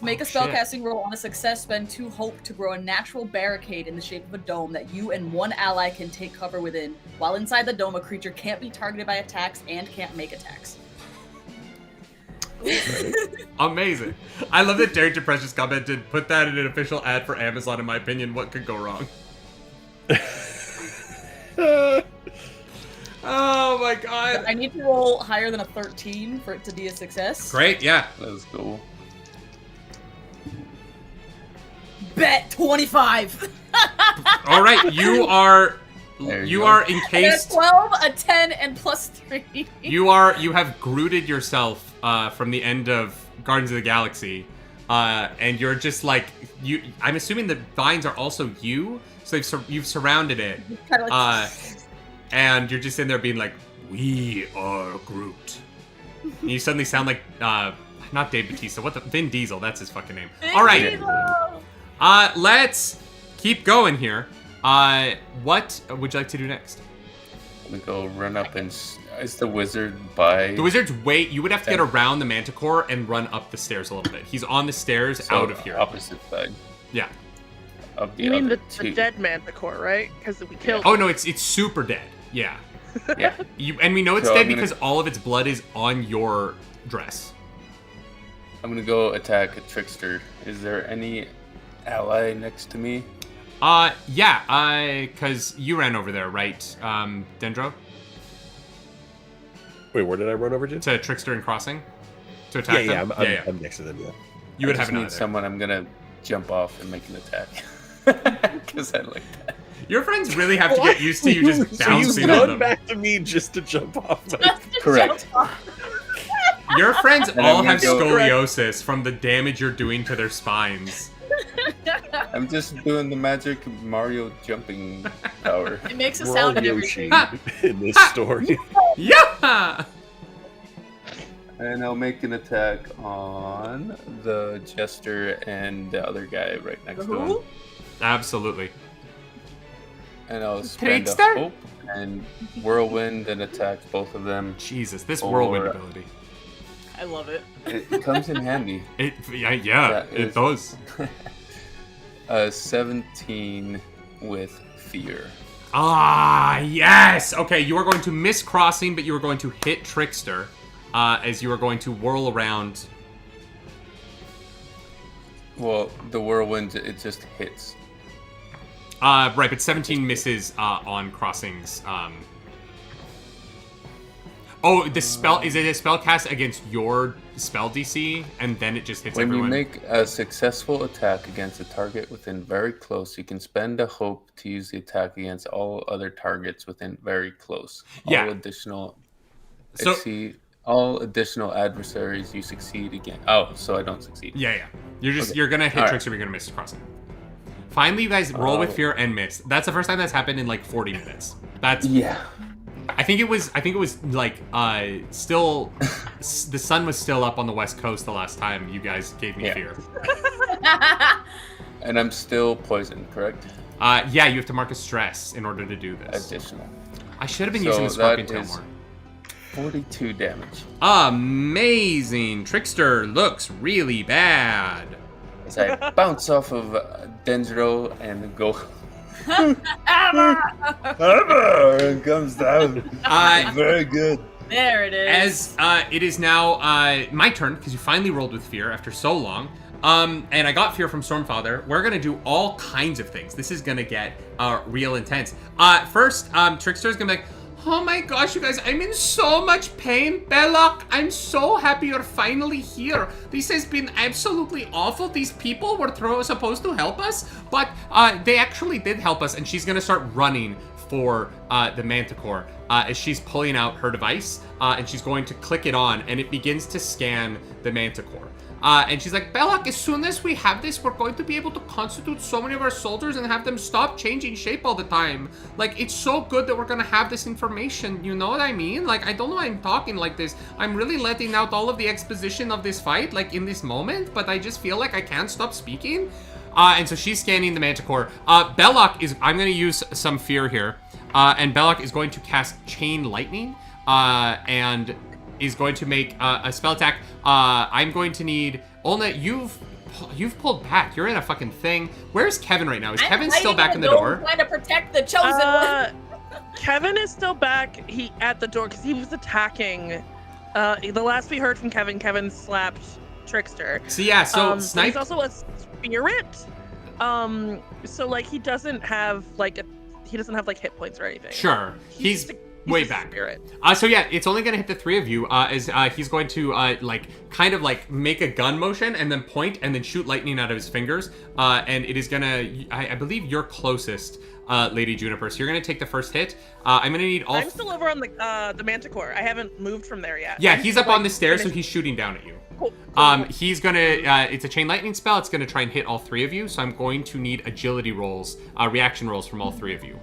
Make a spellcasting roll on a success. Spend 2 hope to grow a natural barricade in the shape of a dome that you and one ally can take cover within. While inside the dome, a creature can't be targeted by attacks and can't make attacks. Amazing. I love that Darrington Press just commented, put that in an official ad for Amazon, in my opinion. What could go wrong? Oh my god. I need to roll higher than a 13 for it to be a success. Great, yeah. Let's go. Bet 25. All right, you are encased. A 12, a 10, and plus 3. You have Grooted yourself from the end of Guardians of the Galaxy, and you're just like you. I'm assuming the vines are also you, so you've surrounded it, and you're just in there being like, "We are Groot." And you suddenly sound like not Dave Bautista. Vin Diesel? That's his fucking name. All right. Let's keep going here. What would you like to do next? I'm gonna go run up and... Is the wizard by... The wizard's you would have to get around the Manticore and run up the stairs a little bit. He's on the stairs out of here. Opposite side. Yeah. Of the you mean other the dead Manticore, right? Because we killed Oh, no, it's super dead. Yeah. Yeah. And we know it's dead because all of its blood is on your dress. I'm gonna go attack a trickster. Is there any ally next to me? Yeah, because you ran over there, right, Dendro? Wait, where did I run over to? To Trickster and Crossing? To attack them? I'm next to them, yeah. You would I have just an need someone. I'm gonna jump off and make an attack. Because I like that. Your friends really have to get used to you just bouncing so you on them. back to me just to jump off. Correct. Your friends all have go- scoliosis from the damage you're doing to their spines. I'm just doing the magic Mario jumping power. It makes a We're sound all and Yoshi everything. in this story. Yeah! And I'll make an attack on the jester and the other guy right next to him. Absolutely. And I'll spend a Trickster? hope and whirlwind and attack both of them. Jesus, this Or- whirlwind ability. I love it. It comes in handy. Yeah, it does. 17 with fear. Ah, yes! Okay, you are going to miss crossing, but you are going to hit Trickster as you are going to whirl around. Well, the whirlwind, it just hits. Right, but 17 misses on crossings. Oh, the spell, is it a spell cast against your spell DC, and then it just hits everyone? When you make a successful attack against a target within very close, you can spend a hope to use the attack against all other targets within very close. Yeah. All additional adversaries you succeed against. Oh, so I don't succeed. Yeah. You're gonna hit Trickster, but you're gonna miss crossing. Finally, you guys roll with fear and miss. That's the first time that's happened in like 40 minutes. Yeah. I think it was like still the sun was still up on the west coast the last time you guys gave me fear. And I'm still poisoned, correct? Yeah, you have to mark a stress in order to do this. Additional. I should have been using the Scorpion Tail more. 42 damage. Amazing. Trickster looks really bad. As I bounce off of Dendro and go. Hammer! And comes down. Very good. There it is. As it is now my turn, because you finally rolled with fear after so long. And I got fear from Stormfather. We're gonna do all kinds of things. This is gonna get real intense. First, Trickster is gonna be like, oh my gosh, you guys, I'm in so much pain. Belloc, I'm so happy you're finally here. This has been absolutely awful. These people were supposed to help us, but they actually did help us. And she's going to start running for the Manticore as she's pulling out her device. And she's going to click it on, and it begins to scan the Manticore. And she's like, Belloc, as soon as we have this, we're going to be able to constitute so many of our soldiers and have them stop changing shape all the time. Like, it's so good that we're going to have this information. You know what I mean? Like, I don't know why I'm talking like this. I'm really letting out all of the exposition of this fight, like, in this moment, but I just feel like I can't stop speaking. And so she's scanning the Manticore. Belloc is, I'm going to use some fear here. And Belloc is going to cast Chain Lightning. And is going to make a spell attack. I'm going to need Olna. You've pulled back. You're in a fucking thing. Where's Kevin right now? Is Kevin still back in the door? Trying to protect the chosen one. Kevin is still back. At the door because he was attacking. The last we heard from Kevin slapped Trickster. So yeah, Snipe. He's also a spirit. So like he doesn't have like hit points or anything. Sure, he's way back. Spirit. So yeah, it's only gonna hit the three of you. As he's going to kind of make a gun motion and then point and then shoot lightning out of his fingers. And it is gonna. I believe you're closest, Lady Juniper. So you're gonna take the first hit. I'm gonna need all. I'm still over on the Manticore. I haven't moved from there yet. Yeah, he's up on the stairs, so he's shooting down at you. Cool. He's gonna. It's a chain lightning spell. It's gonna try and hit all three of you. So I'm going to need agility rolls, reaction rolls from all three of you.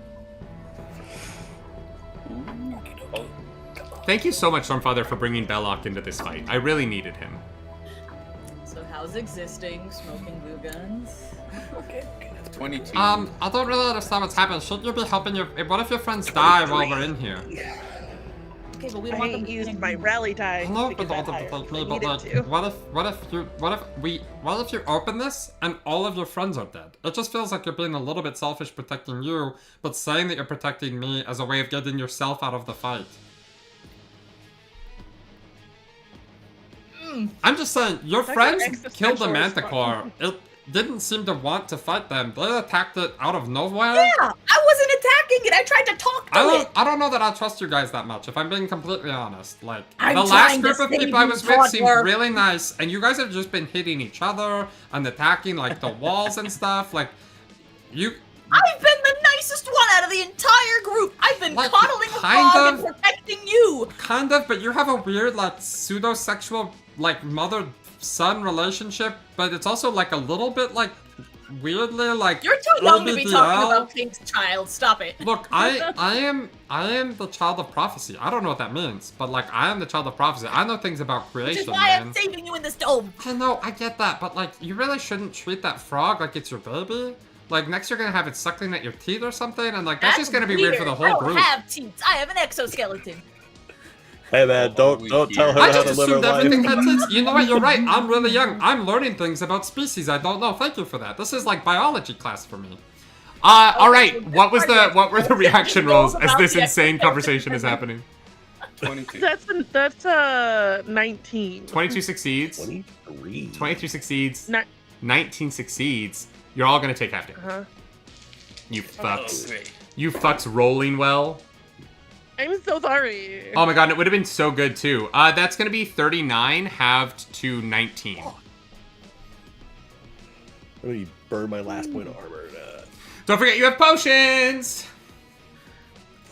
Thank you so much, Stormfather, for bringing Belloc into this fight. I really needed him. So how's existing smoking glue guns? Okay. 22. I don't really understand what's happening. Should you be helping your... What if your friends die while we're in here? Okay, but we don't want them I used my rally die. No, to but get all that of higher. me, but like, what if you open this and all of your friends are dead? It just feels like you're being a little bit selfish protecting you, but saying that you're protecting me as a way of getting yourself out of the fight. I'm just saying, your friends killed the Manticore. It didn't seem to want to fight them. They attacked it out of nowhere. Yeah, I wasn't attacking it. I tried to talk to it. I don't know that I trust you guys that much, if I'm being completely honest. Like, I'm the last trying group to of save people I you, was with seemed toddler. really nice, and you guys have just been hitting each other and attacking, like, the walls and stuff. Like, I've been the nicest one out of the entire group. I've been Like, coddling the kind frog of. and protecting you. Kind of, but you have a weird, like, pseudo-sexual, like, mother-son relationship, but it's also, like, a little bit, like, weirdly, like, You're too young to be LBDL. talking about Pink's child. Stop it. Look, I am the child of prophecy. I don't know what that means, but, like, I am the child of prophecy. I know things about Which creation, is why man. I'm saving you in this dome. I know, I get that, but, like, you really shouldn't treat that frog like it's your baby. Like, next you're gonna have it suckling at your teeth or something, and, like, that's just gonna be weird for the I whole don't group. have teeth. I have an exoskeleton. Hey man, don't tell her I how just to live her assumed everything life. had sense. You know what? You're right. I'm really young. I'm learning things about species I don't know. Thank you for that. This is like biology class for me. All right. What were the reaction rolls as this insane conversation is happening? 22. That's 19. 22 succeeds. 23. 23 succeeds. Ni- 19 succeeds. You're all gonna take half damage. Uh-huh. You fucks. great. You fucks rolling well. I'm so sorry. Oh my god, it would have been so good too. That's gonna be 39 halved to 19. Let me burn my last point of armor. Don't forget you have potions!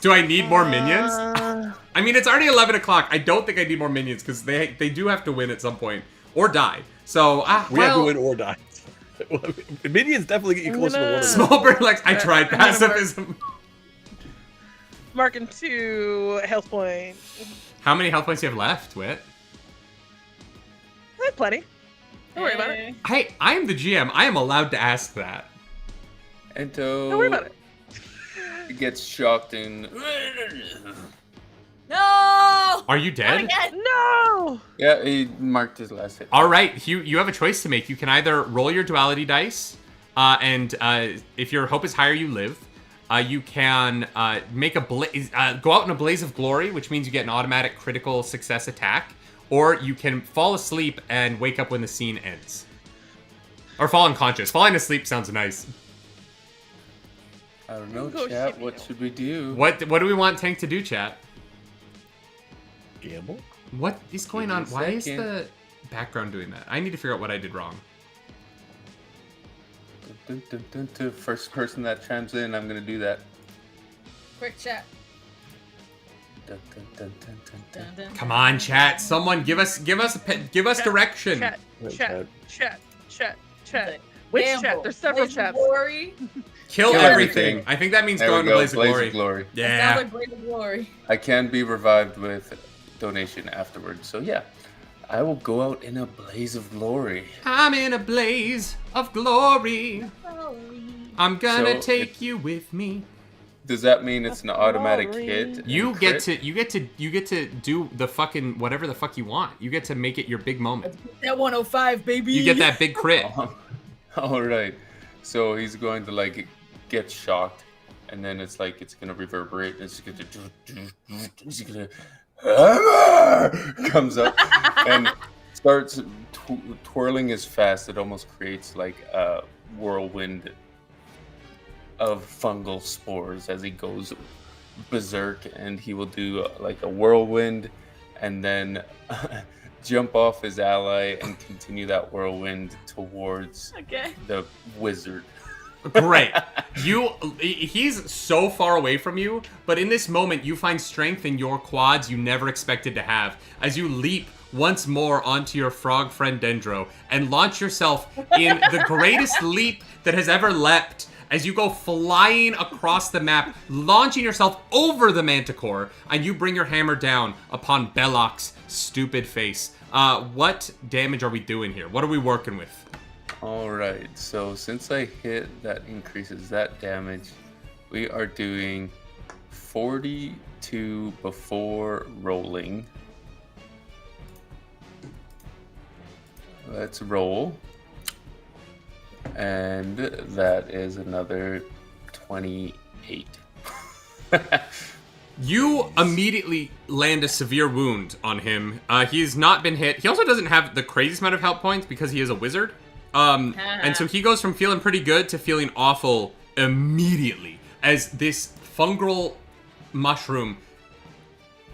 Do I need more minions? I mean, it's already 11 o'clock. I don't think I need more minions because they do have to win at some point. Or die. So, We have to win or die. Minions definitely get you closer to one of them. Small bird Lex, I tried I'm gonna pacifism. Marking 2 health point. How many health points do you have left, Wit? I have plenty. Don't worry about it. Hey, I am the GM. I am allowed to ask that. Ento Don't worry about it. gets shocked and No! Are you Not dead? again. No! yeah, he marked his last hit. All right, Hugh, you have a choice to make. You can either roll your duality dice, and if your hope is higher, you live. You can make a go out in a blaze of glory, which means you get an automatic critical success attack, or you can fall asleep and wake up when the scene ends. Or fall unconscious. Falling asleep sounds nice. I don't know, Go chat. shit What me. should we do? What do we want Tank to do, chat? Gamble? What is going Give me on? a Why is second. the background doing that? I need to figure out what I did wrong. Dun, dun, dun, dun. First person that chimes in, I'm gonna do that. Quick chat. Dun, dun, dun, dun, dun, dun. Dun, dun, Come dun, on, dun, chat. dun. Someone give us direction. Chat, Chat. chat. Which Gamble. chat? There's several Blaze of chats. Kill Kill Kill everything. everything. I think that means There go we into go. Blaze of Glory. Glory. Yeah. Sounds like Blaze of Glory. I can be revived with donation afterwards. So yeah, I will go out in a blaze of glory. I'm in a blaze of glory. I'm gonna So, take you with me. Does that mean it's an automatic Glory. hit? and You get crit? to do the fucking whatever the fuck you want. You get to make it your big moment. That 105, baby. You get that big crit. All right. So he's going to like get shocked, and then it's like it's gonna reverberate, and it's gonna he's gonna hammer comes up and starts twirling as fast. It almost creates like a whirlwind of fungal spores as he goes berserk, and he will do like a whirlwind, and then jump off his ally and continue that whirlwind towards Okay. the wizard. Great. He's so far away from you, but in this moment you find strength in your quads you never expected to have as you leap once more onto your frog friend Dendro and launch yourself in the greatest leap that has ever leapt as you go flying across the map, launching yourself over the Manticore, and you bring your hammer down upon Belloc's stupid face. What damage are we doing here? What are we working with? All right, so since I hit, that increases that damage. We are doing 42 before rolling. Let's roll. And that is another 28. You immediately land a severe wound on him. He has not been hit. He also doesn't have the craziest amount of health points because he is a wizard. And so he goes from feeling pretty good to feeling awful immediately as this fungal mushroom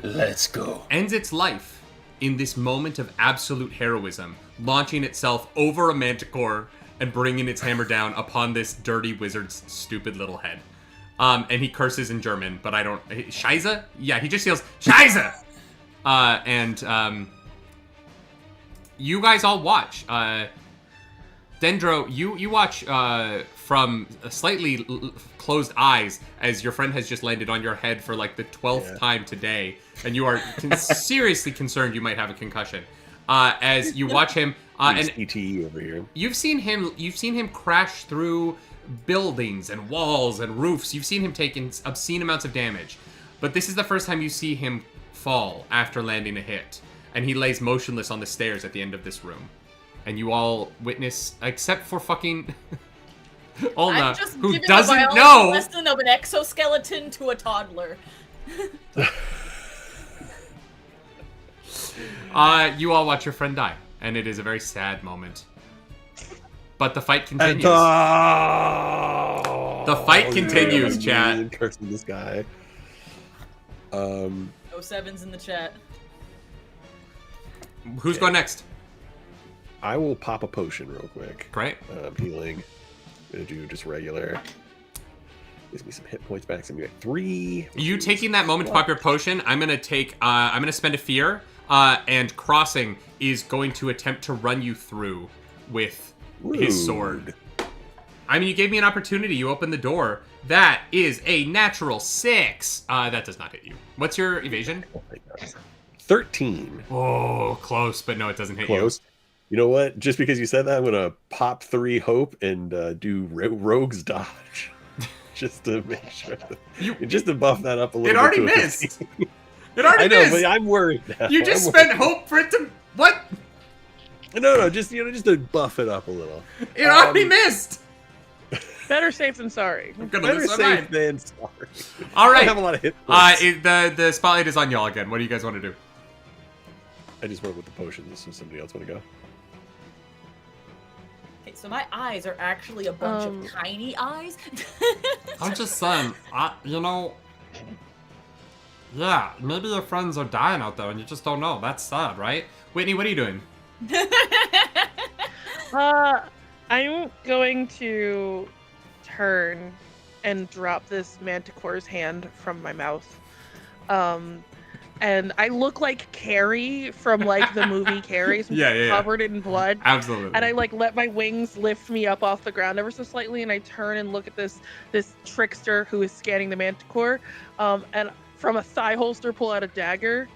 Let's go. ends its life in this moment of absolute heroism, launching itself over a manticore and bringing its hammer down upon this dirty wizard's stupid little head. And he curses in German, but I don't... Scheiße? Yeah, he just yells, Scheiße! You guys all watch. Dendro, you watch from slightly closed eyes as your friend has just landed on your head for like the 12th time today, and you are seriously concerned you might have a concussion. As you watch him, and ETE over here. you've seen him crash through buildings and walls and roofs. You've seen him take obscene amounts of damage, but this is the first time you see him fall after landing a hit, and he lays motionless on the stairs at the end of this room. And you all witness, except for fucking I'm Olna, just who giving a doesn't biology know. lesson of an exoskeleton to a toddler. You all watch your friend die, and it is a very sad moment. But the fight continues. The fight continues, chat. Cursing this guy. 07's in the chat. Who's going next? I will pop a potion real quick. Great. Healing. I'm gonna do just regular. Gives me some hit points back. So I'm gonna get 3. You taking that moment to pop your potion, I'm gonna take. I'm gonna spend a fear. And Crossing is going to attempt to run you through with his sword. I mean, you gave me an opportunity. You opened the door. That is a natural 6. That does not hit you. What's your evasion? 13. Oh, close, but no, it doesn't hit Close. You know what? Just because you said that, I'm gonna pop 3 hope and do rogue's dodge, just to make sure. Just to buff that up a little. It already missed. It already missed. I know, missed. but I'm worried now. You just spent hope for it to what? No, just just to buff it up a little. It already missed. Better safe than sorry. I'm gonna Better lose my safe mind. than sorry. All right. I have a lot of hit points. The spotlight is on y'all again. What do you guys want to do? I just went with the potions. So somebody else want to go? Okay, so my eyes are actually a bunch of tiny eyes. I'm just saying, yeah, maybe your friends are dying out there and you just don't know. That's sad, right? Whitney, what are you doing? I'm going to turn and drop this manticore's hand from my mouth. And I look like Carrie from like the movie Carrie, so covered in blood. Absolutely. And I like let my wings lift me up off the ground ever so slightly, and I turn and look at this trickster who is scanning the manticore. And from a thigh holster, pull out a dagger,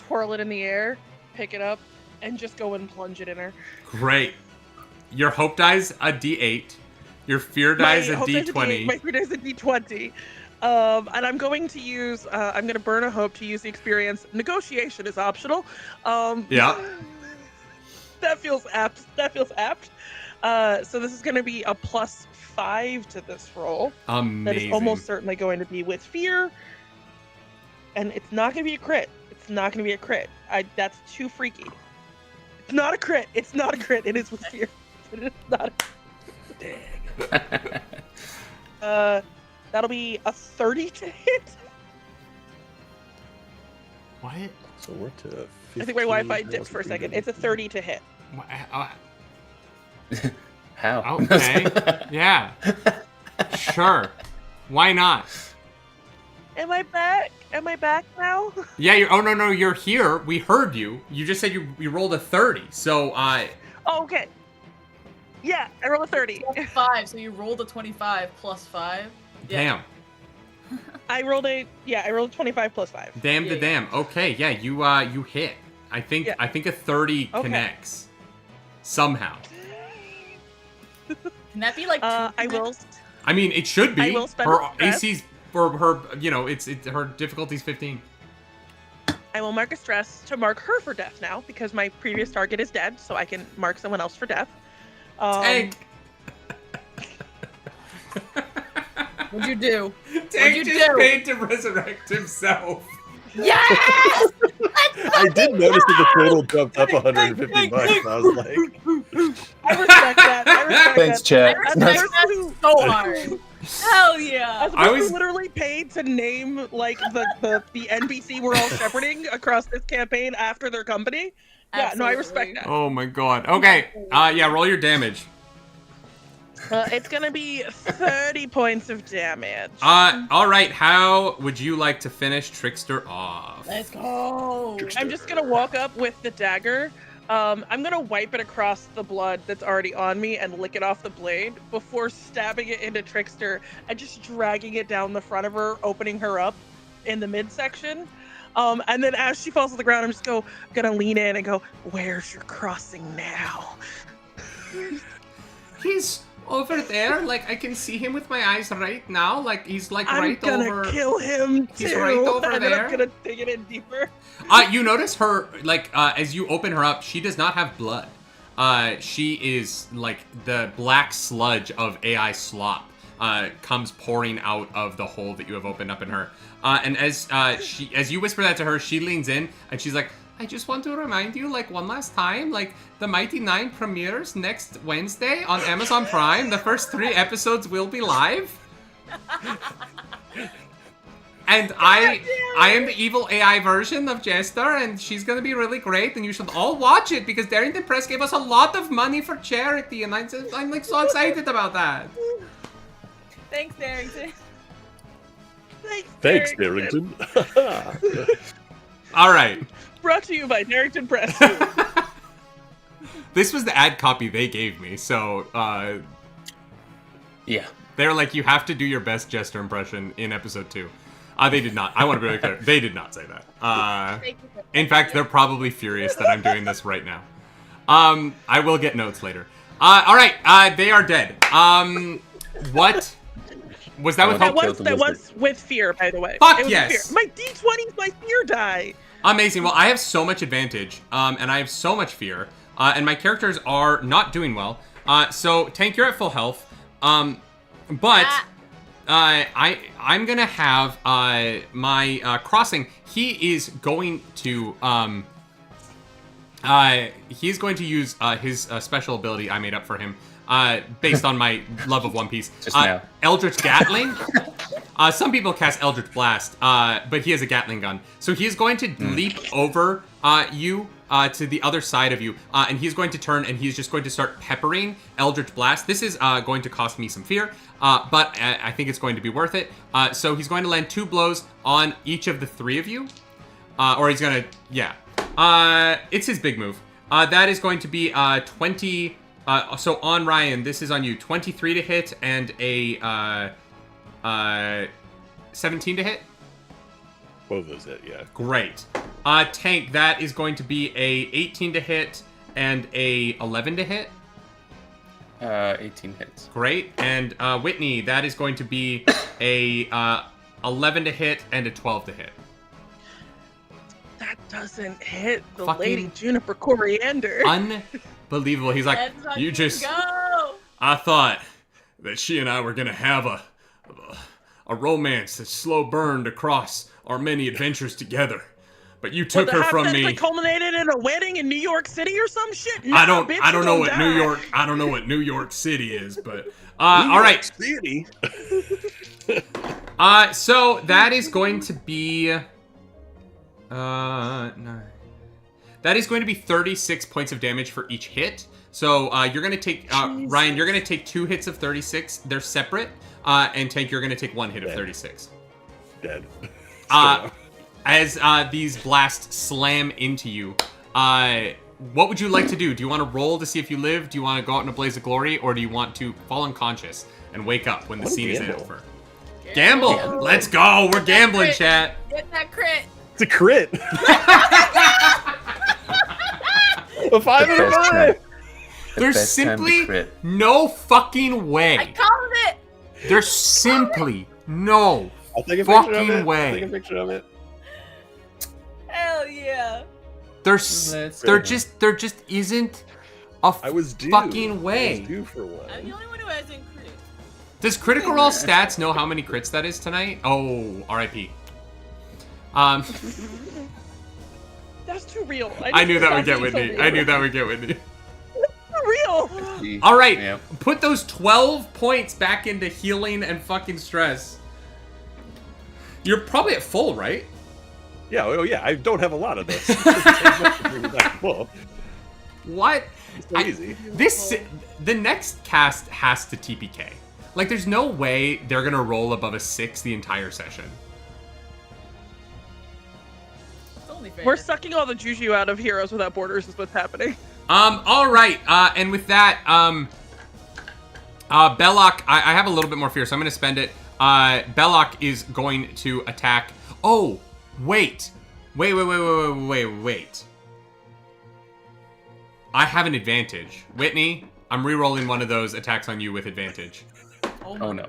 twirl it in the air, pick it up, and just go and plunge it in her. Great. Your hope die's a D8. Your fear die's a D20. My fear die's a D20. And I'm going to use, I'm going to burn a hope to use the experience. Negotiation is optional. Yeah. That feels apt. So this is going to be a +5 to this roll. Amazing. That is almost certainly going to be with fear. And it's not going to be a crit. That's too freaky. It's not a crit. It is with fear. It is not a... That'll be a 30 to hit. What? So we're to 15. I think my Wi-Fi dipped for a second. It's a 30 to hit. How? Okay. Yeah. Sure. Why not? Am I back? Now? Yeah, no, you're here. We heard you. You just said you rolled a 30. So Oh, okay. Yeah, I rolled a 30. 25, so you rolled a 25 plus 5. Damn. I rolled a 25 plus 5. Damn the damn. Okay, yeah, you hit. I think a 30 connects. Somehow. Can that be like 2? I will. I mean, it should be. I will spend Her a stress. AC's for her, it's her difficulty's 15. I will mark a stress to mark her for death now because my previous target is dead, so I can mark someone else for death. Tank. What'd you do? Tank just paid to resurrect himself. Yes! I did notice that the total jumped up $150. I was like, I respect that. Thanks, chat. I respect that so hard. Hell yeah! I was literally paid to name like the NPC we're all shepherding across this campaign after their company. Yeah, no, I respect that. Oh my god. Okay. Yeah, roll your damage. It's gonna be 30 points of damage. All right. How would you like to finish Trickster off? Let's go. I'm just gonna walk up with the dagger. I'm gonna wipe it across the blood that's already on me and lick it off the blade before stabbing it into Trickster and just dragging it down the front of her, opening her up in the midsection. And then as she falls to the ground, I'm just gonna lean in and go, "Where's your crossing now?" over there. Like, I can see him with my eyes right now. Like, he's like I'm right gonna over. kill him too. He's right over and then there. I'm gonna dig it in deeper. You notice her, like, as you open her up, she does not have blood. She is, like, the black sludge of AI slop comes pouring out of the hole that you have opened up in her. And as you whisper that to her, she leans in, and she's like, I just want to remind you, like, one last time, like, the Mighty Nine premieres next Wednesday on Amazon Prime. The first 3 episodes will be live. And I am the evil AI version of Jester, and she's gonna be really great, and you should all watch it, because Darrington Press gave us a lot of money for charity, and I'm like, so excited about that. Thanks, Darrington. Thanks, Darrington. All right. Brought to you by Darrington Press. This was the ad copy they gave me, so Yeah. they're like, you have to do your best Jester impression in episode 2. They did not. I want to be really clear. They did not say that. In fact, they're probably furious that I'm doing this right now. I will get notes later. All right. They are dead. What? Was that with hope? That was with fear, by the way. Fuck it was yes. With fear. My D20 is my fear die. Amazing. Well, I have so much advantage, and I have so much fear, and my characters are not doing well. So, Tank, you're at full health. But I'm gonna have my crossing. He is going to use his special ability I made up for him. Based on my love of One Piece. Just now. Eldritch Gatling. Some people cast Eldritch Blast, but he has a Gatling gun. So he is going to leap over you to the other side of you, and he's going to turn and he's just going to start peppering Eldritch Blast. This is going to cost me some fear, but I think it's going to be worth it. So he's going to land 2 blows on each of the 3 of you. Or he's going to, yeah. It's his big move. That is going to be 20... so on Ryan, this is on you. 23 to hit and a 17 to hit. Both of those hit, yeah. Great. Tank, that is going to be a 18 to hit and a 11 to hit. 18 hits. Great. And Whitney, that is going to be a 11 to hit and a 12 to hit. That doesn't hit the Fucking Lady Juniper Coriander. Unbelievable. He's like, you just... Go! I thought that she and I were going to have a romance that slow burned across our many adventures together. But you took her from me. Culminated in a wedding in New York City or some shit? No, I don't bitch, you know gonna what die. New York... I don't know what New York City is, but... all right. City. So that is going to be... no. That is going to be 36 points of damage for each hit. So you're going to take... Ryan, you're going to take 2 hits of 36. They're separate. And Tank, you're going to take 1 hit of 36. Dead. As these blasts slam into you, what would you like to do? Do you want to roll to see if you live? Do you want to go out in a blaze of glory? Or do you want to fall unconscious and wake up when the scene is over? Gamble! Let's go! We're gambling, chat! Get that crit! It's a crit. A 5 and a 5. There's best time to simply crit. no fucking way. I called it! There's simply no I'll take a picture of fucking it. way. Take a picture of it. Hell yeah. there go. just isn't a I was due. fucking I was way. due for one. I'm the only one who hasn't crit. Does Critical Role Stats know how many crits that is tonight? Oh, R.I.P. That's too real. I knew that would get That's too Whitney. real. I knew that would get Whitney. Too real. All right, Yep. put those 12 points back into healing and fucking stress. You're probably at full, right? Yeah, oh yeah, I don't have a lot of this. Well, What? it's so easy. The next cast has to TPK. Like, there's no way they're gonna roll above a 6 the entire session. It's only fair. We're sucking all the juju out of Heroes Without Borders is what's happening. All right. And with that, Belloc, I have a little bit more fear, so I'm gonna spend it. Belloc is going to attack. Oh, wait. Wait. I have an advantage. Whitney, I'm re-rolling one of those attacks on you with advantage. Oh no.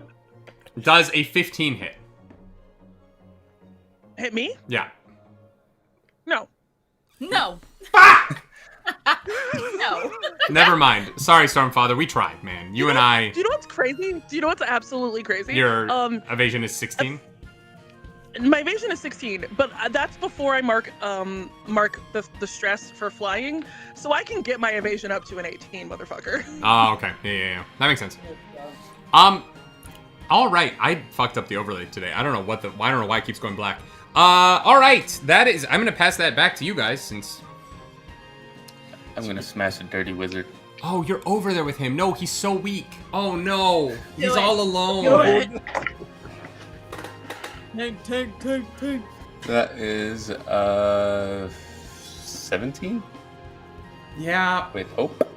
Does a 15 hit? Hit me? Yeah. No. No. Fuck! No. Never mind. Sorry, Stormfather. We tried, man. You and I. Do you know what's crazy? Do you know what's absolutely crazy? Your evasion is 16. My evasion is 16, but that's before I mark the stress for flying, so I can get my evasion up to an 18, motherfucker. Oh, okay. Yeah. That makes sense. All right. I fucked up the overlay today. I don't know why it keeps going black. All right. I'm gonna pass that back to you guys since. I'm gonna smash a dirty wizard. Oh, you're over there with him. No, he's so weak. Oh no, he's it. all Do alone. Tank. That is 17 Yeah, with hope.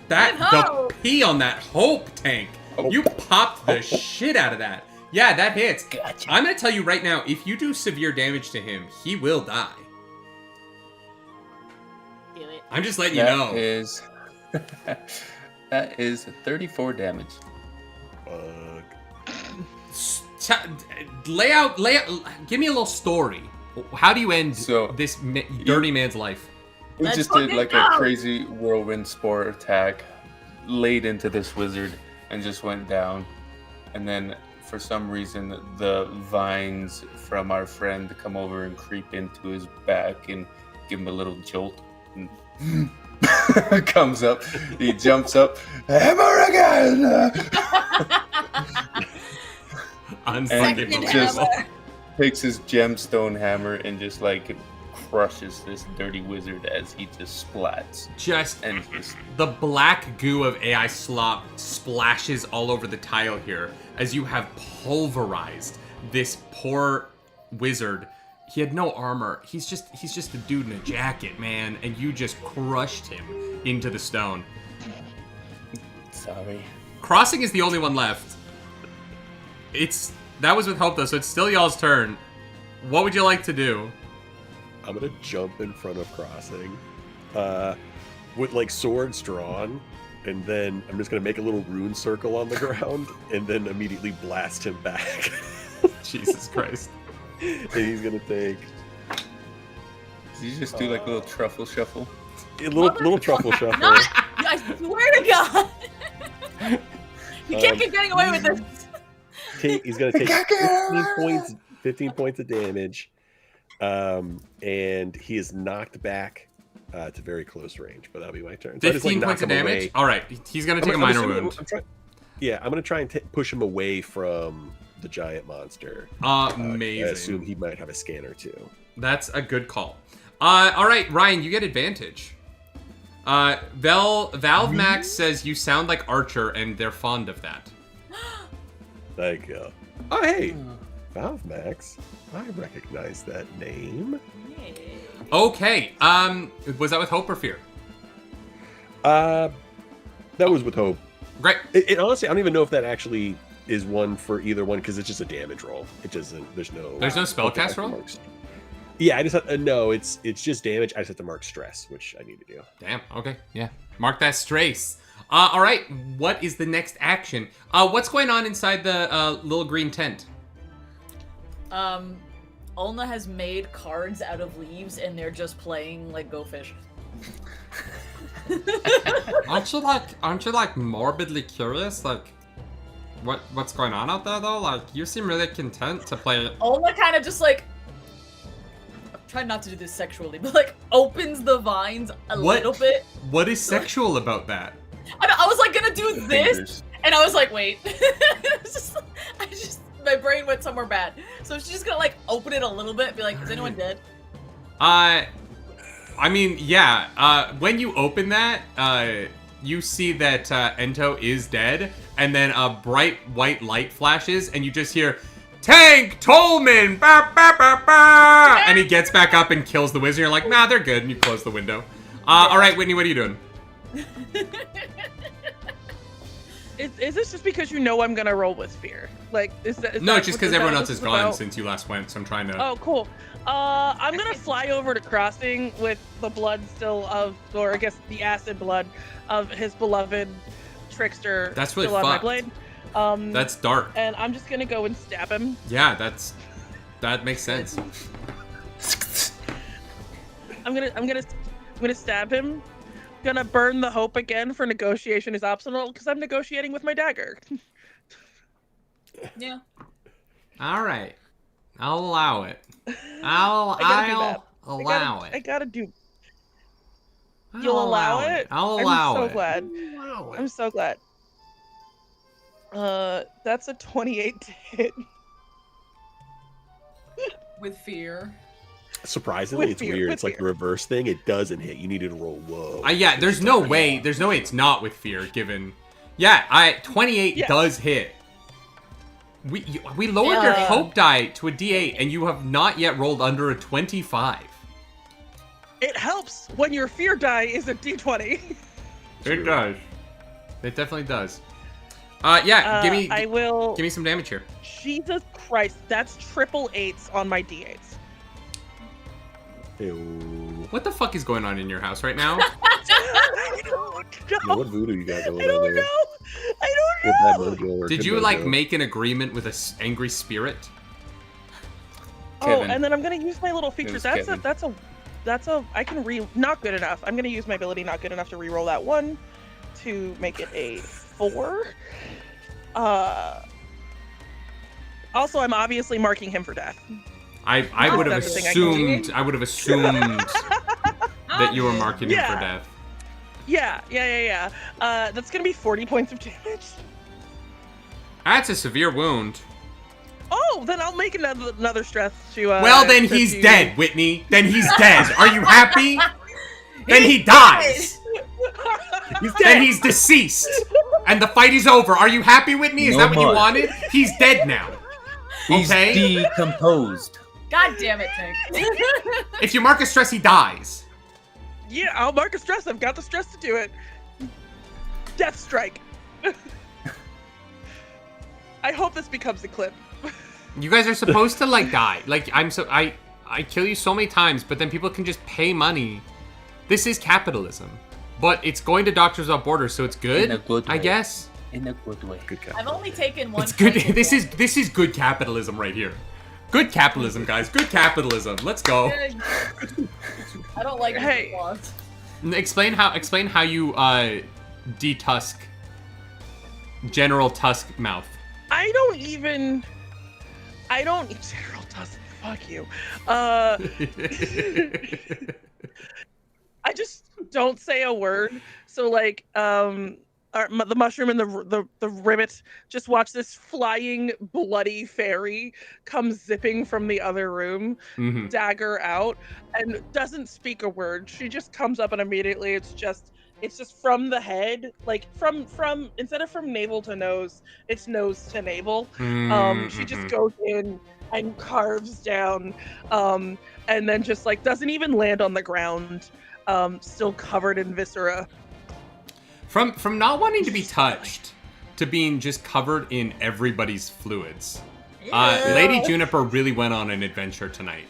the P on that hope tank. You popped the shit out of that. Yeah, that hits. Gotcha. I'm gonna tell you right now, if you do severe damage to him, he will die. Do it. I'm just letting you know. That is 34 damage. Lay out. Give me a little story. How do you end this dirty man's life? We just did like a crazy whirlwind spore attack, laid into this wizard, and just went down. And then, for some reason, the vines from our friend come over and creep into his back and give him a little jolt. And comes up, he jumps up, hammer again! And just takes his gemstone hammer and just like crushes this dirty wizard as he just splats. And the black goo of AI slop splashes all over the tile here as you have pulverized this poor wizard. He had no armor. He's just a dude in a jacket, man, and you just crushed him into the stone. Sorry. Crossing is the only one left. That was with hope though, so it's still y'all's turn. What would you like to do? I'm gonna jump in front of Crossing, with like swords drawn, and then I'm just gonna make a little rune circle on the ground, and then immediately blast him back. Jesus Christ! And he's gonna take. Did you just do like a little truffle shuffle? A little truffle shuffle. I swear to God, you can't keep getting away with this. He's gonna take 15 points of damage. And he is knocked back to very close range, but that'll be my turn. 15 points of damage? Alright, he's gonna take a minor wound. I'm gonna try and push him away from the giant monster. Amazing. I assume he might have a scanner too. That's a good call. Alright, Ryan, you get advantage. Valve Max says you sound like Archer, and they're fond of that. Thank you. Oh, hey! Valve Max. I recognize that name. Okay. Was that with hope or fear? That was with hope. Great. It honestly, I don't even know if that actually is one for either one because it's just a damage roll. It doesn't. There's no spellcast roll. Marks. Yeah, I just no. It's just damage. I just have to mark stress, which I need to do. Damn. Okay. Yeah. Mark that stress. All right. What is the next action? What's going on inside the little green tent? Ulna has made cards out of leaves, and they're just playing like Go Fish. Aren't you like morbidly curious? Like, what's going on out there though? Like, you seem really content to play. Ulna kind of just like, I'm trying not to do this sexually, but like opens the vines a little bit. What is sexual about that? I was like gonna do this, and I was like, wait. My brain went somewhere bad. So she's just gonna like open it a little bit and be like, is anyone dead? I mean, yeah. When you open that, you see that Ento is dead, and then a bright white light flashes, and you just hear, Tank Tolman! Ba, ba, ba, ba! And he gets back up and kills the wizard. You're like, nah, they're good, and you close the window. All right, Whitney, what are you doing? Is this just because you know I'm gonna roll with fear? Like, is that? No, that it's just what- because is that everyone what else this is is gone about? since you last went, so I'm trying to. Oh, cool. I'm gonna fly over to Crossing with the blood still of, or I guess the acid blood of his beloved trickster. That's really still on my fucked. blade. That's dark. And I'm just gonna go and stab him. Yeah, that makes sense. I'm gonna stab him. Gonna burn the hope again for negotiation is optional because I'm negotiating with my dagger. Yeah. All right, I'll allow it. I gotta do I'll that. allow I it. gotta do. I'll You'll allow it? I'll allow I'm so it. glad. I'm so glad. That's a 28 to hit. With fear. Surprisingly, With it's fear, weird. with It's like the fear. reverse thing. It doesn't hit. You needed to roll low. Yeah, there's no way. There's no way it's not with fear. Given, 28 Yeah. does hit. We lowered your hope die to a D8, and you have not yet rolled under a 25. It helps when your fear die is a D20. It does. It definitely does. Yeah, give I will. me some damage here. Jesus Christ, that's triple eights on my D8s. Ew. What the fuck is going on in your house right now? I don't Yeah, know. what voodoo you got going I don't on there? know. I don't Good bad know. mojo or Did good you like mojo? make an agreement with an angry spirit? Oh, Kevin. and then I'm gonna use my little feature. was That's Kevin. a. I can not good enough. I'm gonna use my ability not good enough to re-roll that one, to make it a 4. Also, I'm obviously marking him for death. I would have That's the thing I can do. assumed that you were marking him for Yeah. death. Yeah. That's gonna be 40 points of damage. That's a severe wound. Oh, then I'll make another stress to. Well, then to- he's to- dead, Whitney. Then he's dead. Are you happy? Then he dies. Then he's deceased. And the fight is over. Are you happy, Whitney? Is No that what you more. wanted? He's dead now. He's Okay. decomposed. God damn it, Tank. If you mark a stress, he dies. Yeah, I'll mark a stress. I've got the stress to do it. Death strike. I hope this becomes a clip. You guys are supposed to like die. Like I kill you so many times, but then people can just pay money. This is capitalism. But it's going to Doctors Without Borders, so it's good, In a good I way. guess. In a good way. Good guy. I've only taken one. It's good. fight with This is good capitalism right here. Good capitalism, guys. Good capitalism. Let's go. one. I don't like Hey. applause. Explain how you detusk General Tusk mouth. I don't. General doesn't. Fuck you. I just don't say a word. So like, the mushroom and the ribbit just watch this flying bloody fairy come zipping from the other room, Mhm. dagger out, and doesn't speak a word. She just comes up and immediately it's just from the head, like from instead of from navel to nose, it's nose to navel. She just goes in and carves down, and then just like doesn't even land on the ground, still covered in viscera. From not wanting to be touched to being just covered in everybody's fluids. Lady Juniper really went on an adventure tonight.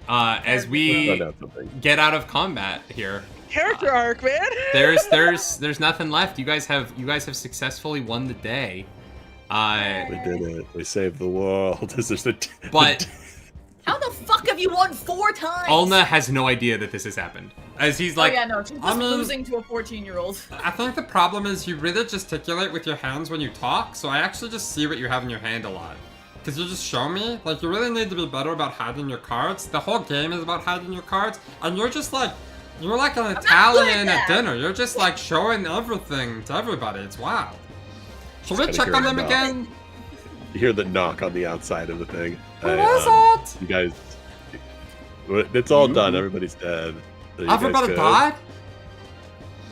As we Found out something. get out of combat here, Character arc, man. there's nothing left. You guys have successfully won the day. We did it. We saved the world. Is this the? But How the fuck have you won 4 times? Ulna has no idea that this has happened. As he's Oh like, yeah, no, she's I just mean- losing to a 14-year-old. I think the problem is you really gesticulate with your hands when you talk, so I actually just see what you have in your hand a lot. Because you just show me, like, you really need to be better about hiding your cards. The whole game is about hiding your cards, and you're just like, you're like an Italian at that. dinner. You're just like showing everything to everybody. It's wild. Should we Gotta check hear on it them now. again? You hear the knock on the outside of the thing. What was it? You guys, it's all done. Everybody's dead. Are you guys Everybody good? died?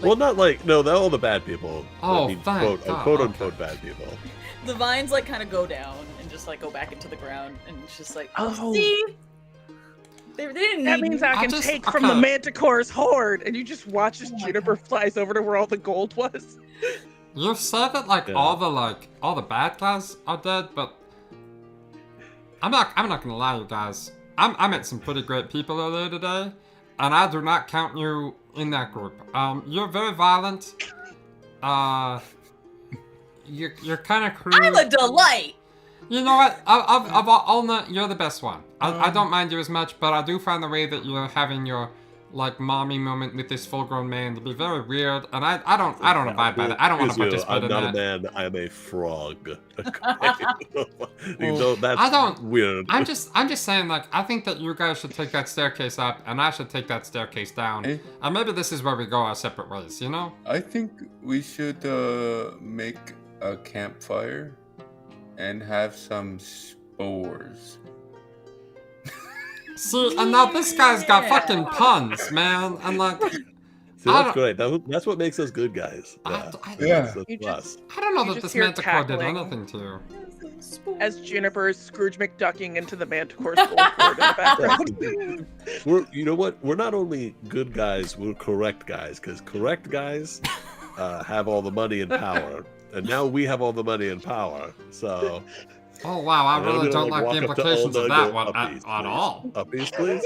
Well, not like no, all the bad people. Oh, I mean, thank quote, God, quote okay. unquote bad people. The vines like kind of go down and just like go back into the ground, and it's just like, Oh. see, they didn't That need means me. I can just- take from the okay. Manticore's hoard, and you just watch as Oh my Juniper flies over to where all the gold was. You said that all the bad guys are dead, but I'm not gonna lie, you guys. I met some pretty great people earlier today, and I do not count you in that group. You're very violent. You're kind of crude. I'm a delight. You know what? Of all you're the best one. I don't mind you as much, but I do find the way that you're having your mommy moment with this full-grown man to be very weird, and I don't abide by that. I don't want to participate in that. I'm not a man. I'm a frog. That's weird. I'm just saying, I think that you guys should take that staircase up, and I should take that staircase down, and maybe this is where we go our separate ways. You know? I think we should make a campfire and have some spores. See, and now this guy's got fucking puns, man. And See, that's great. That's what makes us good guys. Yeah. That's I don't know that this manticore did cackling anything to you. As Juniper is Scrooge McDucking into the manticore's board in the background. You know what? We're not only good guys, we're correct guys, because correct guys have all the money and power. And now we have all the money and power, so... Oh, wow, I really don't like the implications of that one at all. Uppies, please?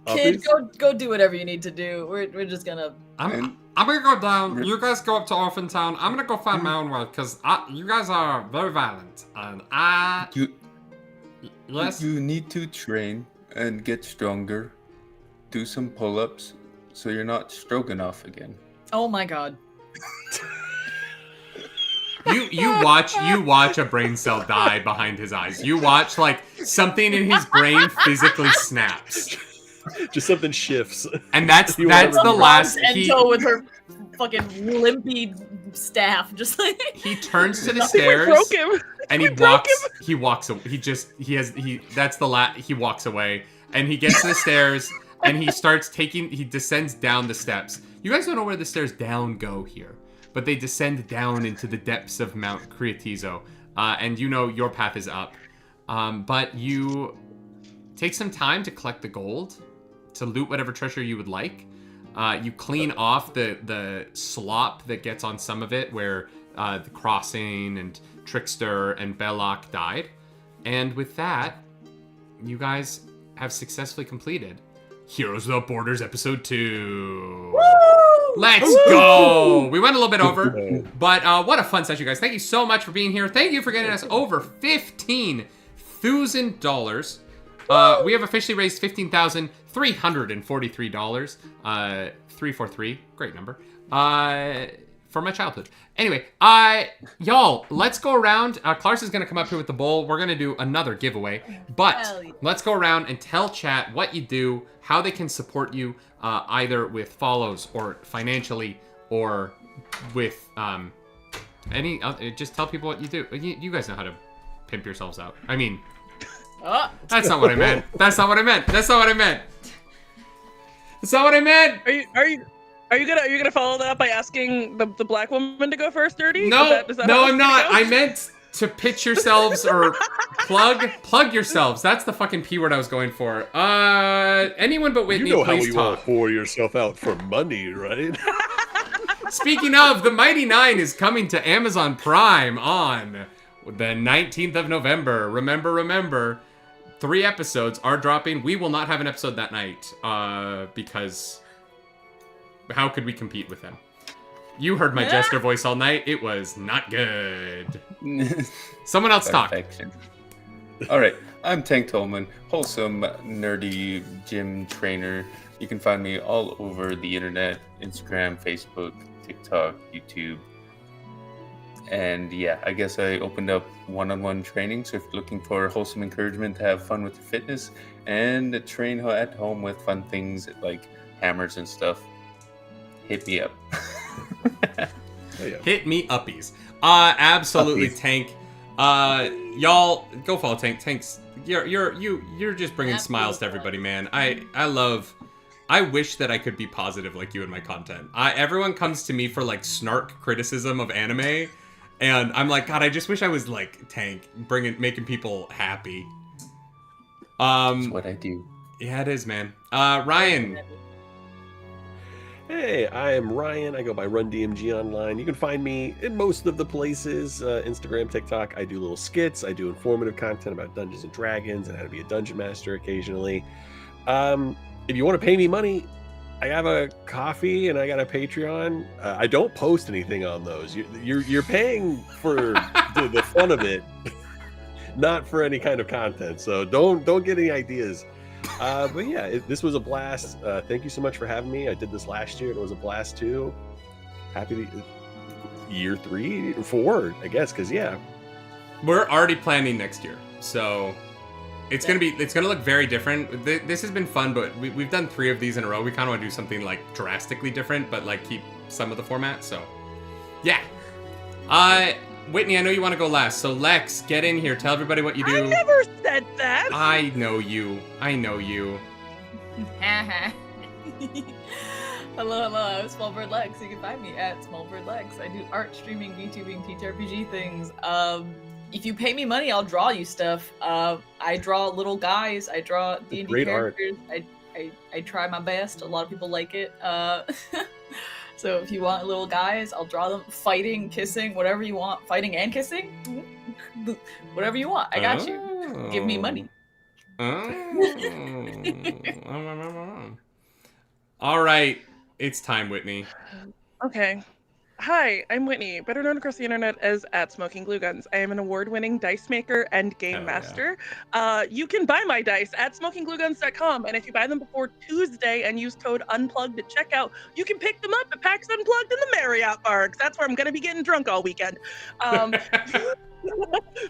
Kid, go do whatever you need to do. We're just gonna... I'm gonna go down. You guys go up to Orphan Town. I'm gonna go find my own way, because you guys are very violent. And Yes? You need to train and get stronger. Do some pull-ups so you're not Stroganoff again. Oh my god. You watch a brain cell die behind his eyes. You watch something in his brain physically snaps. Just something shifts. And that's the last Ento with her fucking limpy staff, just like he turns to the Nothing stairs broke him. and he walks away and he gets to the stairs and he descends down the steps. You guys don't know where the stairs down go here, but they descend down into the depths of Mount Creatizo, and you know your path is up. But you take some time to collect the gold, to loot whatever treasure you would like. You clean off the slop that gets on some of it, where the Crossing and Trickster and Belloc died. And with that, you guys have successfully completed Heroes Without Borders Episode 2. Woo! Let's go! We went a little bit over, but what a fun session, guys. Thank you so much for being here. Thank you for getting us over $15,000. We have officially raised $15,343. 343, great number. For my childhood. Anyway, y'all, let's go around. Clarkson's gonna come up here with the bowl. We're gonna do another giveaway, but let's go around and tell chat what you do, how they can support you, either with follows or financially or with any other. Just tell people what you do. You guys know how to pimp yourselves out. I mean, that's not what I meant. That's not what I meant. That's not what I meant. That's not what I meant. Are you gonna follow that up by asking the black woman to go first, Dirty? No, Is that no, how I'm it's gonna not. go? I meant to pitch yourselves or plug yourselves. That's the fucking P word I was going for. Anyone but Whitney, you know please how you talk. want to pour yourself out for money, right? Speaking of, The Mighty Nine is coming to Amazon Prime on the 19th of November. Remember, 3 episodes are dropping. We will not have an episode that night, because how could we compete with them? You heard my jester voice all night. It was not good. Someone else talk. Perfection. All right, I'm Tank Tolman, wholesome, nerdy gym trainer. You can find me all over the internet, Instagram, Facebook, TikTok, YouTube. And yeah, I guess I opened up one-on-one training. So if you're looking for wholesome encouragement to have fun with your fitness and to train at home with fun things like hammers and stuff, hit me up. Hit me uppies. Absolutely, Uppies. Tank. Y'all go follow Tank. Tank's you're just bringing smiles to everybody, man. I wish that I could be positive like you in my content. Everyone comes to me for snark criticism of anime, and I'm like, God, I just wish I was like Tank, making people happy. That's what I do. Yeah, it is, man. Ryan. Hey, I am Ryan. I go by RunDMG online. You can find me in most of the places, Instagram, TikTok. I do little skits. I do informative content about Dungeons and Dragons and how to be a dungeon master occasionally. If you want to pay me money, I have a coffee and I got a Patreon. I don't post anything on those. You're paying for the fun of it, not for any kind of content. So don't get any ideas. But yeah, this was a blast. Thank you so much for having me. I did this last year and it was a blast too. Happy to year 3 or 4, I guess, because yeah, We're already planning next year, so it's gonna look very different. This has been fun, but we've done 3 of these in a row. We kind of want to do something like drastically different, but like keep some of the format. So yeah. Whitney, I know you want to go last, so Lex, get in here. Tell everybody what you do. I never said that. I know you. Hello, I'm Smallbird Lex. You can find me at Smallbird Lex. I do art, streaming, VTubing, TTRPG things. If you pay me money, I'll draw you stuff. I draw little guys. I draw D&D characters. I try my best. A lot of people like it. So if you want little guys, I'll draw them fighting, kissing, whatever you want. Fighting and kissing? Whatever you want. I got you. Give me money. All right. It's time, Whitney. Okay. Hi, I'm Whitney, better known across the internet as @SmokingGlueGuns. I am an award-winning dice maker and game master. You can buy my dice at SmokingGlueGuns.com, and if you buy them before Tuesday and use code UNPLUGGED at checkout, you can pick them up at PAX Unplugged in the Marriott Bar, 'cause that's where I'm going to be getting drunk all weekend.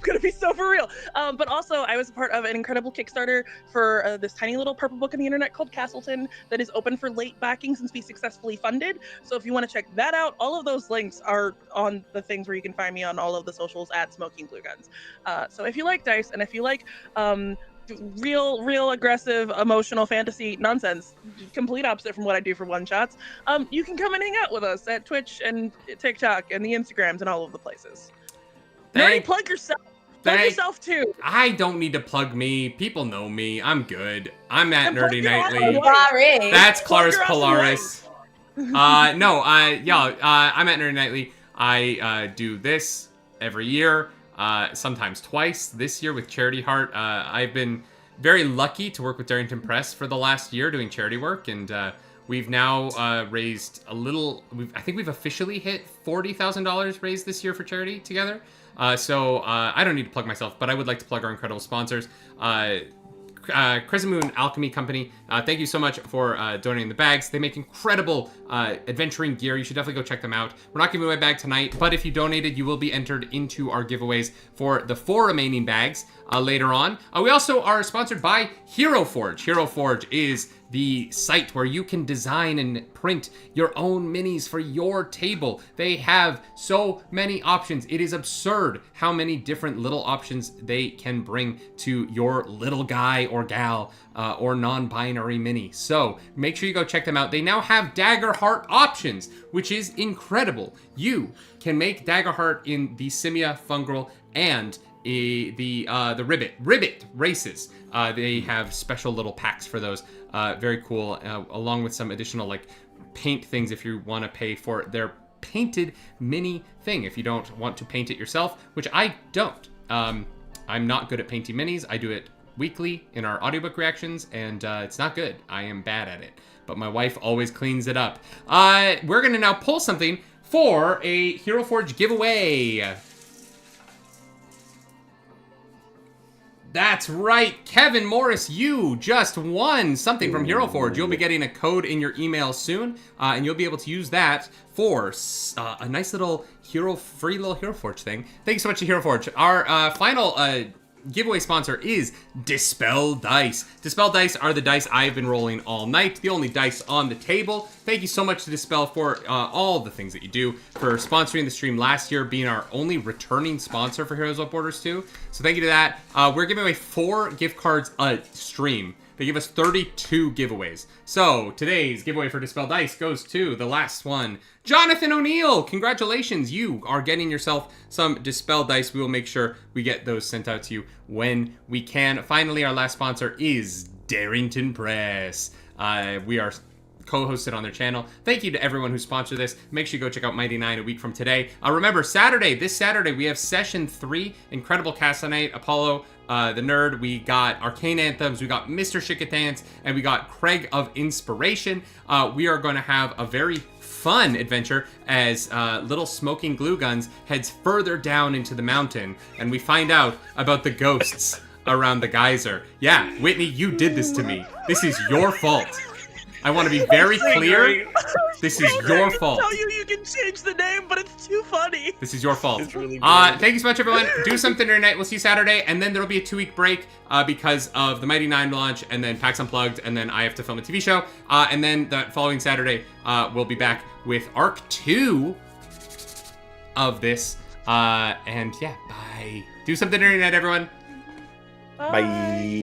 Gonna be so for real. But also, I was a part of an incredible Kickstarter for this tiny little purple book on the internet called Castleton that is open for late backing since we successfully funded. So if you want to check that out, all of those links are on the things where you can find me on all of the socials at Smoking Blue Guns. So if you like dice and if you like real aggressive emotional fantasy nonsense, complete opposite from what I do for one shots, you can come and hang out with us at Twitch and TikTok and the Instagrams and all of the places. Nerdy, plug yourself. Plug yourself too. I don't need to plug me. People know me. I'm good. I'm at Nerdy Nightly. That's Claris Polaris. I'm at Nerdy Nightly. I do this every year, sometimes twice. This year with Charity Heart. I've been very lucky to work with Darrington Press for the last year doing charity work, and we've now raised a little. I think we've officially hit $40,000 raised this year for charity together. So I don't need to plug myself, but I would like to plug our incredible sponsors. Crescent Moon Alchemy Company, thank you so much for donating the bags. They make incredible adventuring gear. You should definitely go check them out. We're not giving away a bag tonight, but if you donated, you will be entered into our giveaways for the 4 remaining bags later on. We also are sponsored by Hero Forge. Hero Forge is the site where you can design and print your own minis for your table. They have so many options. It is absurd how many different little options they can bring to your little guy or gal or non-binary mini. So make sure you go check them out. They now have Daggerheart options, which is incredible. You can make Daggerheart in the Simia, Fungrel, and the Ribbit races. They have special little packs for those. Very cool, along with some additional like paint things if you want to pay for their painted mini thing. If you don't want to paint it yourself, which I don't. I'm not good at painting minis. I do it weekly in our audiobook reactions, and it's not good. I am bad at it, but my wife always cleans it up. We're gonna now pull something for a Hero Forge giveaway. That's right, Kevin Morris, you just won something from Hero Forge. You'll be getting a code in your email soon, and you'll be able to use that for a nice little free little Hero Forge thing. Thank you so much to Hero Forge. Our final giveaway sponsor is Dispel Dice. Dispel Dice are the dice I've been rolling all night, the only dice on the table. Thank you so much to Dispel for all the things that you do, for sponsoring the stream last year, being our only returning sponsor for Heroes of Borders 2. So thank you to that. We're giving away 4 gift cards a stream. They give us 32 giveaways. So today's giveaway for Dispel Dice goes to the last one, Jonathan O'Neill. Congratulations, you are getting yourself some Dispel Dice. We will make sure we get those sent out to you when we can. Finally, our last sponsor is Darrington Press. We are co-hosted on their channel. Thank you to everyone who sponsored this. Make sure you go check out Mighty 9 a week from today. Remember, this Saturday, we have Session 3, Incredible Cast Night, Apollo, the Nerd, we got Arcane Anthems, we got Mr. Shikatans, and we got Craig of Inspiration. We are going to have a very fun adventure as little smoking glue guns heads further down into the mountain, and we find out about the ghosts around the geyser. Yeah, Whitney, you did this to me. This is your fault. I want to be very clear. This is your fault. I tell you can change the name, but it's too funny. This is your fault. It's really thank you so much, everyone. Do something tonight. We'll see you Saturday, and then there'll be a 2-week break because of the Mighty 9 launch, and then PAX Unplugged, and then I have to film a TV show. And then that following Saturday, we'll be back with Arc 2 of this. And yeah, bye. Do something tonight, everyone. Bye.